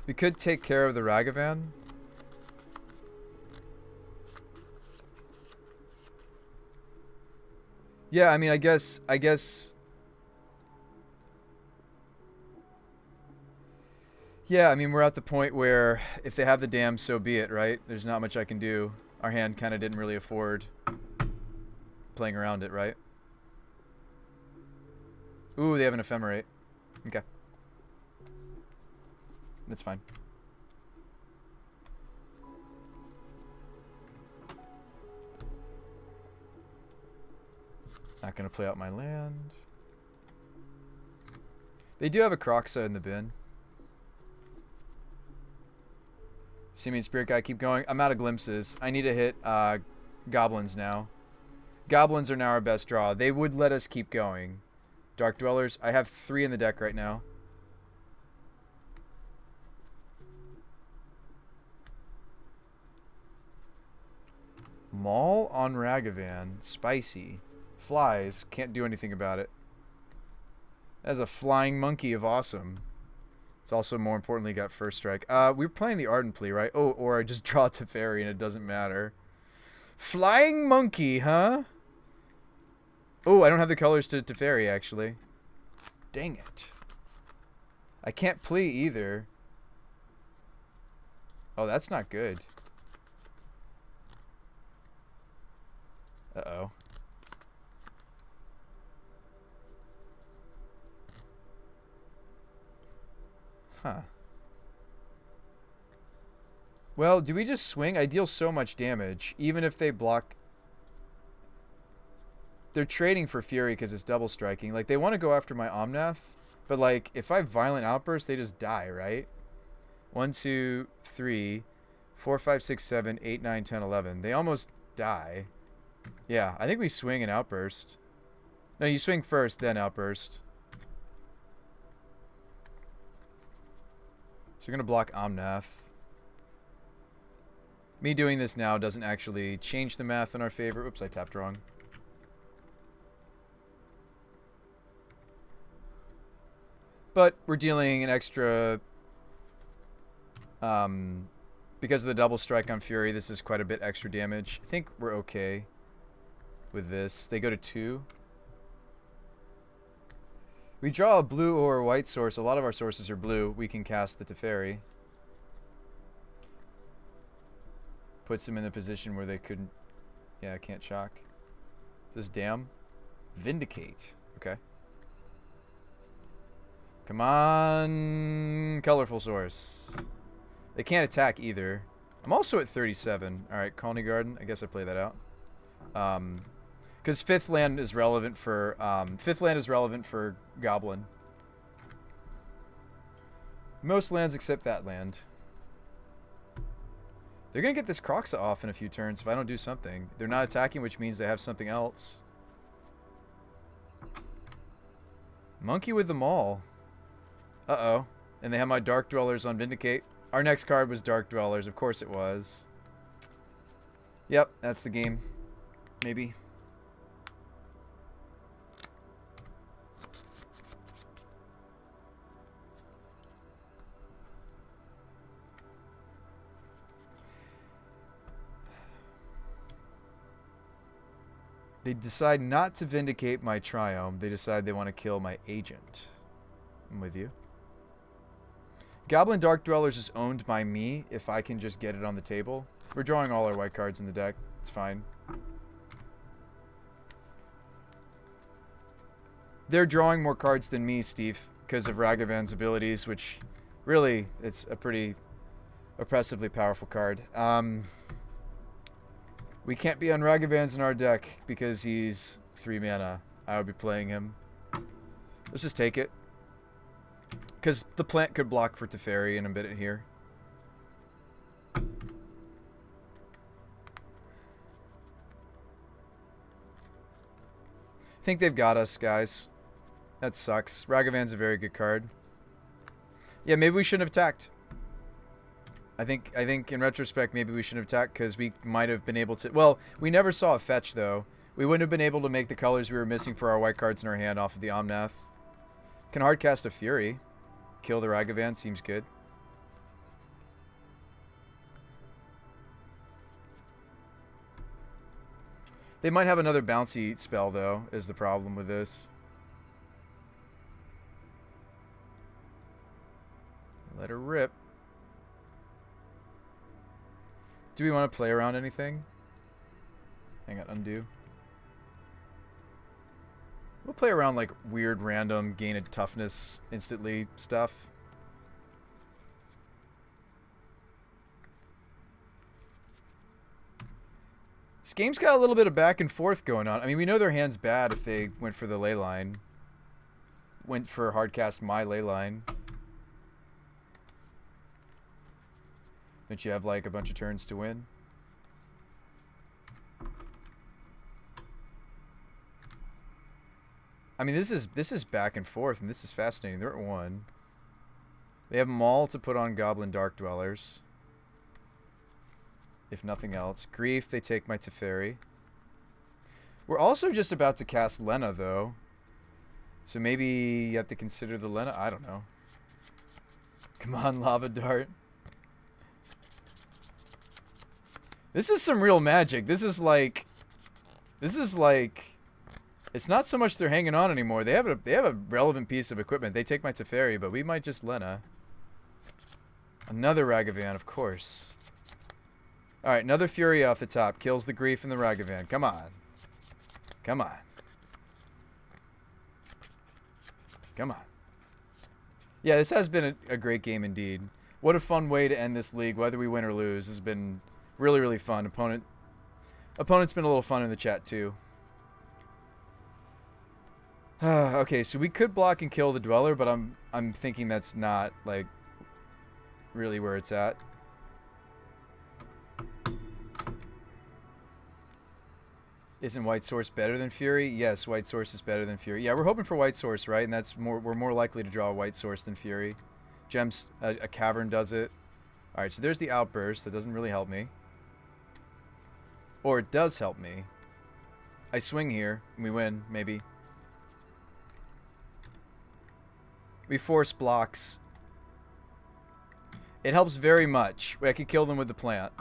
Speaker 1: We could take care of the Ragavan. Yeah, I mean, I guess... Yeah, I mean, we're at the point where if they have the dam, so be it, right? There's not much I can do. Our hand kind of didn't really afford playing around it, right? Ooh, they have an Ephemerate. Okay. That's fine. Not going to play out my land. They do have a Croxa in the bin. Simian Spirit Guy, keep going. I'm out of Glimpses. I need to hit Goblins now. Goblins are now our best draw. They would let us keep going. Dark Dwellers. I have 3 in the deck right now. Maul on Ragavan. Spicy. Flies. Can't do anything about it. That's a flying monkey of awesome. It's also, more importantly, got first strike. We're playing the Ardent Plea, right? Oh, or I just draw Teferi and it doesn't matter. Flying monkey, huh? Oh, I don't have the colors to Teferi, actually. Dang it. I can't plea either. Oh, that's not good. Uh-oh. Huh. Well, do we just swing? I deal so much damage, even if they block. They're trading for Fury because it's double striking. Like, they want to go after my Omnath, but, like, if I have Violent Outburst, they just die, right? 1, 2, 3, 4, 5, 6, 7, 8, 9, 10, 11. They almost die. Yeah, I think we swing an Outburst. No, you swing first, then Outburst. So we're going to block Omnath. Me doing this now doesn't actually change the math in our favor. Oops, I tapped wrong. But we're dealing an extra... because of the double strike on Fury, this is quite a bit extra damage. I think we're okay with this. They go to 2. We draw a blue or a white source. A lot of our sources are blue. We can cast the Teferi. Puts them in the position where they couldn't... Yeah, can't shock. This dam. Vindicate. Okay. Come on, colorful source. They can't attack either. I'm also at 37. Alright, Colony Garden. I guess I play that out. Because 5th land is relevant for... 5th land is relevant for Goblin. Most lands except that land. They're going to get this Croxa off in a few turns if I don't do something. They're not attacking, which means they have something else. Monkey with the Maul. Uh-oh. And they have my Dark Dwellers on Vindicate. Our next card was Dark Dwellers. Of course it was. Yep, that's the game. maybe. They decide not to vindicate my triumph. They decide they want to kill my agent. I'm with you. Goblin Dark Dwellers is owned by me if I can just get it on the table. We're drawing all our white cards in the deck. It's fine. They're drawing more cards than me, Steve, because of Ragavan's abilities, which really, it's a pretty oppressively powerful card. We can't be on Ragavan's in our deck because he's 3 mana. I would be playing him. Let's just take it. Because the plant could block for Teferi and embed it here. I think they've got us, guys. That sucks. Ragavan's a very good card. Yeah, maybe we shouldn't have attacked. I think in retrospect, maybe we shouldn't have attacked because we might have been able to... Well, we never saw a fetch, though. We wouldn't have been able to make the colors we were missing for our white cards in our hand off of the Omnath. Can hardcast a Fury. Kill the Ragavan. Seems good. They might have another bouncy spell, though, is the problem with this. Let her rip. Do we want to play around anything? Hang on, undo. We'll play around like weird, random, gain a toughness instantly stuff. This game's got a little bit of back and forth going on. I mean, we know their hand's bad if they went for the ley line. Went for hardcast my ley line. Don't you have like a bunch of turns to win? I mean, this is back and forth, and this is fascinating. They're at 1. They have Maul to put on Goblin Dark Dwellers. If nothing else. Grief, they take my Teferi. We're also just about to cast Lena, though. So maybe you have to consider the Lena. I don't know. Come on, Lava Dart. This is some real magic. This is like... It's not so much they're hanging on anymore. They have a relevant piece of equipment. They take my Teferi, but we might just Lena. Another Ragavan, of course. Alright, another Fury off the top. Kills the Grief and the Ragavan. Come on. Come on. Come on. Yeah, this has been a great game indeed. What a fun way to end this league, whether we win or lose. This has been really, really fun. Opponent's been a little fun in the chat, too. Okay, so we could block and kill the Dweller, but I'm thinking that's not, like, really where it's at. Isn't White Source better than Fury? Yes, White Source is better than Fury. Yeah, we're hoping for White Source, right? And that's we're more likely to draw a White Source than Fury. Gems, a Cavern does it. All right, so there's the Outburst. That doesn't really help me. Or it does help me. I swing here, and we win, maybe. We force blocks. It helps very much. I could kill them with the plant.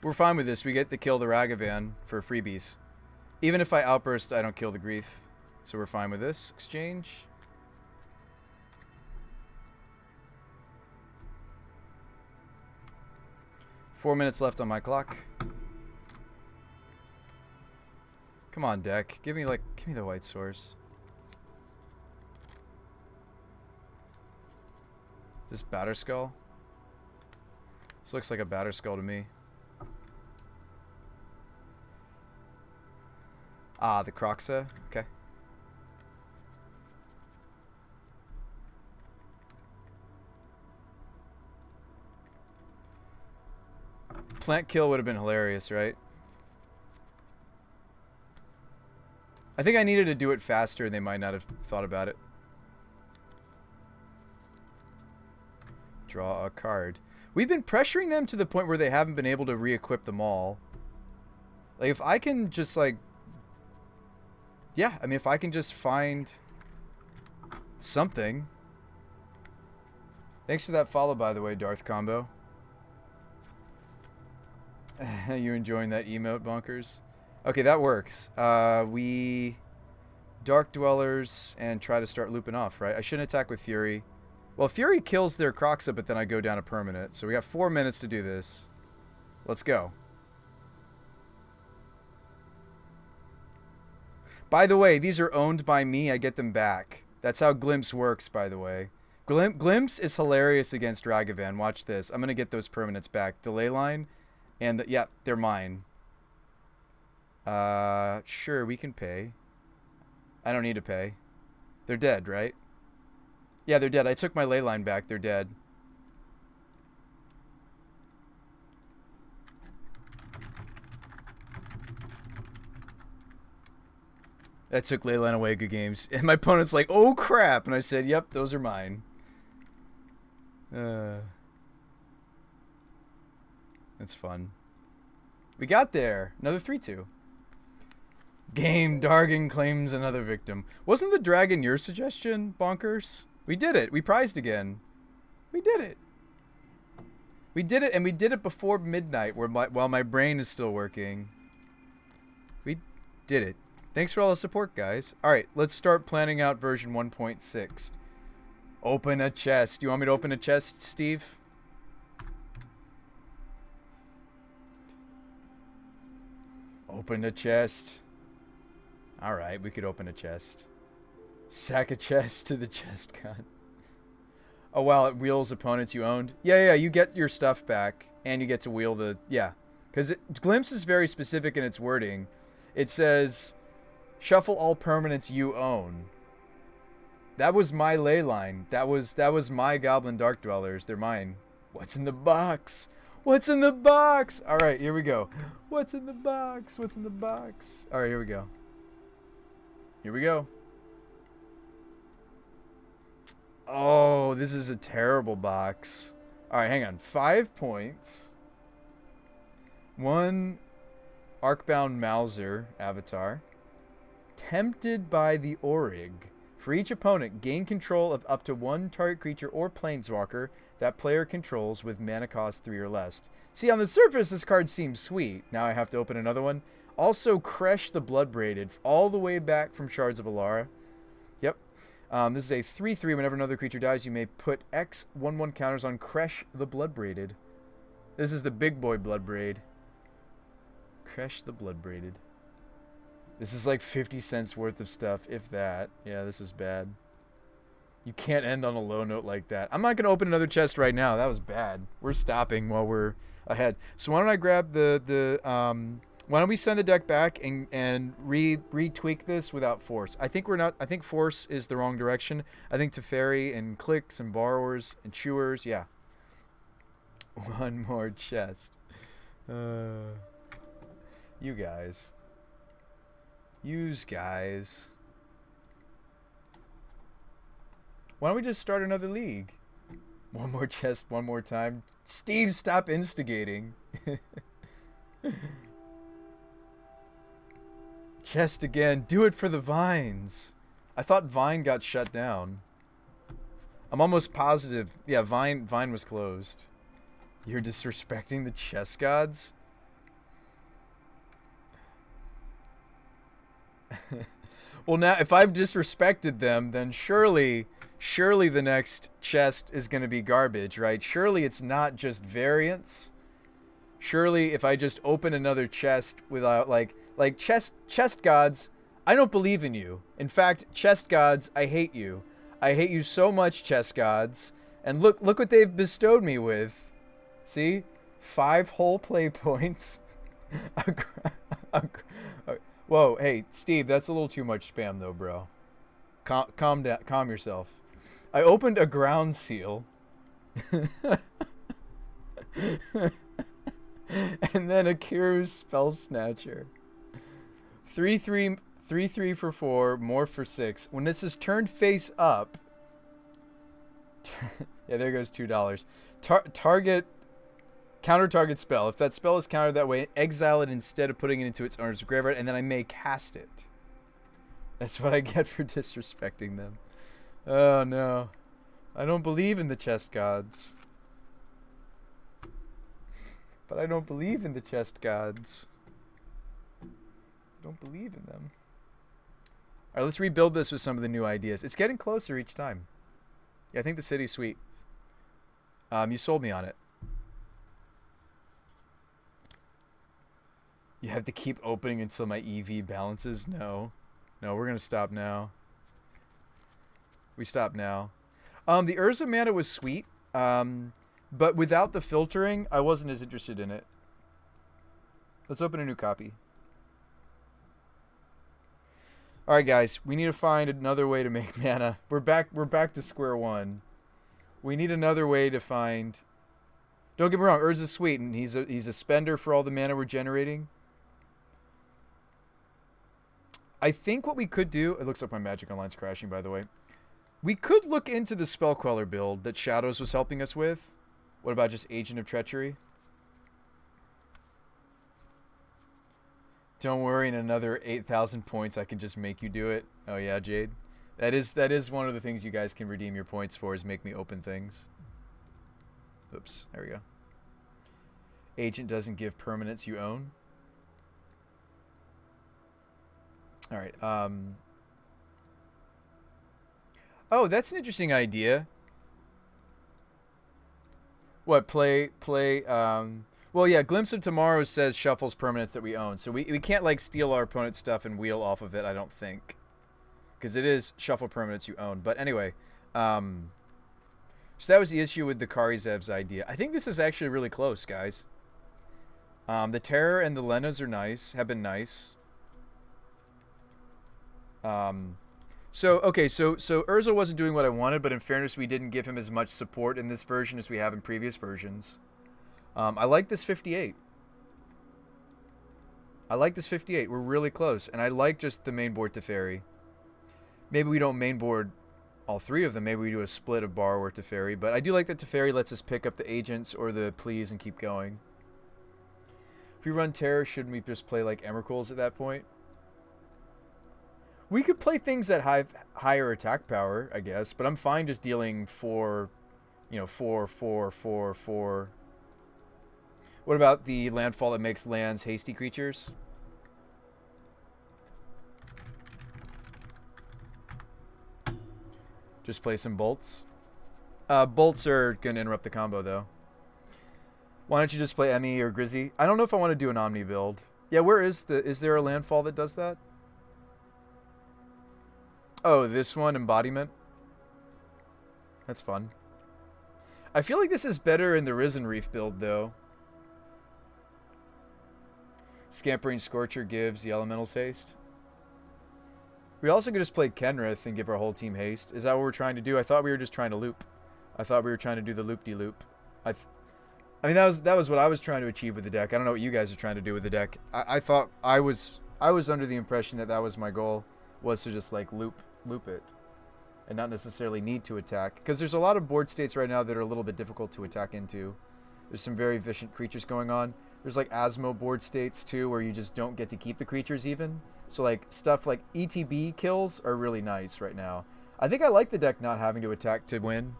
Speaker 1: We're fine with this. We get to kill the Ragavan for freebies. Even if I outburst, I don't kill the Grief. So we're fine with this exchange. Four minutes left on my clock. Come on, deck. Give me the White Source. Is this Batterskull? This looks like a Batterskull to me. Ah, the Croxa. Okay. Plant kill would have been hilarious, right? I think I needed to do it faster and they might not have thought about it. Draw a card. We've been pressuring them to the point where they haven't been able to re-equip them all. Like, if I can just, like... Yeah, I mean, if I can just find something. Thanks for that follow, by the way, Darth Combo. You enjoying that emote, Bonkers? Okay, that works. We Dark Dwellers and try to start looping off, right? I shouldn't attack with Fury. Well, Fury kills their Croxa, but then I go down a permanent. So we got 4 minutes to do this. Let's go. By the way, these are owned by me. I get them back. That's how Glimpse works, by the way. Glimpse is hilarious against Ragavan. Watch this. I'm going to get those permanents back. The ley line and yeah, they're mine. Sure, we can pay. I don't need to pay. They're dead, right? Yeah, they're dead. I took my ley line back. They're dead. That took ley line away. Good games. And my opponent's like, oh crap. And I said, yep, those are mine. That's fun. We got there. Another 3-2. Game Dargan claims another victim. Wasn't the dragon your suggestion, Bonkers? We did it. We prized again. We did it. We did it, and we did it before midnight while my brain is still working. We did it. Thanks for all the support, guys. Alright, let's start planning out version 1.6. Open a chest. You want me to open a chest, Steve? Open a chest. Alright, we could open a chest. Sack a chest to the chest god. Oh wow, it wheels opponents you owned. Yeah, you get your stuff back. And you get to wheel the... Yeah. Because Glimpse is very specific in its wording. It says, shuffle all permanents you own. That was my ley line. That was my Goblin Dark Dwellers. They're mine. What's in the box? What's in the box? Alright, here we go. What's in the box? What's in the box? Alright, here we go. Here we go. Oh, this is a terrible box. Alright, hang on. 5 points. 1 Arcbound Mauser avatar. Tempted by the Orig. For each opponent, gain control of up to 1 target creature or planeswalker that player controls with mana cost 3 or less. See, on the surface, this card seems sweet. Now I have to open another one. Also, Kresh the Bloodbraided, all the way back from Shards of Alara. Yep. This is a 3/3. Whenever another creature dies, you may put X 1/1 counters on Kresh the Bloodbraided. This is the big boy Bloodbraid. Kresh the Bloodbraided. This is like 50 cents worth of stuff, if that. Yeah, this is bad. You can't end on a low note like that. I'm not going to open another chest right now. That was bad. We're stopping while we're ahead. So why don't I grab why don't we send the deck back and retweak this without Force? I think Force is the wrong direction. I think Teferi and Clicks and Borrowers and Chewers, yeah. One more chest. You guys. Use guys. Why don't we just start another league? One more chest, one more time. Steve, stop instigating. Chest again. Do it for the vines. I thought Vine got shut down. I'm almost positive. Yeah, Vine was closed. You're disrespecting the chess gods? Well, now, if I've disrespected them, then surely the next chest is going to be garbage, right? Surely it's not just variants. Surely if I just open another chest without, like chest gods, I don't believe in you. In fact, chest gods, I hate you. I hate you so much, chest gods. And look what they've bestowed me with. See? 5 whole play points. Whoa, hey, Steve, that's a little too much spam, though, bro. Calm down. Calm yourself. I opened a ground seal. And then a Kiru's Spell Snatcher. 3/3 3 for 4, more for 6. When this is turned face up, yeah, there goes $2. Target counter target spell. If that spell is countered that way, exile it instead of putting it into its owner's graveyard, and then I may cast it. That's what I get for disrespecting them. Oh no, I don't believe in the chest gods. But I don't believe in the chest gods. I don't believe in them. All right, let's rebuild this with some of the new ideas. It's getting closer each time. Yeah, I think the city's sweet. You sold me on it. You have to keep opening until my EV balances? No. No, we're going to stop now. We stop now. The Urza mana was sweet. But without the filtering, I wasn't as interested in it. Let's open a new copy. All right, guys, we need to find another way to make mana. We're back to square one. We need another way to find. Don't get me wrong, Urza's sweet, and he's a spender for all the mana we're generating. I think what we could do. It looks like my Magic Online's crashing, by the way. We could look into the Spell Queller build that Shadows was helping us with. What about just Agent of Treachery? Don't worry, in another 8,000 points, I can just make you do it. Oh yeah, Jade. That is one of the things you guys can redeem your points for, is make me open things. Oops, there we go. Agent doesn't give permanents you own. All right. Oh, that's an interesting idea. What, play, well, yeah, Glimpse of Tomorrow says shuffles permanents that we own. So we can't, like, steal our opponent's stuff and wheel off of it, I don't think. Because it is shuffle permanents you own. But anyway, so that was the issue with the Karizev's idea. I think this is actually really close, guys. The Terror and the Lenas are nice, have been nice. So Urza wasn't doing what I wanted, but in fairness, we didn't give him as much support in this version as we have in previous versions. I like this 58. I like this 58. We're really close, and I like just the main board Teferi. Maybe we don't main board all three of them. Maybe we do a split of Borrower Teferi, but I do like that Teferi lets us pick up the agents or the pleas and keep going. If we run Terror, shouldn't we just play like Emrakul's at that point? We could play things that have higher attack power, I guess, but I'm fine just dealing 4, 4, 4, 4, 4. What about the landfall that makes lands hasty creatures? Just play some bolts. Bolts are going to interrupt the combo, though. Why don't you just play Emmy or Grizzy? I don't know if I want to do an Omni build. Yeah, where is there a landfall that does that? Oh, this one, Embodiment. That's fun. I feel like this is better in the Risen Reef build, though. Scampering Scorcher gives the Elementals haste. We also could just play Kenrith and give our whole team haste. Is that what we're trying to do? I thought we were just trying to loop. I thought we were trying to do the loop-de-loop. I mean, that was what I was trying to achieve with the deck. I don't know what you guys are trying to do with the deck. I thought I was under the impression that was my goal, was to just like loop it and not necessarily need to attack, because there's a lot of board states right now that are a little bit difficult to attack into. There's some very efficient creatures going on. There's like Asmo board states too, where you just don't get to keep the creatures even. So like stuff like ETB kills are really nice right now. I think I like the deck not having to attack to win.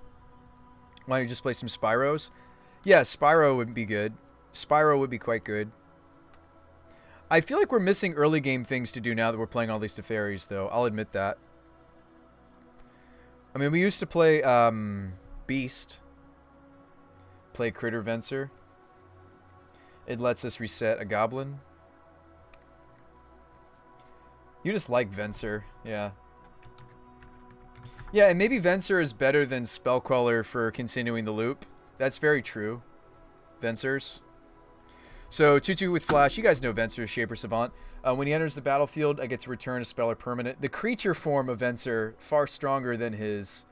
Speaker 1: Why don't you just play some Spyros? Yeah, Spyro would be good. Spyro would be quite good. I feel like we're missing early game things to do now that we're playing all these Teferis, though. I'll admit that. I mean, we used to play Beast. Play Critter Venser. It lets us reset a Goblin. You just like Venser, yeah. Yeah, and maybe Venser is better than Spellqueller for continuing the loop. That's very true. Vensers. So, 2/2 with Flash. You guys know Venser, Shaper Savant. When he enters the battlefield, I get to return a spell or permanent. The creature form of Venser, far stronger than his...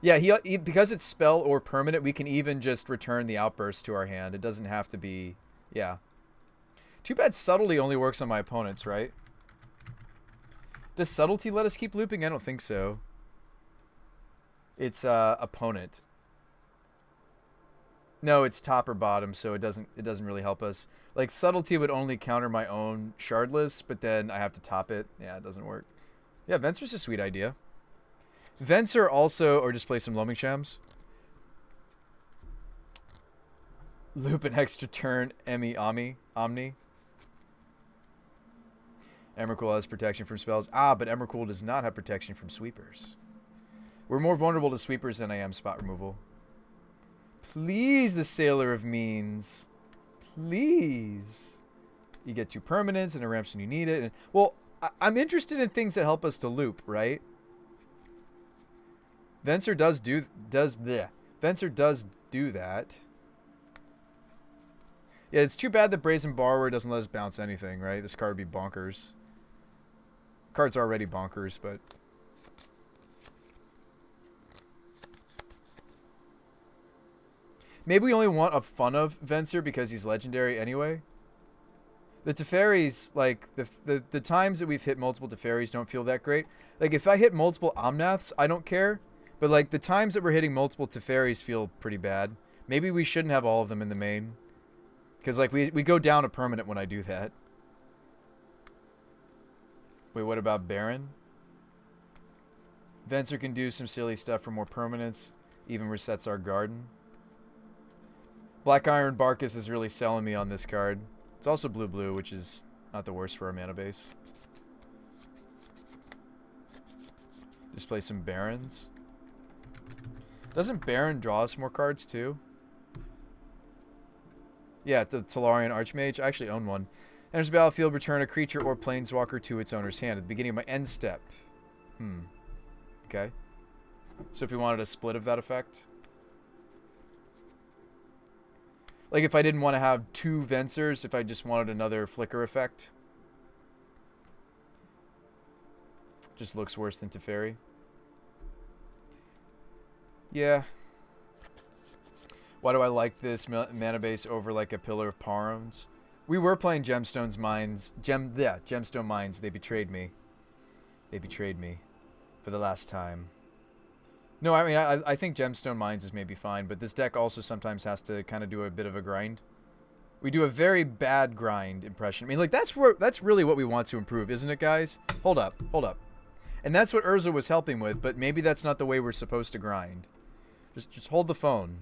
Speaker 1: Yeah, he because it's spell or permanent, we can even just return the outburst to our hand. It doesn't have to be... Yeah. Too bad Subtlety only works on my opponents, right? Does subtlety let us keep looping? I don't think so. It's opponent. No, it's top or bottom, so it doesn't really help us. Like subtlety would only counter my own shardless, but then I have to top it. Yeah, it doesn't work. Yeah, Venser's a sweet idea. Venser also, or just play some Loaming Shams. Loop an extra turn, Omni. Emrakul has protection from spells. Ah, but Emrakul does not have protection from sweepers. We're more vulnerable to sweepers than I am spot removal. Please, the Sailor of Means. Please. You get 2 permanents and it ramps when you need it. And, well, I'm interested in things that help us to loop, right? Venser does do that. Yeah, it's too bad that Brazen Borrower doesn't let us bounce anything, right? This card would be bonkers. Card's already bonkers, but... Maybe we only want a fun of Venser because he's legendary anyway. The Teferis, like, the times that we've hit multiple Teferis don't feel that great. Like, if I hit multiple Omnaths, I don't care. But, like, the times that we're hitting multiple Teferis feel pretty bad. Maybe we shouldn't have all of them in the main. Because, like, we go down a permanent when I do that. Wait, what about Baron? Venser can do some silly stuff for more permanents. Even resets our garden. Black Iron Barkus is really selling me on this card. It's also blue-blue, which is not the worst for our mana base. Just play some Barons. Doesn't Baron draw us more cards, too? Yeah, the Talarian Archmage. I actually own one. Enters the battlefield, return a creature or planeswalker to its owner's hand at the beginning of my end step. Okay. So if we wanted a split of that effect... Like if I didn't want to have 2 Vensers, if I just wanted another flicker effect. Just looks worse than Teferi. Yeah. Why do I like this mana base over like a Pillar of Params? We were playing Gemstone Mines. Gemstone Mines. They betrayed me. They betrayed me for the last time. No, I mean, I think Gemstone Mines is maybe fine, but this deck also sometimes has to kind of do a bit of a grind. We do a very bad grind impression. I mean, like, that's really what we want to improve, isn't it, guys? Hold up. And that's what Urza was helping with, but maybe that's not the way we're supposed to grind. Just hold the phone.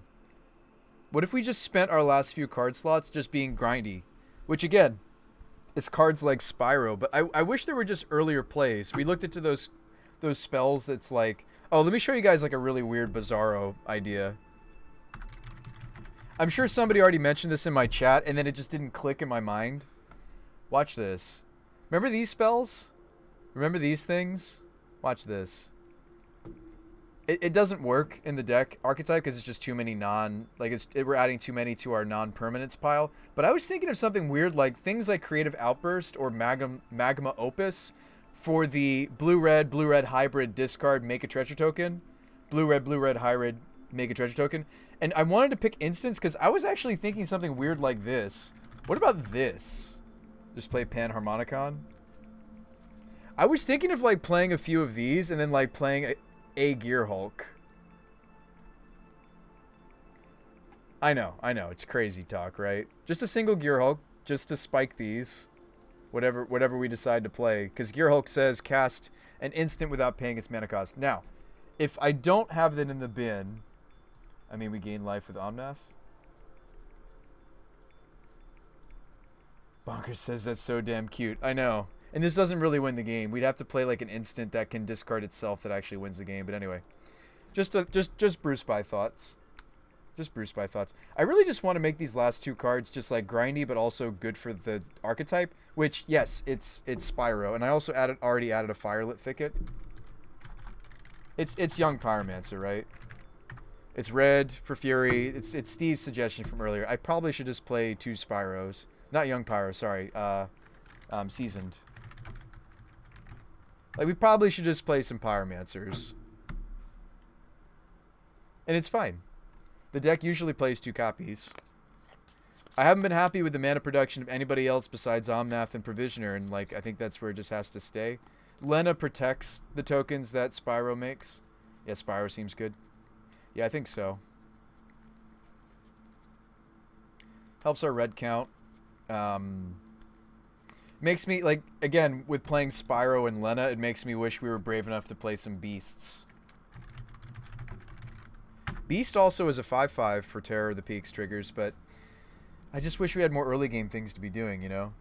Speaker 1: What if we just spent our last few card slots just being grindy? Which, again, is cards like Spyro, but I wish there were just earlier plays. We looked into those spells that's like... Oh, let me show you guys like a really weird Bizarro idea. I'm sure somebody already mentioned this in my chat, and then it just didn't click in my mind. Watch this. Remember these spells? Remember these things? Watch this. It doesn't work in the deck archetype because it's just too many we're adding too many to our non-permanents pile. But I was thinking of something weird like things like Creative Outburst or Magma Opus for the blue-red hybrid discard make a treasure token. Blue-red hybrid make a treasure token. And I wanted to pick instants because I was actually thinking something weird like this. What about this? Just play Panharmonicon? I was thinking of like playing a few of these and then like playing a Gear Hulk. I know, it's crazy talk, right? Just a single Gear Hulk, just to spike these. Whatever we decide to play. Because Gear Hulk says cast an instant without paying its mana cost. Now, if I don't have that in the bin, I mean, we gain life with Omnath. Bonkers says that's so damn cute. I know. And this doesn't really win the game. We'd have to play like an instant that can discard itself that actually wins the game. But anyway, just Bruce by thoughts. Just Bruce by thoughts. I really just want to make these last 2 cards just like grindy, but also good for the archetype. Which, yes, it's Spyro, and I also already added a Firelit Thicket. It's Young Pyromancer, right? It's red for Fury. It's Steve's suggestion from earlier. I probably should just play 2 Spyros, not Young Pyro. Sorry, Seasoned. Like we probably should just play some Pyromancers, and it's fine. The deck usually plays 2 copies. I haven't been happy with the mana production of anybody else besides Omnath and Provisioner, and like I think that's where it just has to stay. Lena protects the tokens that Spyro makes. Yeah, Spyro seems good. Yeah, I think so. Helps our red count. Makes me, like, again, with playing Spyro and Lena, it makes me wish we were brave enough to play some Beasts. Beast also is a 5/5 for Terror of the Peaks triggers, but I just wish we had more early game things to be doing, you know?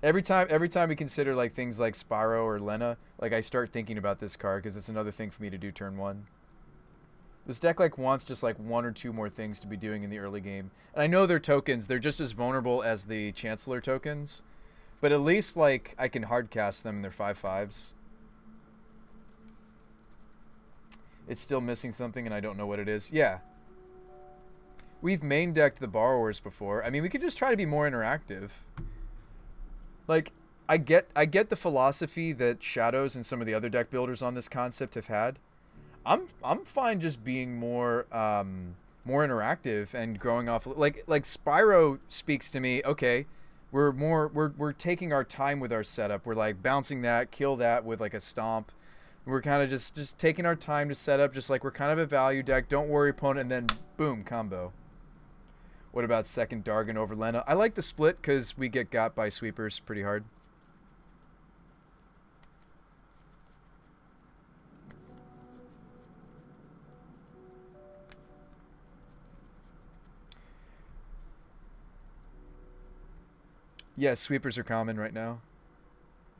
Speaker 1: Every time we consider like things like Spyro or Lena, like I start thinking about this card because it's another thing for me to do turn 1. This deck like wants just like 1 or 2 more things to be doing in the early game. And I know they're tokens, they're just as vulnerable as the Chancellor tokens, but at least like I can hardcast them in their 5/5s. It's still missing something and I don't know what it is. Yeah. We've main decked the Borrowers before. I mean, we could just try to be more interactive. Like, I get the philosophy that Shadows and some of the other deck builders on this concept have had. I'm fine just being more more interactive and growing off like Spyro speaks to me. Okay, we're taking our time with our setup. We're like bouncing that, kill that with like a stomp. We're kind of just taking our time to set up, just like we're kind of a value deck. Don't worry, opponent, and then boom, combo. What about second Dargon over Lena? I like the split because we get got by sweepers pretty hard. Yes, sweepers are common right now.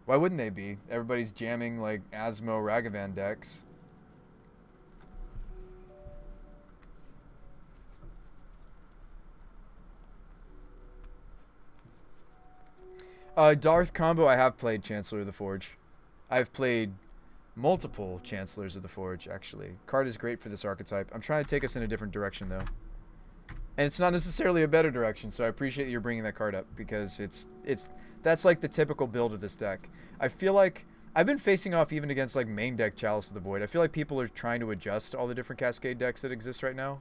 Speaker 1: Why wouldn't they be? Everybody's jamming like Asmo Ragavan decks. Darth combo, I have played Chancellor of the Forge. I've played multiple Chancellors of the Forge, actually. Card is great for this archetype. I'm trying to take us in a different direction, though. And it's not necessarily a better direction, so I appreciate that you're bringing that card up, because that's like the typical build of this deck. I feel like I've been facing off even against like main deck Chalice of the Void. I feel like people are trying to adjust all the different Cascade decks that exist right now.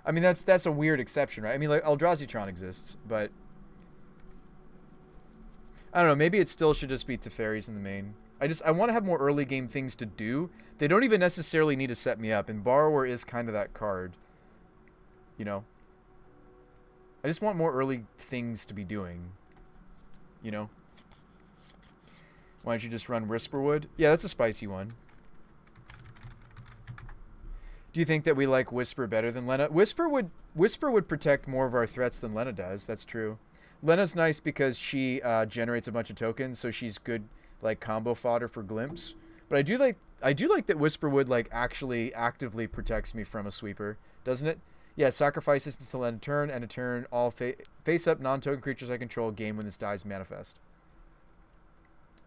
Speaker 1: I mean, that's a weird exception, right? I mean, like Eldrazi exists, but I don't know, maybe it still should just be Teferis in the main. I want to have more early game things to do. They don't even necessarily need to set me up, and Borrower is kind of that card. You know? I just want more early things to be doing. You know? Why don't you just run Whisperwood? Yeah, that's a spicy one. Do you think that we like Whisper better than Lena? Whisper would protect more of our threats than Lena does. That's true. Lena's nice because she generates a bunch of tokens, so she's good like combo fodder for Glimpse. But I do like that Whisperwood like actually actively protects me from a sweeper, doesn't it? Yeah, sacrifices to Lena turn and a turn all face up non-token creatures I control gain when this dies manifest.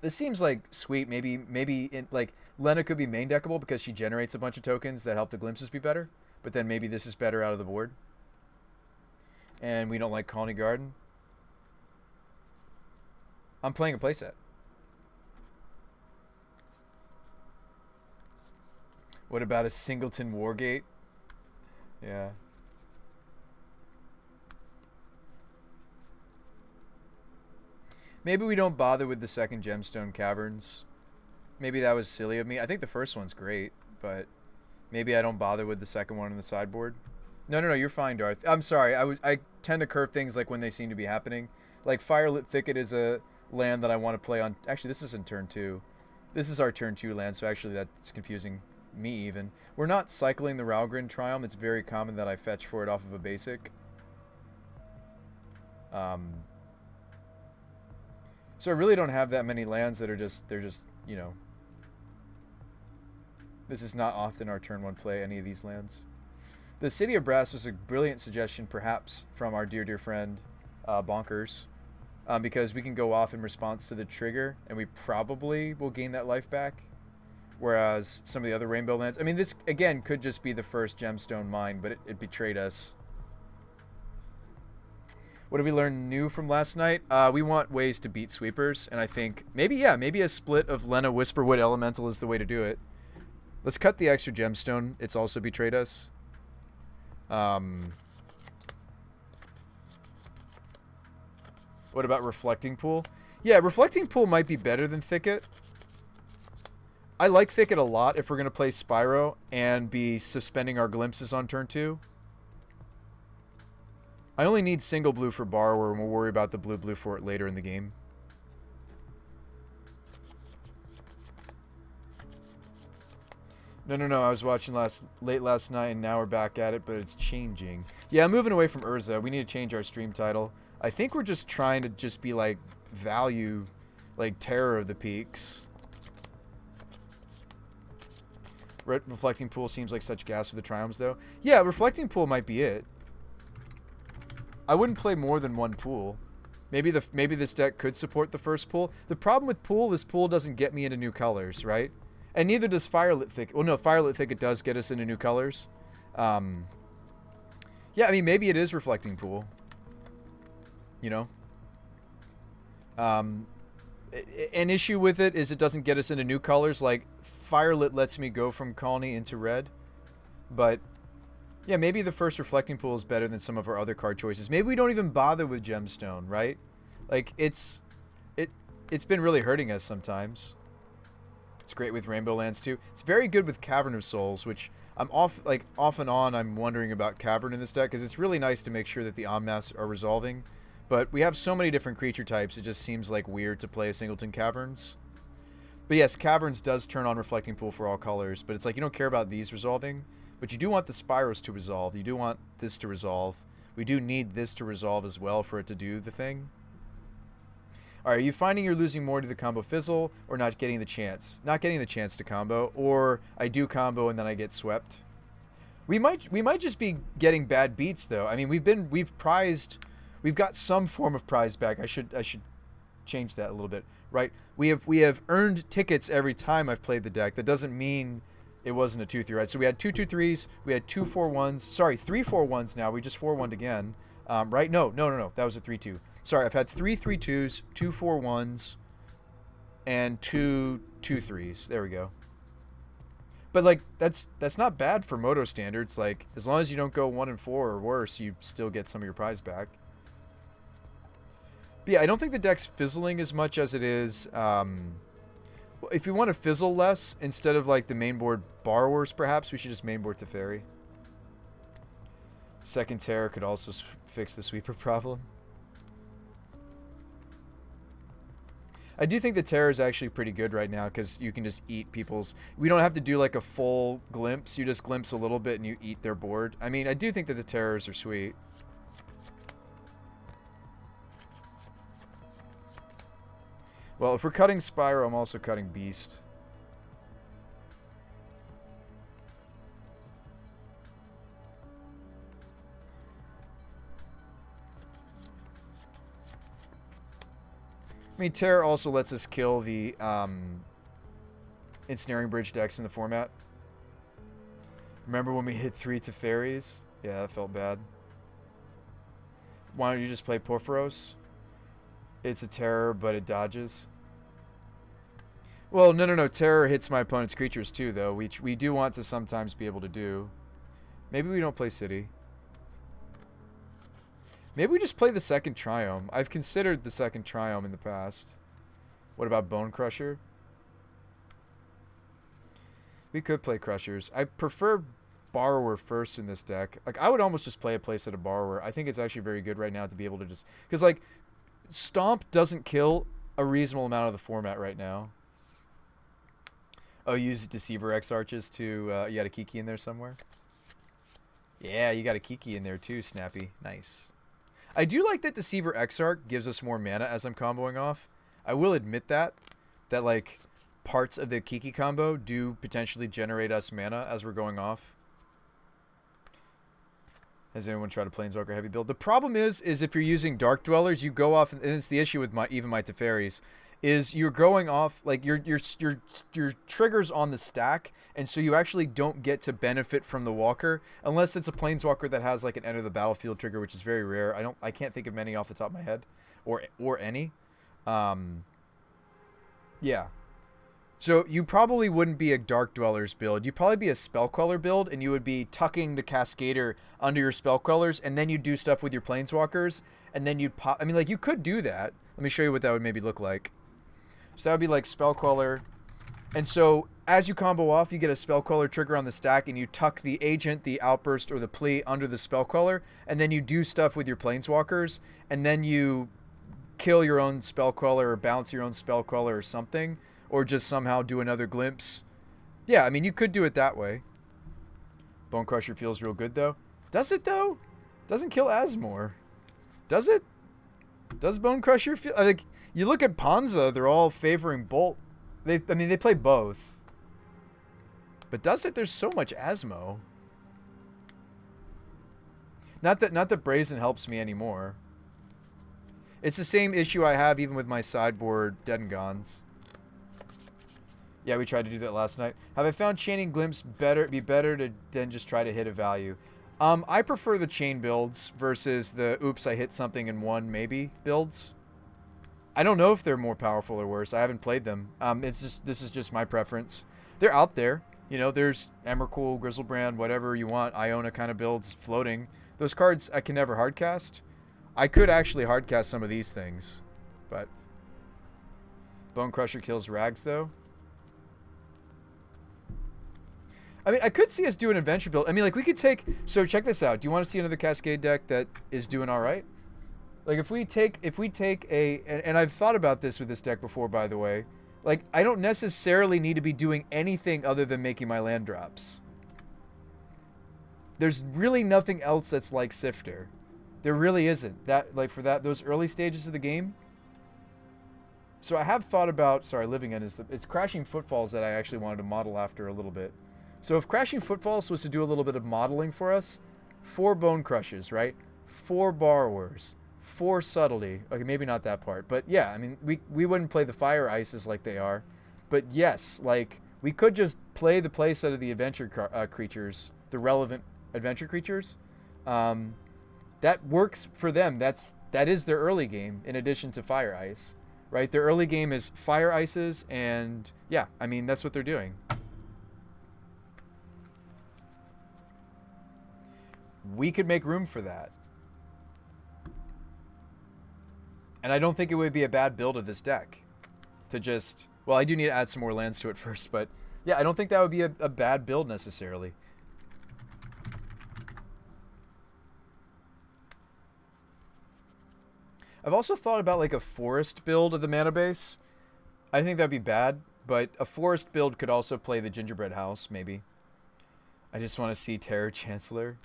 Speaker 1: This seems like sweet. Maybe in like Lena could be main deckable because she generates a bunch of tokens that help the glimpses be better. But then maybe this is better out of the board. And we don't like Colony Garden. I'm playing a playset. What about a Singleton Wargate? Yeah. Maybe we don't bother with the second Gemstone Caverns. Maybe that was silly of me. I think the first one's great, but maybe I don't bother with the second one on the sideboard. No, you're fine, Darth. I'm sorry. I tend to curve things like when they seem to be happening. Like Firelit Thicket is a land that I want to play on. Actually, this isn't turn 2. This is our turn 2 land, so actually that's confusing me even. We're not cycling the Ralgrin Triumph. It's very common that I fetch for it off of a basic. So I really don't have that many lands that are they're just, you know. This is not often our turn 1 play, any of these lands. The City of Brass was a brilliant suggestion, perhaps, from our dear friend, Bonkers. Because we can go off in response to the trigger, and we probably will gain that life back. Whereas some of the other Rainbow lands... I mean, this, again, could just be the first Gemstone mine, but it betrayed us. What did we learn new from last night? We want ways to beat sweepers, and I think maybe a split of Lena Whisperwood Elemental is the way to do it. Let's cut the extra Gemstone. It's also betrayed us. What about Reflecting Pool? Yeah, Reflecting Pool might be better than Thicket. I like Thicket a lot if we're going to play Spyro and be suspending our glimpses on turn 2. I only need single blue for Borrower, and we'll worry about the blue for it later in the game. No. I was watching late last night, and now we're back at it, but it's changing. Yeah, I'm moving away from Urza. We need to change our stream title. I think we're just trying to just be like value, like Terror of the Peaks. Reflecting Pool seems like such gas for the Triumphs, though. Yeah, Reflecting Pool might be it. I wouldn't play more than one pool. Maybe this deck could support the first pool. The problem with pool is pool doesn't get me into new colors, right? And neither does Firelit Thicket. Well, no, Firelit Thicket does get us into new colors. Yeah, I mean, maybe it is Reflecting Pool. You know? An issue with it is it doesn't get us into new colors. Like, Firelit lets me go from Colony into red. But, yeah, maybe the first Reflecting Pool is better than some of our other card choices. Maybe we don't even bother with Gemstone, right? Like, it's been really hurting us sometimes. It's great with Rainbow Lands, too. It's very good with Cavern of Souls, which I'm off and on, I'm wondering about Cavern in this deck, because it's really nice to make sure that the Omnaths are resolving. But we have so many different creature types, it just seems like weird to play a Singleton Caverns. But yes, Caverns does turn on Reflecting Pool for all colors, but it's like you don't care about these resolving, but you do want the Spyros to resolve. You do want this to resolve. We do need this to resolve as well for it to do the thing. Alright, are you finding you're losing more to the combo fizzle, or not getting the chance? Not getting the chance to combo, or I do combo and then I get swept. We might just be getting bad beats though. I mean, we've got some form of prize back. I should change that a little bit, right? We have earned tickets every time I've played the deck. That doesn't mean it wasn't a 2-3, right? So we had 2-2-3s, we had 2-4-1s. Sorry, 3-4-1s now. We just 4-1'd again, right? No. That was a 3-2. Sorry, I've had 3 3-2s, 2 4-1s, and 2 2-3s. There we go. But like that's not bad for Moto standards. Like as long as you don't go 1-4 or worse, you still get some of your prize back. But yeah, I don't think the deck's fizzling as much as it is. If we want to fizzle less, instead of like the mainboard Borrowers, perhaps we should just mainboard Teferi. Second Terror could also fix the sweeper problem. I do think the Terror is actually pretty good right now because you can just eat people's... We don't have to do like a full glimpse. You just glimpse a little bit and you eat their board. I mean, I do think that the Terrors are sweet. Well, if we're cutting Spyro, I'm also cutting Beast. I mean, Terror also lets us kill the Ensnaring Bridge decks in the format. Remember when we hit 3 Teferis? Yeah, that felt bad. Why don't you just play Porphyros? It's a Terror, but it dodges. Well, no. Terror hits my opponent's creatures too, though, which we do want to sometimes be able to do. Maybe we don't play City. Maybe we just play the second Triome. I've considered the second Triome in the past. What about Bone Crusher? We could play Crushers. I prefer Borrower first in this deck. Like, I would almost just play a playset of Borrower. I think it's actually very good right now to be able to just... Because, like, Stomp doesn't kill a reasonable amount of the format right now. Oh, use Deceiver X Arches to... you got a Kiki in there somewhere? Yeah, you got a Kiki in there too, Snappy. Nice. I do like that Deceiver Exarch gives us more mana as I'm comboing off. I will admit that like parts of the Kiki combo do potentially generate us mana as we're going off. Has anyone tried a Planeswalker heavy build? The problem is if you're using Dark Dwellers, you go off, and it's the issue with even my Teferis, is you're going off, like your triggers on the stack, and so you actually don't get to benefit from the walker unless it's a Planeswalker that has like an enter the battlefield trigger, which is very rare. I can't think of many off the top of my head, or any. Yeah. So you probably wouldn't be a Dark Dwellers build. You'd probably be a Spellqueller build, and you would be tucking the Cascader under your Spellquellers, and then you'd do stuff with your Planeswalkers, and then you'd pop... I mean, like, you could do that. Let me show you what that would maybe look like. So that would be like Spellqueller, And so as you combo off, you get a spell queller trigger on the stack, and you tuck the agent, the outburst, or the plea under the spell queller, and then you do stuff with your planeswalkers, and then you kill your own spell queller or bounce your own spell queller or something, or just somehow do another glimpse. Yeah, I mean, you could do it that way. Bone Crusher feels real good, though. Does it, though? Doesn't kill Asmore. Does it? Does Bone Crusher feel... I think you look at Ponza, they're all favoring Bolt. They play both. But does it? There's so much Asmo. Not that Brazen helps me anymore. It's the same issue I have even with my sideboard Dead and Gones. Yeah, we tried to do that last night. Have I found chaining Glimpse be better than just try to hit a value? I prefer the chain builds versus the oops, I hit something in one maybe builds. I don't know if they're more powerful or worse. I haven't played them. This is just my preference. They're out there. You know, there's Emrakul, Grizzlebrand, whatever you want, Iona kind of builds floating. Those cards I can never hardcast. I could actually hardcast some of these things, but Bone Crusher kills Rags though. I mean, I could see us do an adventure build. I mean, like we could take. So check this out. Do you want to see another Cascade deck that is doing all right? Like if we take a, and I've thought about this with this deck before, by the way. Like I don't necessarily need to be doing anything other than making my land drops. There's really nothing else that's like Sifter. There really isn't. That like for those early stages of the game. So I have thought about. Sorry, Living End is it's Crashing Footfalls that I actually wanted to model after a little bit. So if Crashing Footfalls was to do a little bit of modeling for us, 4 Bone Crushes, right? 4 Borrowers, 4 Subtlety. Okay, maybe not that part, but yeah, I mean, we wouldn't play the Fire Ices like they are, but yes, like we could just play the playset of the adventure creatures, the relevant adventure creatures. That works for them. That is their early game in addition to Fire Ice, right? Their early game is Fire Ices, and yeah, I mean that's what they're doing. We could make room for that. And I don't think it would be a bad build of this deck. To just... Well, I do need to add some more lands to it first, but... Yeah, I don't think that would be a bad build necessarily. I've also thought about like a forest build of the mana base. I think that'd be bad, but a forest build could also play the Gingerbread House, maybe. I just want to see Terror Chancellor.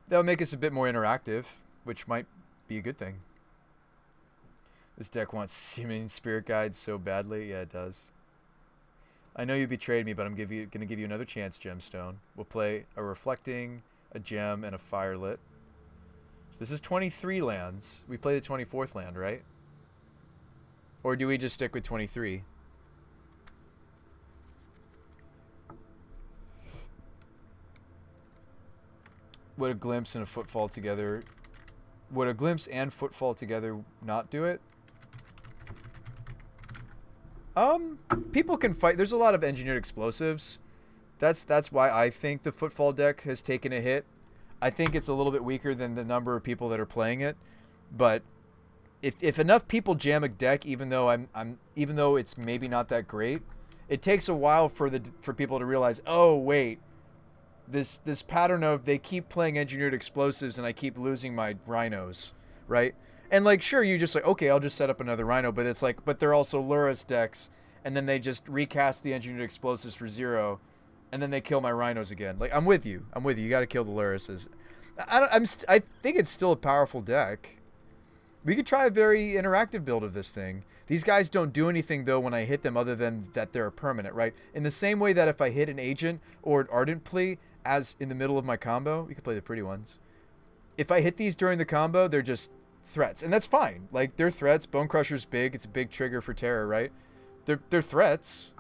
Speaker 1: That would make us a bit more interactive, which might be a good thing. This deck wants Seeming Spirit Guide so badly. Yeah, it does. I know you betrayed me, but I'm going to give you another chance, Gemstone. We'll play a Reflecting, a Gem, and a Firelit. So this is 23 lands. We play the 24th land, right? Or do we just stick with 23? Would a Glimpse and a Footfall together... Would a Glimpse and Footfall together not do it? People can fight. There's a lot of engineered explosives. That's why I think the Footfall deck has taken a hit. I think it's a little bit weaker than the number of people that are playing it. But if enough people jam a deck, even though it's maybe not that great, it takes a while for people to realize, oh wait, this pattern of they keep playing engineered explosives and I keep losing my rhinos, right? And like, sure, you just like, okay, I'll just set up another rhino, but it's like, but they're also Luris decks, and then they just recast the engineered explosives for 0, and then they kill my rhinos again. Like, I'm with you. You got to kill the Lurises. I think it's still a powerful deck. We could try a very interactive build of this thing. These guys don't do anything, though, when I hit them other than that they're a permanent, right? In the same way that if I hit an Agent or an Ardent Plea as in the middle of my combo, we could play the pretty ones. If I hit these during the combo, they're just threats, and that's fine. Like, they're threats. Bone Crusher's big. It's a big trigger for terror, right? They're threats.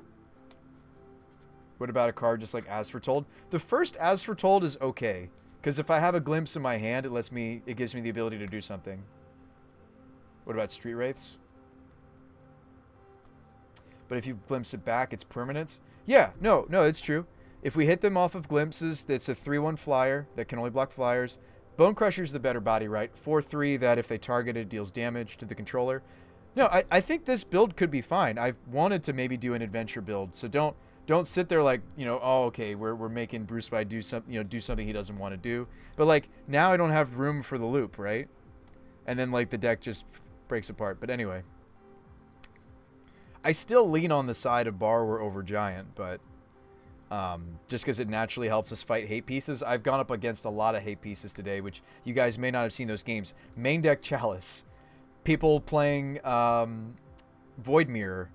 Speaker 1: What about a card just like As Foretold? The first As Foretold is okay, because if I have a Glimpse in my hand, it gives me the ability to do something. What about Street Wraiths? But if you glimpse it back, it's permanence. Yeah, no, it's true. If we hit them off of glimpses, it's a 3/1 flyer that can only block flyers. Bone Crusher's the better body, right? 4/3 that if they target it deals damage to the controller. No, I think this build could be fine. I've wanted to maybe do an adventure build, so don't sit there like, oh, okay, we're making Bruce By do something he doesn't want to do. But like now I don't have room for the loop, right? And then like the deck just breaks apart. But anyway, I still lean on the side of Borrower over Giant, but just because it naturally helps us fight hate pieces. I've gone up against a lot of hate pieces today, which you guys may not have seen those games. Main deck Chalice. People playing Void Mirror.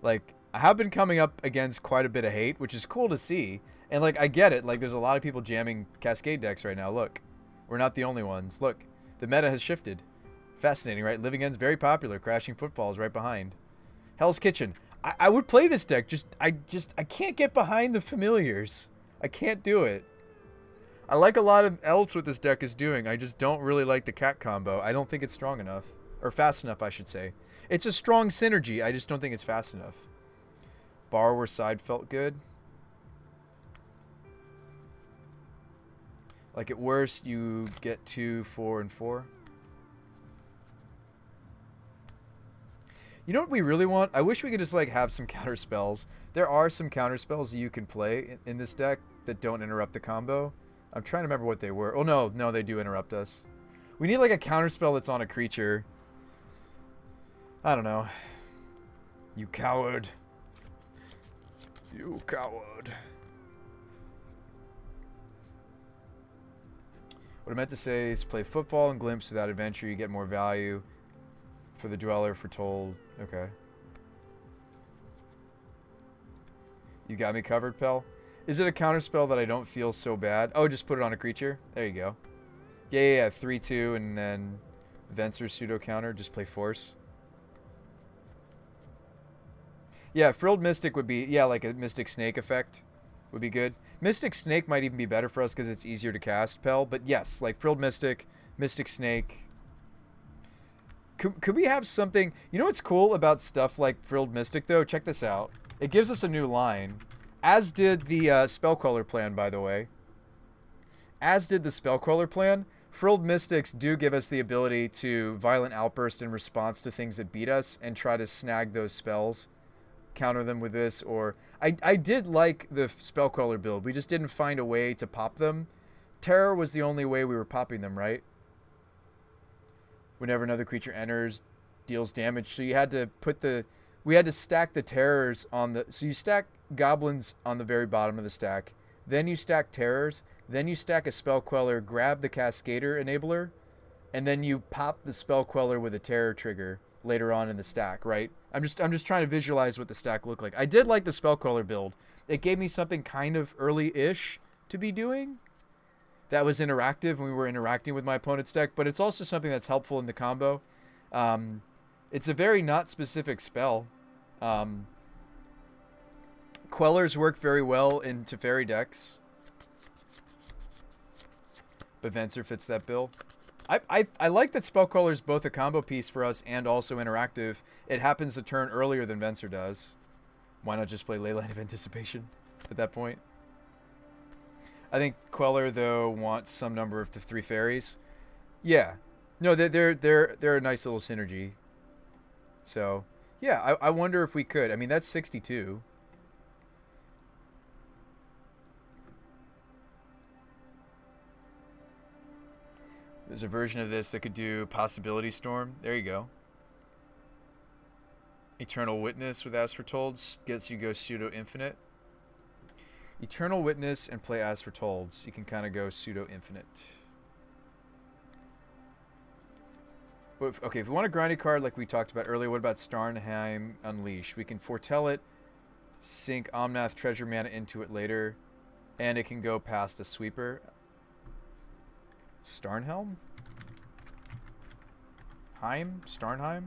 Speaker 1: Like, I have been coming up against quite a bit of hate, which is cool to see. And, like, I get it. Like, there's a lot of people jamming Cascade decks right now. Look, we're not the only ones. Look, the meta has shifted. Fascinating, right? Living End's very popular. Crashing Football is right behind. Hell's Kitchen. I would play this deck. I can't get behind the familiars. I can't do it. I like a lot of else what this deck is doing. I just don't really like the cat combo. I don't think it's strong enough. Or fast enough, I should say. It's a strong synergy. I just don't think it's fast enough. Borrower side felt good. Like at worst, you get 2, 4, and 4. You know what we really want? I wish we could just like have some counter spells. There are some counter spells that you can play in this deck that don't interrupt the combo. I'm trying to remember what they were. Oh no, they do interrupt us. We need like a counter spell that's on a creature. I don't know. You coward. You coward. What I meant to say is play football and glimpse without adventure. You get more value for the dweller for told. Okay. You got me covered, Pel. Is it a counter spell that I don't feel so bad? Oh, just put it on a creature. There you go. Yeah. 3/2 and then Venser's pseudo counter. Just play force. Yeah, Frilled Mystic would be, like a Mystic Snake effect would be good. Mystic Snake might even be better for us because it's easier to cast, Pel. But yes, like Frilled Mystic, Mystic Snake. Could we have something... You know what's cool about stuff like Frilled Mystic, though? Check this out. It gives us a new line. As did the Spellcaller plan, by the way. As did the Spellcaller plan. Frilled Mystics do give us the ability to Violent Outburst in response to things that beat us and try to snag those spells. Counter them with this, or I did like the Spellcaller build. We just didn't find a way to pop them. Terror was the only way we were popping them, right? Whenever another creature enters, deals damage. So you had to we had to stack the terrors on the... So you stack goblins on the very bottom of the stack. Then you stack terrors. Then you stack a spell queller, grab the Cascader enabler, and then you pop the spell queller with a terror trigger later on in the stack, right? I'm just trying to visualize what the stack looked like. I did like the spell queller build. It gave me something kind of early-ish to be doing. That was interactive when we were interacting with my opponent's deck, but it's also something that's helpful in the combo. It's a very not specific spell. Quellers work very well in Teferi decks. But Venser fits that bill. I like that Spellcaller is both a combo piece for us and also interactive. It happens to turn earlier than Venser does. Why not just play Leyline of Anticipation at that point? I think Queller, though, wants some number of 3 fairies. Yeah. No, they're a nice little synergy. So, yeah, I wonder if we could. I mean, that's 62. There's a version of this that could do Possibility Storm. There you go. Eternal Witness with As Foretold gets you go pseudo infinite. Eternal Witness and play As Foretold. You can kind of go pseudo infinite. But if we want a grindy card like we talked about earlier, what about Starnheim Unleash? We can foretell it, sink Omnath Treasure Mana into it later, and it can go past a sweeper. Starnhelm? Starnheim?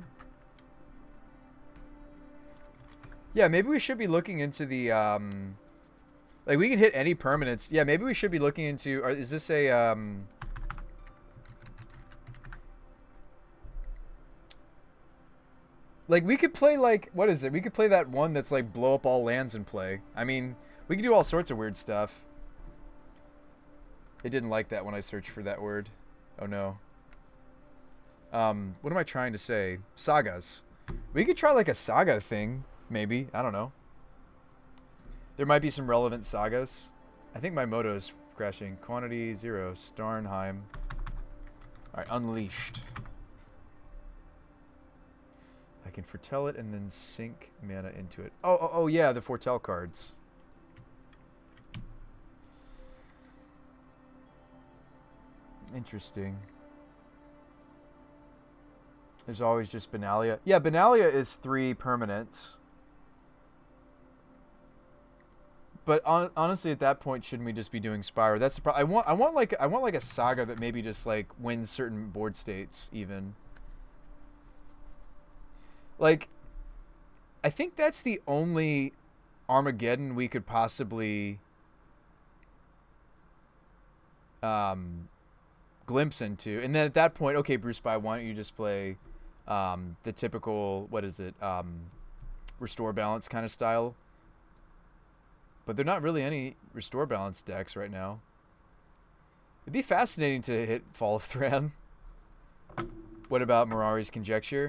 Speaker 1: Yeah, maybe we should be looking into the, like, we can hit any permanents. Yeah, maybe we should be looking into, is this a, like, we could play, like, what is it? We could play that one that's, like, blow up all lands and play. I mean, we can do all sorts of weird stuff. It didn't like that when I searched for that word. Oh no. What am I trying to say? Sagas. We could try like a saga thing, maybe. I don't know. There might be some relevant sagas. I think my moto is crashing. Quantity 0. Starnheim. Alright, Unleashed. I can foretell it and then sink mana into it. Oh, yeah, the foretell cards. Interesting. There's always just Benalia. Yeah, Benalia is 3 permanents. But honestly, at that point, shouldn't we just be doing Spyro? That's the problem. I want like a saga that maybe just like wins certain board states even. Like, I think that's the only Armageddon we could possibly glimpse into. And then at that point, okay, Bruce Spy, why don't you just play the typical, what is it, restore balance kind of style? But they're not really any restore balance decks right now. It'd be fascinating to hit Fall of Thran. What about Mirari's Conjecture?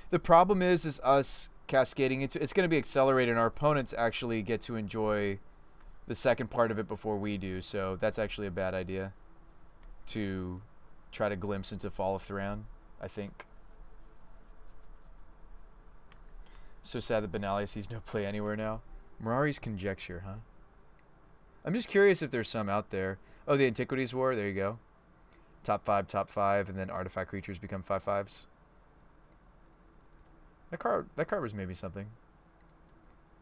Speaker 1: The problem is us cascading into it's going to be accelerated, and our opponents actually get to enjoy the second part of it before we do. So that's actually a bad idea to try to glimpse into Fall of Thran, I think. So sad that Benalia sees no play anywhere now. Mirari's Conjecture, huh? I'm just curious if there's some out there. Oh, the Antiquities War. There you go. Top 5, and then artifact creatures become 5/5s. That card was maybe something.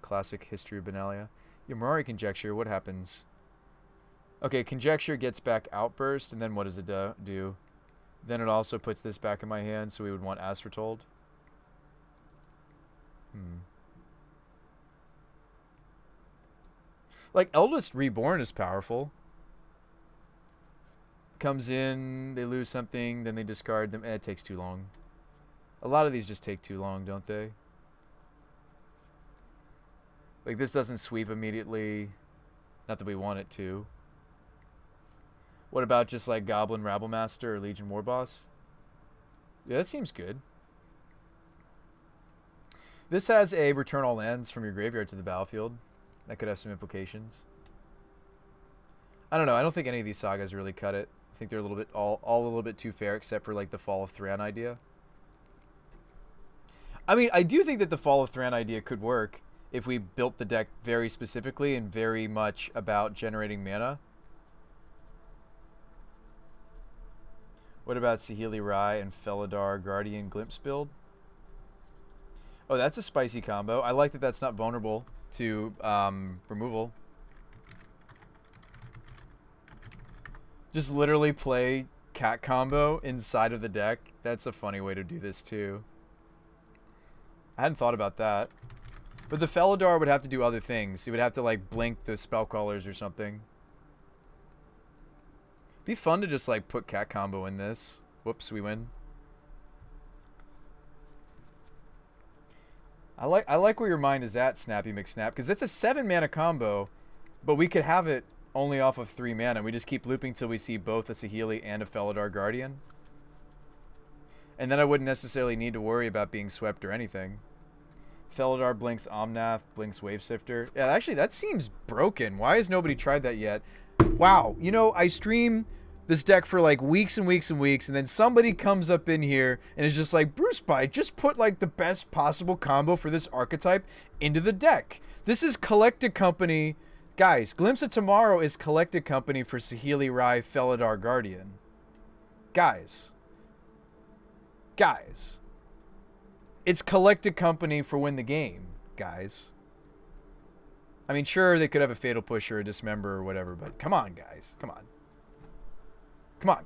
Speaker 1: Classic History of Benalia. Yeah, Mirari Conjecture, what happens? Okay, Conjecture gets back Outburst, and then what does it do? Then it also puts this back in my hand, so we would want As Foretold. Like, Eldest Reborn is powerful. Comes in, they lose something, then they discard them. It takes too long. A lot of these just take too long, don't they? Like, this doesn't sweep immediately. Not that we want it to. What about just like Goblin Rabblemaster or Legion Warboss? Yeah, that seems good. This has a return all lands from your graveyard to the battlefield. That could have some implications. I don't know. I don't think any of these sagas really cut it. I think they're a little bit all a little bit too fair, except for like the Fall of Thran idea. I mean, I do think that the Fall of Thran idea could work if we built the deck very specifically and very much about generating mana. What about Saheeli Rai and Felidar Guardian Glimpse build? Oh, that's a spicy combo. I like that that's not vulnerable to removal. Just literally play cat combo inside of the deck. That's a funny way to do this too. I hadn't thought about that. But the Felidar would have to do other things. He would have to like blink the Spellcrawlers or something. Be fun to just like put cat combo in this. Whoops, we win. I like where your mind is at, Snappy McSnap, because it's a 7 mana combo, but we could have it only off of 3 mana. We just keep looping till we see both a Saheeli and a Felidar Guardian. And then I wouldn't necessarily need to worry about being swept or anything. Felidar blinks Omnath, blinks Wavesifter. Yeah, actually, that seems broken. Why has nobody tried that yet? Wow, you know, I stream this deck for like weeks and weeks and weeks, and then somebody comes up in here and is just like, Bruce Pie, just put like the best possible combo for this archetype into the deck. This is Collected Company. Guys, Glimpse of Tomorrow is Collected Company for Saheeli Rai Felidar Guardian. Guys. It's Collected Company for Win the Game, guys. I mean, sure, they could have a Fatal Push or a Dismember or whatever, but come on, guys. Come on. Come on,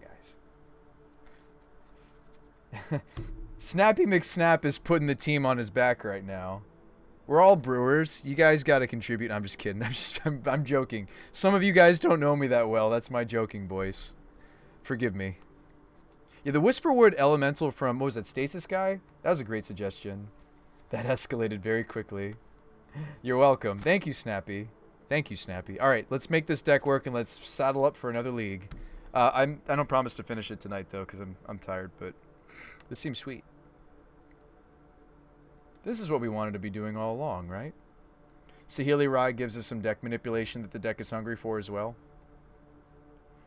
Speaker 1: guys. Snappy McSnap is putting the team on his back right now. We're all brewers. You guys got to contribute. I'm just kidding. I'm joking. Some of you guys don't know me that well. That's my joking voice. Forgive me. Yeah, the Whisperwood Elemental from, what was that, Stasis Guy? That was a great suggestion. That escalated very quickly. You're welcome. Thank you, Snappy. Thank you, Snappy. All right, let's make this deck work and let's saddle up for another league. I don't promise to finish it tonight though, because I'm tired, but this seems sweet. This is what we wanted to be doing all along, right? Saheeli Rai gives us some deck manipulation that the deck is hungry for as well.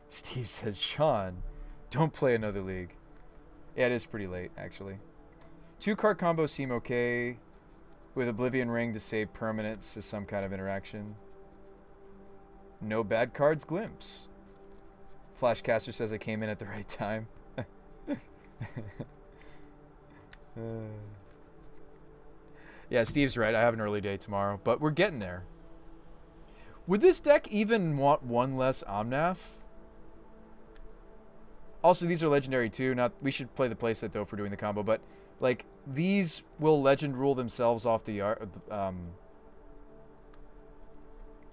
Speaker 1: Steve says, Sean, don't play another league. Yeah, it is pretty late, actually. 2-card combos seem okay. With Oblivion Ring to save permanence as some kind of interaction. No bad cards, Glimpse. Flashcaster says I came in at the right time. Yeah, Steve's right. I have an early day tomorrow, but we're getting there. Would this deck even want one less Omnath? Also, these are legendary too. We should play the playset though for doing the combo, but like these will legend rule themselves off the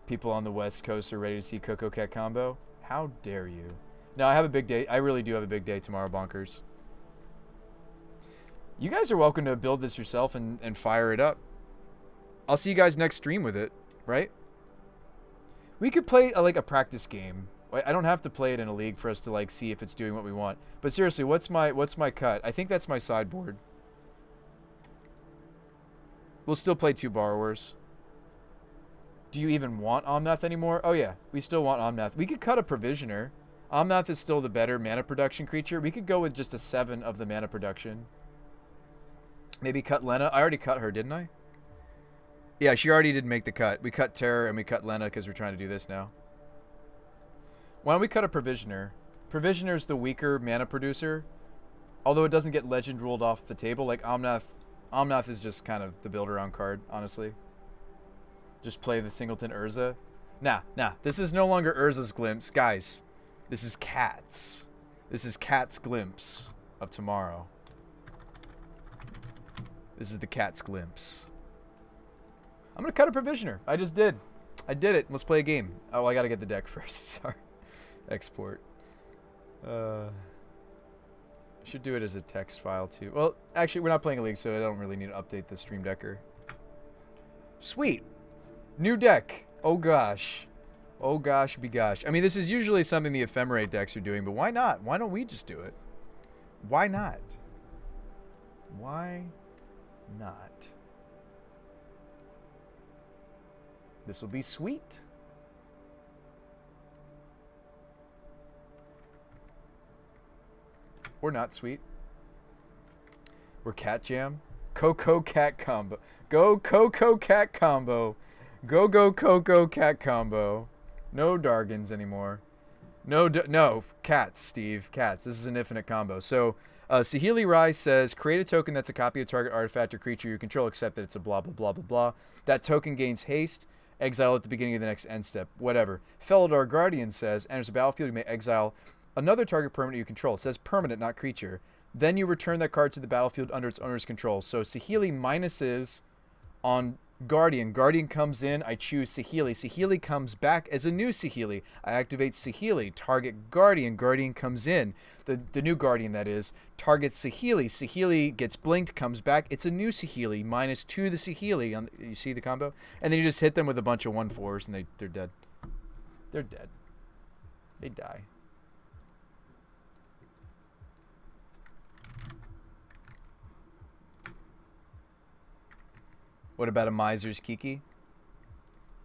Speaker 1: people on the West Coast are ready to see Coco Cat combo. How dare you? No, I have a big day. I really do have a big day tomorrow, bonkers. You guys are welcome to build this yourself and fire it up. I'll see you guys next stream with it, right? We could play like a practice game. I don't have to play it in a league for us to like see if it's doing what we want. But seriously, what's my cut? I think that's my sideboard. We'll still play 2 borrowers. Do you even want Omnath anymore? Oh yeah, we still want Omnath. We could cut a Provisioner. Omnath is still the better mana production creature. We could go with just a 7 of the mana production. Maybe cut Lena. I already cut her, didn't I? Yeah, she already did make the cut. We cut Terror and we cut Lena because we're trying to do this now. Why don't we cut a Provisioner? Provisioner's the weaker mana producer. Although it doesn't get legend ruled off the table. Like Omnath is just kind of the build around card, honestly. Just play the Singleton Urza. Nah. This is no longer Urza's Glimpse. Guys, this is Cat's. This is Cat's Glimpse of tomorrow. This is the Cat's Glimpse. I'm going to cut a Provisioner. I just did. I did it. Let's play a game. Oh, I got to get the deck first. Sorry. Export. Should do it as a text file too. Well, actually, we're not playing a league, so I don't really need to update the Stream Decker. Sweet. New deck. Oh gosh. Oh gosh, be gosh. I mean, this is usually something the Ephemerate decks are doing, but why not? Why don't we just do it? Why not? Why not? This will be sweet. Or not sweet. We're Cat Jam. Coco Cat combo. Go Coco Cat combo. Go Coco Cat combo. No Dargans anymore. No cats, Steve. Cats. This is an infinite combo. So Saheeli Rai says, create a token that's a copy of target artifact or creature you control, except that it's a blah blah blah blah blah. That token gains haste. Exile at the beginning of the next end step. Whatever. Felidar Guardian says, enters the battlefield, you may exile another target permanent you control. It says permanent, not creature. Then you return that card to the battlefield under its owner's control. So Saheeli minuses on Guardian. Guardian comes in. I choose Saheeli. Saheeli comes back as a new Saheeli. I activate Saheeli. Target Guardian. Guardian comes in. The new Guardian, that is, targets Saheeli. Saheeli gets blinked, comes back. It's a new Saheeli. -2 the Saheeli. You see the combo? And then you just hit them with a bunch of 1/4s and they're dead. They're dead. They die. What about a Miser's Kiki?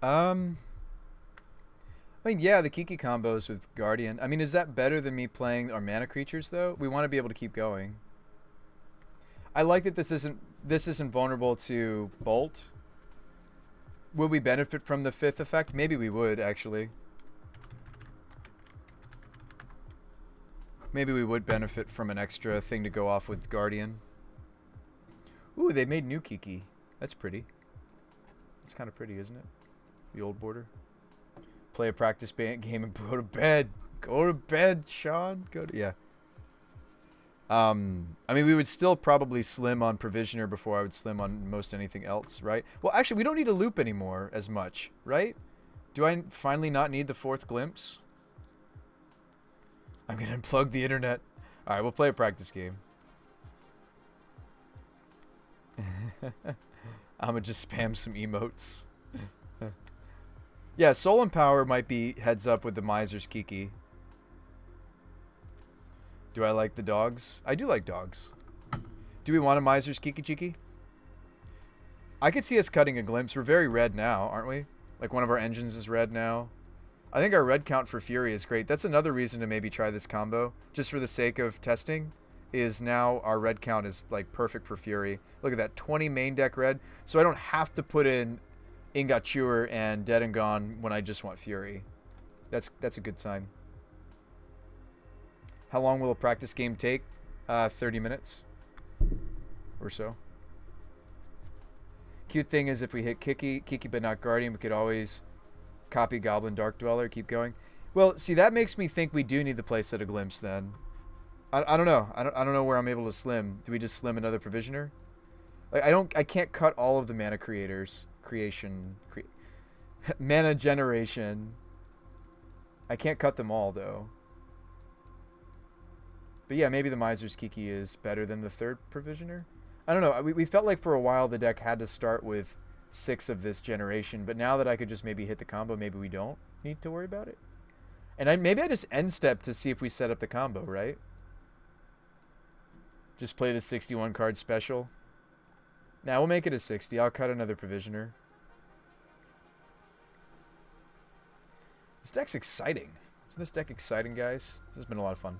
Speaker 1: I mean, yeah, the Kiki combos with Guardian. I mean, is that better than me playing our mana creatures, though? We want to be able to keep going. I like that this isn't vulnerable to Bolt. Would we benefit from the 5th effect? Maybe we would, actually. Maybe we would benefit from an extra thing to go off with Guardian. Ooh, they made new Kiki. That's pretty. It's kind of pretty, isn't it? The old border. Play a practice game and go to bed. Go to bed, Sean. Yeah. I mean, we would still probably slim on Provisioner before I would slim on most anything else, right? Well, actually, we don't need a loop anymore as much, right? Do I finally not need the 4th glimpse? I'm going to unplug the internet. right, we'll play a practice game. I'm gonna just spam some emotes. Yeah, Soul and Power might be heads up with the Miser's Kiki. Do I like the dogs? I do like dogs. Do we want a Miser's Kiki Chiki? I could see us cutting a glimpse. We're very red now, aren't we? Like one of our engines is red now. I think our red count for Fury is great. That's another reason to maybe try this combo. Just for the sake of testing. Is now our red count is like perfect for Fury. Look at that, 20 main deck red. So I don't have to put in Ingature and Dead and Gone when I just want Fury. That's a good sign. How long will a practice game take? 30 minutes or so. Cute thing is if we hit Kiki but not Guardian, we could always copy Goblin Dark Dweller, keep going. Well, see, that makes me think we do need the playset of Glimpse then. I don't know. I don't know where I'm able to slim. Do we just slim another Provisioner? Like I can't cut all of the mana mana generation. I can't cut them all though. But yeah, maybe the Miser's Kiki is better than the third Provisioner. I don't know. We felt like for a while the deck had to start with 6 of this generation, but now that I could just maybe hit the combo, maybe we don't need to worry about it. And maybe I just end step to see if we set up the combo, right? Just play the 61 card special. Now we'll make it a 60. I'll cut another Provisioner. This deck's exciting. Isn't this deck exciting, guys? This has been a lot of fun.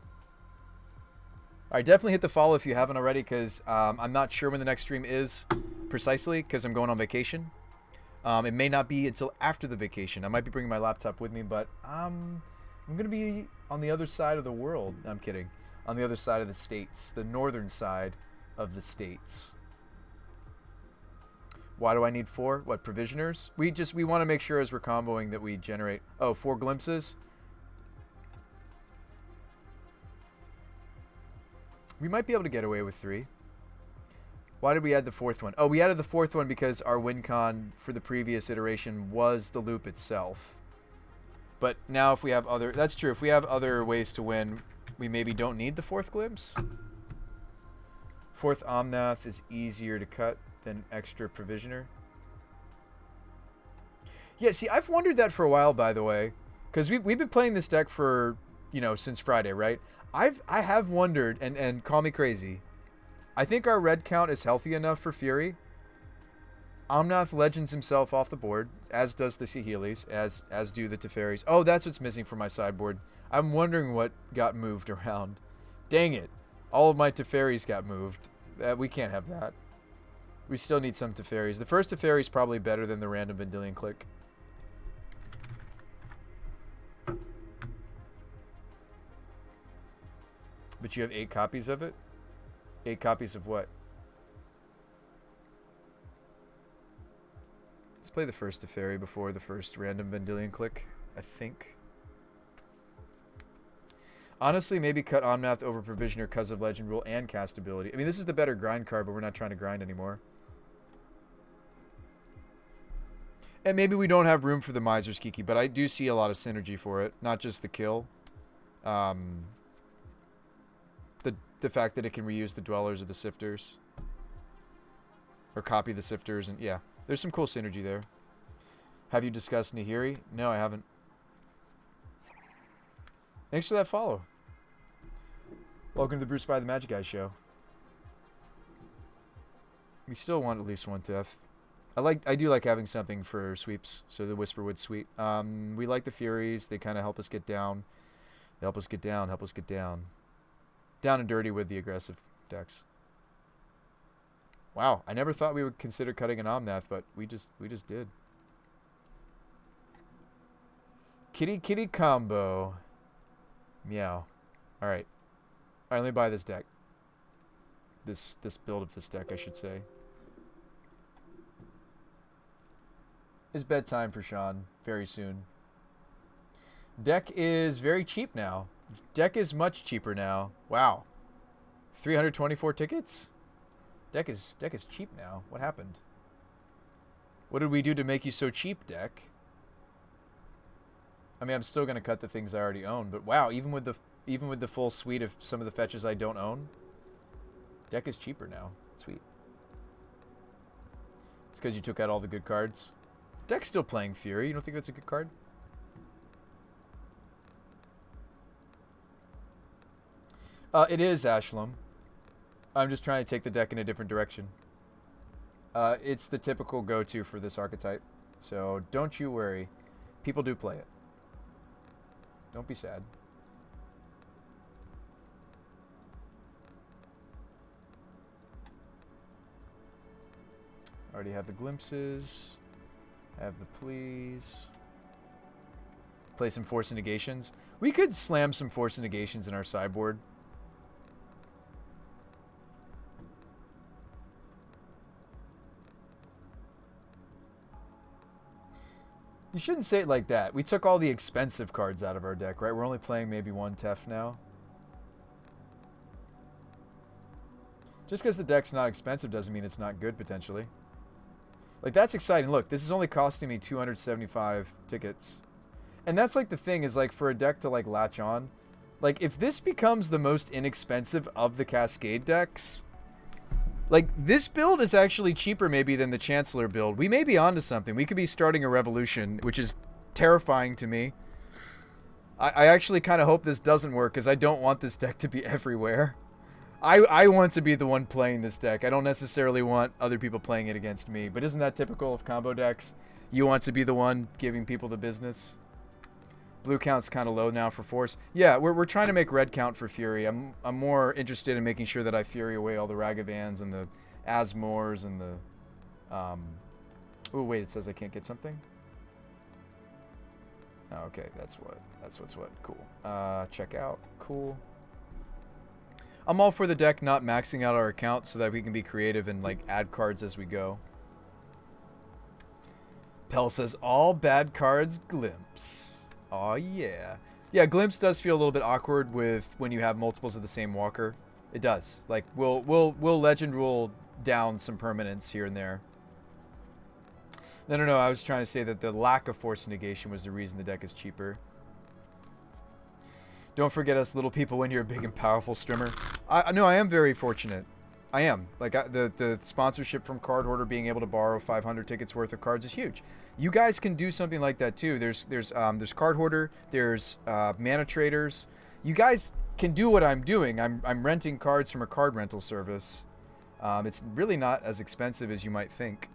Speaker 1: All right, definitely hit the follow if you haven't already, because I'm not sure when the next stream is precisely, because I'm going on vacation. It may not be until after the vacation. I might be bringing my laptop with me, but I'm going to be on the other side of the world. No, I'm kidding. On the other side of the states, the northern side of the states. Why do I need 4? What, Provisioners? We want to make sure as we're comboing that we generate... Oh, 4 glimpses? We might be able to get away with 3. Why did we add the 4th one? Oh, we added the 4th one because our win con for the previous iteration was the loop itself. But now if we have other... That's true. If we have other ways to win, we maybe don't need the 4th glimpse. 4th Omnath is easier to cut than extra Provisioner. Yeah, see, I've wondered that for a while, by the way. Because we've been playing this deck for, since Friday, right? I have wondered, and call me crazy, I think our red count is healthy enough for Fury. Omnath legends himself off the board, as does the Saheelis, as do the Teferis. Oh, that's what's missing from my sideboard. I'm wondering what got moved around. Dang it. All of my Teferis got moved. We can't have that. We still need some Teferis. The first Teferi is probably better than the random Vendilion Click. But you have 8 copies of it? 8 copies of what? Let's play the first Teferi before the first random Vendilion Click, I think. Honestly, maybe cut Omnath over Provisioner because of Legend Rule and castability. I mean, this is the better grind card, but we're not trying to grind anymore. And maybe we don't have room for the Miser's Kiki, but I do see a lot of synergy for it. Not just the kill. The fact that it can reuse the Dwellers or the Sifters. Or copy the Sifters. And yeah, there's some cool synergy there. Have you discussed Nahiri? No, I haven't. Thanks for that follow. Welcome to the Bruce by the Magic Guy show. We still want at least 1 Tef. I do like having something for sweeps, so the Whisperwood Sweet. We like the Furies. They kind of help us get down. They help us get down, help us get down. Down and dirty with the aggressive decks. Wow, I never thought we would consider cutting an Omnath, but we just did. Kitty kitty combo. Meow. Alright. Alright, let me buy this deck. This build of this deck, I should say. It's bedtime for Sean very soon. Deck is very cheap now. Deck is much cheaper now. Wow. 324 tickets? Deck is cheap now. What happened? What did we do to make you so cheap, deck? I mean, I'm still going to cut the things I already own, but wow, even with the even with the full suite of some of the fetches I don't own. Deck is cheaper now. Sweet. It's because you took out all the good cards. Deck's still playing Fury. You don't think that's a good card? It is, Ashlam. I'm just trying to take the deck in a different direction. It's the typical go-to for this archetype. So don't you worry. People do play it. Don't be sad. Already have the glimpses. Have the please. Play some Force Negations. We could slam some Force Negations in our sideboard. You shouldn't say it like that. We took all the expensive cards out of our deck, right? We're only playing maybe one Tef now. Just because the deck's not expensive doesn't mean it's not good, potentially. Like, that's exciting. Look, this is only costing me 275 tickets. And that's, like, the thing is, like, for a deck to, like, latch on. Like, if this becomes the most inexpensive of the Cascade decks... Like, this build is actually cheaper maybe than the Chancellor build. We may be onto something. We could be starting a revolution, which is terrifying to me. I actually kind of hope this doesn't work, because I don't want this deck to be everywhere. I want to be the one playing this deck. I don't necessarily want other people playing it against me. But isn't that typical of combo decks? You want to be the one giving people the business. Blue count's kind of low now for Force. Yeah, we're trying to make red count for Fury. I'm more interested in making sure that I Fury away all the Ragavans and the Asmores and the... Oh, wait, it says I can't get something? Oh, okay, that's what's what. Cool. Check out. Cool. I'm all for the deck not maxing out our account so that we can be creative and, like, add cards as we go. Pell says, all bad cards glimpse. Oh yeah. Yeah, Glimpse does feel a little bit awkward with when you have multiples of the same walker. It does. Like, we'll legend rule down some permanents here and there. No, I was trying to say that the lack of Force Negation was the reason the deck is cheaper. Don't forget us little people when you're a big and powerful streamer. No, I am very fortunate. I am. Like, the sponsorship from Card Hoarder, being able to borrow 500 tickets worth of cards is huge. You guys can do something like that too. There's Card Hoarder, there's Mana Traders. You guys can do what I'm doing. I'm renting cards from a card rental service. It's really not as expensive as you might think.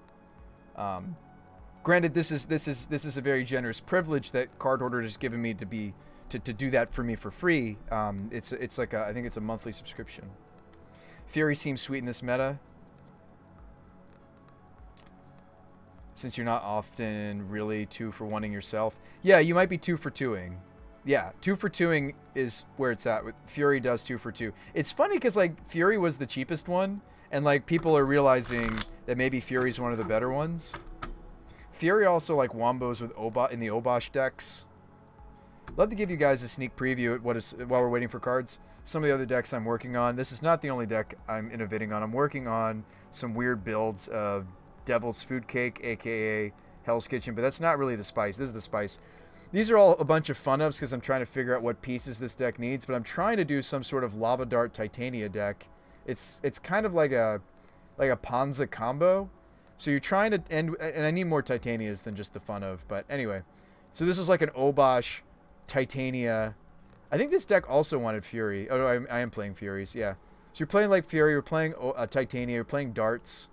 Speaker 1: Granted, this is a very generous privilege that Card Hoarder has given me to do that for me for free. It's like I think it's a monthly subscription. Fury seems sweet in this meta. Since you're not often really 2 for 1-ing yourself. Yeah, you might be 2 for 2-ing. Yeah, 2 for 2-ing is where it's at. Fury does 2 for 2. It's funny because, like, Fury was the cheapest one. And, like, people are realizing that maybe Fury's one of the better ones. Fury also, like, wombos with in the Obosh decks. Love to give you guys a sneak preview at while we're waiting for cards. Some of the other decks I'm working on. This is not the only deck I'm innovating on. I'm working on some weird builds of Devil's Food Cake, aka Hell's Kitchen, but that's not really the spice. This is the spice. These are all a bunch of fun ups because I'm trying to figure out what pieces this deck needs, but I'm trying to do some sort of Lava Dart Titania deck. It's kind of like a Panza combo. So you're trying to and I need more Titanias than just the fun of, but anyway. So this is like an Obosh Titania. I think this deck also wanted Fury. Oh, no, I am playing Furies, yeah. So you're playing like Fury, you're playing Titania, you're playing Darts.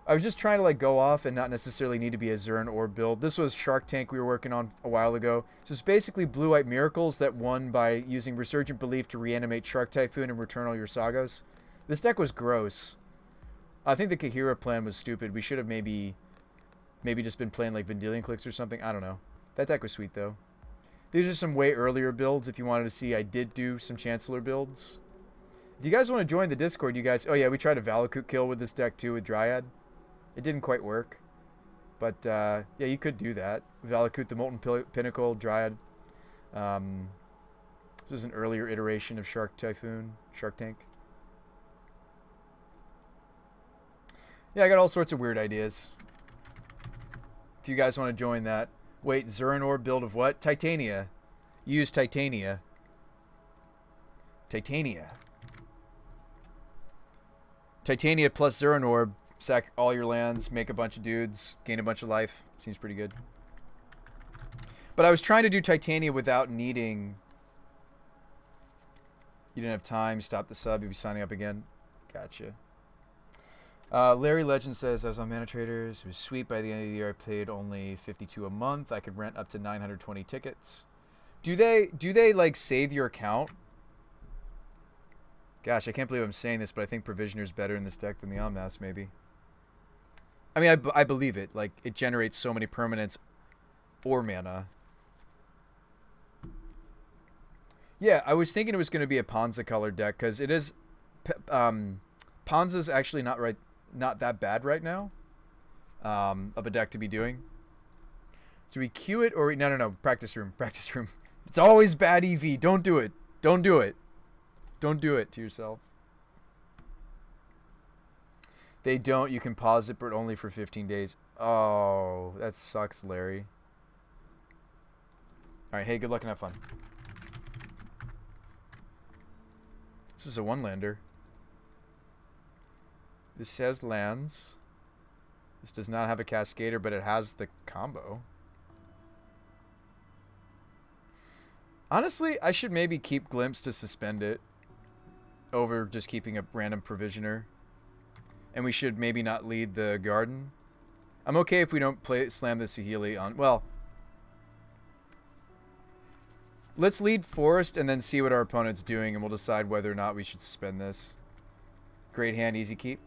Speaker 1: I was just trying to, like, go off and not necessarily need to be a Zern or build. This was Shark Tank we were working on a while ago. So it's basically Blue-White Miracles that won by using Resurgent Belief to reanimate Shark Typhoon and return all your sagas. This deck was gross. I think the Kahira plan was stupid. We should have maybe just been playing, like, Vendilion Clicks or something. I don't know. That deck was sweet, though. These are some way earlier builds if you wanted to see. I did do some Chancellor builds. If you guys want to join the Discord, you guys... Oh, yeah, we tried a Valakut kill with this deck, too, with Dryad. It didn't quite work. But, yeah, you could do that. Valakut, the Molten Pinnacle, Dryad. This is an earlier iteration of Shark Tank. Yeah, I got all sorts of weird ideas. If you guys want to join that. Wait, Zuranor build of what? Titania. You use Titania. Titania. Titania plus Zuran Orb. Sack all your lands, make a bunch of dudes, gain a bunch of life. Seems pretty good. But I was trying to do Titania without needing... You didn't have time. Stop the sub. You'll be signing up again. Gotcha. Larry Legend says, I was on Mana Traders. It was sweet. By the end of the year, I paid only $52 a month. I could rent up to 920 tickets. Do they like save your account? Gosh, I can't believe I'm saying this, but I think Provisioner's better in this deck than the Omnath, maybe. I mean, I believe it. Like, it generates so many permanents or mana. Yeah, I was thinking it was going to be a Ponza colored deck, because it is... Ponza's actually not that bad right now of a deck to be doing. Do we queue it or... No. Practice room. Practice room. It's always bad EV. Don't do it. Don't do it. Don't do it to yourself. They don't. You can pause it, but only for 15 days. Oh, that sucks, Larry. All right, hey, good luck and have fun. This is a one-lander. This says lands. This does not have a Cascader, but it has the combo. Honestly, I should maybe keep Glimpse to suspend it over just keeping a random Provisioner. And we should maybe not lead the Garden. I'm okay if we don't slam the Saheeli on... Well, let's lead Forest and then see what our opponent's doing, and we'll decide whether or not we should suspend this. Great hand, easy keep.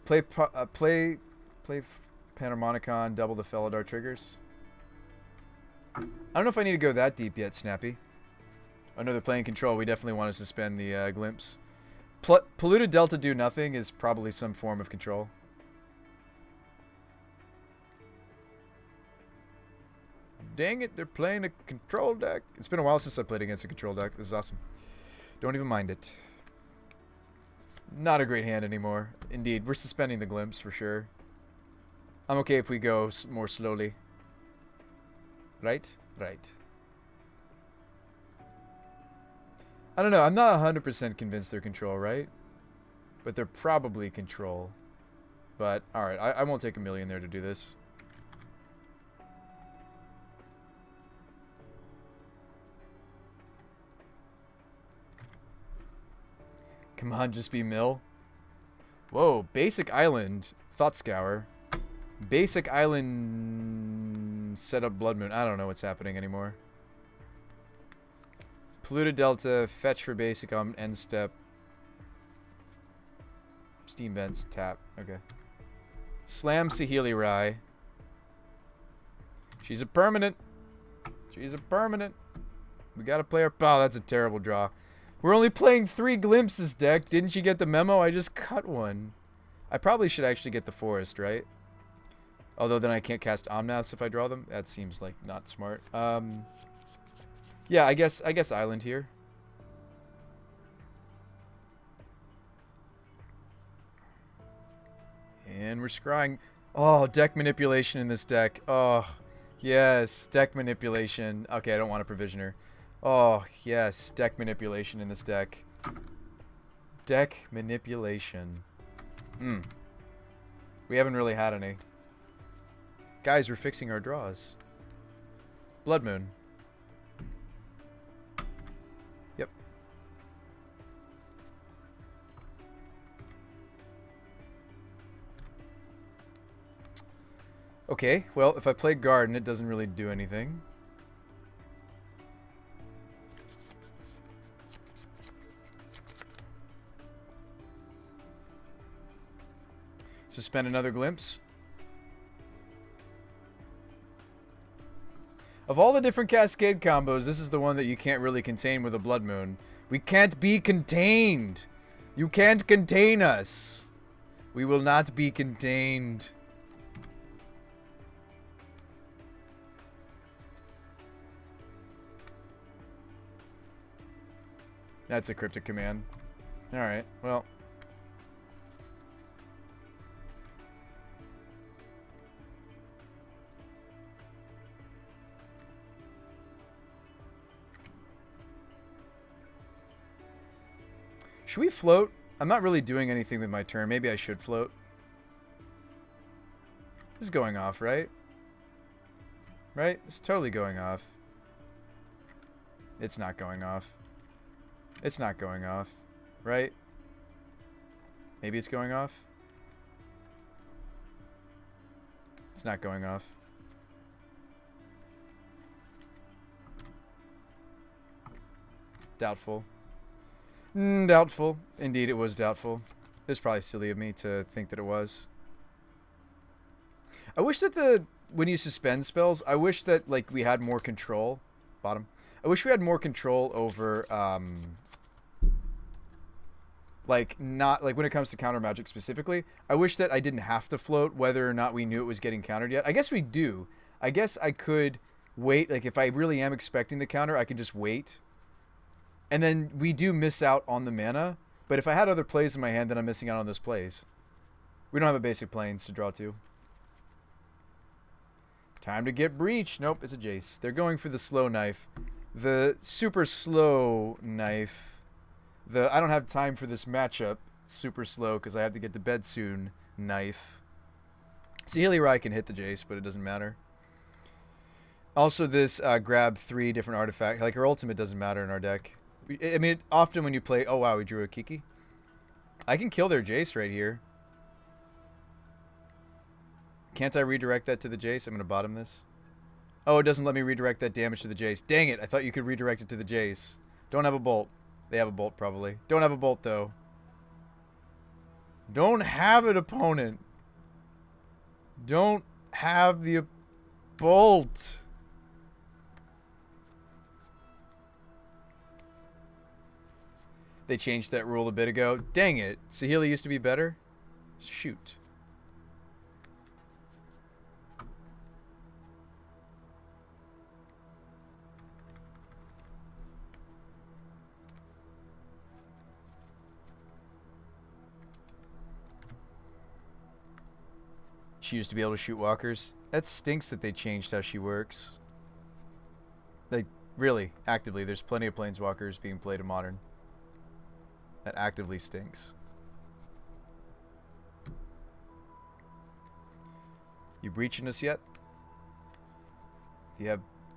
Speaker 1: Play Panharmonicon, double the Felidar triggers. I don't know if I need to go that deep yet, Snappy. I know they're playing Control. We definitely want to suspend the Glimpse. Polluted Delta do nothing is probably some form of Control. Dang it, they're playing a Control deck. It's been a while since I played against a Control deck. This is awesome. Don't even mind it. Not a great hand anymore. Indeed, we're suspending the Glimpse for sure. I'm okay if we go more slowly. Right? Right. I don't know. I'm not 100% convinced they're Control, right? But they're probably Control. But, alright. I won't take a million there to do this. Come on, just be Mill. Whoa. Basic Island. Thought Scour. Basic Island... Set up Blood Moon. I don't know what's happening anymore. Polluted Delta, fetch for basic on end step. Steam Vents, tap. Okay. Slam Saheeli Rai. She's a permanent. She's a permanent. We gotta play our... Oh, that's a terrible draw. We're only playing 3 Glimpses deck. Didn't you get the memo? I just cut one. I probably should actually get the Forest, right? Although then I can't cast Omnaths if I draw them. That seems like not smart. Yeah, I guess Island here. And we're scrying. Oh, deck manipulation in this deck. Oh, yes, deck manipulation. Okay, I don't want a Provisioner. Oh, yes, deck manipulation in this deck. Deck manipulation. We haven't really had any. Guys, we're fixing our draws. Blood Moon. Yep. Okay, well, if I play Garden, it doesn't really do anything. Suspend another Glimpse. Of all the different Cascade combos, this is the one that you can't really contain with a Blood Moon. We can't be contained. You can't contain us. We will not be contained. That's a cryptic command. Alright, well. Should we float? I'm not really doing anything with my turn. Maybe I should float. This is going off, right? Right? It's totally going off. It's not going off. It's not going off. Right? Maybe it's going off. It's not going off. Doubtful. Doubtful. Indeed, it was doubtful. It was probably silly of me to think that it was. I wish that when you suspend spells, I wish that like we had more control. Bottom. I wish we had more control over like not like when it comes to counter magic specifically. I wish that I didn't have to float whether or not we knew it was getting countered yet. I guess we do. I guess I could wait. Like if I really am expecting the counter, I can just wait. And then we do miss out on the mana. But if I had other plays in my hand, then I'm missing out on those plays. We don't have a basic planes to draw to. Time to get breach. Nope, it's a Jace. They're going for the slow knife. The super slow knife. The I don't have time for this matchup. Super slow because I have to get to bed soon knife. Saheeli Rai can hit the Jace, but it doesn't matter. Also, this grab 3 different artifacts. Like her ultimate doesn't matter in our deck. I mean, often when you play... Oh, wow, we drew a Kiki. I can kill their Jace right here. Can't I redirect that to the Jace? I'm going to bottom this. Oh, it doesn't let me redirect that damage to the Jace. Dang it, I thought you could redirect it to the Jace. Don't have a bolt. They have a bolt, probably. Don't have a bolt, though. Don't have an opponent. Don't have the bolt. They changed that rule a bit ago. Dang it. Saheeli used to be better? Shoot. She used to be able to shoot walkers. That stinks that they changed how she works. Like, really, actively. There's plenty of planeswalkers being played in Modern. That actively stinks. You breaching us yet? Do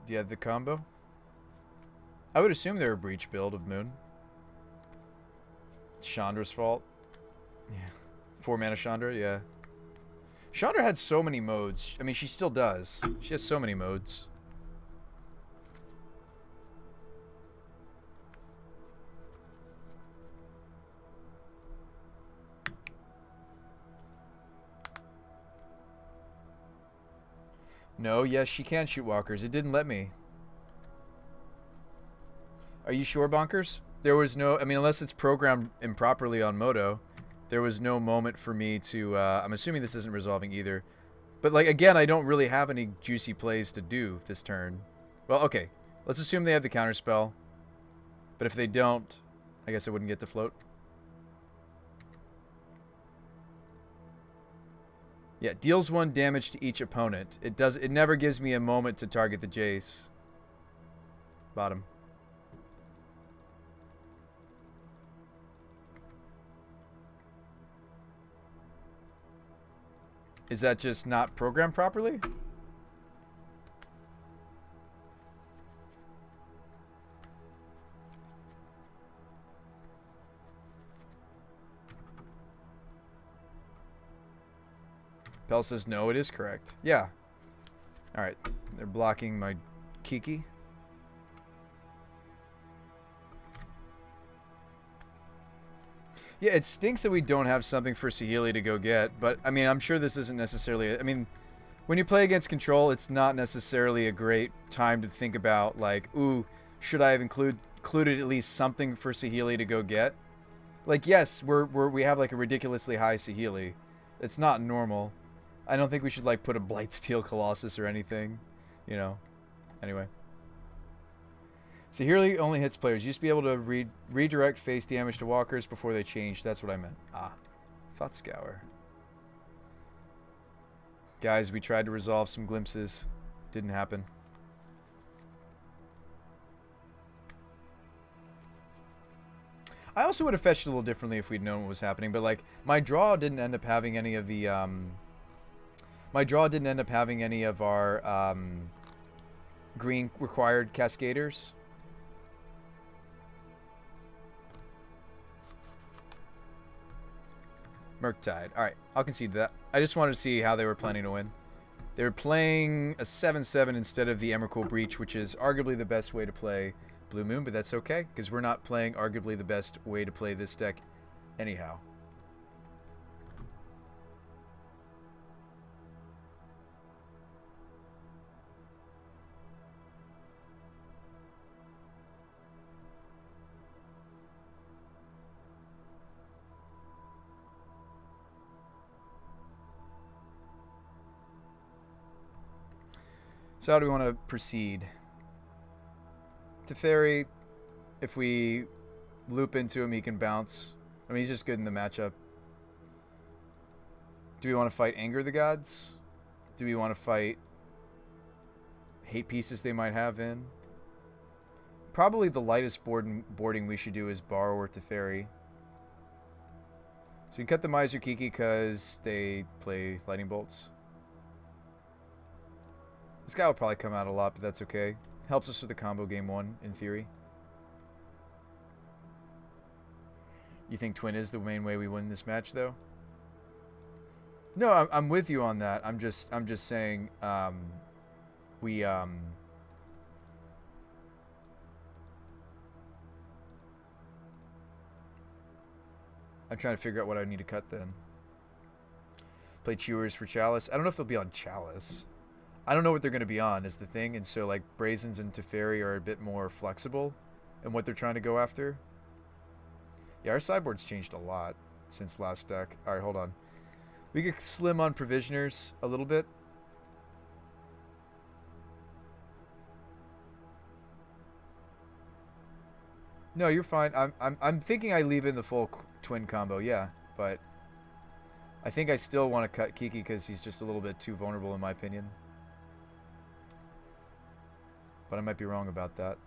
Speaker 1: you have the combo? I would assume they're a breach build of Moon. It's Chandra's fault. Yeah. 4 mana Chandra, yeah. Chandra had so many modes. I mean, she still does. She has so many modes. No, yes, she can shoot walkers. It didn't let me. Are you sure, Bonkers? There was no... I mean, unless it's programmed improperly on Moto, there was no moment for me to... I'm assuming this isn't resolving either. But, like, again, I don't really have any juicy plays to do this turn. Well, okay. Let's assume they have the counterspell. But if they don't, I guess I wouldn't get to float. Yeah, deals 1 damage to each opponent. It never gives me a moment to target the Jace. Bottom. Is that just not programmed properly? Pell says no, it is correct. Yeah. Alright. They're blocking my Kiki. Yeah, it stinks that we don't have something for Saheeli to go get, but, I mean, I'm sure this isn't necessarily... I mean, when you play against Control, it's not necessarily a great time to think about, like, ooh, should I have included at least something for Saheeli to go get? Like, yes, we have, like, a ridiculously high Saheeli. It's not normal. I don't think we should, like, put a Blightsteel Colossus or anything, you know. Anyway. Saheeli only hits players. Used to be able to redirect face damage to walkers before they changed. That's what I meant. Ah. Thought Scour. Guys, we tried to resolve some glimpses. Didn't happen. I also would have fetched a little differently if we'd known what was happening, but like my draw didn't end up having any of the my draw didn't end up having any of our green required cascaders. Murktide. All right, I'll concede to that. I just wanted to see how they were planning to win. They were playing a 7/7 instead of the Emrakul Breach, which is arguably the best way to play Blue Moon, but that's okay, because we're not playing arguably the best way to play this deck anyhow. So how do we want to proceed? Teferi, if we loop into him, he can bounce. I mean, he's just good in the matchup. Do we want to fight Anger the Gods? Do we want to fight hate pieces they might have in? Probably the lightest boarding we should do is Borrower Teferi. So we can cut the Miser Kiki because they play Lightning Bolts. This guy will probably come out a lot, but that's okay. Helps us with the combo game 1, in theory. You think Twin is the main way we win this match, though? No, I'm with you on that. I'm just saying, I'm trying to figure out what I need to cut then. Play Chewers for Chalice. I don't know if they'll be on Chalice. I don't know what they're going to be on is the thing, and so like Brazens and Teferi are a bit more flexible in what they're trying to go after. Yeah, our sideboard's changed a lot since last deck. All right, hold on. We could slim on Provisioners a little bit. No, you're fine. I'm thinking I leave in the full Twin combo, yeah, but I think I still want to cut Kiki because he's just a little bit too vulnerable in my opinion. But I might be wrong about that.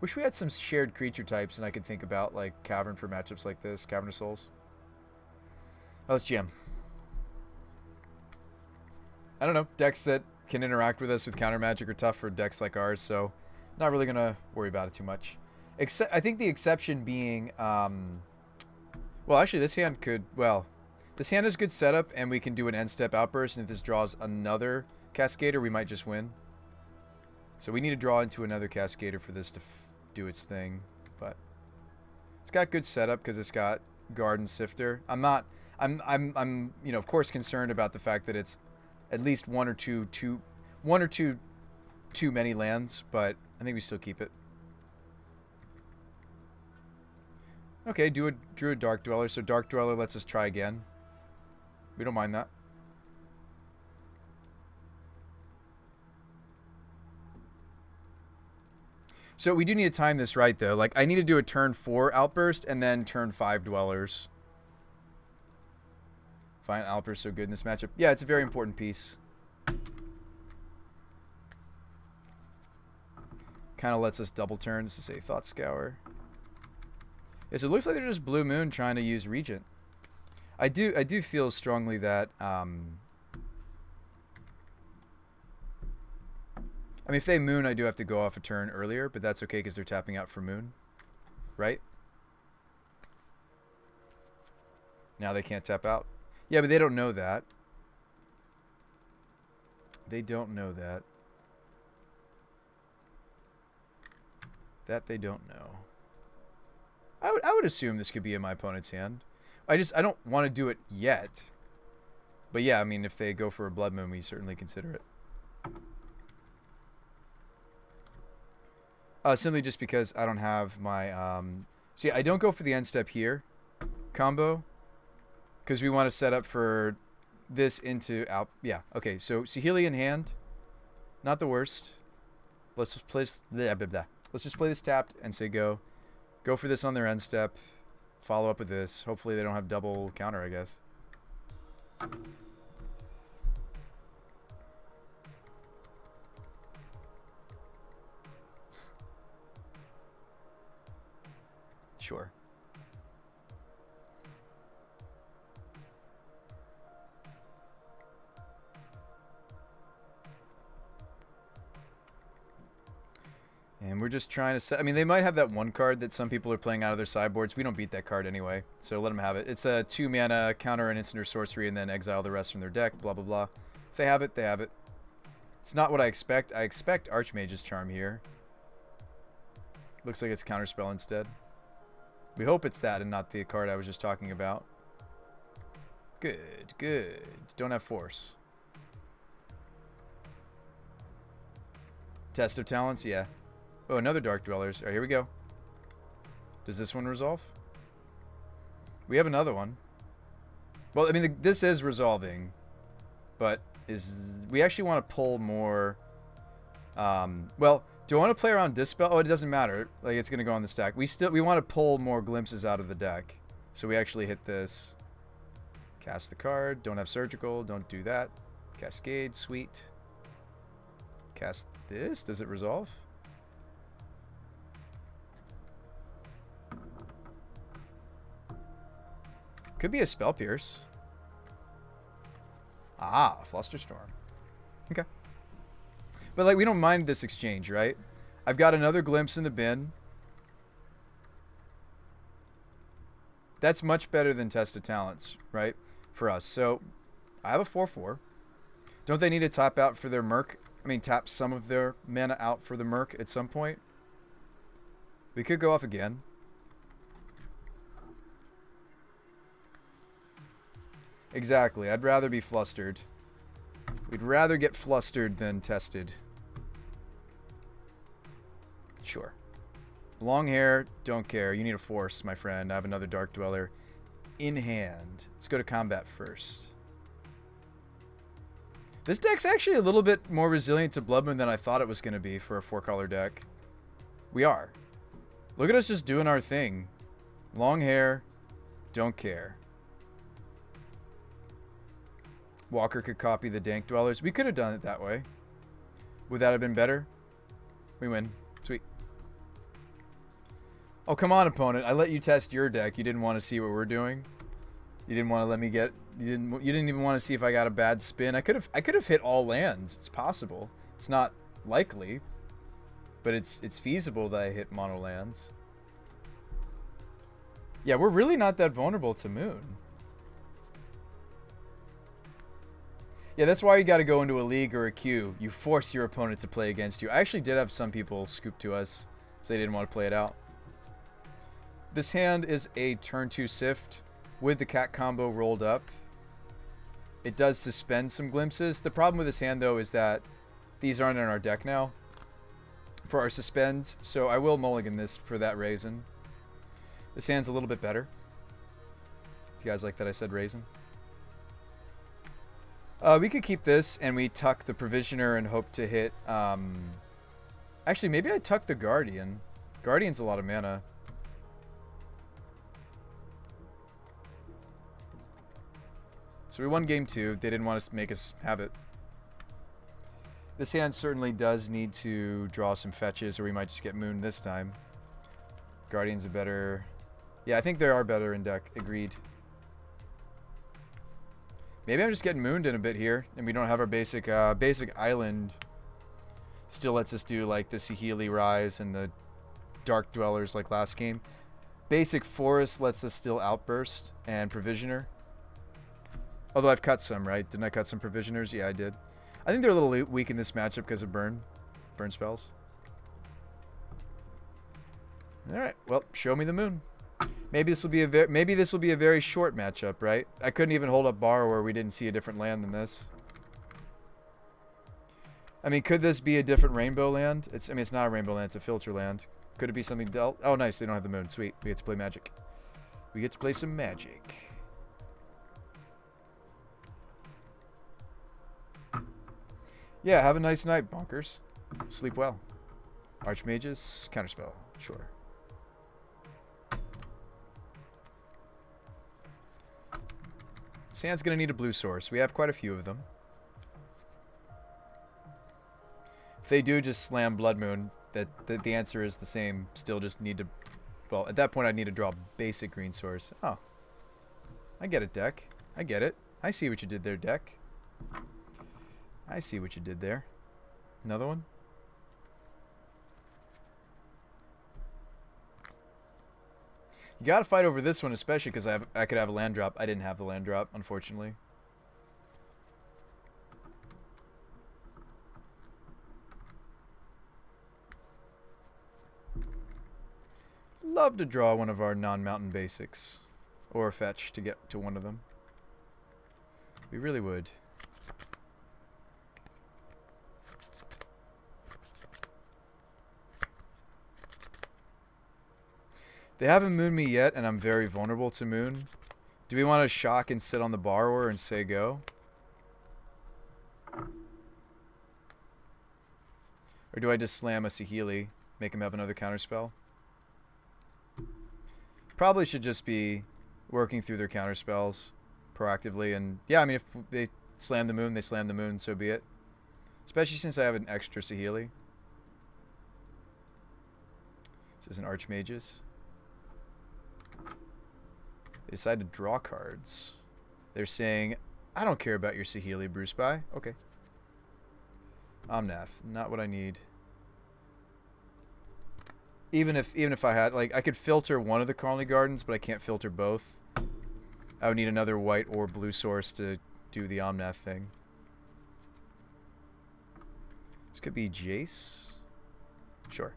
Speaker 1: Wish we had some shared creature types and I could think about like Cavern for matchups like this. Cavern of Souls. Oh, let's GM. I don't know. Decks that can interact with us with counter magic are tough for decks like ours, so not really going to worry about it too much. Except, I think the exception being... well, actually, this hand could... Well... This hand is good setup, and we can do an end-step outburst, and if this draws another Cascader, we might just win. So we need to draw into another Cascader for this to do its thing, but it's got good setup because it's got Guard and Sifter. I'm you know, of course, concerned about the fact that it's at least one or two too many lands, but I think we still keep it. Okay, drew a Dark Dweller, so Dark Dweller lets us try again. We don't mind that. So we do need to time this right, though. Like, I need to do a turn 4 Outburst and then turn 5 Dwellers. Find Outburst so good in this matchup. Yeah, it's a very important piece. Kind of lets us double turn. This is a Thought Scour. Yes, it looks like they're just Blue Moon trying to use Regent. I do feel strongly that I mean, if they Moon, I do have to go off a turn earlier, but that's okay because they're tapping out for Moon, right? Now they can't tap out. Yeah, but they don't know that. They don't know that. That they don't know. I would assume this could be in my opponent's hand. I don't want to do it yet. But yeah, I mean, if they go for a Blood Moon, we certainly consider it. Simply just because I don't have my... See, I don't go for the end step here combo. Because we want to set up for this into... Yeah, okay. So, Sihili in hand. Not the worst. Let's just play... Let's just play this tapped and say go. Go for this on their end step. Follow up with this. Hopefully they don't have double counter, I guess. Sure. And we're just trying to set... I mean, they might have that one card that some people are playing out of their sideboards. We don't beat that card anyway, so let them have it. It's a 2-mana counter an instant or sorcery and then exile the rest from their deck, blah, blah, blah. If they have it, they have it. It's not what I expect. I expect Archmage's Charm here. Looks like it's Counterspell instead. We hope it's that and not the card I was just talking about. Good, good. Don't have Force. Test of Talents, yeah. Oh, another Dark Dwellers. All right, here we go. Does this one resolve? We have another one. Well, I mean, this is resolving, but we actually want to pull more. Well, do I want to play around Dispel? Oh, it doesn't matter. Like, it's gonna go on the stack. We want to pull more glimpses out of the deck, so we actually hit this. Cast the card. Don't have Surgical. Don't do that. Cascade. Sweet. Cast this. Does it resolve? Could be a Spell Pierce. Ah, Flusterstorm. Okay. But, like, we don't mind this exchange, right? I've got another Glimpse in the bin. That's much better than Test of Talents, right? For us. So, I have a 4/4. Don't they need to tap out for their Merc? I mean, tap some of their mana out for the Merc at some point? We could go off again. Exactly. I'd rather be flustered. We'd rather get flustered than tested. Sure. Long hair, don't care. You need a Force, my friend. I have another Dark Dweller in hand. Let's go to combat first. This deck's actually a little bit more resilient to Blood Moon than I thought it was going to be for a 4-color deck. We are. Look at us just doing our thing. Long hair, don't care. Walker could copy the Dank Dwellers. We could have done it that way. Would that have been better? We win. Sweet. Oh, come on, opponent. I let you test your deck. You didn't want to see what we're doing. You didn't want to let me get... You didn't even want to see if I got a bad spin. I could have hit all lands. It's possible. It's not likely, but it's feasible that I hit mono lands. Yeah, we're really not that vulnerable to Moon. Yeah, that's why you got to go into a league or a queue. You force your opponent to play against you. I actually did have some people scoop to us, so they didn't want to play it out. This hand is a turn 2 Sift with the cat combo rolled up. It does suspend some glimpses. The problem with this hand, though, is that these aren't in our deck now for our suspends, so I will mulligan this for that reason. This hand's a little bit better. Do you guys like that I said raisin? We could keep this and we tuck the Provisioner and hope to hit... Actually, maybe I tuck the Guardian. Guardian's a lot of mana. So we won game 2. They didn't want to make us have it. This hand certainly does need to draw some fetches or we might just get mooned this time. Guardian's a better... Yeah, I think there are better in deck. Agreed. Maybe I'm just getting mooned in a bit here, and we don't have our basic island. Still lets us do like the Saheeli Rise and the Dark Dwellers like last game. Basic Forest lets us still Outburst and Provisioner. Although I've cut some, right? Didn't I cut some Provisioners? Yeah, I did. I think they're a little weak in this matchup because of burn spells. All right, well, show me the moon. Maybe this will be a very short matchup, right? I couldn't even hold up Borrower. We didn't see a different land than this. I mean, could this be a different rainbow land? I mean, it's not a rainbow land. It's a filter land. Could it be something dealt? Oh, nice. They don't have the moon. Sweet. We get to play Magic. We get to play some Magic. Yeah, have a nice night, bonkers. Sleep well. Archmages, Counterspell. Sure. Sand's going to need a blue source. We have quite a few of them. If they do just slam Blood Moon, the answer is the same. Still just need to Well, at that point, I'd need to draw a basic green source. Oh. I get it, deck. I get it. I see what you did there, deck. I see what you did there. Another one? You gotta fight over this one, especially because I could have a land drop. I didn't have the land drop, unfortunately. Love to draw one of our non-mountain basics. Or a fetch to get to one of them. We really would. They haven't mooned me yet, and I'm very vulnerable to moon. Do we want to shock and sit on the borrower and say go? Or do I just slam a Saheeli, make him have another counterspell? Probably should just be working through their counterspells proactively. And yeah, I mean, if they slam the moon, they slam the moon, so be it. Especially since I have an extra Saheeli. This is an Archmage's. They decide to draw cards. They're saying, I don't care about your Saheeli, Bruce By. Okay. Omnath, not what I need. Even if I had, like, I could filter one of the Colony Gardens, but I can't filter both. I would need another white or blue source to do the Omnath thing. This could be Jace. Sure.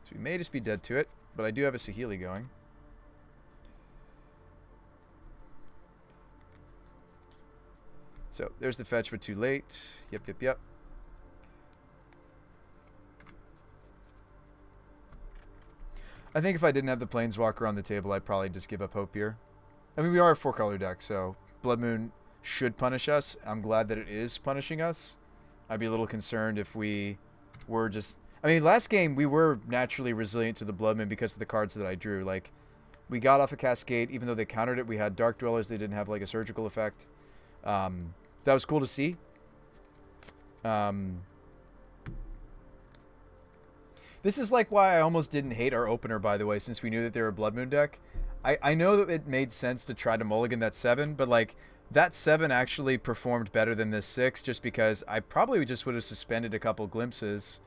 Speaker 1: So we may just be dead to it, but I do have a Saheeli going. So there's the fetch, but too late. Yep. I think if I didn't have the Planeswalker on the table, I'd probably just give up hope here. I mean, we are a 4-color deck, so Blood Moon should punish us. I'm glad that it is punishing us. I'd be a little concerned if we were just... I mean, last game, we were naturally resilient to the Blood Moon because of the cards that I drew. Like, we got off a Cascade, even though they countered it. We had Dark Dwellers. They didn't have, like, a surgical effect. So that was cool to see. This is like why I almost didn't hate our opener, by the way, since we knew that they were a Blood Moon deck. I know that it made sense to try to mulligan that 7, but like that 7 actually performed better than this 6 just because I probably just would have suspended a couple glimpses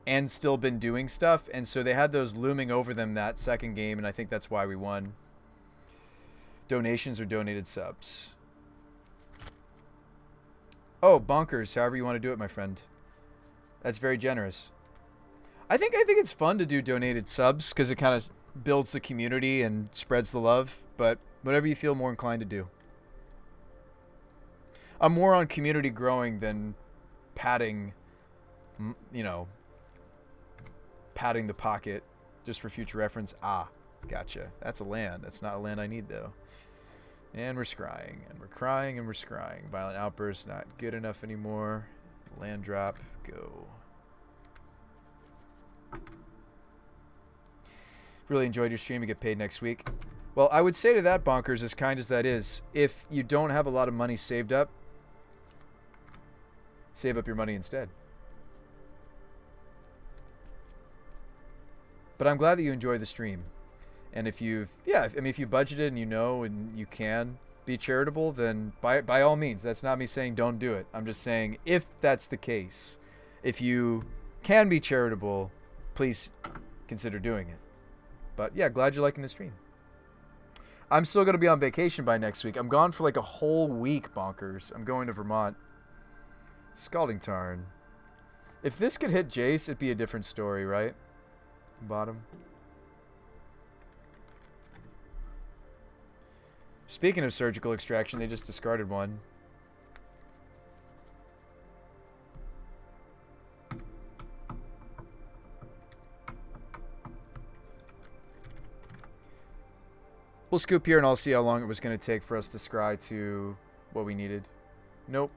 Speaker 1: and still been doing stuff. And so they had those looming over them that second game, and I think that's why we won. Donations or donated subs. Oh, bonkers, however you want to do it, my friend. That's very generous. I think it's fun to do donated subs because it kind of builds the community and spreads the love, but whatever you feel more inclined to do. I'm more on community growing than padding, padding the pocket just for future reference. Ah, gotcha. That's a land. That's not a land I need, though. And we're scrying, and we're crying, and we're scrying. Violent Outburst, not good enough anymore. Land drop, go. Really enjoyed your stream. You get paid next week. Well, I would say to that, Bonkers, as kind as that is, if you don't have a lot of money saved up, save up your money instead. But I'm glad that you enjoy the stream. And if you've, if you budgeted and you know and you can be charitable, then by all means, that's not me saying don't do it. I'm just saying if that's the case, if you can be charitable, please consider doing it. But yeah, glad you're liking the stream. I'm still going to be on vacation by next week. I'm gone for like a whole week, Bonkers. I'm going to Vermont. Scalding Tarn. If this could hit Jace, it'd be a different story, right? Bottom. Speaking of surgical extraction, they just discarded one. We'll scoop here and I'll see how long it was going to take for us to scry to what we needed. Nope.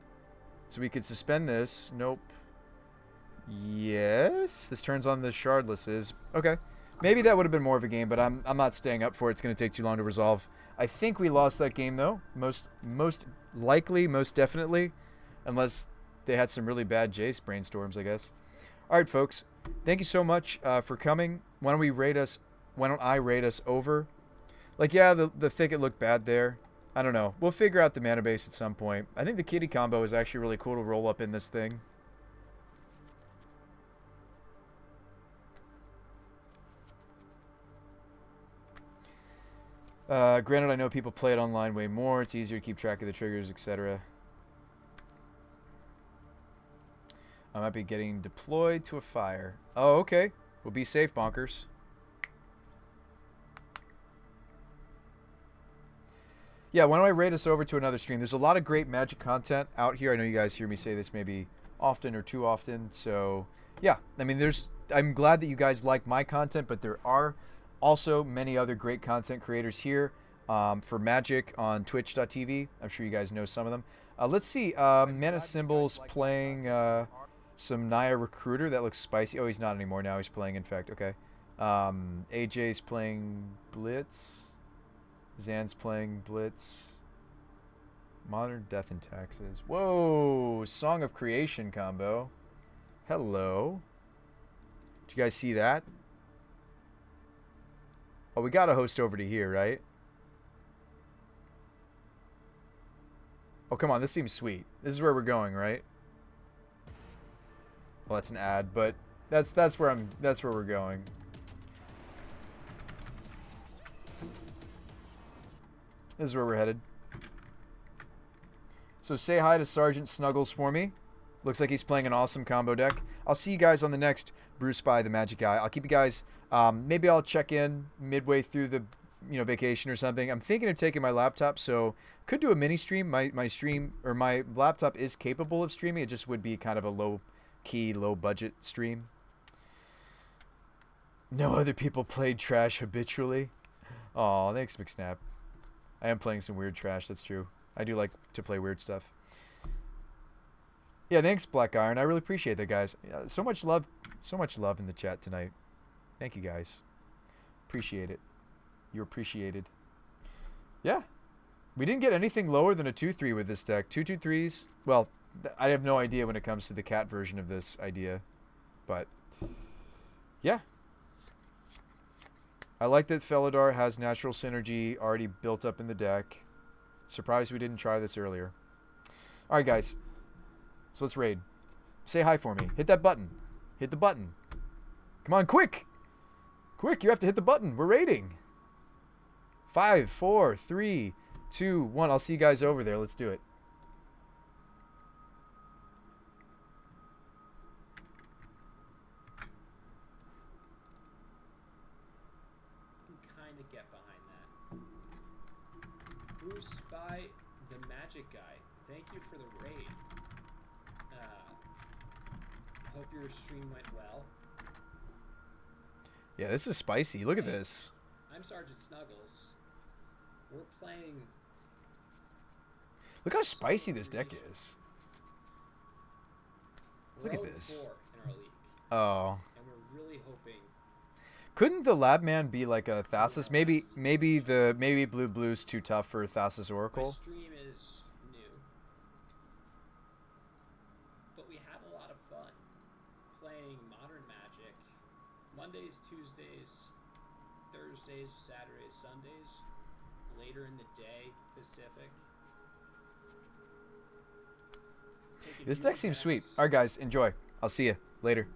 Speaker 1: So we could suspend this. Nope. Yes. This turns on the shardlesses. Okay. Maybe that would have been more of a game, but I'm not staying up for it. It's going to take too long to resolve. I think we lost that game, though. Most likely, most definitely. Unless they had some really bad Jace brainstorms, I guess. All right, folks. Thank you so much for coming. Why don't we rate us? Why don't I rate us over? Like, yeah, the thicket looked bad there. I don't know. We'll figure out the mana base at some point. I think the kitty combo is actually really cool to roll up in this thing. Granted, I know people play it online way more. It's easier to keep track of the triggers, etc. I might be getting deployed to a fire. Oh, okay. We'll be safe, bonkers. Yeah, why don't I rate us over to another stream? There's a lot of great Magic content out here. I know you guys hear me say this maybe often or too often. So, yeah. I mean, I'm glad that you guys like my content, but there are also many other great content creators here for Magic on twitch.tv. I'm sure you guys know some of them. Let's see. Mana Symbol's playing some Naya Recruiter. That looks spicy. Oh, he's not anymore now. He's playing Infect. Okay. AJ's playing Blitz. Zan's playing Blitz. Modern Death and Taxes. Whoa! Song of Creation combo. Hello. Did you guys see that? Oh, we got a host over to here, right? Oh, come on. This seems sweet. This is where we're going, right? Well, that's an ad, but that's where we're going. This is where we're headed. So say hi to Sergeant Snuggles for me. Looks like he's playing an awesome combo deck. I'll see you guys on the next Bruce by the Magic Guy. I'll keep you guys. Maybe I'll check in midway through the vacation or something. I'm thinking of taking my laptop, so could do a mini stream. My stream or my laptop is capable of streaming. It just would be kind of a low key, low budget stream. No other people played trash habitually. Aw, thanks, McSnap. I am playing some weird trash, that's true. I do like to play weird stuff. Yeah, thanks, Black Iron. I really appreciate that, guys. So much love in the chat tonight. Thank you, guys. Appreciate it. You're appreciated. Yeah. We didn't get anything lower than a 2-3 with this deck. 2/2/3s. Well, I have no idea when it comes to the cat version of this idea. But, yeah. I like that Felidar has natural synergy already built up in the deck. Surprised we didn't try this earlier. Alright, guys. So let's raid. Say hi for me. Hit that button. Hit the button. Come on, quick! Quick, you have to hit the button. We're raiding. 5, 4, 3, 2, 1. I'll see you guys over there. Let's do it.
Speaker 3: Get behind that. Bruce by the Magic Guy, thank you for the raid. Hope your stream went well.
Speaker 1: Yeah, this is spicy. Look at this.
Speaker 3: I'm Sergeant Snuggles. We're playing.
Speaker 1: Look how spicy this deck is. Look at this.
Speaker 3: 4 in our league.
Speaker 1: Oh.
Speaker 3: And we're really hoping.
Speaker 1: Couldn't the Lab Man be like a Thassa's? Maybe Blue's too tough for Thassa's Oracle.
Speaker 3: My stream is new, but we have a lot of fun playing Modern Magic. Mondays, Tuesdays, Thursdays, Saturdays, Sundays. Later in the day, Pacific.
Speaker 1: This deck seems sweet. All right, guys, enjoy. I'll see you later.